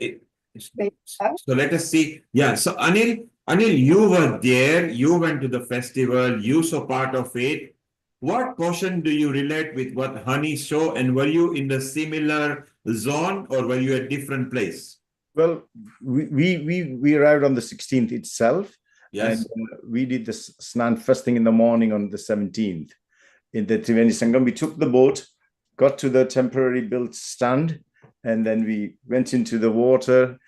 let us see. Yeah, so Anil, you were there, you went to the festival, you saw part of it. What portion do you relate with what Honey saw, and were you in the similar zone or were you at different place? Well, we arrived on the 16th itself. Yes. And we did the snan first thing in the morning on the 17th in the Triveni Sangam. We took the boat, got to the temporary built stand, and then we went into the water.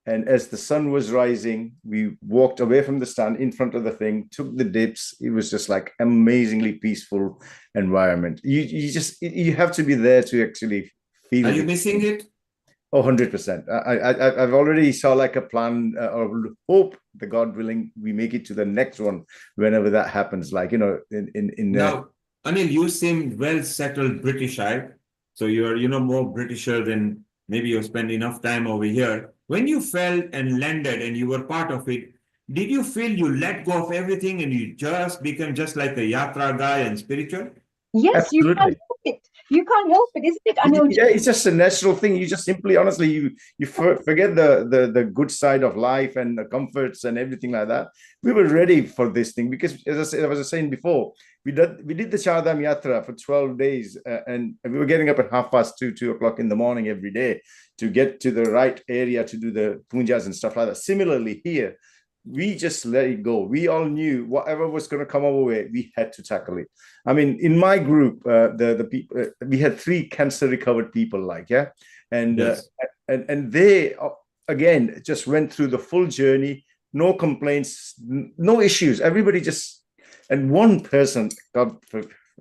And as the sun was rising, we walked away from the stand in front of the thing, took the dips. It was just like amazingly peaceful environment. You have to be there to actually feel Are it. you missing it? Oh, 100%. I've already saw like a plan or hope, the God willing, we make it to the next one whenever that happens. Like, in Now, Anil, you seem well settled Britishite. So you're, more Britisher than maybe you spend enough time over here. When you felt and landed and you were part of it, did you feel you let go of everything and you just become just like a yatra guy and spiritual? Yes, you can't Absolutely. help it. You can't help it, isn't it, Anil? Yeah, it's just a natural thing. You just simply, honestly, you forget the good side of life and the comforts and everything like that. We were ready for this thing because, as I was saying before, we did the Chardham Yatra for 12 days, and we were getting up at 2:30, 2 o'clock in the morning every day to get to the right area to do the pujas and stuff like that. Similarly here, we just let it go. We all knew whatever was going to come our way, we had to tackle it. I mean, in my group, the people, we had 3 cancer recovered people, and Yes. and they again just went through the full journey, no complaints, no issues. Everybody just, and one person, God,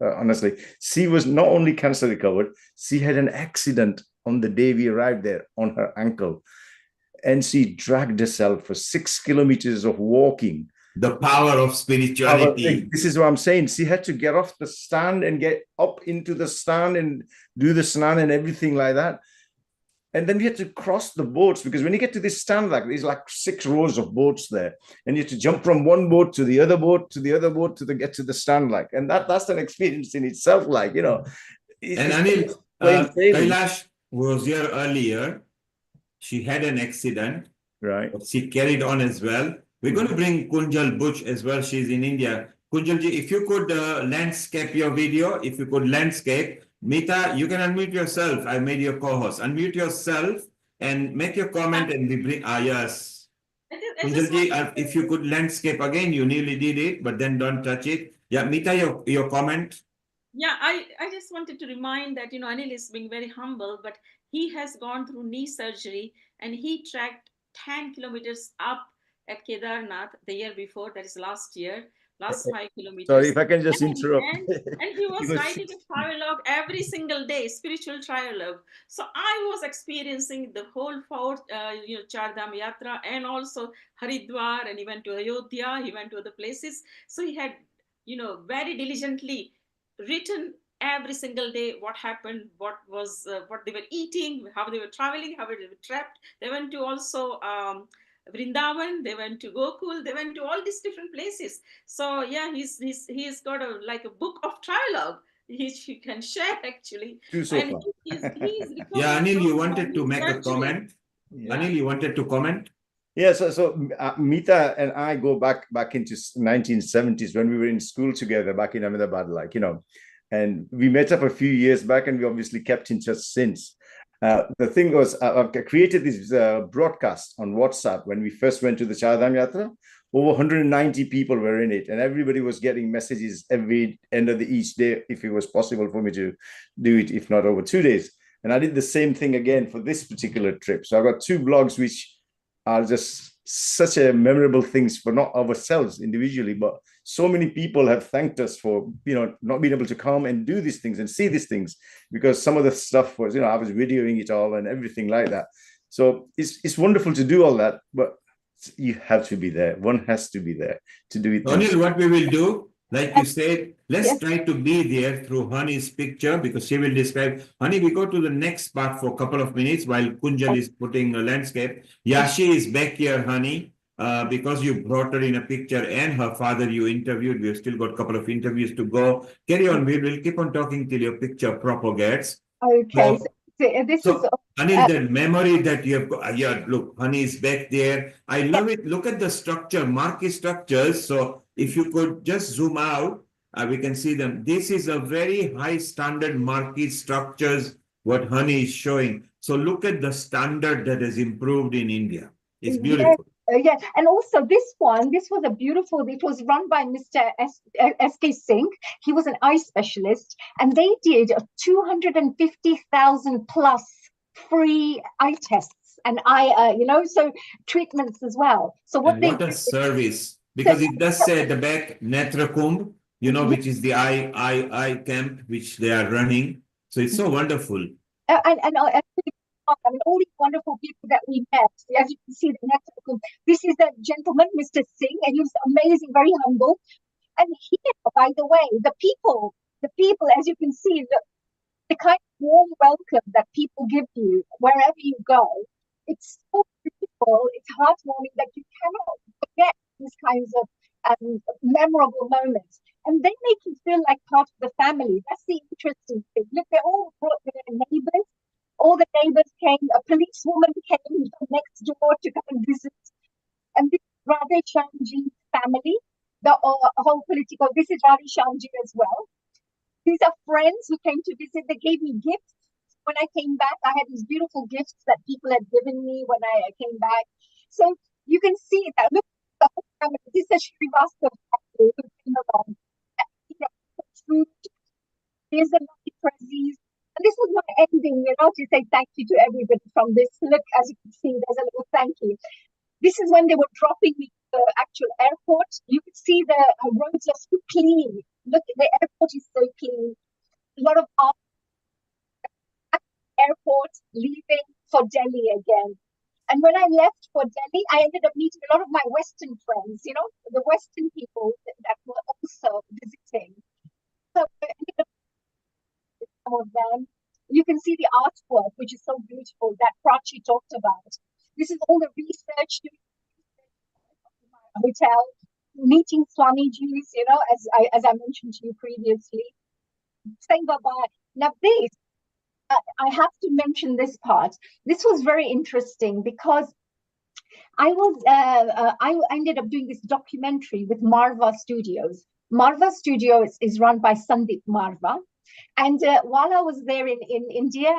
honestly, she was not only cancer recovered, she had an accident on the day we arrived there on her ankle. And she dragged herself for 6 kilometers of walking. The power of spirituality. This is what I'm saying. She had to get off the stand and get up into the stand and do the snan and everything like that. And then we had to cross the boats, because when you get to this stand, like there's like 6 rows of boats there, and you have to jump from one boat to the other boat to the other boat to get to the stand, like, and that's an experience in itself, like, And Anil, Kailash was here earlier. She had an accident. Right. She carried on as well. We're going to bring Kunjal Butch as well. She's in India. Kunjalji, if you could landscape your video, if you could landscape. Mita, you can unmute yourself. I made your co-host. Unmute yourself and make your comment and we bring, yes. Kunjalji, if you could landscape again, you nearly did it, but then don't touch it. Yeah, Mita, your comment. Yeah, I just wanted to remind that, Anil is being very humble, but he has gone through knee surgery and he tracked 10 kilometers up at Kedarnath the year before, that is last year, last 5 kilometers. Sorry, if I can just interrupt. And he was writing a trialogue every single day, spiritual trialogue. So I was experiencing the whole 4 Chardham Yatra, and also Haridwar, and he went to Ayodhya, he went to other places. So he had, very diligently written every single day what happened, what they were eating, how they were traveling, how they were trapped. They went to also Vrindavan, they went to Gokul, they went to all these different places. So yeah, he's got a book of trialogue which you can share actually. And he's yeah, Anil, you wanted to make a comment. Yeah. Anil, you wanted to comment. Yeah, so Mita and I go back into 1970s when we were in school together back in Ahmedabad, and we met up a few years back, and we obviously kept in touch since. The thing was, I created this broadcast on WhatsApp when we first went to the Chardham Yatra. Over 190 people were in it, and everybody was getting messages every end of each day if it was possible for me to do it, if not over 2 days. And I did the same thing again for this particular trip. So I've got 2 blogs which are just such a memorable things for not ourselves individually, but so many people have thanked us for, not being able to come and do these things and see these things, because some of the stuff was, I was videoing it all and everything like that. So it's wonderful to do all that, but you have to be there. One has to be there to do it. Anil, what we will do, like you said, let's try to be there through Honey's picture, because she will describe. Honey, we go to the next part for a couple of minutes while Kunjal is putting a landscape. Yashi is back here, Honey, because you brought her in a picture, and her father you interviewed. We've still got a couple of interviews to go. Carry on. We will keep on talking till your picture propagates. Okay. So Anil, the memory that you have got, look, Honey is back there. I love it. Look at the structure, marquee structures. So if you could just zoom out, we can see them. This is a very high standard marquee structures what honey is showing. So look at the standard that has improved in India. It's Yes, beautiful. yes, and also this was a beautiful. It was run by Mr. S.K. Singh. He was an eye specialist, and they did 250,000 plus free eye tests and eye, so treatments as well. So what And they what a did, service, because it does say at the back, Netra Kumbh, which is the eye camp, which they are running. So it's so wonderful. and I mean, all these wonderful people that we met, as you can see, this is the gentleman, Mr. Singh, and he was amazing, very humble. And here, by the way, the people, as you can see, the kind of warm welcome that people give you wherever you go, it's so beautiful, it's heartwarming that you cannot forget these kinds of memorable moments. And they make you feel like part of the family. That's the interesting thing. Look, they all brought their neighbors. All the neighbors came. A policewoman came from next door to come and visit. And this is Radhe Shyamji's family, the whole political. This is Radhe Shyamji as well. These are friends who came to visit. They gave me gifts. When I came back, I had these beautiful gifts that people had given me when I came back. So you can see that. Look, the whole family. This is Srivastava family who came along. Food. Here's the lovely prezzies. And this was my ending, to say thank you to everybody from this. Look, as you can see, there's a little thank you. This is when they were dropping me to the actual airport. You could see the roads are so clean. Look, the airport is so clean. A lot of airport leaving for Delhi again. And when I left for Delhi, I ended up meeting a lot of my Western friends, the Western people that were also visiting. So I ended up with some of them. You can see the artwork, which is so beautiful, that Prachi talked about. This is all the research doing my hotel, meeting Swamiji's, as I mentioned to you previously, saying bye-bye. Now this, I have to mention this part. This was very interesting because I ended up doing this documentary with Marva Studios. Marva Studios is run by Sandeep Marva. And while I was there in India,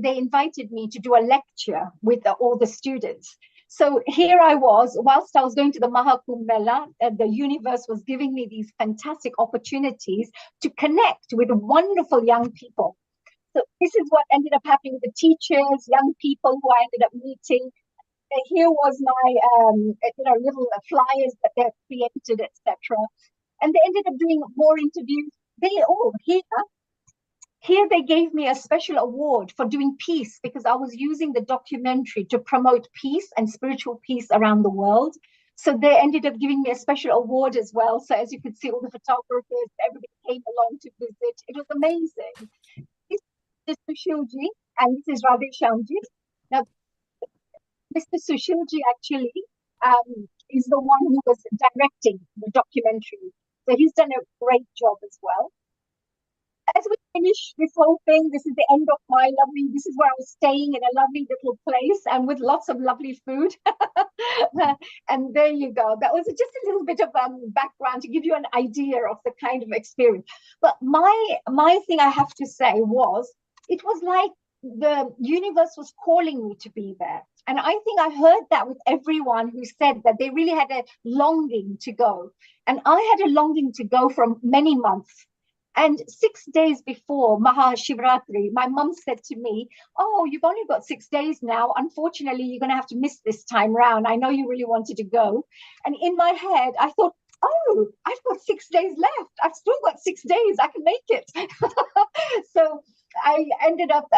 they invited me to do a lecture with all the students. So here I was, whilst I was going to the Maha Kumbh Mela, the universe was giving me these fantastic opportunities to connect with wonderful young people. So this is what ended up happening with the teachers, young people who I ended up meeting. And here was my little flyers that they created, etc. And they ended up doing more interviews. Here they gave me a special award for doing peace because I was using the documentary to promote peace and spiritual peace around the world. So they ended up giving me a special award as well. So as you could see, all the photographers, everybody came along to visit. It was amazing. This is Sushilji and this is Radhe Shyamji. Now, Mr. Sushilji actually is the one who was directing the documentary. So he's done a great job as well. As we finish this whole thing, this is the end of this is where I was staying in a lovely little place and with lots of lovely food. And there you go. That was just a little bit of background to give you an idea of the kind of experience. But my thing I have to say was, it was like the universe was calling me to be there. And I think I heard that with everyone who said that they really had a longing to go. And I had a longing to go for many months. And 6 days before Maha Shivratri, my mum said to me, "Oh, you've only got 6 days now. Unfortunately, you're going to have to miss this time round. I know you really wanted to go." And in my head, I thought, "Oh, I've got 6 days left. I've still got 6 days. I can make it." So I ended up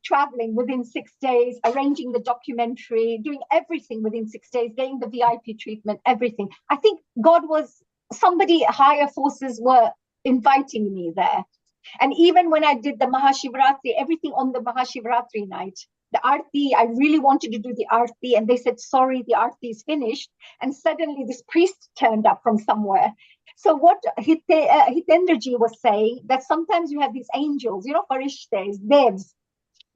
traveling within 6 days, arranging the documentary, doing everything within 6 days, getting the VIP treatment, everything. I think somebody, higher forces were inviting me there. And even when I did the Mahashivratri, everything on the Mahashivratri night, the Aarti, I really wanted to do the Aarti, and they said, "Sorry, the Aarti is finished." And suddenly this priest turned up from somewhere. So what Hitendraji was saying, that sometimes you have these angels, farishtes, devs,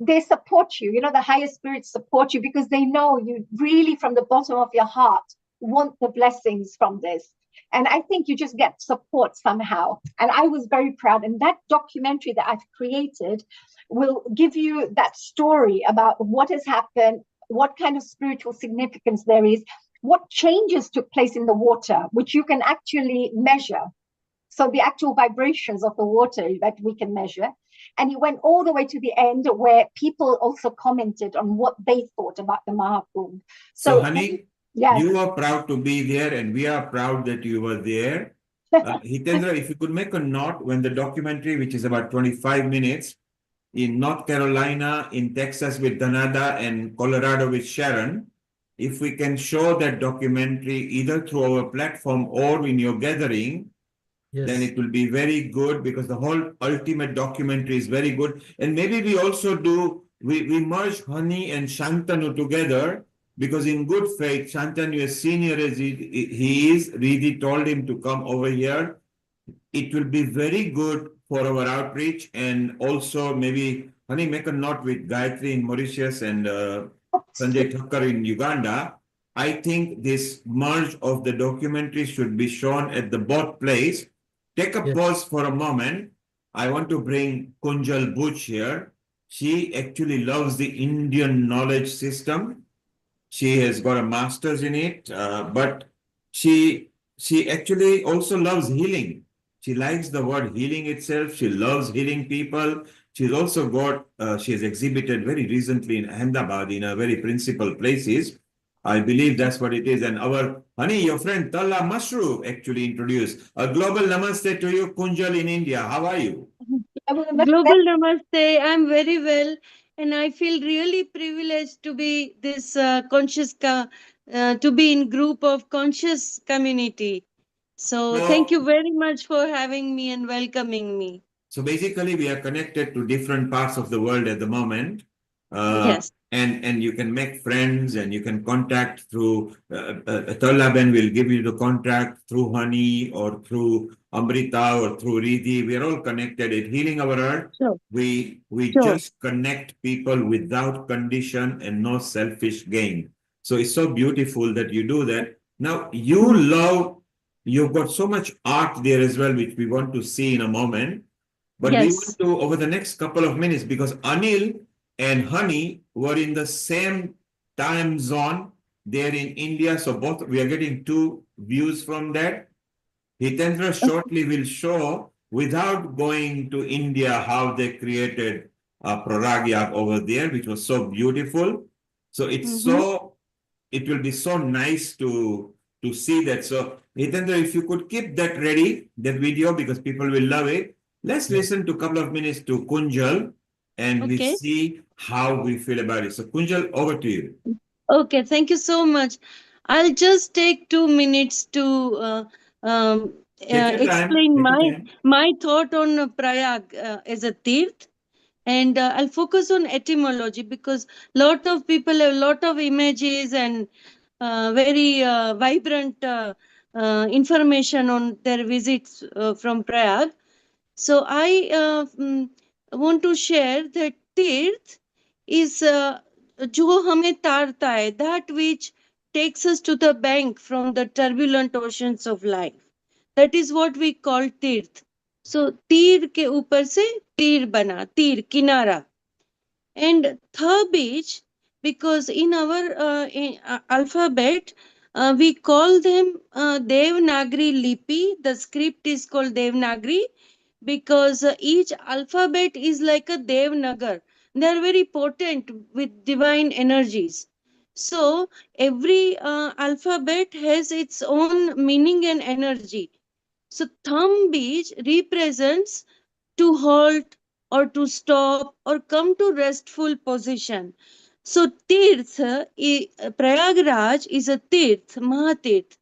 they support you, the higher spirits support you because they know you really from the bottom of your heart want the blessings from this. And I think you just get support somehow. And I was very proud. And that documentary that I've created will give you that story about what has happened, what kind of spiritual significance there is, what changes took place in the water, which you can actually measure. So the actual vibrations of the water that we can measure. And it went all the way to the end where people also commented on what they thought about the Maha Kumbh. So, honey, yes. You are proud to be there, and we are proud that you were there. Hitendra, if you could make a note when the documentary, which is about 25 minutes, in North Carolina, in Texas with Danada, and Colorado with Sharon, if we can show that documentary either through our platform or in your gathering, then it will be very good, because the whole ultimate documentary is very good. And maybe we also do, we merge Honey and Shantanu together, because in good faith, Shantanu, as senior as he is, Riddhi told him to come over here. It will be very good for our outreach, and also maybe, Honey, make a note with Gayatri in Mauritius and Sanjay Thakkar in Uganda. I think this merge of the documentary should be shown at the both place. Take a pause for a moment. I want to bring Kunjal Butch here. She actually loves the Indian knowledge system. She has got a master's in it, but she actually also loves healing. She likes the word healing itself. She loves healing people. She's also got, she has exhibited very recently in Ahmedabad in a very principal places. I believe that's what it is. And our, Honey, your friend Talla Mashru actually introduced. A global namaste to you, Kunjal in India. How are you? Global namaste. I'm very well, and I feel really privileged to be this to be in group of conscious community. So thank you very much for having me and welcoming me. So basically, we are connected to different parts of the world at the moment. Yes. And you can make friends, and you can contact through, Tollaben will give you the contact through Honey or through Amrita or through Riddhi. We are all connected at Healing Our Earth. Sure. We just connect people without condition and no selfish gain. So it's so beautiful that you do that. Now, you've got so much art there as well, which we want to see in a moment. But we want to, over the next couple of minutes, because Anil and Honey were in the same time zone there in India. So both, we are getting two views from that. Hitendra shortly will show, without going to India, how they created Praragya over there, which was so beautiful. So it's it will be so nice to see that. So Hitendra, if you could keep that ready, that video, because people will love it. Let's listen to a couple of minutes to Kunjal, and we see how we feel about it. So Kunjal, over to you. Okay, thank you so much. I'll just take 2 minutes to explain my thought on Prayag as a tirth, and I'll focus on etymology, because lot of people have lot of images and very vibrant information on their visits from Prayag. So I want to share that tirth is जो हमें तारता है, that which takes us to the bank from the turbulent oceans of life. That is what we call tirth. So तीर के ऊपर से तीर बना, तीर किनारा. And Thabij, because in our alphabet, we call them Devanagari Lipi. The script is called Devanagari because each alphabet is like a Devnagar. They are very potent with divine energies. So every alphabet has its own meaning and energy. So thumb beach represents to halt or to stop or come to restful position. So Tirth, Prayagraj is a Tirth, Mahatirth.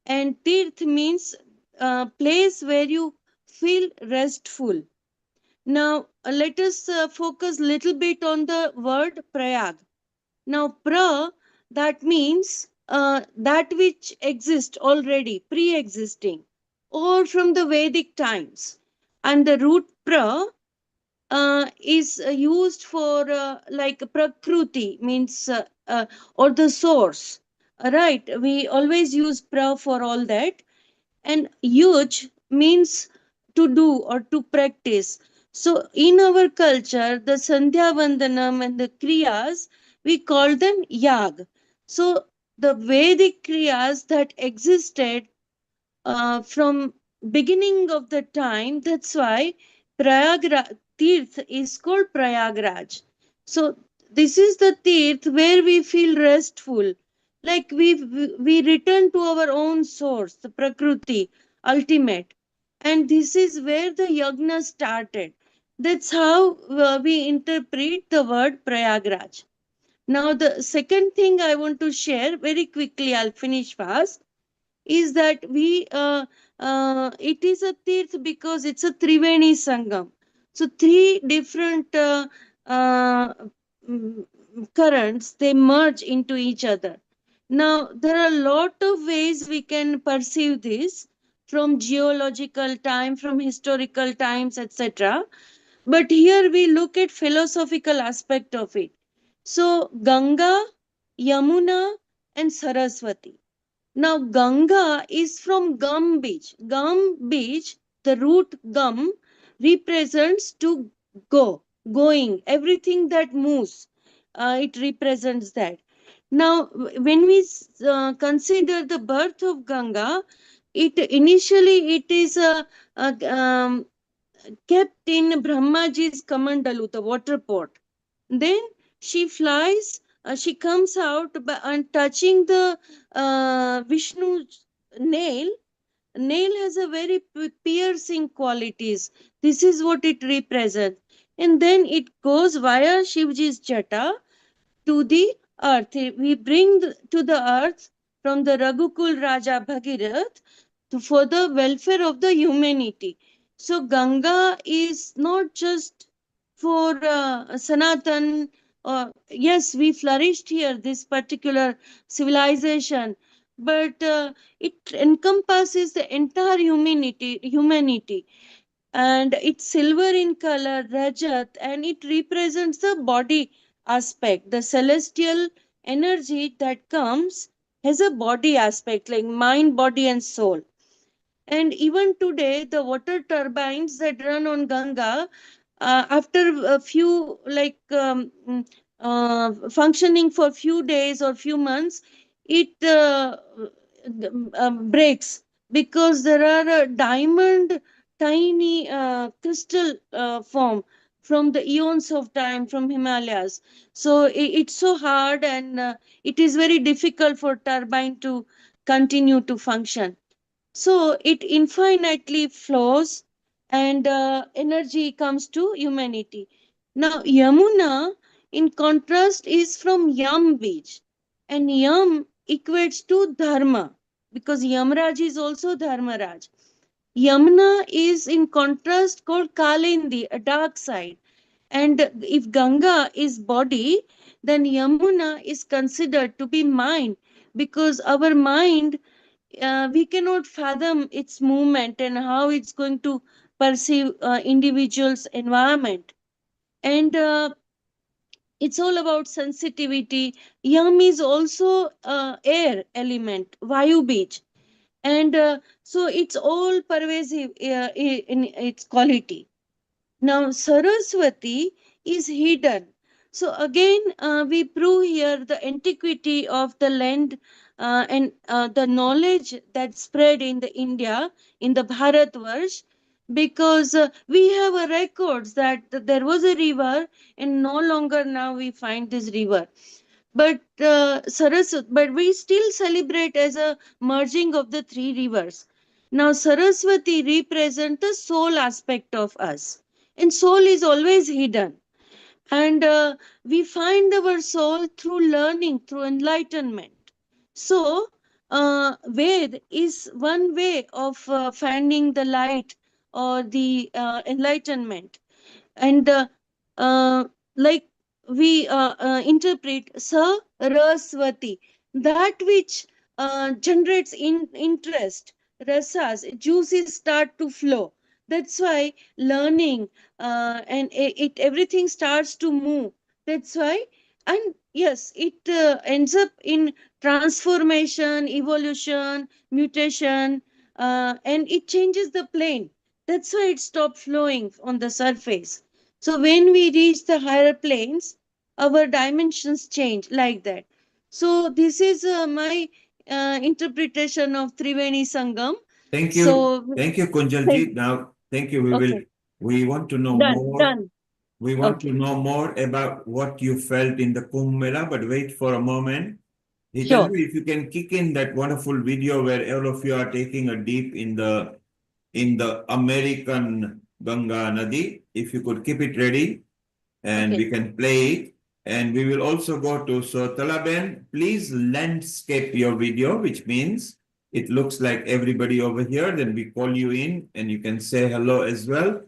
And Tirth means place where you feel restful. Now, let us focus little bit on the word Prayag. Now, pra, that means that which exists already, pre-existing, or from the Vedic times. And the root pra is used for like Prakruti, means or the source. Right, we always use pra for all that. and yuj means to do or to practice. So in our culture, the Sandhya Vandanam and the Kriyas, we call them yag. So the Vedic Kriyas that existed from beginning of the time, that's why Prayagraj Tirth is called Prayagraj. So this is the Tirth where we feel restful, like we return to our own source, the Prakriti, ultimate. And this is where the yagna started. That's how we interpret the word Prayagraj. Now, the second thing I want to share very quickly, I'll finish fast, is that it is a tirth because it's a Triveni Sangam. So three different mm, currents, they merge into each other. Now, there are a lot of ways we can perceive this, from geological time, from historical times, etc. But here we look at philosophical aspect of it. So Ganga, Yamuna, and Saraswati. Now, Ganga is from Gum beach. Gum beach, the root gum represents to go, going, everything that moves. It represents that. Now, when we consider the birth of Ganga, it is kept in Brahmaji's Kamandalu, the water pot. Then she flies, she comes out and touching the Vishnu's nail. Nail has a very piercing qualities. This is what it represents. And then it goes via Shivji's jata to the earth. We bring to the earth from the Raghukul Raja Bhagirath for the welfare of the humanity. So Ganga is not just for Sanatan. Yes, we flourished here, this particular civilization, but it encompasses the entire humanity, and it's silver in color, Rajat, and it represents the body aspect. The celestial energy that comes has a body aspect, like mind, body, and soul. And even today, the water turbines that run on Ganga, after a few functioning for few days or few months, it breaks because there are a diamond tiny crystal form from the eons of time from Himalayas. So it's so hard, and it is very difficult for turbine to continue to function. So it infinitely flows, and energy comes to humanity. Now, Yamuna, in contrast, is from Yam beach, and Yam equates to Dharma because Yamraj is also Dharmaraj. Yamuna is in contrast called Kalindi, a dark side. And if Ganga is body, then Yamuna is considered to be mind, because our mind, we cannot fathom its movement and how it's going to perceive individual's environment. And it's all about sensitivity. Yam is also air element, Vayu beach. And so it's all pervasive in its quality. Now, Saraswati is hidden. So again, we prove here the antiquity of the land and the knowledge that spread in the India, in the Bharatvarsh, because we have a records that there was a river, and no longer now we find this river. But but we still celebrate as a merging of the three rivers. Now, Saraswati represents the soul aspect of us, and soul is always hidden. And we find our soul through learning, through enlightenment. So, Ved is one way of finding the light or the enlightenment. And uh, like we interpret Saraswati, that which generates interest, rasas, juices start to flow. That's why learning and everything starts to move. That's why, and yes, it ends up in transformation, evolution, mutation, and it changes the plane. That's why it stops flowing on the surface. So when we reach the higher planes, our dimensions change like that. So this is my interpretation of Triveni Sangam. Thank you. So Thank you, Kunjalji. Now, thank you. okay, We want to know done, more. done. We want Okay, to know more about what you felt in the Kumbh Mela, but wait for a moment. sure. Hitendra, if you can kick in that wonderful video where all of you are taking a dip in the American Ganga Nadi, if you could keep it ready and Okay. we can play it. And we will also go to, so Talaben, please landscape your video, which means it looks like everybody over here. Then we call you in and you can say hello as well.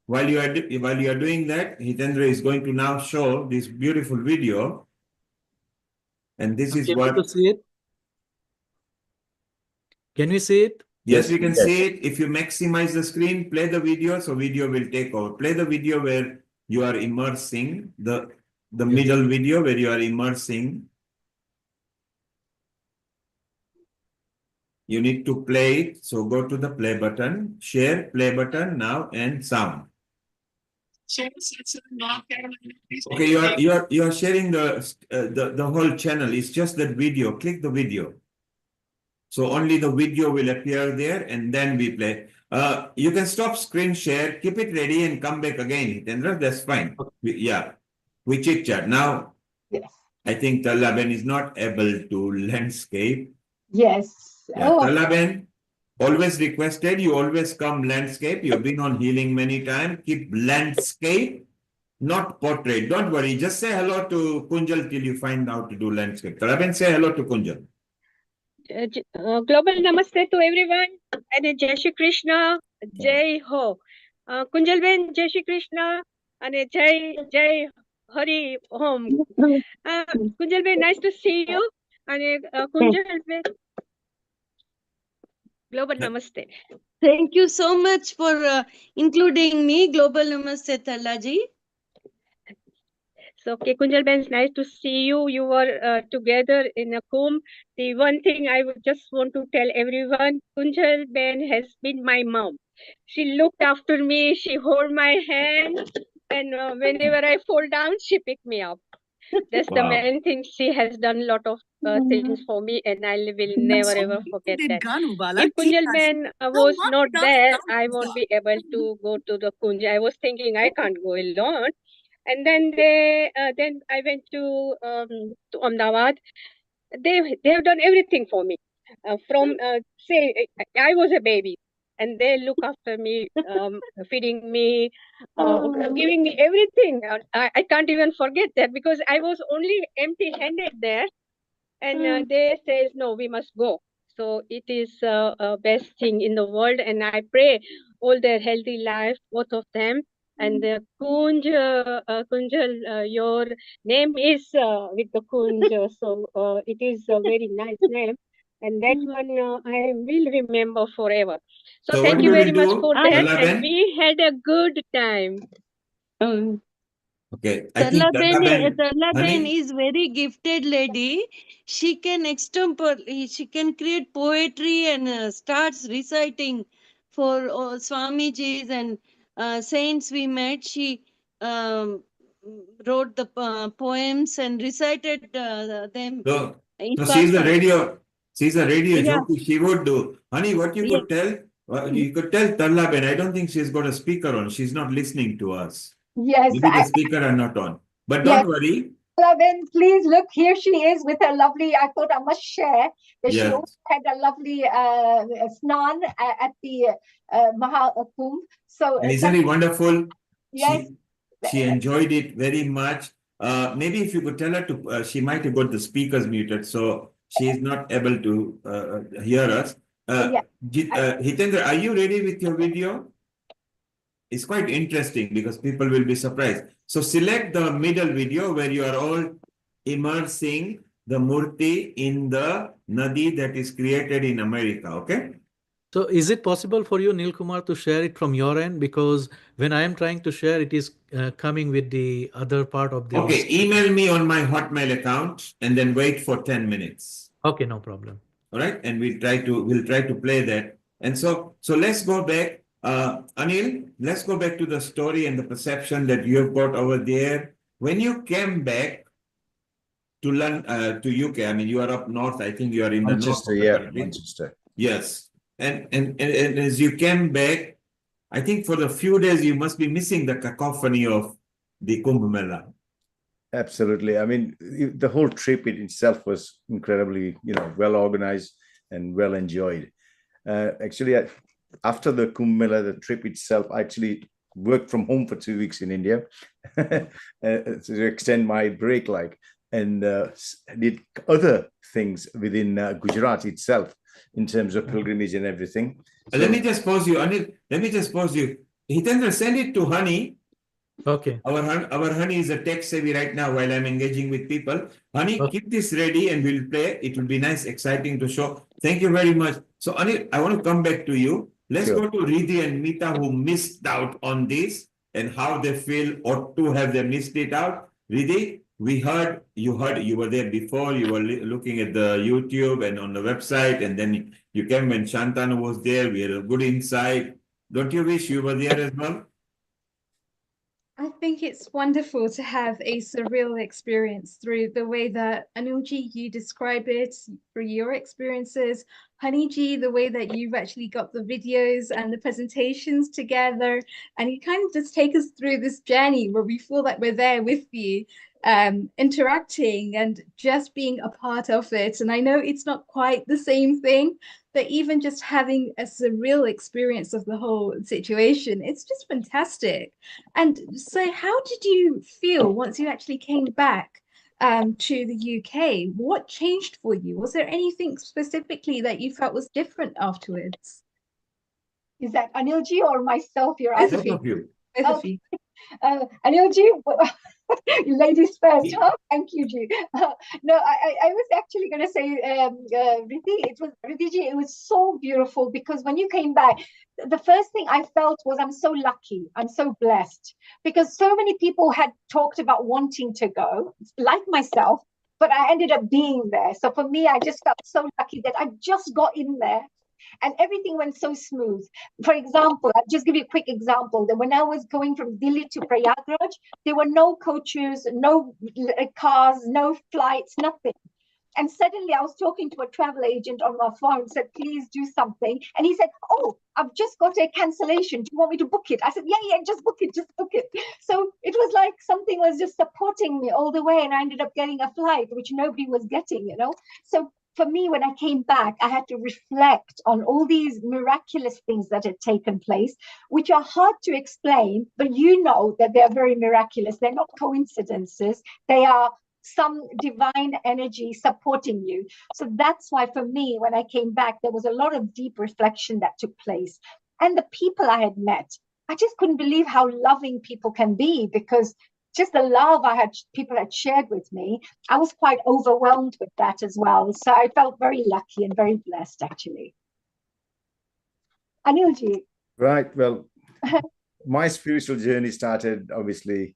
While you are doing that, Hitendra is going to now show this beautiful video. And this is Able to what... see it? Can we see it? Yes, we can see it. If you maximize the screen, play the video, so video will take over. Play the video where you are immersing, the middle video where you are immersing. You need to play it, so go to the play button, share, play button now, and sound. Okay, you are sharing the whole channel. It's just that video. Click the video. So only the video will appear there and then we play. You can stop screen share, keep it ready and come back again. Hitendra, that's fine. We chit chat. Now, Yes. I think Talaben is not able to landscape. Yes. Yeah, Oh, Talaben, always requested, you always come landscape. You've been on healing many times. Keep landscape, not portrait. Don't worry. Just say hello to Kunjal till you find out to do landscape. Talaben, say hello to Kunjal. Global namaste to everyone and Jai Shri Krishna, Jai Ho. Kunjal Ben, Jai Shri Krishna and Jai Hari Om. Kunjal Ben, nice to see you. And Kunjal Ben, Global Namaste. Thank you so much for including me. Global Namaste, Talaji. So, okay, Kunjal Ben, it's nice to see you. You were together in a Kumbh. The one thing I would just want to tell everyone, Kunjal Ben has been my mom. She looked after me. She held my hand. And whenever I fall down, she picked me up. That's the main thing. She has done a lot of things for me, and I will never ever forget that. If Kunjal Ben was not there, I won't be able to go to the Kunj. I was thinking I can't go alone. And then then I went to Ahmedabad. They have done everything for me. From say I was a baby, and they look after me, feeding me, giving me everything. I can't even forget that because I was only empty-handed there, and they says no, we must go. So it is best thing in the world, and I pray all their healthy life, both of them. And Kunjal, your name is with the Kunj, so it is a very nice name, and that one I will remember forever. So So thank what you we very will much do, for that, and Talaben? we had a good time. Okay, I think Talaben honey, is very gifted lady. She can she can create poetry and starts reciting for Swamijis and saints we met. She wrote the poems and recited them so in she's a person. radio Yeah. jockey. She would do. Honey, what you Yeah. could tell, you could tell Talaben, I don't think she's got a speaker on. She's not listening to us. yes. Maybe the speaker are not on. But Yes. don't worry. Lavin, please look, here she is with her lovely, I thought I must share that she Yes. also had a lovely snan at the Maha Kumbh. So And isn't it wonderful? yes. She enjoyed it very much. Maybe if you could tell her to, she might have got the speakers muted, so she is not able to hear us. Hitendra, are you ready with your video? It's quite interesting because people will be surprised. So select the middle video where you are all immersing the murti in the nadi that is created in America, okay? So is it possible for you, Neil Kumar, to share it from your end? Because when I am trying to share, it is coming with the other part of the... Okay, email me on my Hotmail account and then wait for 10 minutes. Okay, no problem. All right, and we'll try to play that And so let's go back. Anil, let's go back to the story and the perception that you have got over there. When you came back to London, to UK, I mean, you are up north. I think you are in the north Manchester, of the yeah, country. Manchester. Yes. And as you came back, I think for the few days you must be missing the cacophony of the Kumbh Mela. Absolutely. I mean, the whole trip in itself was incredibly, well organized and well enjoyed. Actually, after the Kumbh Mela, the trip itself, I actually worked from home for 2 weeks in India to extend my break, and did other things within Gujarat itself in terms of pilgrimage and everything. So, let me just pause you, Anil. Let me just pause you. Hitendra, send it to Honey. Okay. Our Honey is a tech savvy right now while I'm engaging with people. Honey, keep this ready and we'll play. It will be nice, exciting to show. Thank you very much. So, Anil, I want to come back to you. Let's go to Riddhi and Mita, who missed out on this and how they feel or to have they missed it out. Riddhi, you were there before, you were looking at the YouTube and on the website, and then you came when Shantanu was there. We had a good insight. Don't you wish you were there as well? I think it's wonderful to have a surreal experience through the way that Anilji, you describe it, through your experiences. Honeyji, the way that you've actually got the videos and the presentations together. And you kind of just take us through this journey where we feel that we're there with you, interacting and just being a part of it. And I know it's not quite the same thing, but even just having a surreal experience of the whole situation, it's just fantastic. And so how did you feel once you actually came back to the UK? What changed for you? Was there anything specifically that you felt was different afterwards? Is that Anilji or myself you're asking? Both of you. Both of you. Anilji, ladies first, huh? Thank you, Ji. No, I was actually going to say, Riddhiji, it was so beautiful because when you came back, the first thing I felt was I'm so lucky, I'm so blessed because so many people had talked about wanting to go, like myself, but I ended up being there. So for me, I just felt so lucky that I just got in there. And everything went so smooth. For example, I'll just give you a quick example that when I was going from Delhi to Prayagraj, there were no coaches, no cars, no flights, nothing. And suddenly I was talking to a travel agent on my phone, said, please do something. And he said, oh, I've just got a cancellation. Do you want me to book it? I said, yeah, just book it, just book it. So it was like something was just supporting me all the way. And I ended up getting a flight, which nobody was getting, So for me, when I came back, I had to reflect on all these miraculous things that had taken place, which are hard to explain, but you know that they're very miraculous. They're not coincidences. They are some divine energy supporting you. So that's why for me, when I came back, there was a lot of deep reflection that took place. And the people I had met, I just couldn't believe how loving people can be because just the love people had shared with me, I was quite overwhelmed with that as well. So I felt very lucky and very blessed, actually. Anilji. Right. Well, my spiritual journey started obviously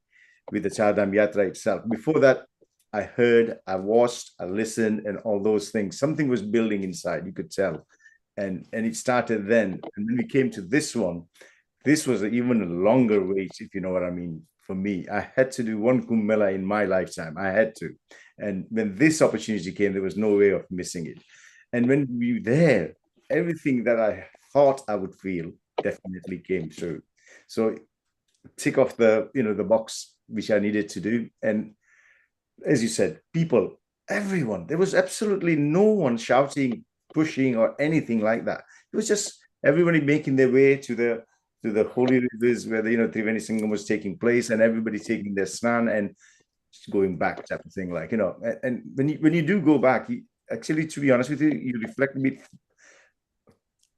with the Char Dham Yatra itself. Before that, I heard, I watched, I listened, and all those things. Something was building inside, you could tell. And it started then. And when we came to this one, this was even a longer wait, if you know what I mean. For me, I had to do one Kumbh Mela in my lifetime. I had to. And when this opportunity came, there was no way of missing it. And when we were there, everything that I thought I would feel definitely came true. So tick off the box which I needed to do. And as you said, people, everyone, there was absolutely no one shouting, pushing, or anything like that. It was just everybody making their way to the holy rivers where the Triveni Sangam was taking place, and everybody taking their snan and going back, type of thing. And when you do go back, actually, to be honest with you, you reflect a bit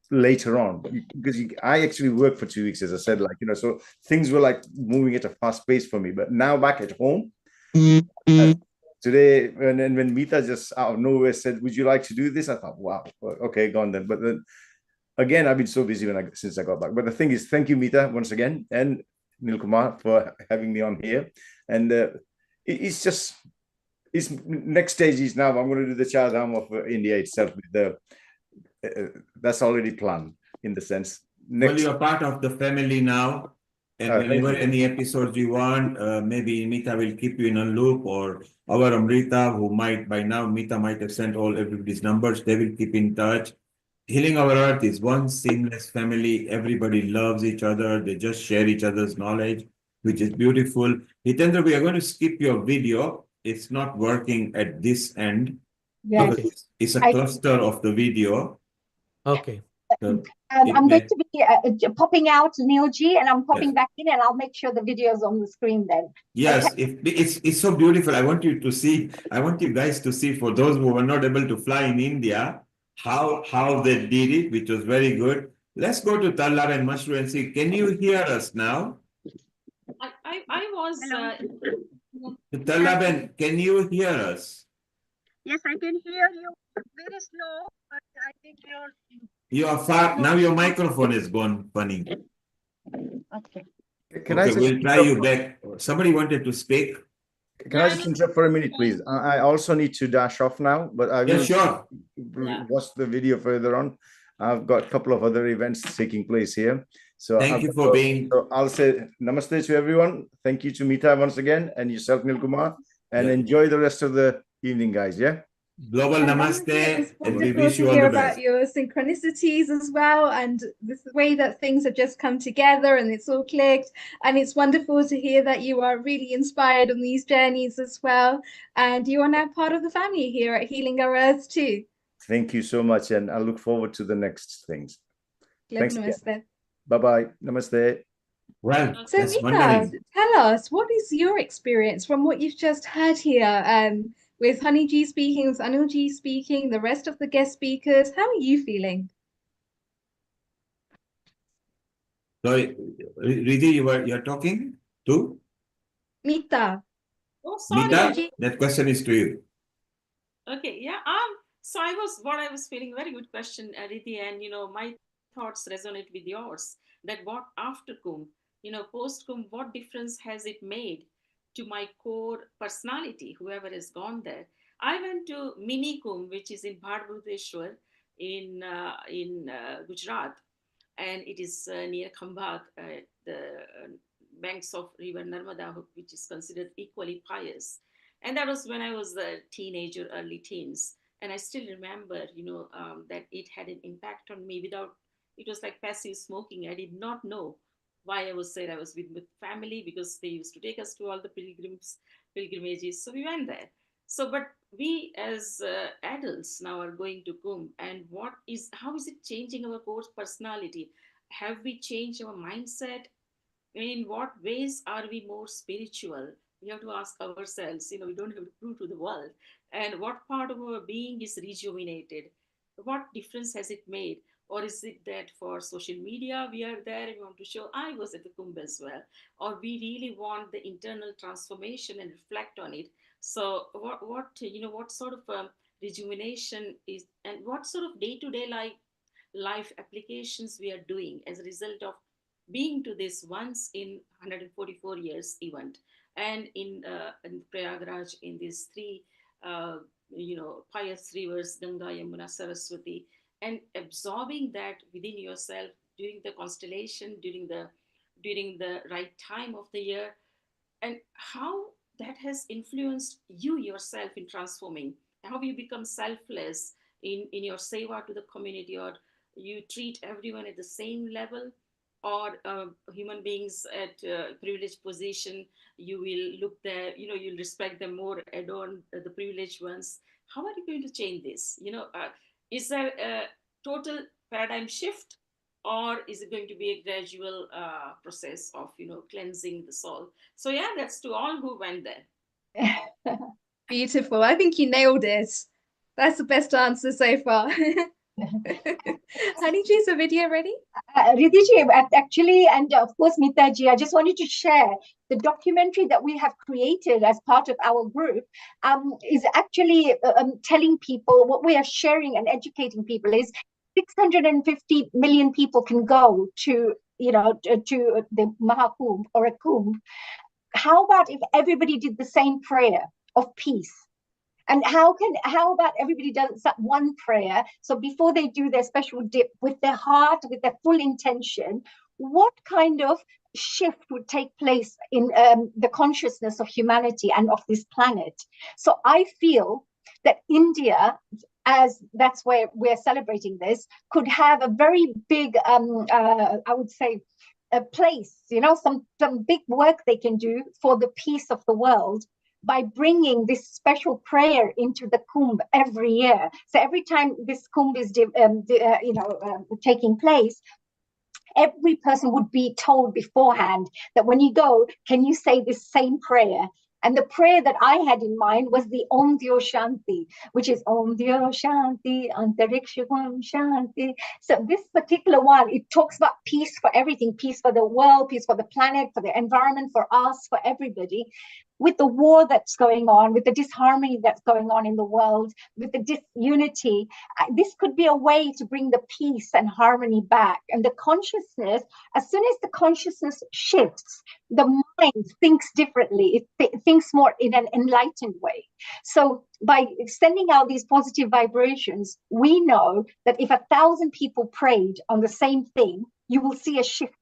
later on because I actually worked for 2 weeks, as I said, so things were moving at a fast pace for me. But now back at home. Today, when Mita just out of nowhere said, "Would you like to do this?" I thought, "Wow, okay, gone then." But then again, I've been so busy since I got back. But the thing is, thank you, Mita, once again, and Nilkumar for having me on here. And it's next stage is now I'm going to do the Char Dham of India itself. With that's already planned. in the sense. Well, you're part of the family now. And whenever any episodes you want, maybe Mita will keep you in a loop, or our Amrita, who might by now, Mita might have sent all everybody's numbers. They will keep in touch. Healing Our Earth is one seamless family. Everybody loves each other. They just share each other's knowledge, which is beautiful. Hitendra, we are going to skip your video. It's not working at this end. Yes. Okay. It's a cluster of the video. Okay. So I'm going to be popping out, Neilji, and I'm popping Yes. back in, and I'll make sure the video is on the screen then. Yes, Okay. it's so beautiful. I want you to see, I want you guys to see, for those who were not able to fly in India, how they did it, which was very good. Let's go to Tallab and Mashru and see, can you hear us now? I was Tallaben, can you hear us? Yes, I can hear you. Very slow, but I think you're. You are far, now your microphone is gone funny. Okay. Can I just we'll try you back. Somebody wanted to speak. Can I just interrupt for a minute, please? I also need to dash off now, but I will sure. watch the video further on. I've got a couple of other events taking place here. So Thank you for being. So I'll say namaste to everyone. Thank you to Mita once again, and yourself, Nil Kumar, and enjoy the rest of the evening, guys. Yeah. Global namaste, and we wish you all hear the best. about your synchronicities as well, and this way that things have just come together and it's all clicked. And it's wonderful to hear that you are really inspired on these journeys as well, and you are now part of the family here at Healing Our Earth too. Thank you so much, and I look forward to the next things. Thanks. Namaste. Bye-bye. Namaste. Well, So Mita, tell us, what is your experience from what you've just heard here, with Honey G speaking, with Anil G speaking, the rest of the guest speakers? How are you feeling? Sorry, Riddhi, you're talking to? Mita. Oh, sorry. Mita, that question is to you. Okay, yeah. So I was feeling, very good question, Riddhi, and my thoughts resonate with yours. That what after Kumbh, post Kumbh, what difference has it made to my core personality, whoever has gone there? I went to mini Kumbh, which is in Bhadbudeshwar in Gujarat, and it is near Kumbh, the banks of river Narmada, which is considered equally pious. And that was when I was a teenager, early teens. And I still remember, that it had an impact on me it was like passive smoking. I did not know why I was there. I was with family because they used to take us to all the pilgrimages. So we went there. So, but we as adults now are going to Kumbh, and how is it changing our core personality? Have we changed our mindset? In what ways are we more spiritual? We have to ask ourselves, we don't have to prove to the world. And what part of our being is rejuvenated? What difference has it made? Or is it that for social media, we are there and we want to show, I was at the Kumbh as well? Or we really want the internal transformation and reflect on it? So what sort of rejuvenation is, and what sort of day-to-day life applications we are doing as a result of being to this once in 144 years event, and in Prayagraj, in these three pious rivers, Ganga, Yamuna, Saraswati, and absorbing that within yourself during the constellation, during the right time of the year, and how that has influenced you yourself in transforming, how you become selfless in your seva to the community, or you treat everyone at the same level, or human beings at privileged position, you will look there, you'll respect them more, adorn the privileged ones. How are you going to change this? Is there a total paradigm shift, or is it going to be a gradual process of cleansing the soul? So yeah, that's to all who went there. Beautiful. I think you nailed it. That's the best answer so far. Honey G, is the video ready? Riddhi ji, actually, and of course, Mita ji, I just wanted to share the documentary that we have created as part of our group is actually telling people what we are sharing and educating people is 650 million people can go to, to the Maha Kumbh or a Kumbh. How about if everybody did the same prayer of peace? And how about everybody does that one prayer? So before they do their special dip, with their heart, with their full intention, what kind of shift would take place in the consciousness of humanity and of this planet? So I feel that India, as that's where we're celebrating this, could have a very big, I would say, a place, some big work they can do for the peace of the world by bringing this special prayer into the Kumbh every year. So every time this Kumbh is, taking place, every person would be told beforehand that when you go, can you say this same prayer? And the prayer that I had in mind was the Om Dyo Shanti, which is Om Dyo Shanti, Antariksham Shanti. So this particular one, it talks about peace for everything, peace for the world, peace for the planet, for the environment, for us, for everybody. With the war that's going on, with the disharmony that's going on in the world, with the disunity, this could be a way to bring the peace and harmony back. And the consciousness, as soon as the consciousness shifts, the mind thinks differently. It thinks more in an enlightened way. So by sending out these positive vibrations, we know that if 1,000 people prayed on the same thing, you will see a shift.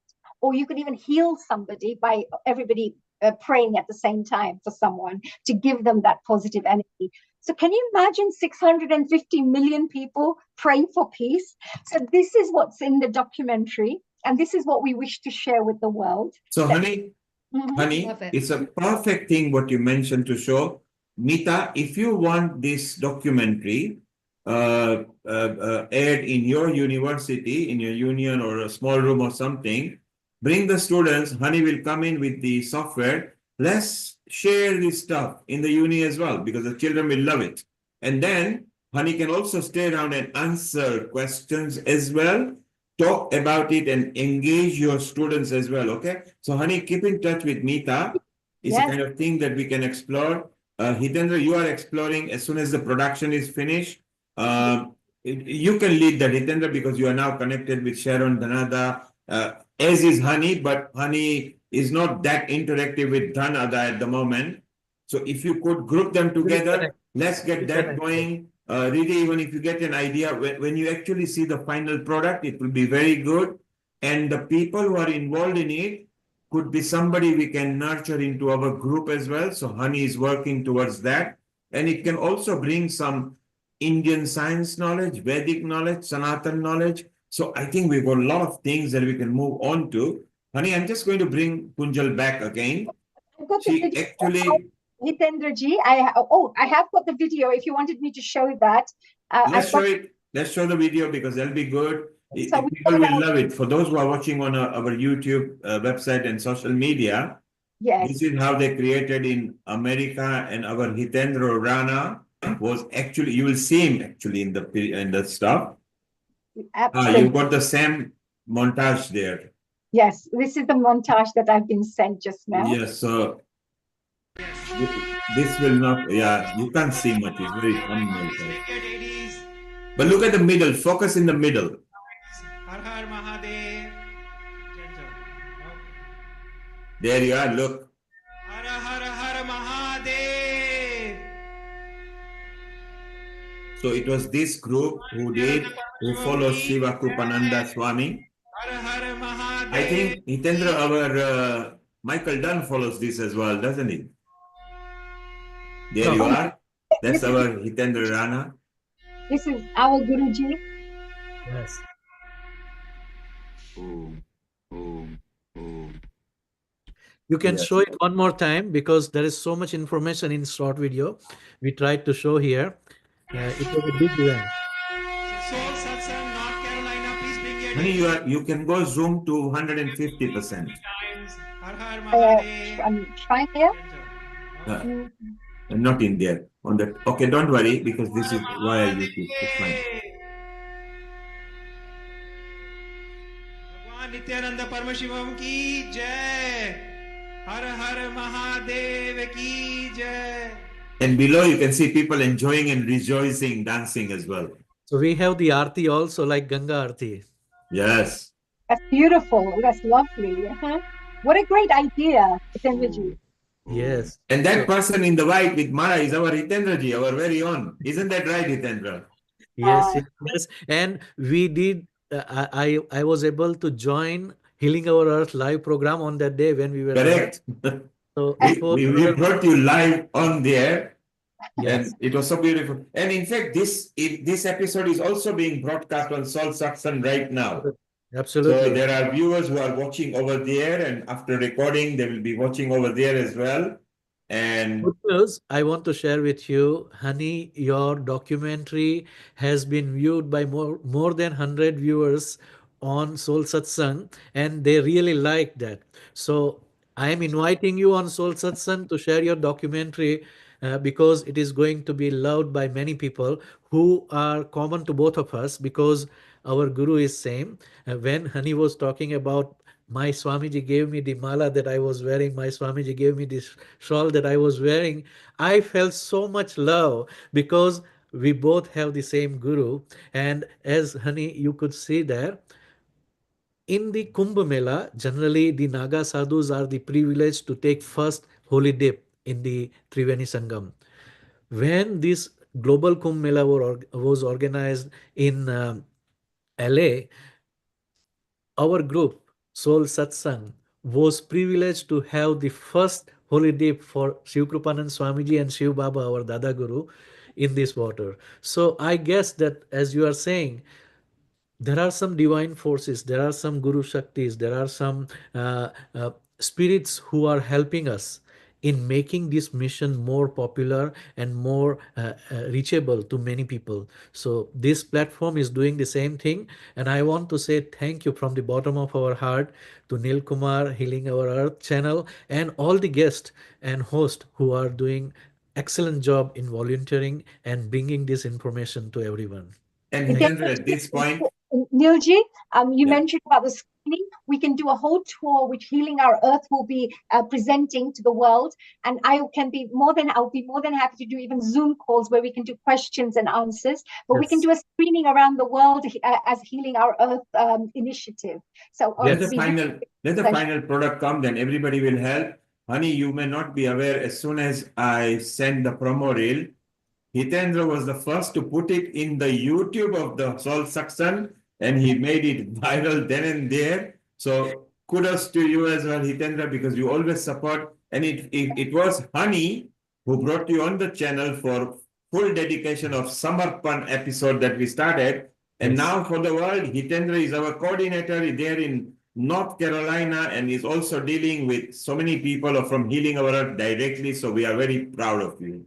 Or you could even heal somebody by everybody praying at the same time for someone to give them that positive energy. So can you imagine 650 million people praying for peace? So this is what's in the documentary, and this is what we wish to share with the world. So, honey, it's a perfect thing what you mentioned to show. Mita, if you want this documentary aired in your university, in your union or a small room or something, bring the students. Honey will come in with the software. Let's share this stuff in the uni as well, because the children will love it. And then Honey can also stay around and answer questions as well, talk about it and engage your students as well, okay? So Honey, keep in touch with Mita. It's a kind of thing that we can explore. Hitendra, you are exploring as soon as the production is finished. You can lead that, Hitendra, because you are now connected with Sharon Dhanada, as is Honey, but Honey is not that interactive with Dhanada at the moment. So if you could group them together, let's get that going. Really, even if you get an idea, when you actually see the final product, it will be very good. And the people who are involved in it could be somebody we can nurture into our group as well. So Honey is working towards that. And it can also bring some Indian science knowledge, Vedic knowledge, Sanatan knowledge. So I think we've got a lot of things that we can move on to. Honey, I'm just going to bring Kunjal back again. She actually... Hitendra ji, I have got the video if you wanted me to show that. Let's show it. Let's show the video because that'll be good. People will love it. For those who are watching on our YouTube website and social media, this is how they created in America, and our Hitendra Rana was actually, you will see him actually in the stuff. You've got the same montage there. Yes, this is the montage that I've been sent just now. Yes, so this will not, you can't see much, it's very thumbnail. But look at the middle, focus in the middle. There you are, look. So it was this group who follows shivkrupanandswami. I think Hitendra, our Michael Dunn follows this as well, doesn't he? There you are. That's our Hitendra Rana. This is our Guruji. Yes. You can show it one more time because there is so much information in short video. We tried to show here. It was a big event. Satsang, North Carolina, please bring your Honey, you can go zoom to 150%. I'm trying here. Not in there. On the okay, don't worry because this is via YouTube. It's fine. Nityanand Paramasivam की जय, हर हर महादेव की जय. And below you can see people enjoying and rejoicing, dancing as well. So we have the Aarti also, like Ganga Aarti. Yes. That's beautiful. That's lovely. What a great idea, Hitendra ji. Yes. And that person in the white with Mara is our Hitendraji, our very own. Isn't that right, Hitendra? Yes, yes. And we did, I was able to join Healing Our Earth live program on that day when we were there. Correct. So it was we brought you live on there. Yes. And it was so beautiful. And in fact, this episode is also being broadcast on Soul Satsang right now. Absolutely. So there are viewers who are watching over there, and after recording, they will be watching over there as well. And good news I want to share with you, Honey, your documentary has been viewed by more than 100 viewers on Soul Satsang, and they really like that. So I am inviting you on Soul Satsang to share your documentary because it is going to be loved by many people who are common to both of us, because our Guru is same. When Honey was talking about my Swamiji gave me the mala that I was wearing, my Swamiji gave me this shawl that I was wearing, I felt so much love because we both have the same Guru. And as Honey, you could see there, in the Kumbh Mela, generally the Naga sadhus are the privileged to take first holy dip in the Triveni Sangam. When this global Kumbh Mela was organized in LA, our group, Soul Satsang, was privileged to have the first holy dip for Shivkrupanandswami Swamiji and Shiv Baba, our Dada Guru, in this water. So I guess that, as you are saying, there are some divine forces, there are some Guru Shaktis, there are some spirits who are helping us in making this mission more popular and more reachable to many people. So this platform is doing the same thing. And I want to say thank you from the bottom of our heart to Nil Kumar, Healing Our Earth channel, and all the guests and hosts who are doing excellent job in volunteering and bringing this information to everyone. And Hitendra, at this point, Nilji, you mentioned about the screening. We can do a whole tour which Healing Our Earth will be presenting to the world, and I'll be more than happy to do even Zoom calls where we can do questions and answers. But we can do a screening around the world as Healing Our Earth initiative. So let the final product come, then everybody will help. Honey, you may not be aware. As soon as I send the promo reel, Hitendra was the first to put it in the YouTube of the Soul Satsang, and he made it viral then and there. So kudos to you as well, Hitendra, because you always support. And it was Honey who brought you on the channel for full dedication of Samarpan episode that we started. And now for the world, Hitendra is our coordinator there in North Carolina, and is also dealing with so many people from Healing Our Earth directly. So we are very proud of you.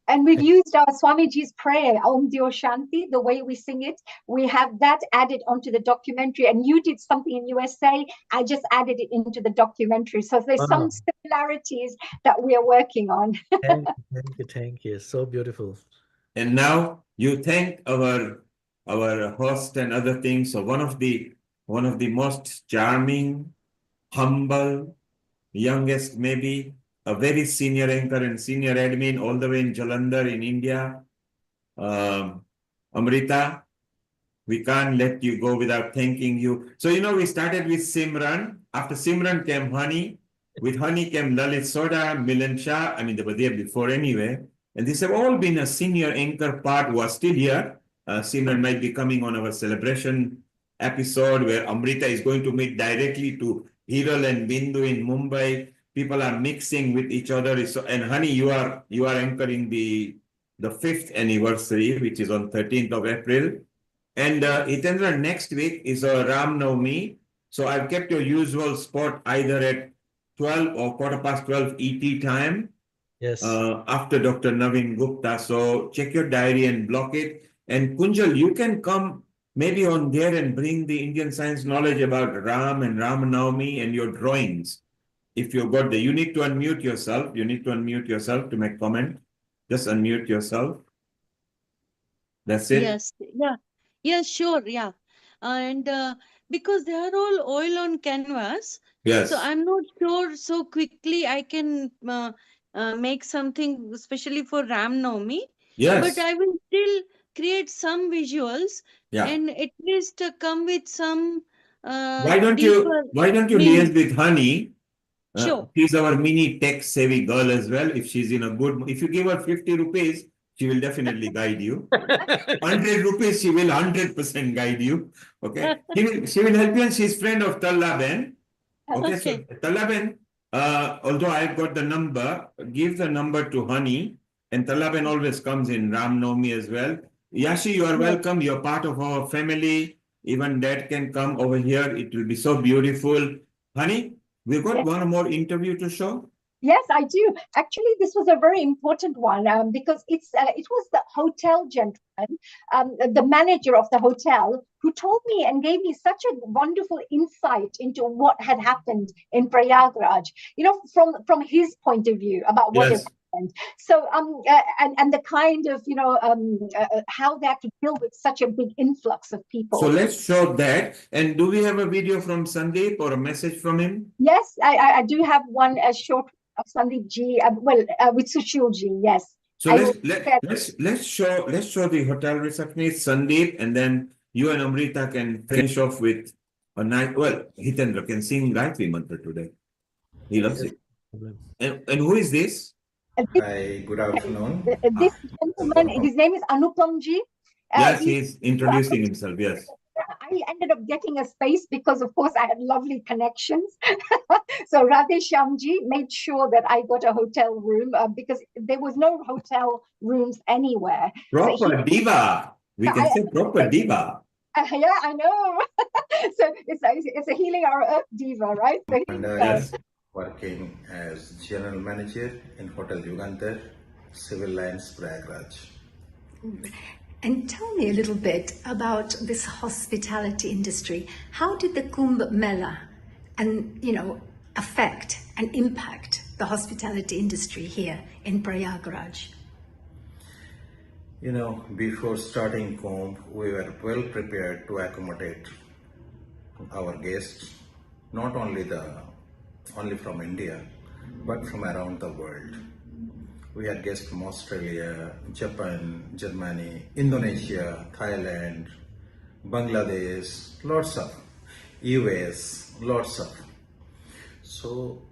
And we've used our Swamiji's prayer, Om Dio Shanti, the way we sing it. We have that added onto the documentary. And you did something in USA. I just added it into the documentary. So there's some similarities that we are working on. Thank you. So beautiful. And now you thank our host and other things. So one of the most charming, humble, youngest maybe, a very senior anchor and senior admin all the way in Jalandhar in India, Amrita, we can't let you go without thanking you. So, we started with Simran. After Simran came Honey. With Honey came Lalit Soda, Milan Shah. I mean, they were there before anyway. And these have all been a senior anchor part who are still here. Simran might be coming on our celebration episode where Amrita is going to meet directly to Hiral and Bindu in Mumbai. People are mixing with each other. And Honey, you are anchoring the 5th anniversary, which is on 13th of April. And Hitendra, next week is Ram Navami. So I've kept your usual spot either at 12 or 12:15 ET time. Yes. After Dr. Naveen Gupta. So check your diary and block it. And Kunjal, you can come maybe on there and bring the Indian science knowledge about Ram and Ram Navami and your drawings. If you got you need to unmute yourself. You need to unmute yourself to make comment. Just unmute yourself. That's it. Yes. Yeah. Yeah, sure. Yeah. And because they are all oil on canvas, yes. So I'm not sure so quickly I can make something especially for Ram Navami. Yes. But I will still create some visuals, Yeah. and at least come with some Why don't you liaise with Honey Sure. She's our mini tech savvy girl as well. If she's in a good, if you give her 50 rupees, she will definitely guide you. 100 rupees, she will 100% guide you. Okay. She will help you, and she's friend of Talla Ben. Okay. So Talla Ben, although I've got the number, give the number to Honey, and Talla Ben always comes in Ram Navami as well. Yashi, you are welcome. You're part of our family. Even Dad can come over here. It will be so beautiful. Honey, we've got one more interview to show. Yes, I do. Actually, this was a very important one because it was the hotel gentleman, the manager of the hotel, who told me and gave me such a wonderful insight into what had happened in Prayagraj. You know, from his point of view about what has happened. So, and the kind of how they have to deal with such a big influx of people. So let's show that. And do we have a video from Sandeep or a message from him? Yes, I do have one short of Sandeep ji, with Sushil ji, yes. So let's show the hotel receptionist Sandeep, and then you and Amrita can finish off with a night. Well, Hitendra can sing Gayatri Mantra today. He loves it. And who is this? Hi, good afternoon. This gentleman, his name is Anupam ji. Yes, he's introducing himself. Yes. I ended up getting a space because, of course, I had lovely connections. So Radhe Shyamji made sure that I got a hotel room because there was no hotel rooms anywhere. Proper diva. We can say proper diva. Yeah, I know. So it's a healing our earth diva, right? And working as general manager in Hotel Yugantar, Civil Lines, Prayagraj. And tell me a little bit about this hospitality industry. How did the Kumbh Mela affect and impact the hospitality industry here in Prayagraj? You know, before starting Kumbh, we were well prepared to accommodate our guests, not only from India, but from around the world. We had guests from Australia, Japan, Germany, Indonesia, Thailand, Bangladesh, lots of, US, lots of. So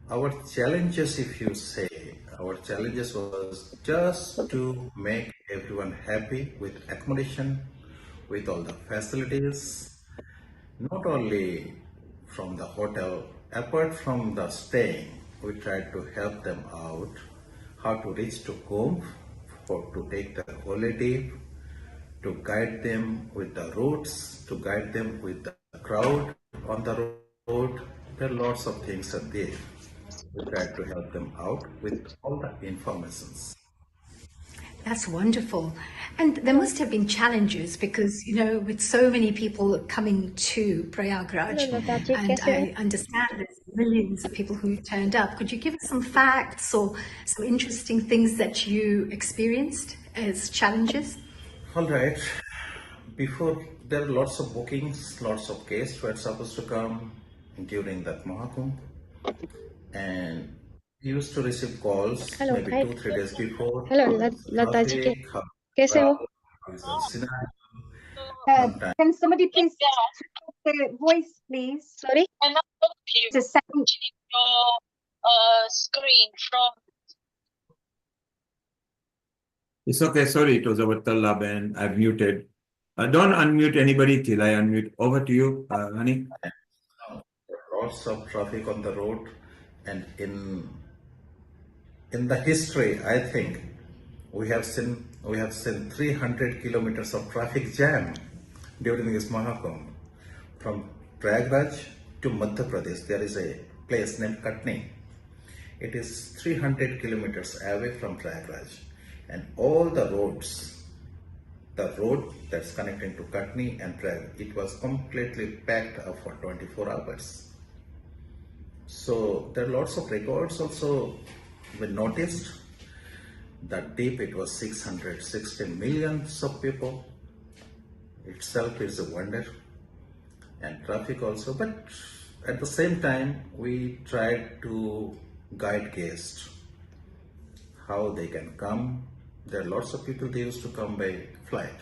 our challenges, if you say, our challenges was just to make everyone happy with accommodation, with all the facilities, not only from the hotel, apart from the staying, we tried to help them out how to reach to Kumbh, to take the holiday, to guide them with the routes, to guide them with the crowd on the road. There are lots of things are there. We try to help them out with all the informations. That's wonderful. And there must have been challenges because, with so many people coming to Prayagraj, and I understand there's millions of people who turned up. Could you give us some facts or some interesting things that you experienced as challenges? All right. Before, there are lots of bookings, lots of guests were supposed to come during that Mahakumbh. And we used to receive calls maybe 2-3 days before. Hello, Lata ji. Kaise ho? Can somebody please the voice, please? Sorry? The second screen from. It's okay. Sorry, it was our Talla Ben. I've muted. Don't unmute anybody till I unmute. Over to you, Honey. Lots of traffic on the road, and in the history, I think we have seen 300 kilometers of traffic jam during this Mahakumbh. From Prayagraj to Madhya Pradesh, there is a place named Katni. It is 300 kilometers away from Prayagraj, and all the roads, the road that's connecting to Katni and Prayagraj, it was completely packed up for 24 hours. So there are lots of records also. We noticed that deep it was 660 millions of people. Itself is a wonder, and traffic also. But at the same time, we tried to guide guests how they can come. There are lots of people, they used to come by flight,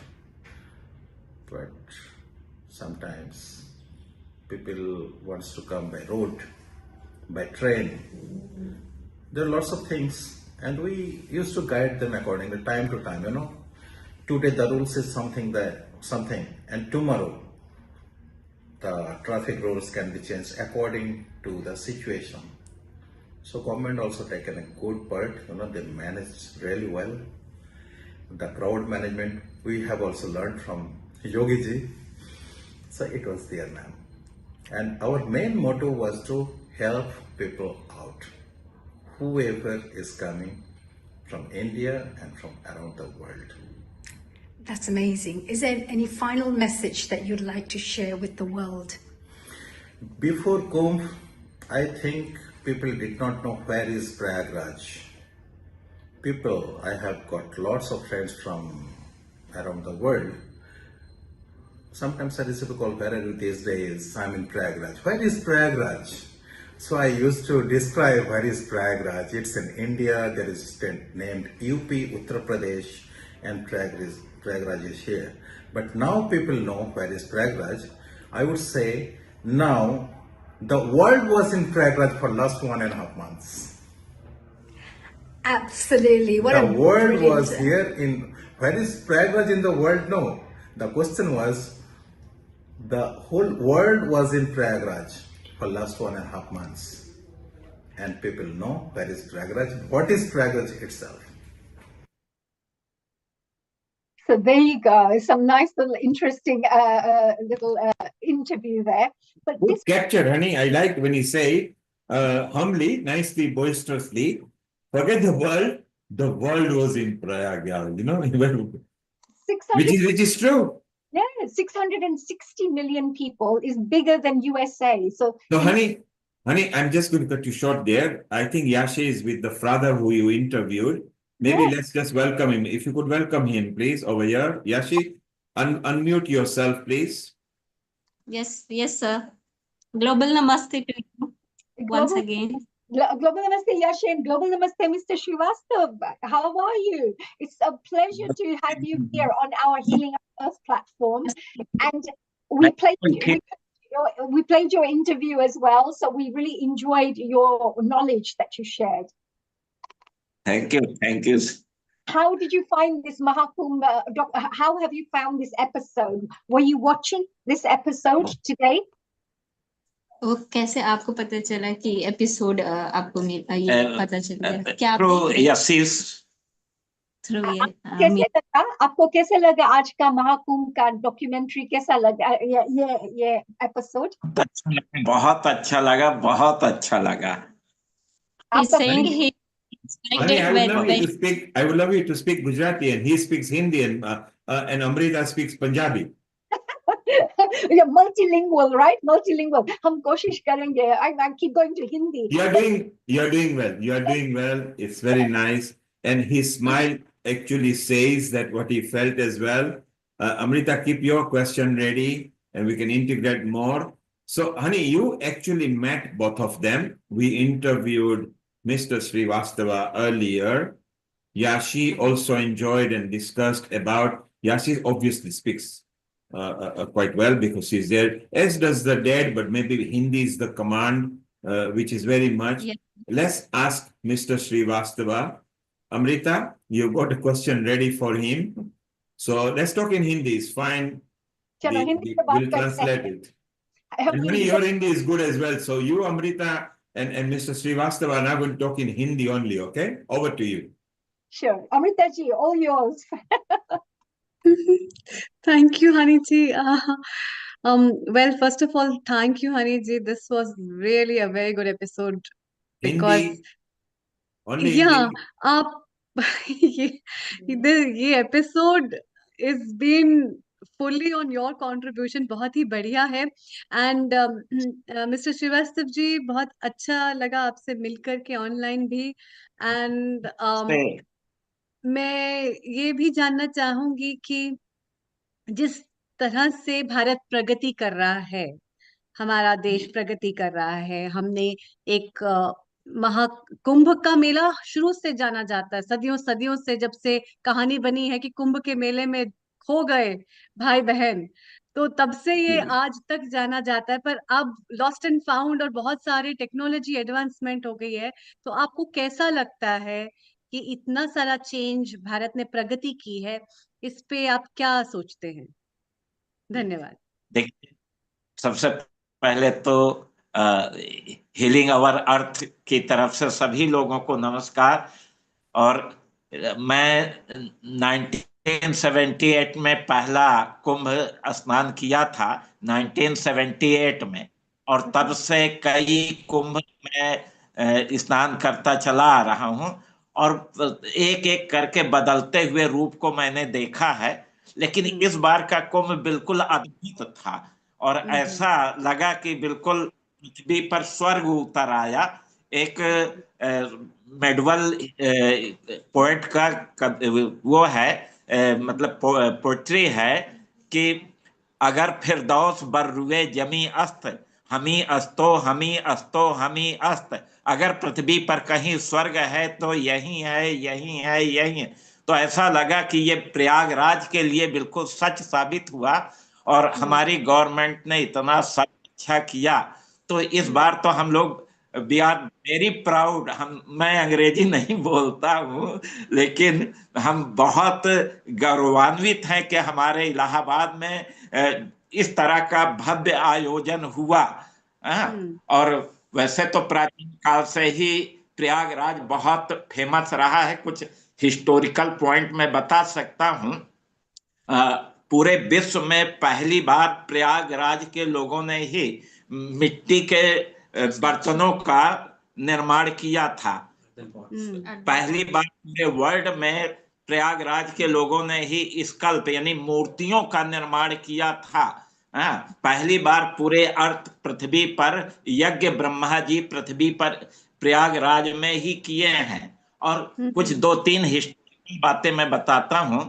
but sometimes people wants to come by road. by train. There are lots of things, and we used to guide them accordingly, time to time. Today the rules is something, and tomorrow the traffic rules can be changed according to the situation. So government also taken a good part. They managed really well. The crowd management we have also learned from Yogi ji. So it was there, ma'am. And our main motto was to help people out, whoever is coming from India and from around the world. That's amazing. Is there any final message that you'd like to share with the world? Before Kumbh, I think people did not know where is Prayagraj. I have got lots of friends from around the world. Sometimes I receive a call, where are you these days? I'm in Prayagraj. Where is Prayagraj? So I used to describe where is Prayagraj. It's in India. There is a state named UP, Uttar Pradesh, and Prayagraj is here. But now people know where is Prayagraj. I would say now the world was in Prayagraj for last 1.5 months. Absolutely. The world was here in, where is Prayagraj in the world? No. The question was, the whole world was in Prayagraj for last 1.5 months. And people know where is Prayagraj, what is Prayagraj itself. So there you go. Some nice little interesting little interview there. But Good capture, honey. I like when you say humbly, nicely, boisterously, forget the world was in Prayag, which is true. Yeah, 660 million people is bigger than USA. So honey, I'm just going to cut you short there. I think Yashi is with the father who you interviewed. Maybe let's just welcome him. If you could welcome him, please, over here. Yashi, unmute yourself, please. Yes, sir. Global Namaste to you once again. Global Namaste, Yashi, and Global Namaste, Mr. Srivastav. How are you? It's a pleasure to have you here on our Healing Our Earth platform. And we played your interview as well, so we really enjoyed your knowledge that you shared. Thank you. How did you find this Maha Kumbh? How have you found this episode? Were you watching this episode today? वो कैसे आपको पता चला कि episode आपको पता चल गया क्या आपको कैसे लगा आज का महाकुंभ का डॉक्यूमेंट्री कैसा लगा ये एपिसोड बहुत अच्छा लगा Honey, I would love you to speak Gujarati, and he speaks Hindi, and Amrita speaks Punjabi. You're multilingual, right? Multilingual. हम कोशिश करेंगे. I keep going to Hindi. You're doing well. It's very nice. And his smile actually says that what he felt as well. Amrita, keep your question ready, and we can integrate more. So, honey, you actually met both of them. We interviewed Mr. Srivastava earlier. Yashi also enjoyed and discussed about. Yashi obviously speaks quite well because she's there, as does the dad, but maybe Hindi is the command, which is very much. Yeah. Let's ask Mr. Srivastava. Amrita, you got a question ready for him. So let's talk in Hindi. It's fine. We'll translate it. And your Hindi is good as well. So you, Amrita, and Mr. Srivastava and I will talk in Hindi only, okay? Over to you. Sure. Amrita ji, all yours. Thank you, Hani ji. Well, first of all, thank you, Hani ji. This was really a very good episode because Hindi. Only yeah, Hindi. ये episode is been fully on your contribution. बहुत ही बढ़िया है. And Mr. Srivastava जी, बहुत अच्छा लगा आपसे मिलकर के online भी. And मैं ये भी जानना चाहूंगी कि जिस तरह से भारत प्रगति कर रहा है, हमारा देश प्रगति कर रहा है, हमने एक महाकुंभ का मेला शुरू से जाना जाता है, सदियों से जब से कहानी बनी है कि कुंभ के मेले में खो गए भाई बहन, तो तब से ये आज तक जाना जाता है, पर अब लॉस्ट एंड फाउंड और बहुत सारी टेक्नोलॉजी एडवांसमेंट हो गई है। तो आपको कैसा लगता है कि इतना सारा चेंज भारत ने प्रगति की है, इस पे आप क्या सोचते हैं? धन्यवाद। देखिए, सबसे पहले तो हीलिंग अवर अर्थ की तरफ से सभी लोगों को नमस्कार। और मैं 1978 में पहला कुंभ स्नान किया था, 1978 में, और तब से कई कुंभ में स्नान करता चला आ रहा हूं, और एक एक करके बदलते हुए रूप को मैंने देखा है। लेकिन इस बार का कुंभ बिल्कुल अद्भुत था, और ऐसा लगा कि बिल्कुल पृथ्वी पर स्वर्ग उतर आया। एक मेडवल पोएट का वो है, मतलब पोएट्री है कि अगर फिरदौस बर रुए जमी अस्त, हमी अस्तो हमी अस्तो हमी अस्त, अगर पृथ्वी पर कहीं स्वर्ग है तो यही है, यही है, यही है। तो ऐसा लगा कि ये प्रयागराज के लिए बिल्कुल सच साबित हुआ, और हमारी गवर्नमेंट ने इतना सब अच्छा किया। तो इस बार तो हम लोग वी आर वेरी प्राउड। मैं अंग्रेजी नहीं बोलता हूँ, लेकिन हम बहुत गौरवान्वित हैं कि हमारे इलाहाबाद में इस तरह का भव्य आयोजन हुआ। और वैसे तो प्राचीन काल से ही प्रयागराज बहुत फेमस रहा है। कुछ हिस्टोरिकल पॉइंट मैं बता सकता हूँ। पूरे विश्व में पहली बार प्रयागराज के लोगों ने ही मिट्टी के बर्तनों का निर्माण किया था। पहली बार पूरे वर्ल्ड में प्रयागराज के लोगों ने ही स्कल्प यानी मूर्तियों का निर्माण किया था। पहली बार पूरे अर्थ पृथ्वी पर यज्ञ ब्रह्मा जी पृथ्वी पर प्रयागराज में ही किए हैं। और कुछ 2-3 हिस्ट्री बातें मैं बताता हूँ।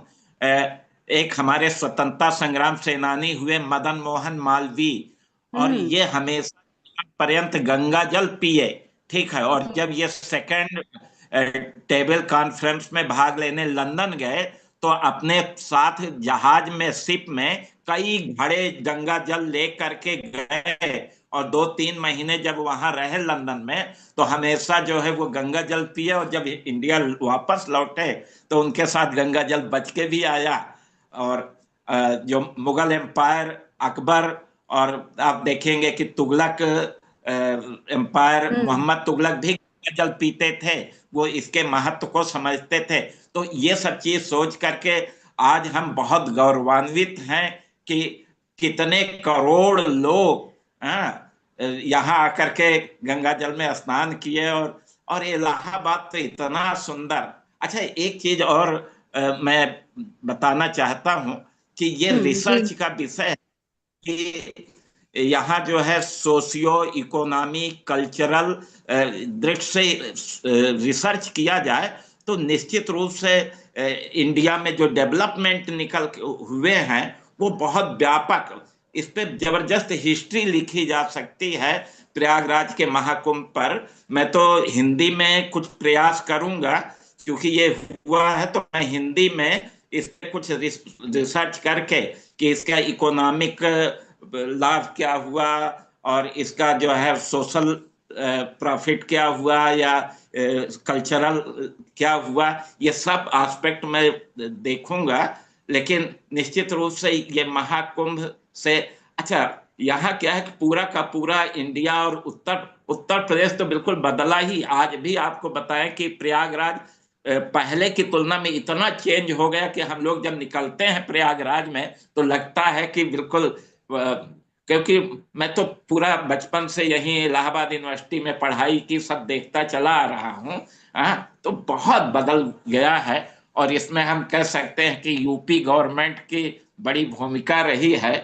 एक हमारे स्वतंत्रता संग्राम सेनानी हुए मदन मोहन मालवीय, और ये हमेशा पर्यंत गंगा जल पिए, ठीक है। और जब ये सेकंड टेबल कॉन्फ्रेंस में भाग लेने लंदन गए, तो अपने साथ जहाज में, शिप में कई घड़े गंगा जल ले करके गए, और 2-3 महीने जब वहां रहे लंदन में, तो हमेशा जो है वो गंगा जल पिए। और जब इंडिया वापस लौटे तो उनके साथ गंगा जल बच के भी आया। और जो मुगल एम्पायर, अकबर, और आप देखेंगे कि तुगलक एम्पायर, मोहम्मद तुगलक भी जल पीते थे, वो इसके महत्व को समझते थे। तो ये सब चीज सोच करके आज हम बहुत गौरवान्वित हैं कि कितने करोड़ लोग यहाँ आकर के गंगा जल में स्नान किए। और इलाहाबाद तो इतना सुंदर। अच्छा, एक चीज और मैं बताना चाहता हूं कि ये रिसर्च का विषय है कि यहाँ जो है सोशियो इकोनॉमी कल्चरल दृष्टि से रिसर्च किया जाए तो निश्चित रूप से इंडिया में जो डेवलपमेंट निकल हुए हैं वो बहुत व्यापक, इस पे जबरदस्त हिस्ट्री लिखी जा सकती है प्रयागराज के महाकुंभ पर। मैं तो हिंदी में कुछ प्रयास करूंगा, क्योंकि ये हुआ है, तो मैं हिंदी में इस पे कुछ रिसर्च करके कि इसका इकोनॉमिक लाभ क्या हुआ और इसका जो है सोशल प्रॉफिट क्या हुआ या कल्चरल क्या हुआ, ये सब एस्पेक्ट मैं देखूंगा। लेकिन निश्चित रूप से ये महाकुंभ से, अच्छा यहाँ क्या है कि पूरा का पूरा इंडिया और उत्तर प्रदेश तो बिल्कुल बदला ही। आज भी आपको बताएं कि प्रयागराज पहले की तुलना में इतना चेंज हो गया कि हम लोग जब निकलते हैं प्रयागराज में तो लगता है कि बिल्कुल, क्योंकि मैं तो पूरा बचपन से यहीं इलाहाबाद यूनिवर्सिटी में पढ़ाई की सब देखता चला आ रहा हूँ, तो बहुत बदल गया है। और इसमें हम कह सकते हैं कि यूपी गवर्नमेंट की बड़ी भूमिका रही है,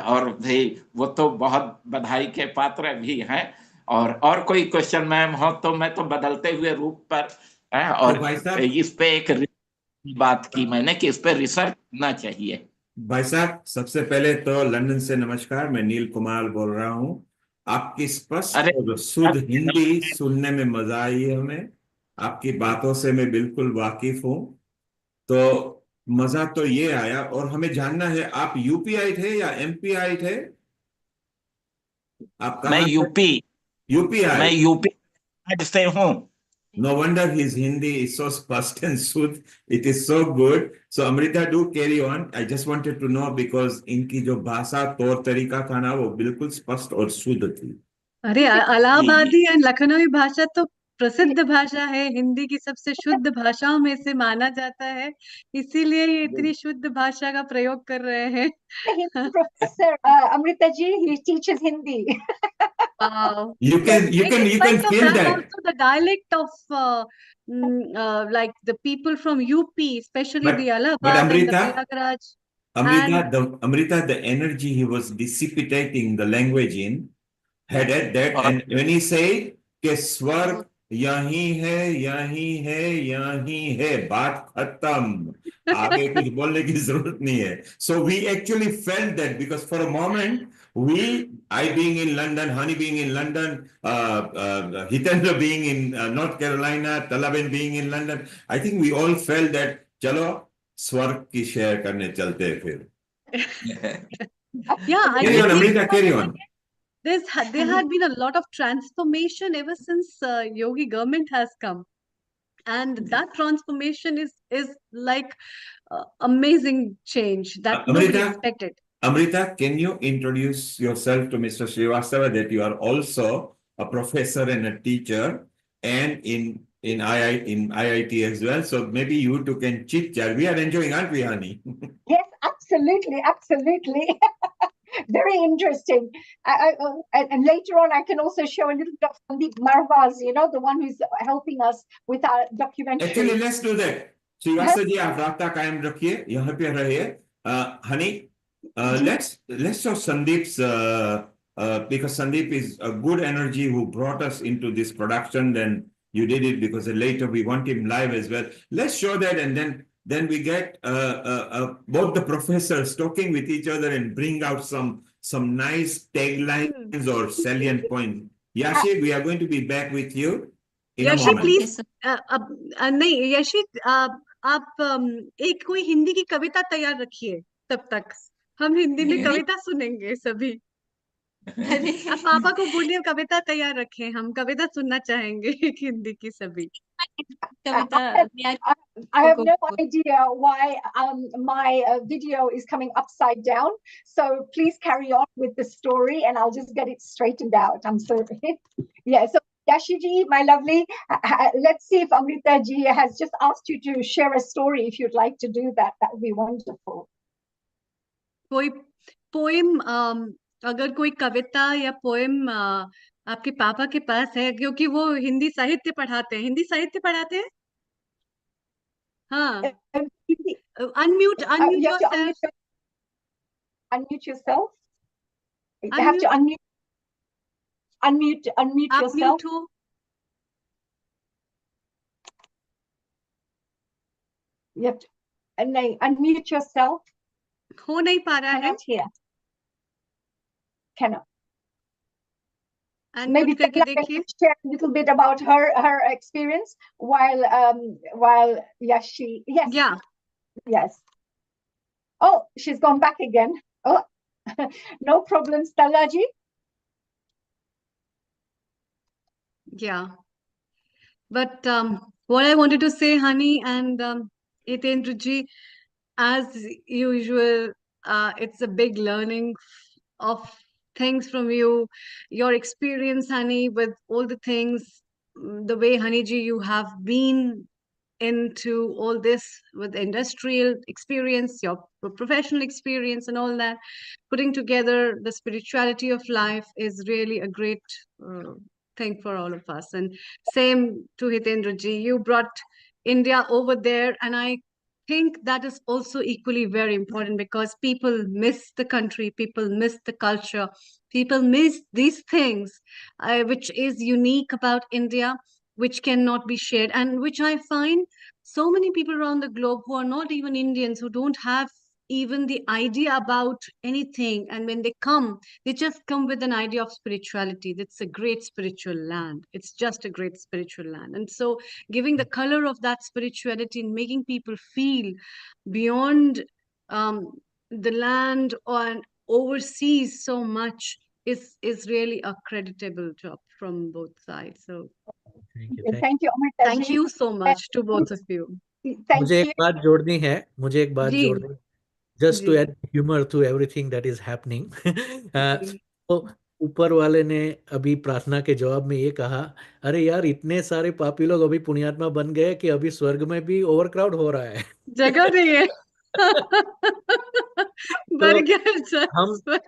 और भाई वो तो बहुत बधाई के पात्र भी हैं। और कोई क्वेश्चन मैम हो तो मैं तो बदलते हुए रूप पर और तो इस पे एक बात की मैंने कि इस पे रिसर्च करना चाहिए। भाई साहब, सबसे पहले तो लंदन से नमस्कार। मैं नील कुमार बोल रहा हूँ। आपकी स्पष्ट और शुद्ध हिंदी सुनने में मजा आई है हमें। आपकी बातों से मैं बिल्कुल वाकिफ हूँ। तो मजा तो ये आया, और हमें जानना है आप यूपीआई थे या एमपीआई थे? आप मैं कहाँ? यूपीआई। मैं यूपी से हूँ। No wonder his Hindi is so spast and sooth. It is so good. So Amrita, do carry on. I just wanted to know because इनकी जो भाषा तौर तरीका था ना वो बिल्कुल स्पष्ट और शुद्ध थी। अरे इलाहाबादी और लखनवी भाषा तो प्रसिद्ध भाषा है, हिंदी की सबसे शुद्ध भाषाओं में से माना जाता है, इसीलिए ये इतनी शुद्ध भाषा का प्रयोग कर रहे हैं। Professor Amrita ji, he teaches Hindi. Wow. You can feel that. Also the dialect of like the people from UP, especially the Allahabad and the Prayagraj. Amrita, the energy he was dissipating the language in had at that, and when he said कि स्वर्ग यहीं है, बात खत्म, आगे कुछ बोलने की जरूरत नहीं है. So we actually felt that because for a moment I being in London, Hani being in London, Hitendra being in North Carolina, Talaben being in London, I think we all felt that चलो स्वर्ग की share करने चलते हैं फिर. Yeah, carry on, Amrita, carry on. There had been a lot of transformation ever since Yogi government has come, and that transformation is like amazing change that nobody expected. Amrita, can you introduce yourself to Mr. Srivastava that you are also a professor and a teacher, and in IIT as well? So maybe you two can chit chat. We are enjoying, aren't we, Hani? Yes, absolutely. Very interesting. And later on, I can also show a little bit of Sandeep Marvaz, the one who's helping us with our documentary. Actually, let's do that. Srivastava ji, आप रास्ता कायम रखिए, यहाँ पे रहिए. Hani, let's show Sandeep's because Sandeep is a good energy who brought us into this production. Then you did it because later we want him live as well. Let's show that, and then we get both the professors talking with each other and bring out some nice taglines or salient points. Yashi, we are going to be back with you in a moment. Please, नहीं यशी, आप एक कोई हिंदी की कविता तैयार रखिए, तब तक हम हिंदी में कविता सुनेंगे सभी. आप पापा को बोलिए कविता तैयार रखें, हम कविता सुनना चाहेंगे हिंदी की सभी. I have no idea why my video is coming upside down. So please carry on with the story and I'll just get it straightened out. I'm sorry. Yeah, so Yashi ji, my lovely, let's see if Amrita ji has just asked you to share a story. If you'd like to do that, that would be wonderful. कोई poem, अगर कोई कविता या poem आपके पापा के पास है, क्योंकि वो हिंदी साहित्य पढ़ाते हैं. हाँ. Unmute yourself. Unmute yourself. You have to unmute yourself. You have to unmute yourself. हो नहीं पा रहा है. Cannot. Maybe share a little bit about her experience while Yashi. Yes. Yeah. Yes. Oh, she's gone back again. Oh, no problem, Stalaji. Yeah. But what I wanted to say, Hani and Hitendra ji, as usual, it's a big learning of things from you, your experience, Hani, with all the things, the way, Hani ji, you have been into all this with industrial experience, your professional experience and all that. Putting together the spirituality of life is really a great thing for all of us. And same to Hitendra ji, you brought India over there, and I think that is also equally very important because people miss the country, people miss the culture, people miss these things which is unique about India, which cannot be shared, and which I find so many people around the globe who are not even Indians, who don't have even the idea about anything. And when they come, they just come with an idea of spirituality. That's a great spiritual land. It's just a great spiritual land. And so giving the color of that spirituality and making people feel beyond the land or overseas so much is really a creditable job from both sides. So Thank you, Amrita thank ji. you so much to both of you. Thank मुझे एक you. बात जोड़नी है, मुझे एक बात जी जोड़नी, just to ji add humor to everything that is happening. जी तो ऊपर वाले ने अभी प्रार्थना के जवाब में ये कहा, अरे यार इतने सारे पापी लोग अभी पुण्यात्मा बन गए कि अभी स्वर्ग में भी ओवरक्राउड हो रहा है. जगह नहीं है. तो बर्गर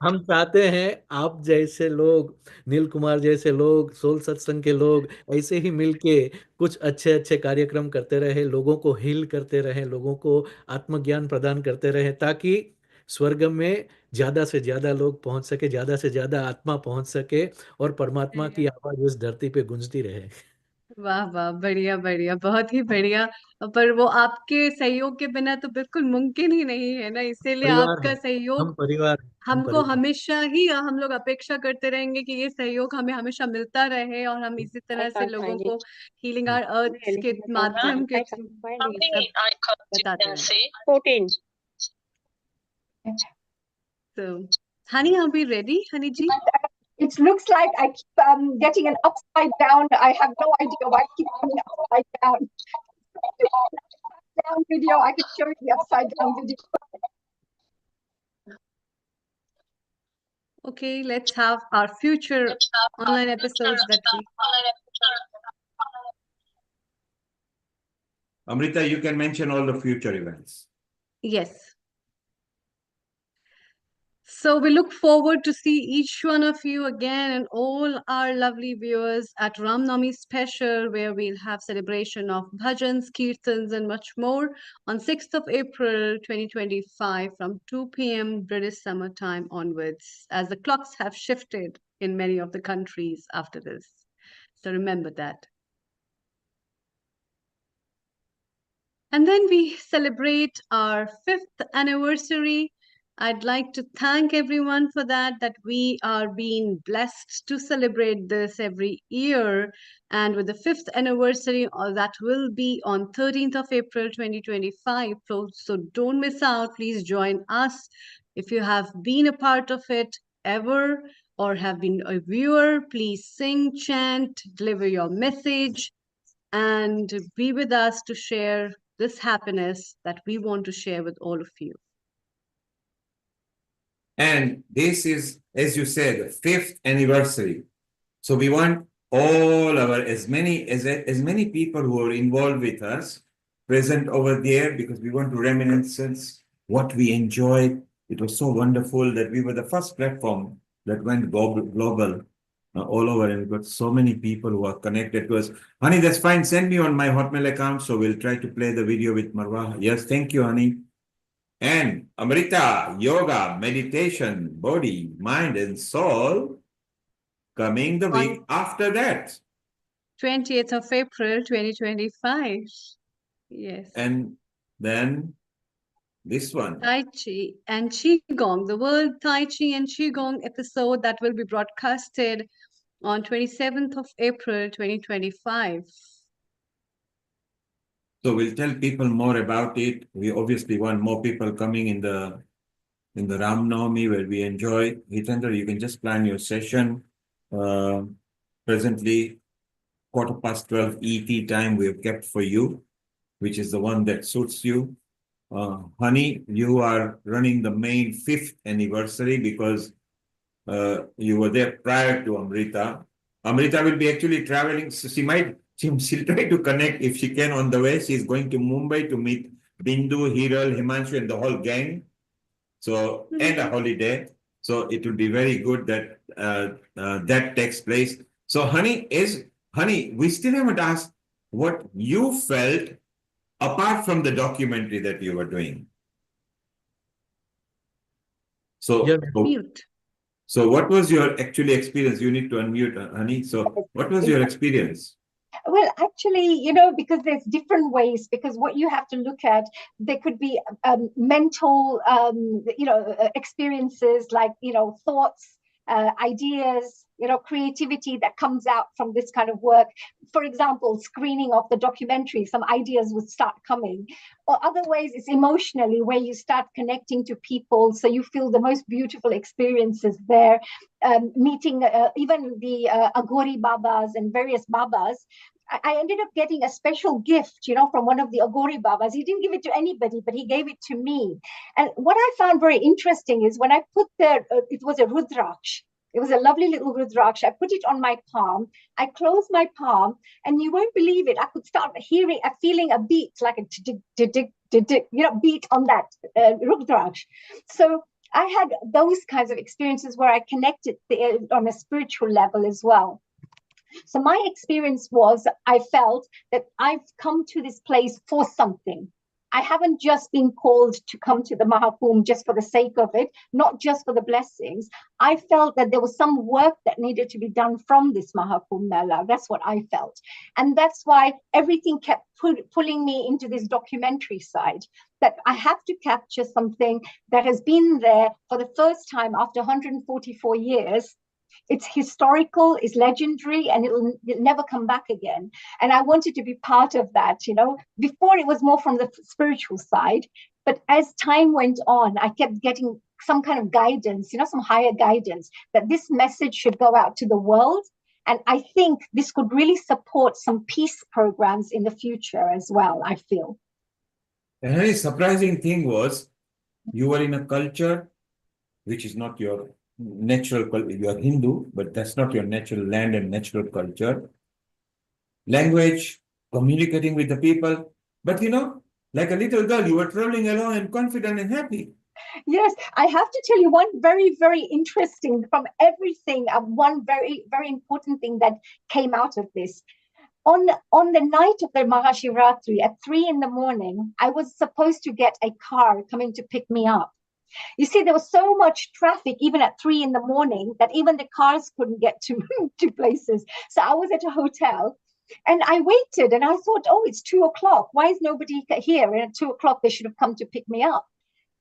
हम चाहते हैं आप जैसे लोग, नील कुमार जैसे लोग, सोल सत्संग के लोग ऐसे ही मिलके कुछ अच्छे अच्छे कार्यक्रम करते रहे, लोगों को हील करते रहे, लोगों को आत्मज्ञान प्रदान करते रहे, ताकि स्वर्ग में ज्यादा से ज्यादा लोग पहुंच सके, ज्यादा से ज्यादा आत्मा पहुंच सके और परमात्मा की आवाज उस धरती पे गूंजती रहे. वाह वाह, बढ़िया बढ़िया, बहुत ही बढ़िया. पर वो आपके सहयोग के बिना तो बिल्कुल मुमकिन ही नहीं है ना, इसीलिए परिवार आपका है, सहयोग हम हमको परिवार. हमेशा ही, हम लोग अपेक्षा करते रहेंगे कि ये सहयोग हमें हमेशा मिलता रहे और हम इसी I तरह से can't लोगों find को it. हीलिंग आवर अर्थ के माध्यम के I can't find through it. सब बताते रहें. 14. So, Honey, are we ready, Honey ji? It looks like I keep getting an upside down. I have no idea why I keep coming upside down. Upside down video. I can show you the upside down video. Okay, let's have our future online episodes that we. Amrita, you can mention all the future events. Yes. So we look forward to see each one of you again and all our lovely viewers at Ram Navami special, where we'll have celebration of bhajans, kirtans, and much more on 6th of April 2025 from 2 p.m. British Summer Time onwards, as the clocks have shifted in many of the countries after this. So remember that. And then we celebrate our 5th anniversary. I'd like to thank everyone for that we are being blessed to celebrate this every year. And with the 5th anniversary, that will be on 13th of April 2025. So don't miss out. Please join us. If you have been a part of it ever or have been a viewer, please sing, chant, deliver your message, and be with us to share this happiness that we want to share with all of you. And this is, as you said, the 5th anniversary. So we want all our, as many people who are involved with us present over there, because we want to reminiscence what we enjoyed. It was so wonderful that we were the first platform that went global all over, and we've got so many people who are connected to us. Honey, that's fine. Send me on my Hotmail account, so we'll try to play the video with Marwa. Yes, thank you, honey. And Amrita, yoga, meditation, body, mind, and soul coming the week after that. 20th of April 2025. Yes. And then this one. Tai Chi and Qigong, the World Tai Chi and Qigong episode that will be broadcasted on 27th of April 2025. So we'll tell people more about it. We obviously want more people coming in the Ram Navami, where we enjoy. Hitendra, you can just plan your session. Presently, 12:15 ET time we have kept for you, which is the one that suits you. Honey, you are running the main 5th anniversary because you were there prior to Amrita. Amrita will be actually traveling. So she'll try to connect if she can on the way. She's going to Mumbai to meet Bindu, Hiral, Himanshu, and the whole gang. So, and a holiday. So it will be very good that that takes place. So, Honey, we still haven't asked what you felt apart from the documentary that you were doing. So, so what was your actually experience? You need to unmute, Honey. So what was your experience? Well, actually, because there's different ways, because what you have to look at, there could be mental, experiences like, thoughts, ideas, creativity that comes out from this kind of work. For example, screening of the documentary, some ideas would start coming. Or other ways, it's emotionally, where you start connecting to people, so you feel the most beautiful experiences there. Meeting even the Aghori Babas and various Babas. I ended up getting a special gift, from one of the Aghori Babas. He didn't give it to anybody, but he gave it to me. And what I found very interesting is when I put it was a Rudraksh. It was a lovely little Rudraksh. I put it on my palm. I closed my palm, and you won't believe it. I could start feeling a beat, like a beat on that Rudraksh. So I had those kinds of experiences where I connected on a spiritual level as well. So my experience was, I felt that I've come to this place for something. I haven't just been called to come to the Maha Kumbh just for the sake of it, not just for the blessings. I felt that there was some work that needed to be done from this Maha Kumbh Mela. That's what I felt. And that's why everything kept pulling me into this documentary side, that I have to capture something that has been there for the first time after 144 years. It's historical, it's legendary, and it'll never come back again. And I wanted to be part of that, Before it was more from the spiritual side, but as time went on, I kept getting some kind of guidance, some higher guidance, that this message should go out to the world. And I think this could really support some peace programs in the future as well, I feel. The very surprising thing was, you were in a culture which is not your natural culture. You are Hindu, but that's not your natural land and natural culture. Language, communicating with the people. But like a little girl, you were traveling along and confident and happy. Yes, I have to tell you one very, very interesting from everything, one very, very important thing that came out of this. On the night of the Mahashivratri at 3 a.m, I was supposed to get a car coming to pick me up. You see, there was so much traffic, even at 3 a.m, that even the cars couldn't get to places. So I was at a hotel, and I waited, and I thought, oh, it's 2 o'clock. Why is nobody here? And at 2 o'clock, they should have come to pick me up.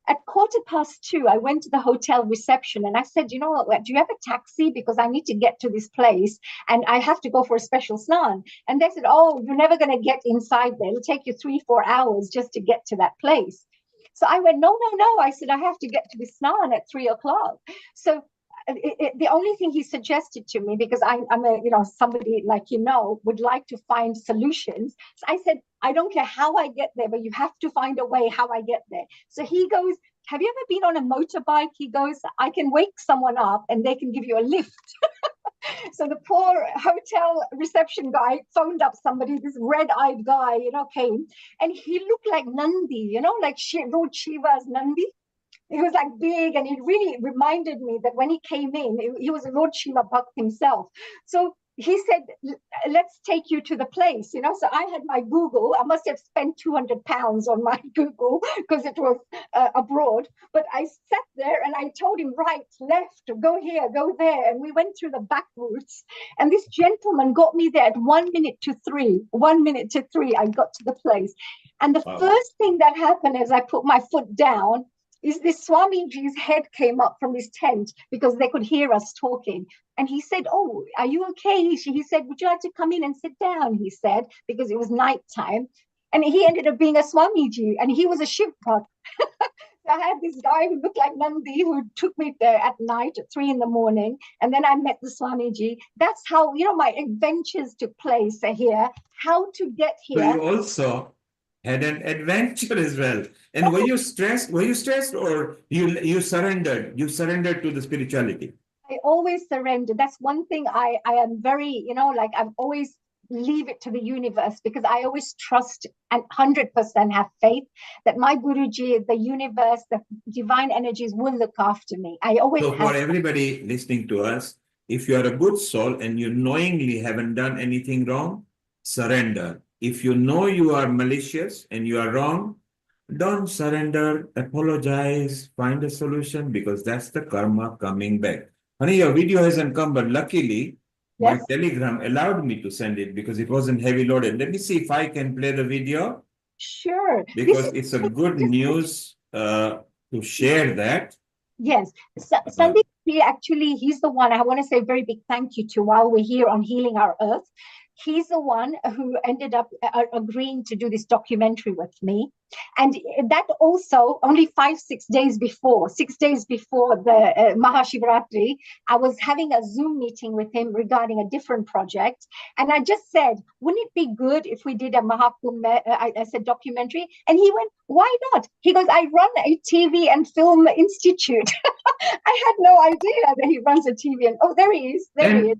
At 2:15, I went to the hotel reception, and I said, you know what, do you have a taxi? Because I need to get to this place, and I have to go for a special snan. And they said, oh, you're never going to get inside there. It'll take you 3-4 hours just to get to that place. So I went, no. I said, I have to get to the snan at 3 o'clock. So the only thing he suggested to me, because I'm a, somebody like, would like to find solutions. So I said, I don't care how I get there, but you have to find a way how I get there. So he goes, have you ever been on a motorbike? He goes, I can wake someone up and they can give you a lift. So the poor hotel reception guy phoned up somebody, this red-eyed guy, came, and he looked like Nandi, like Lord Shiva's Nandi. He was like big, and it really reminded me that when he came in, he was Lord Shiva Bhakt himself. So he said, let's take you to the place, So I had my Google. I must have spent 200 pounds on my Google because it was abroad. But I sat there and I told him, right, left, go here, go there. And we went through the back routes. And this gentleman got me there at 1 minute to 3. 1 minute to 3, I got to the place. And the first thing that happened as I put my foot down is this Swamiji's head came up from his tent because they could hear us talking. And he said, oh, are you okay? He said, would you like to come in and sit down? He said, because it was nighttime. And he ended up being a Swamiji, and he was a shivkrupanandswami. I had this guy who looked like Nandi who took me there at night at 3 a.m. And then I met the Swamiji. That's how, my adventures took place here, how to get here. So you also had an adventure as well. And were you stressed? Or you surrendered? You surrendered to the spirituality? I always surrender. That's one thing I am very, I've always leave it to the universe, because I always trust and 100% have faith that my Guruji, the universe, the divine energies will look after me. I always So for everybody listening to us, if you are a good soul and you knowingly haven't done anything wrong, surrender. If you know you are malicious and you are wrong, don't surrender, apologize, find a solution, because that's the karma coming back. Honey, your video hasn't come, but luckily, my Telegram allowed me to send it because it wasn't heavy loaded. Let me see if I can play the video. Sure. Because it's a good news to share that. Yes. Sandeep, he's the one I want to say a very big thank you to while we're here on Healing Our Earth. He's the one who ended up agreeing to do this documentary with me. And that also, only 6 days before the Maha Shivratri, I was having a Zoom meeting with him regarding a different project. And I just said, wouldn't it be good if we did a Maha Kumbh, I said documentary? And he went, why not? He goes, I run a TV and film institute. I had no idea that he runs a TV. And oh, there he is. There he is.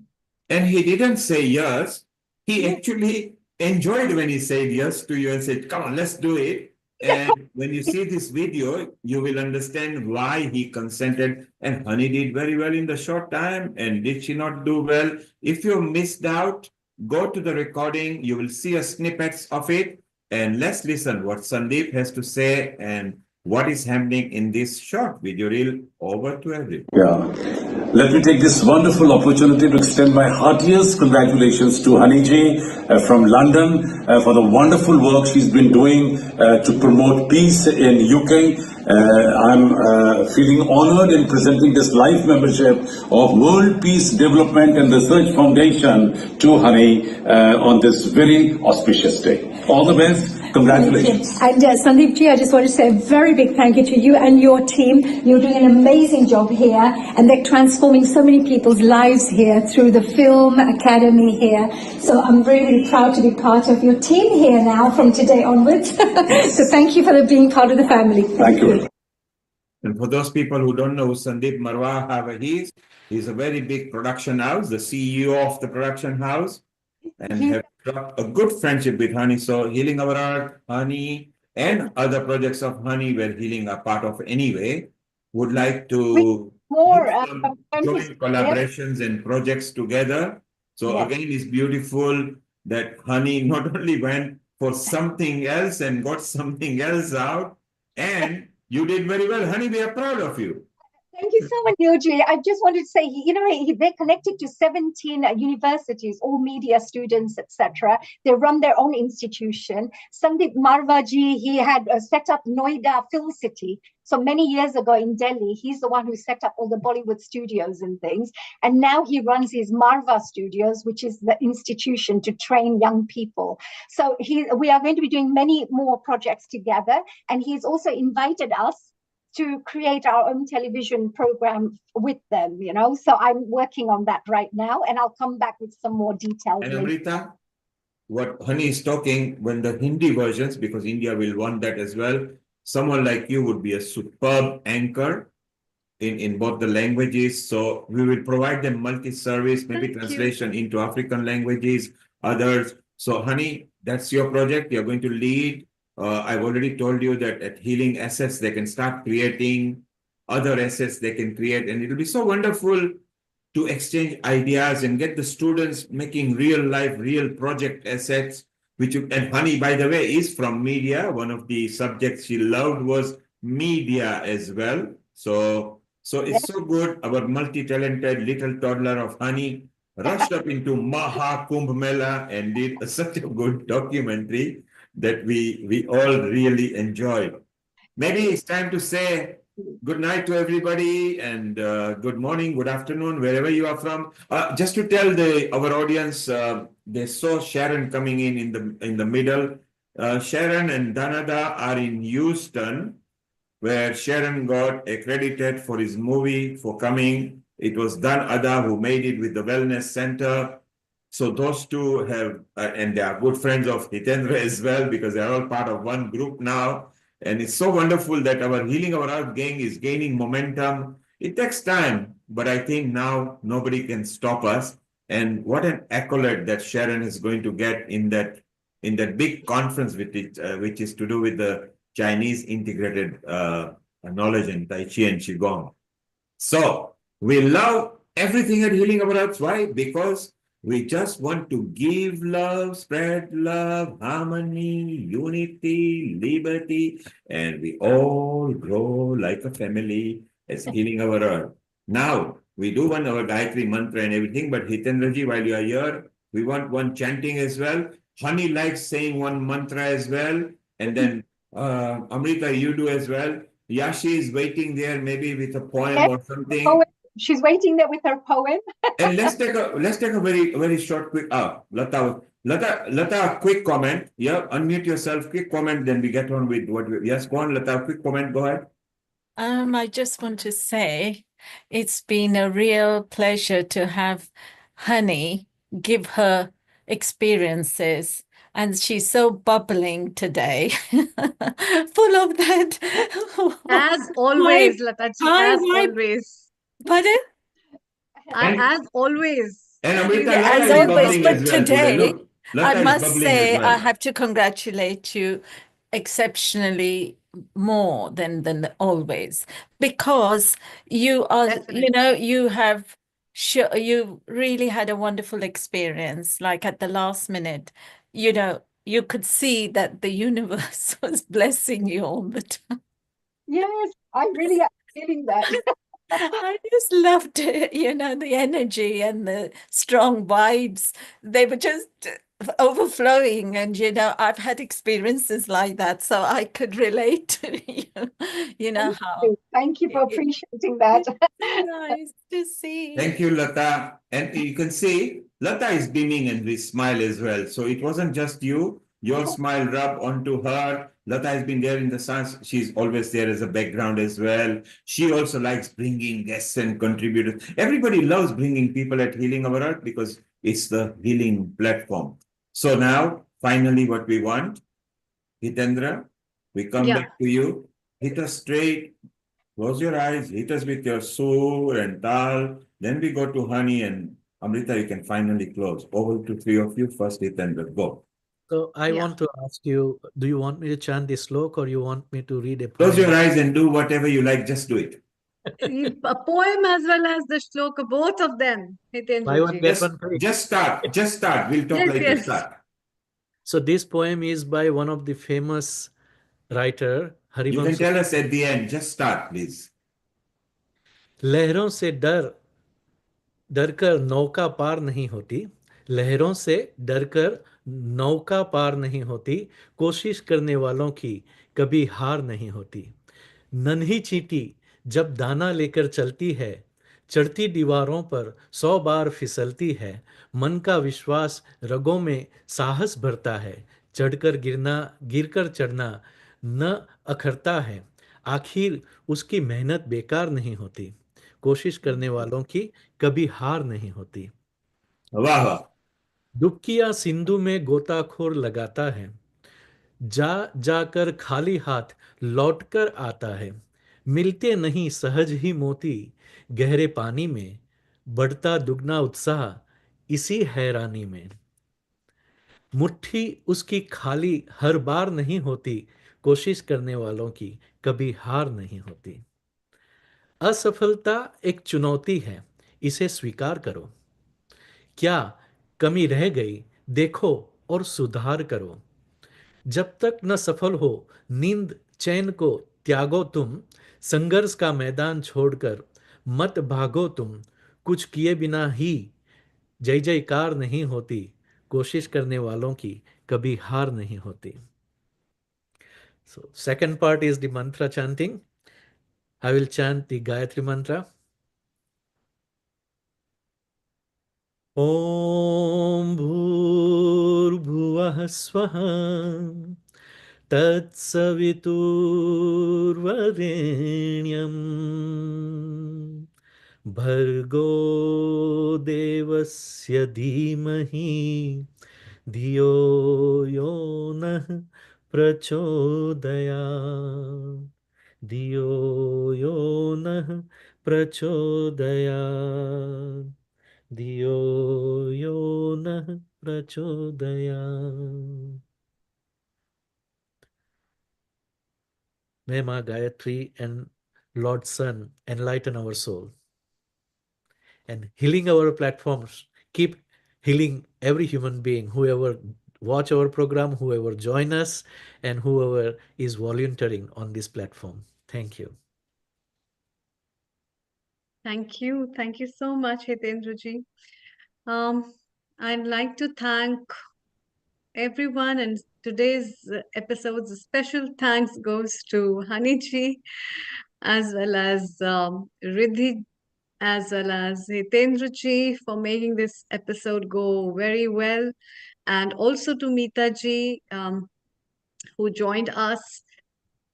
And he didn't say yes. He actually enjoyed when he said yes to you and said, come on, let's do it. And when you see this video, you will understand why he consented. And Honey did very well in the short time. And did she not do well? If you missed out, go to the recording. You will see a snippets of it. And let's listen what Sandeep has to say and what is happening in this short video reel. Over to everyone. Yeah. Let me take this wonderful opportunity to extend my heartiest congratulations to Honey Ji from London for the wonderful work she's been doing to promote peace in UK. I'm feeling honored in presenting this life membership of World Peace Development and Research Foundation to Honey on this very auspicious day. All the best. Congratulations. And Sandeep Ji, I just want to say a very big thank you to you and your team. You're doing an amazing job here, and they're transforming so many people's lives here through the Film Academy here. So I'm really proud to be part of your team here now from today onwards. So thank you for being part of the family. Thank you. And for those people who don't know who Sandeep Marwa is, he's a very big production house, the CEO of the production house, and have got a good friendship with Honey. So Healing Our Earth, Honey, and other projects of Honey where Healing are part of anyway, would like to join collaborations and projects together. So again, it's beautiful that Honey not only went for something else and got something else out, and you did very well. Honey, we are proud of you. Thank you so much, Neoji. I just wanted to say, they're connected to 17 universities, all media students, etc. They run their own institution. Sandeep Marwaji, he had set up Noida Film City. So many years ago in Delhi, he's the one who set up all the Bollywood studios and things. And now he runs his Marwa Studios, which is the institution to train young people. So we are going to be doing many more projects together. And he's also invited us to create our own television program with them, So I'm working on that right now, and I'll come back with some more details. And Amrita, what Honey is talking, when the Hindi versions, because India will want that as well, someone like you would be a superb anchor in both the languages. So we will provide them multi-service, maybe translation into African languages, others. So Honey, that's your project. You're going to lead. I've already told you that at Healing Assets, they can start creating other assets they can create. And it'll be so wonderful to exchange ideas and get the students making real life, real project assets. And Honey, by the way, is from media. One of the subjects she loved was media as well. So it's so good. Our multi-talented little toddler of Honey rushed up into Maha Kumbh Mela and did such a good documentary that we all really enjoyed. Maybe it's time to say good night to everybody and good morning, good afternoon, wherever you are from. Just to tell our audience, they saw Sharon coming in the middle. Sharon and Danada are in Houston, where Sharon got accredited for his movie for coming. It was Dan Ada who made it with the Wellness Center. So those two have, and they are good friends of Hitendra as well, because they are all part of one group now. And it's so wonderful that our Healing Our Earth gang is gaining momentum. It takes time, but I think now nobody can stop us. And what an accolade that Sharon is going to get in that big conference with it, which is to do with the Chinese integrated knowledge and Tai Chi and Qigong. So we love everything at Healing Our Earth. Why? Because we just want to give love, spread love, harmony, unity, liberty, and we all grow like a family as Healing Our Earth. Now, We do want our Gayatri mantra and everything, but Hitendraji, while you are here, we want one chanting as well. Honey likes saying one mantra as well. And then Amrita, you do as well. Yashi is waiting there, maybe with a poem Yes, or something. poem. She's waiting there with her poem. And let's take a very short quick Lata, quick comment. Yeah, unmute yourself, quick comment, then we get on with yes, go on, Lata, quick comment, go ahead. I just want to say it's been a real pleasure to have Honey give her experiences. And she's so bubbling today, full of that. As always, Lataji, as always. Pardon? As always. And Amrita, As Lata is always, bubbling but as well. today, Look, Lata I is must bubbling say, as well. I have to congratulate you exceptionally more than always, because you are, you really had a wonderful experience. Like at the last minute, you could see that the universe was blessing you all the time. Yes, I really am feeling that. I just loved it, the energy and the strong vibes. They were just overflowing. And, I've had experiences like that, so I could relate to how. Thank you for appreciating that. It's nice to see. Thank you, Lata. And you can see Lata is beaming and we smile as well. So it wasn't just you. Your smile rubbed onto her. Lata has been there in the sun. She's always there as a background as well. She also likes bringing guests and contributors. Everybody loves bringing people at Healing Our Earth because it's the healing platform. So now, finally, what we want, Hitendra, we come back to you. Hit us straight. Close your eyes. Hit us with your sur and tal. Then we go to Honey and Amrita. You can finally close. Over to three of you. First, Hitendra, go. So I want to ask you, do you want me to chant this slok or you want me to read a poem? Close your eyes and do whatever you like. Just do it. A poem as well as the shloka, both of them. Just start. Just start. We'll talk later. Start. So this poem is by one of the famous writer, Harivansh. You can tell us at the end. Just start, please. लहरों से डरकर नौका पार नहीं होती, लहरों से डरकर नौका पार नहीं होती, कोशिश करने वालों की कभी हार नहीं होती। नन्ही चींटी जब दाना लेकर चलती है, चढ़ती दीवारों पर 100 बार फिसलती है, मन का विश्वास रगों में साहस भरता है, गिरकर चढ़ना न अखरता है, आखिर उसकी मेहनत बेकार नहीं होती, कोशिश करने वालों की कभी हार नहीं होती। वाह वाह। डुबकियां सिंधु में गोताखोर लगाता है, जाकर खाली हाथ लौटकर आता है, मिलते नहीं सहज ही मोती गहरे पानी में, बढ़ता दुगना उत्साह इसी हैरानी में। मुट्ठी उसकी खाली हर बार नहीं होती, कोशिश करने वालों की कभी हार नहीं होती। असफलता एक चुनौती है, इसे स्वीकार करो। क्या कमी रह गई देखो और सुधार करो। जब तक न सफल हो नींद चैन को त्यागो तुम, संघर्ष का मैदान छोड़कर मत भागो तुम, कुछ किए बिना ही जय जयकार नहीं होती, कोशिश करने वालों की कभी हार नहीं होती। So second part is the mantra chanting. I will chant the Gayatri mantra. Om Bhurbhuvah Swaha Tatsaviturvarenyam Bhargo Devasya Dhimahi Dhiyo Yonah Prachodayat Dhiyo Yonah Prachodayat Dhiyo Yonah Prachodayat. May Ma Gayatri and Lord Sun enlighten our soul. And healing our platforms, keep healing every human being, whoever watch our program, whoever join us, and whoever is volunteering on this platform. Thank you. Thank you. Thank you so much, Hitendra ji. I'd like to thank everyone, and today's episode's special thanks goes to Hani ji, as well as Riddhi, as well as Hitendra ji for making this episode go very well, and also to Meeta ji, who joined us,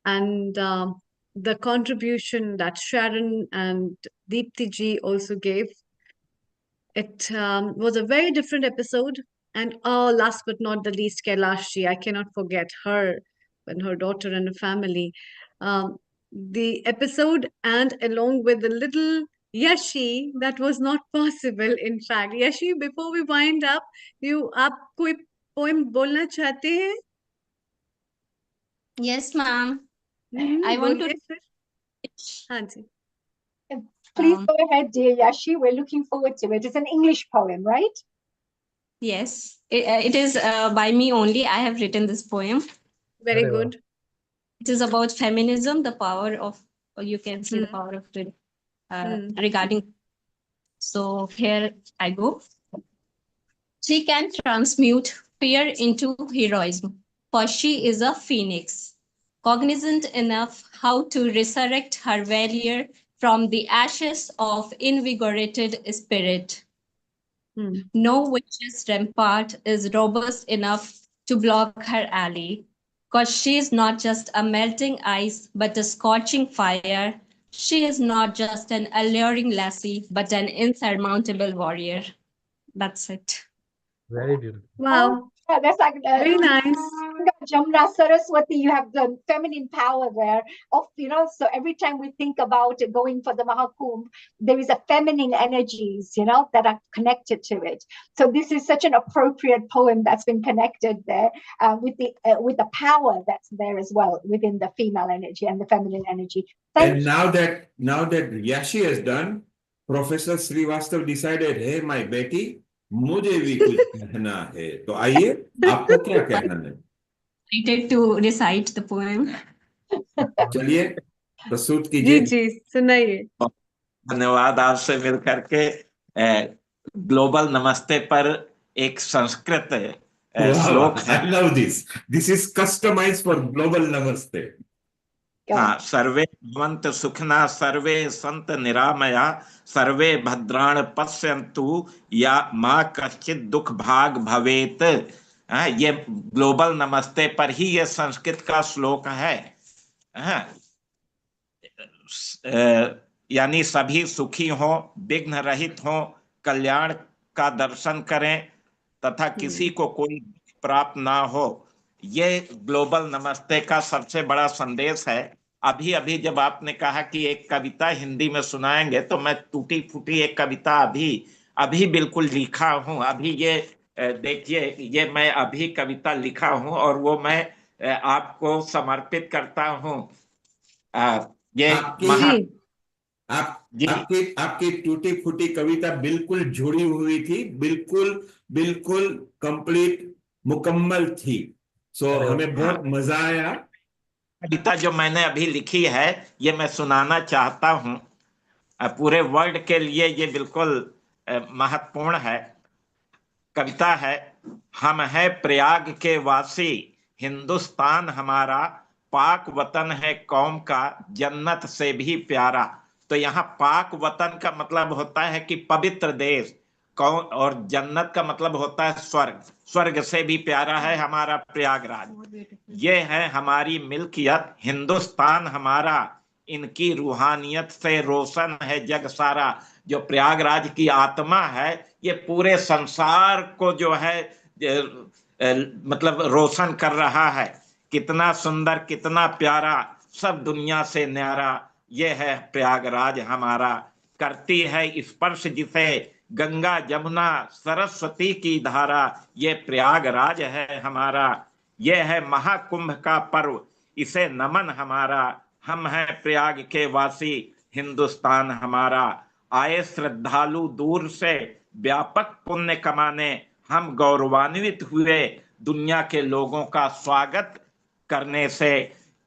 and the contribution that Sharon and Deepthi ji also gave. It was a very different episode. And last but not the least, Kailash ji, I cannot forget her and her daughter and her family. The episode, and along with the little Yashi, that was not possible, in fact. Yashi, before we wind up, आप कोई poem बोलना चाहते हैं? Yes, ma'am. I want to. हाँ जी. Please go ahead, dear Yashi. We're looking forward to it. It's an English poem, right? Yes, it is by me only. I have written this poem. Very good. It is about feminism, the power of, or you can say the power of regarding. So here I go. She can transmute fear into heroism, for she is a phoenix, cognizant enough how to resurrect her valor from the ashes of invigorated spirit. No witch's rampart is robust enough to block her alley, because she is not just a melting ice, but a scorching fire. She is not just an alluring lassie, but an insurmountable warrior. That's it. Very beautiful. Wow. Yeah, that's like very nice. Jamna Saraswati, you have the feminine power there. So every time we think about going for the Mahakumbh, there is a feminine energies, that are connected to it. So this is such an appropriate poem that's been connected there with the power that's there as well within the female energy and the feminine energy. And now that Yashi has done, Professor Srivastav decided, hey, my Betty, मुझे भी कुछ कहना है. तो आइए, आपको क्या कहना है? Excited to recite the poem. चलिए, प्रस्तुत कीजिए. जी सुनाइए. धन्यवाद. आपसे मिल करके ग्लोबल नमस्ते पर एक संस्कृत श्लोक है. I love this. This is customized for global namaste. हाँ, सर्वे भवन्तु सुखिनः, सर्वे सन्तु निरामया, सर्वे भद्राणि पश्यन्तु या मा कश्चित् दुख भाग भवेत. ये ग्लोबल नमस्ते पर ही ये संस्कृत का श्लोक है. यानी सभी सुखी हो, विघ्न रहित हो, कल्याण का दर्शन करें तथा किसी को कोई प्राप्त ना हो. ये ग्लोबल नमस्ते का सबसे बड़ा संदेश है. अभी अभी जब आपने कहा कि एक कविता हिंदी में सुनाएंगे, तो मैं टूटी फूटी एक कविता अभी बिल्कुल लिखा हूं. अभी ये देखिए, ये मैं अभी कविता लिखा हूं और वो मैं आपको समर्पित करता हूं. ये आपकी टूटी फूटी कविता बिल्कुल जुड़ी हुई थी, बिल्कुल कंप्लीट मुकम्मल थी. सो हमें बहुत मजा आया. कविता जो मैंने अभी लिखी है, ये मैं सुनाना चाहता हूं. पूरे वर्ल्ड के लिए ये बिल्कुल महत्वपूर्ण है. कविता है, हम है प्रयाग के वासी, हिंदुस्तान हमारा, पाक वतन है कौम का, जन्नत से भी प्यारा. तो यहाँ पाक वतन का मतलब होता है कि पवित्र देश, और जन्नत का मतलब होता है स्वर्ग. स्वर्ग से भी प्यारा है हमारा प्रयागराज. ये है हमारी मिल्कियत, हिंदुस्तान हमारा, इनकी रूहानियत से रोशन है जग सारा. जो प्रयागराज की आत्मा है, ये पूरे संसार को जो है मतलब रोशन कर रहा है. कितना सुंदर, कितना प्यारा, सब दुनिया से न्यारा. ये है प्रयागराज हमारा. करती है स्पर्श जिसे गंगा जमुना सरस्वती की धारा, ये प्रयागराज है हमारा. ये है महाकुंभ का पर्व, इसे नमन हमारा. हम हैं प्रयाग के वासी, हिंदुस्तान हमारा. आए श्रद्धालु दूर से व्यापक पुण्य कमाने, हम गौरवान्वित हुए दुनिया के लोगों का स्वागत करने से.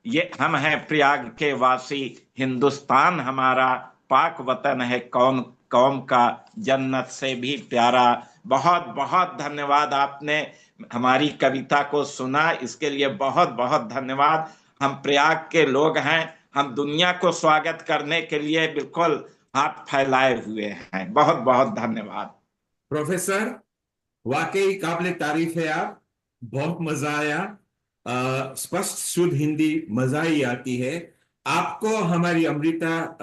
ये हम हैं प्रयाग के वासी, हिंदुस्तान हमारा. पाक वतन है कौम कौम का जन्नत से भी प्यारा। बहुत बहुत धन्यवाद, आपने हमारी कविता को सुना, इसके लिए बहुत बहुत धन्यवाद। हम प्रयाग के लोग हैं, हम दुनिया को स्वागत करने के लिए बिल्कुल हाथ फैलाए हुए हैं। बहुत बहुत धन्यवाद। प्रोफेसर, वाकई काबिल तारीफ है आप, बहुत मजा आया। स्पष्ट शुद्ध हिंदी मजा ही आती है। आपको हमारी अमृता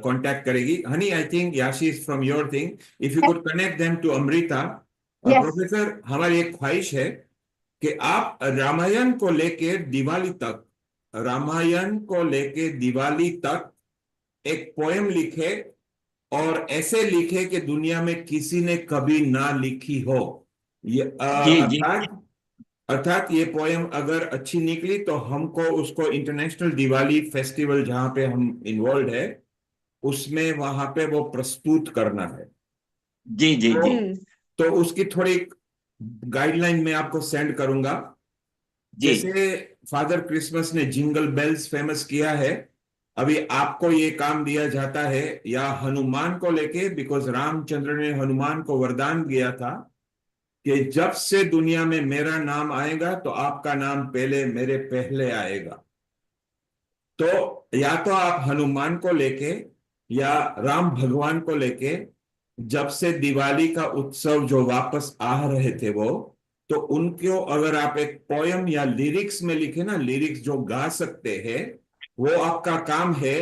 कांटेक्ट करेगी। Honey, I think Yashi is from your thing, if you could connect them to Amrita. Professor, हमारी एक ख्वाहिश है कि आप रामायण को लेकर दिवाली तक, रामायण को लेकर दिवाली तक एक पोएम लिखे, और ऐसे लिखे कि दुनिया में किसी ने कभी ना लिखी हो। ये अर्थात ये पोएम अगर अच्छी निकली तो हमको उसको इंटरनेशनल दिवाली फेस्टिवल जहां पे हम इन्वॉल्व है उसमें वहां पे वो प्रस्तुत करना है। जी जी जी। तो उसकी थोड़ी गाइडलाइन मैं आपको सेंड करूंगा। जैसे फादर क्रिसमस ने जिंगल बेल्स फेमस किया है, अभी आपको ये काम दिया जाता है, या हनुमान को लेके, बिकॉज रामचंद्र ने हनुमान को वरदान दिया था कि जब से दुनिया में मेरा नाम आएगा तो आपका नाम पहले मेरे पहले आएगा। तो या तो आप हनुमान को लेके या राम भगवान को लेके, जब से दिवाली का उत्सव जो वापस आ रहे थे वो, तो उनको अगर आप एक पोयम या लिरिक्स में लिखे ना, लिरिक्स जो गा सकते हैं, वो आपका काम है।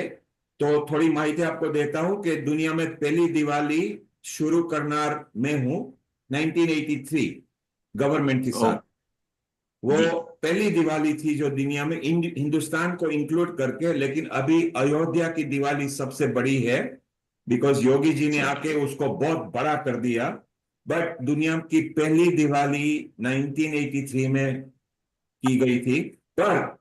तो थोड़ी माहिती आपको देता हूं कि दुनिया में पहली दिवाली शुरू करनार मैं हूं 1983 गवर्नमेंट के साथ। वो पहली दिवाली थी जो दुनिया में हिंदुस्तान को इंक्लूड करके, लेकिन अभी अयोध्या की दिवाली सबसे बड़ी है, बिकॉज योगी जी ने आके उसको बहुत बड़ा कर दिया। बट दुनिया की पहली दिवाली 1983 में की गई थी। पर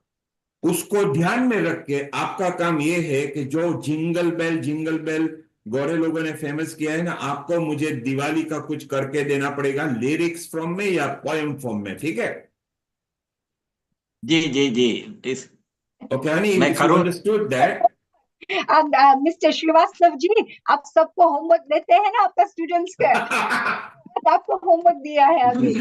उसको ध्यान में रख के आपका काम ये है कि जो जिंगल बेल गोरे लोगों ने फेमस किया है ना, आपको मुझे दिवाली का कुछ करके देना पड़ेगा, लिरिक्स फॉर्म में या पोएम फॉर्म में, ठीक है? जी जी जी। ओके हनी, मैं if you understood that. Mister Shrivastava ji, आप सबको होमवर्क देते हैं ना आपका स्टूडेंट्स का? आपको होमवर्क दिया है अभी।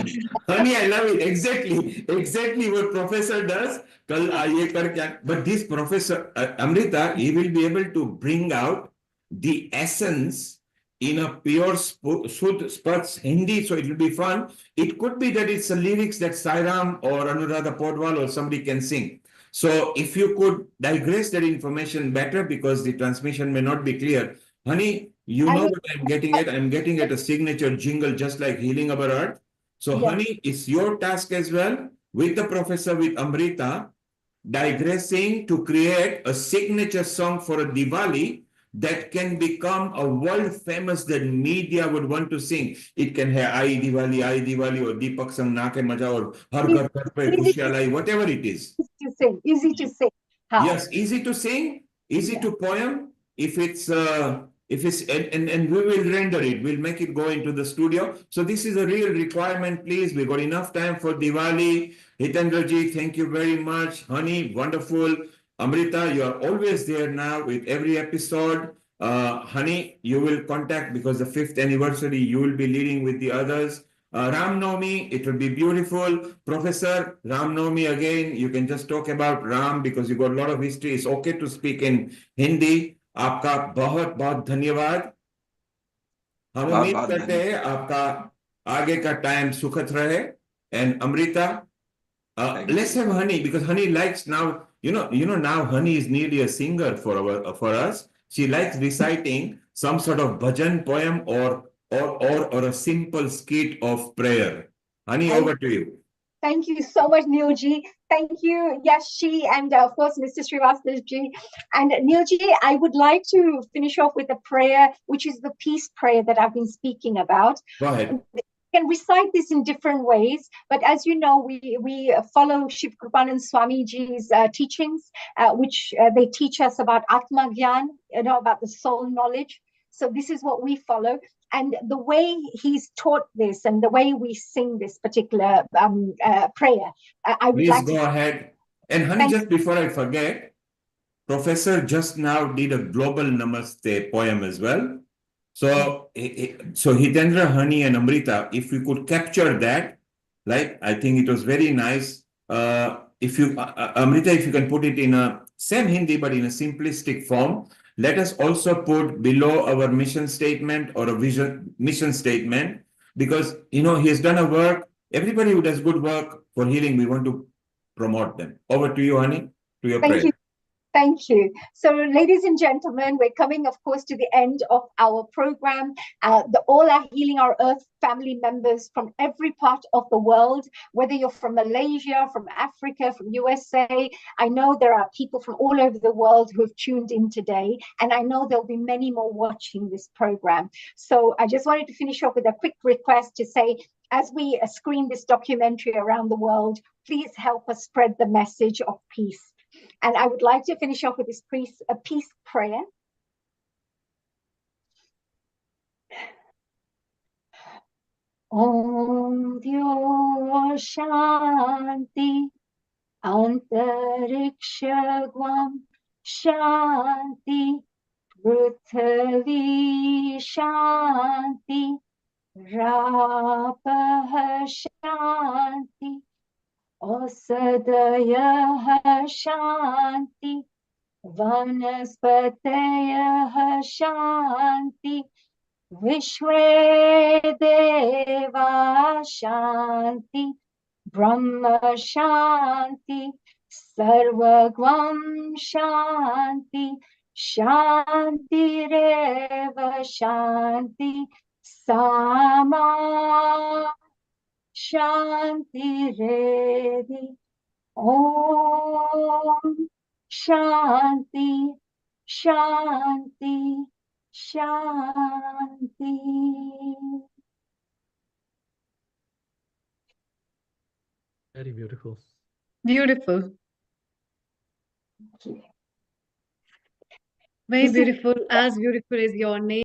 Honey, I love it. Exactly what professor does. कल ये कर क्या? But this professor, Amrita, he will be able to bring out the essence in a pure Spuds Hindi, so it will be fun. It could be that it's a lyrics that Sairam or Anuradha Podwal or somebody can sing. So if you could digress that information better, because the transmission may not be clear. Honey, you know what I'm getting at? I'm getting at a signature jingle just like Healing Our Earth. So, honey, it's your task as well, with the professor, with Amrita, digressing to create a signature song for a Diwali that can become a world famous, that media would want to sing. It can have I Diwali, or Deepak Sang Na Ke Maja, or Har Ghar Ghar Pe Khushiyan Lai, whatever it is. Easy to sing. Yes, easy to sing, easy to poem. If it's and we will render it, we'll make it go into the studio. So this is a real requirement, please. We've got enough time for Diwali. Hitendra ji, thank you very much. Honey, wonderful. Amrita, you are always there now with every episode. Honey, you will contact, because the 5th anniversary, you will be leading with the others. Ram Navami, it will be beautiful. Professor, Ram Navami again, you can just talk about Ram because you got a lot of history. It's okay to speak in Hindi. आपका बहुत बहुत धन्यवाद। हम उम्मीद करते हैं आपका आगे का टाइम सुखद रहे। And Amrita, let's have Honey, because Honey likes now, you know now Honey is nearly a singer for us. She likes reciting some sort of bhajan poem or a simple skit of prayer. Honey, over to you. Thank you so much, Neilji. Thank you, Yashi, and of course, Mr. Srivastavaji. And Neilji, I would like to finish off with a prayer, which is the peace prayer that I've been speaking about. Go ahead. You can recite this in different ways, but as you know, we follow Shivkrupanandswami ji's teachings, which they teach us about Atma Gyan, about the soul knowledge. So this is what we follow. And the way he's taught this and the way we sing this particular prayer, I would Please like go ahead. And Honey, just before I forget, Professor just now did a global Namaste poem as well. So, so Hitendra, Hani, and Amrita, if we could capture that, like, I think it was very nice. If you, Amrita, if you can put it in a same Hindi, but in a simplistic form, let us also put below our mission statement or a mission statement, because, you know, he has done a work. Everybody who does good work for healing, we want to promote them. Over to you, Hani, to your prayer. Thank you. Thank you. So, ladies and gentlemen, we're coming, of course, to the end of our program. All our Healing Our Earth family members from every part of the world, whether you're from Malaysia, from Africa, from USA, I know there are people from all over the world who have tuned in today, and I know there'll be many more watching this program. So I just wanted to finish off with a quick request to say, as we screen this documentary around the world, please help us spread the message of peace. And I would like to finish off with this peace prayer. Om Dyo Shanti Antarikshagvam Shanti Prithvi Shanti Rapah Shanti Osadaya Shanti Vanaspataya Shanti Vishwe Deva Shanti Brahma Shanti Sarvagvam Shanti Shanti Reva Shanti Sama Shanti Revi Om Shanti Shanti Shanti. Very beautiful. Beautiful. Very beautiful. As beautiful as your name.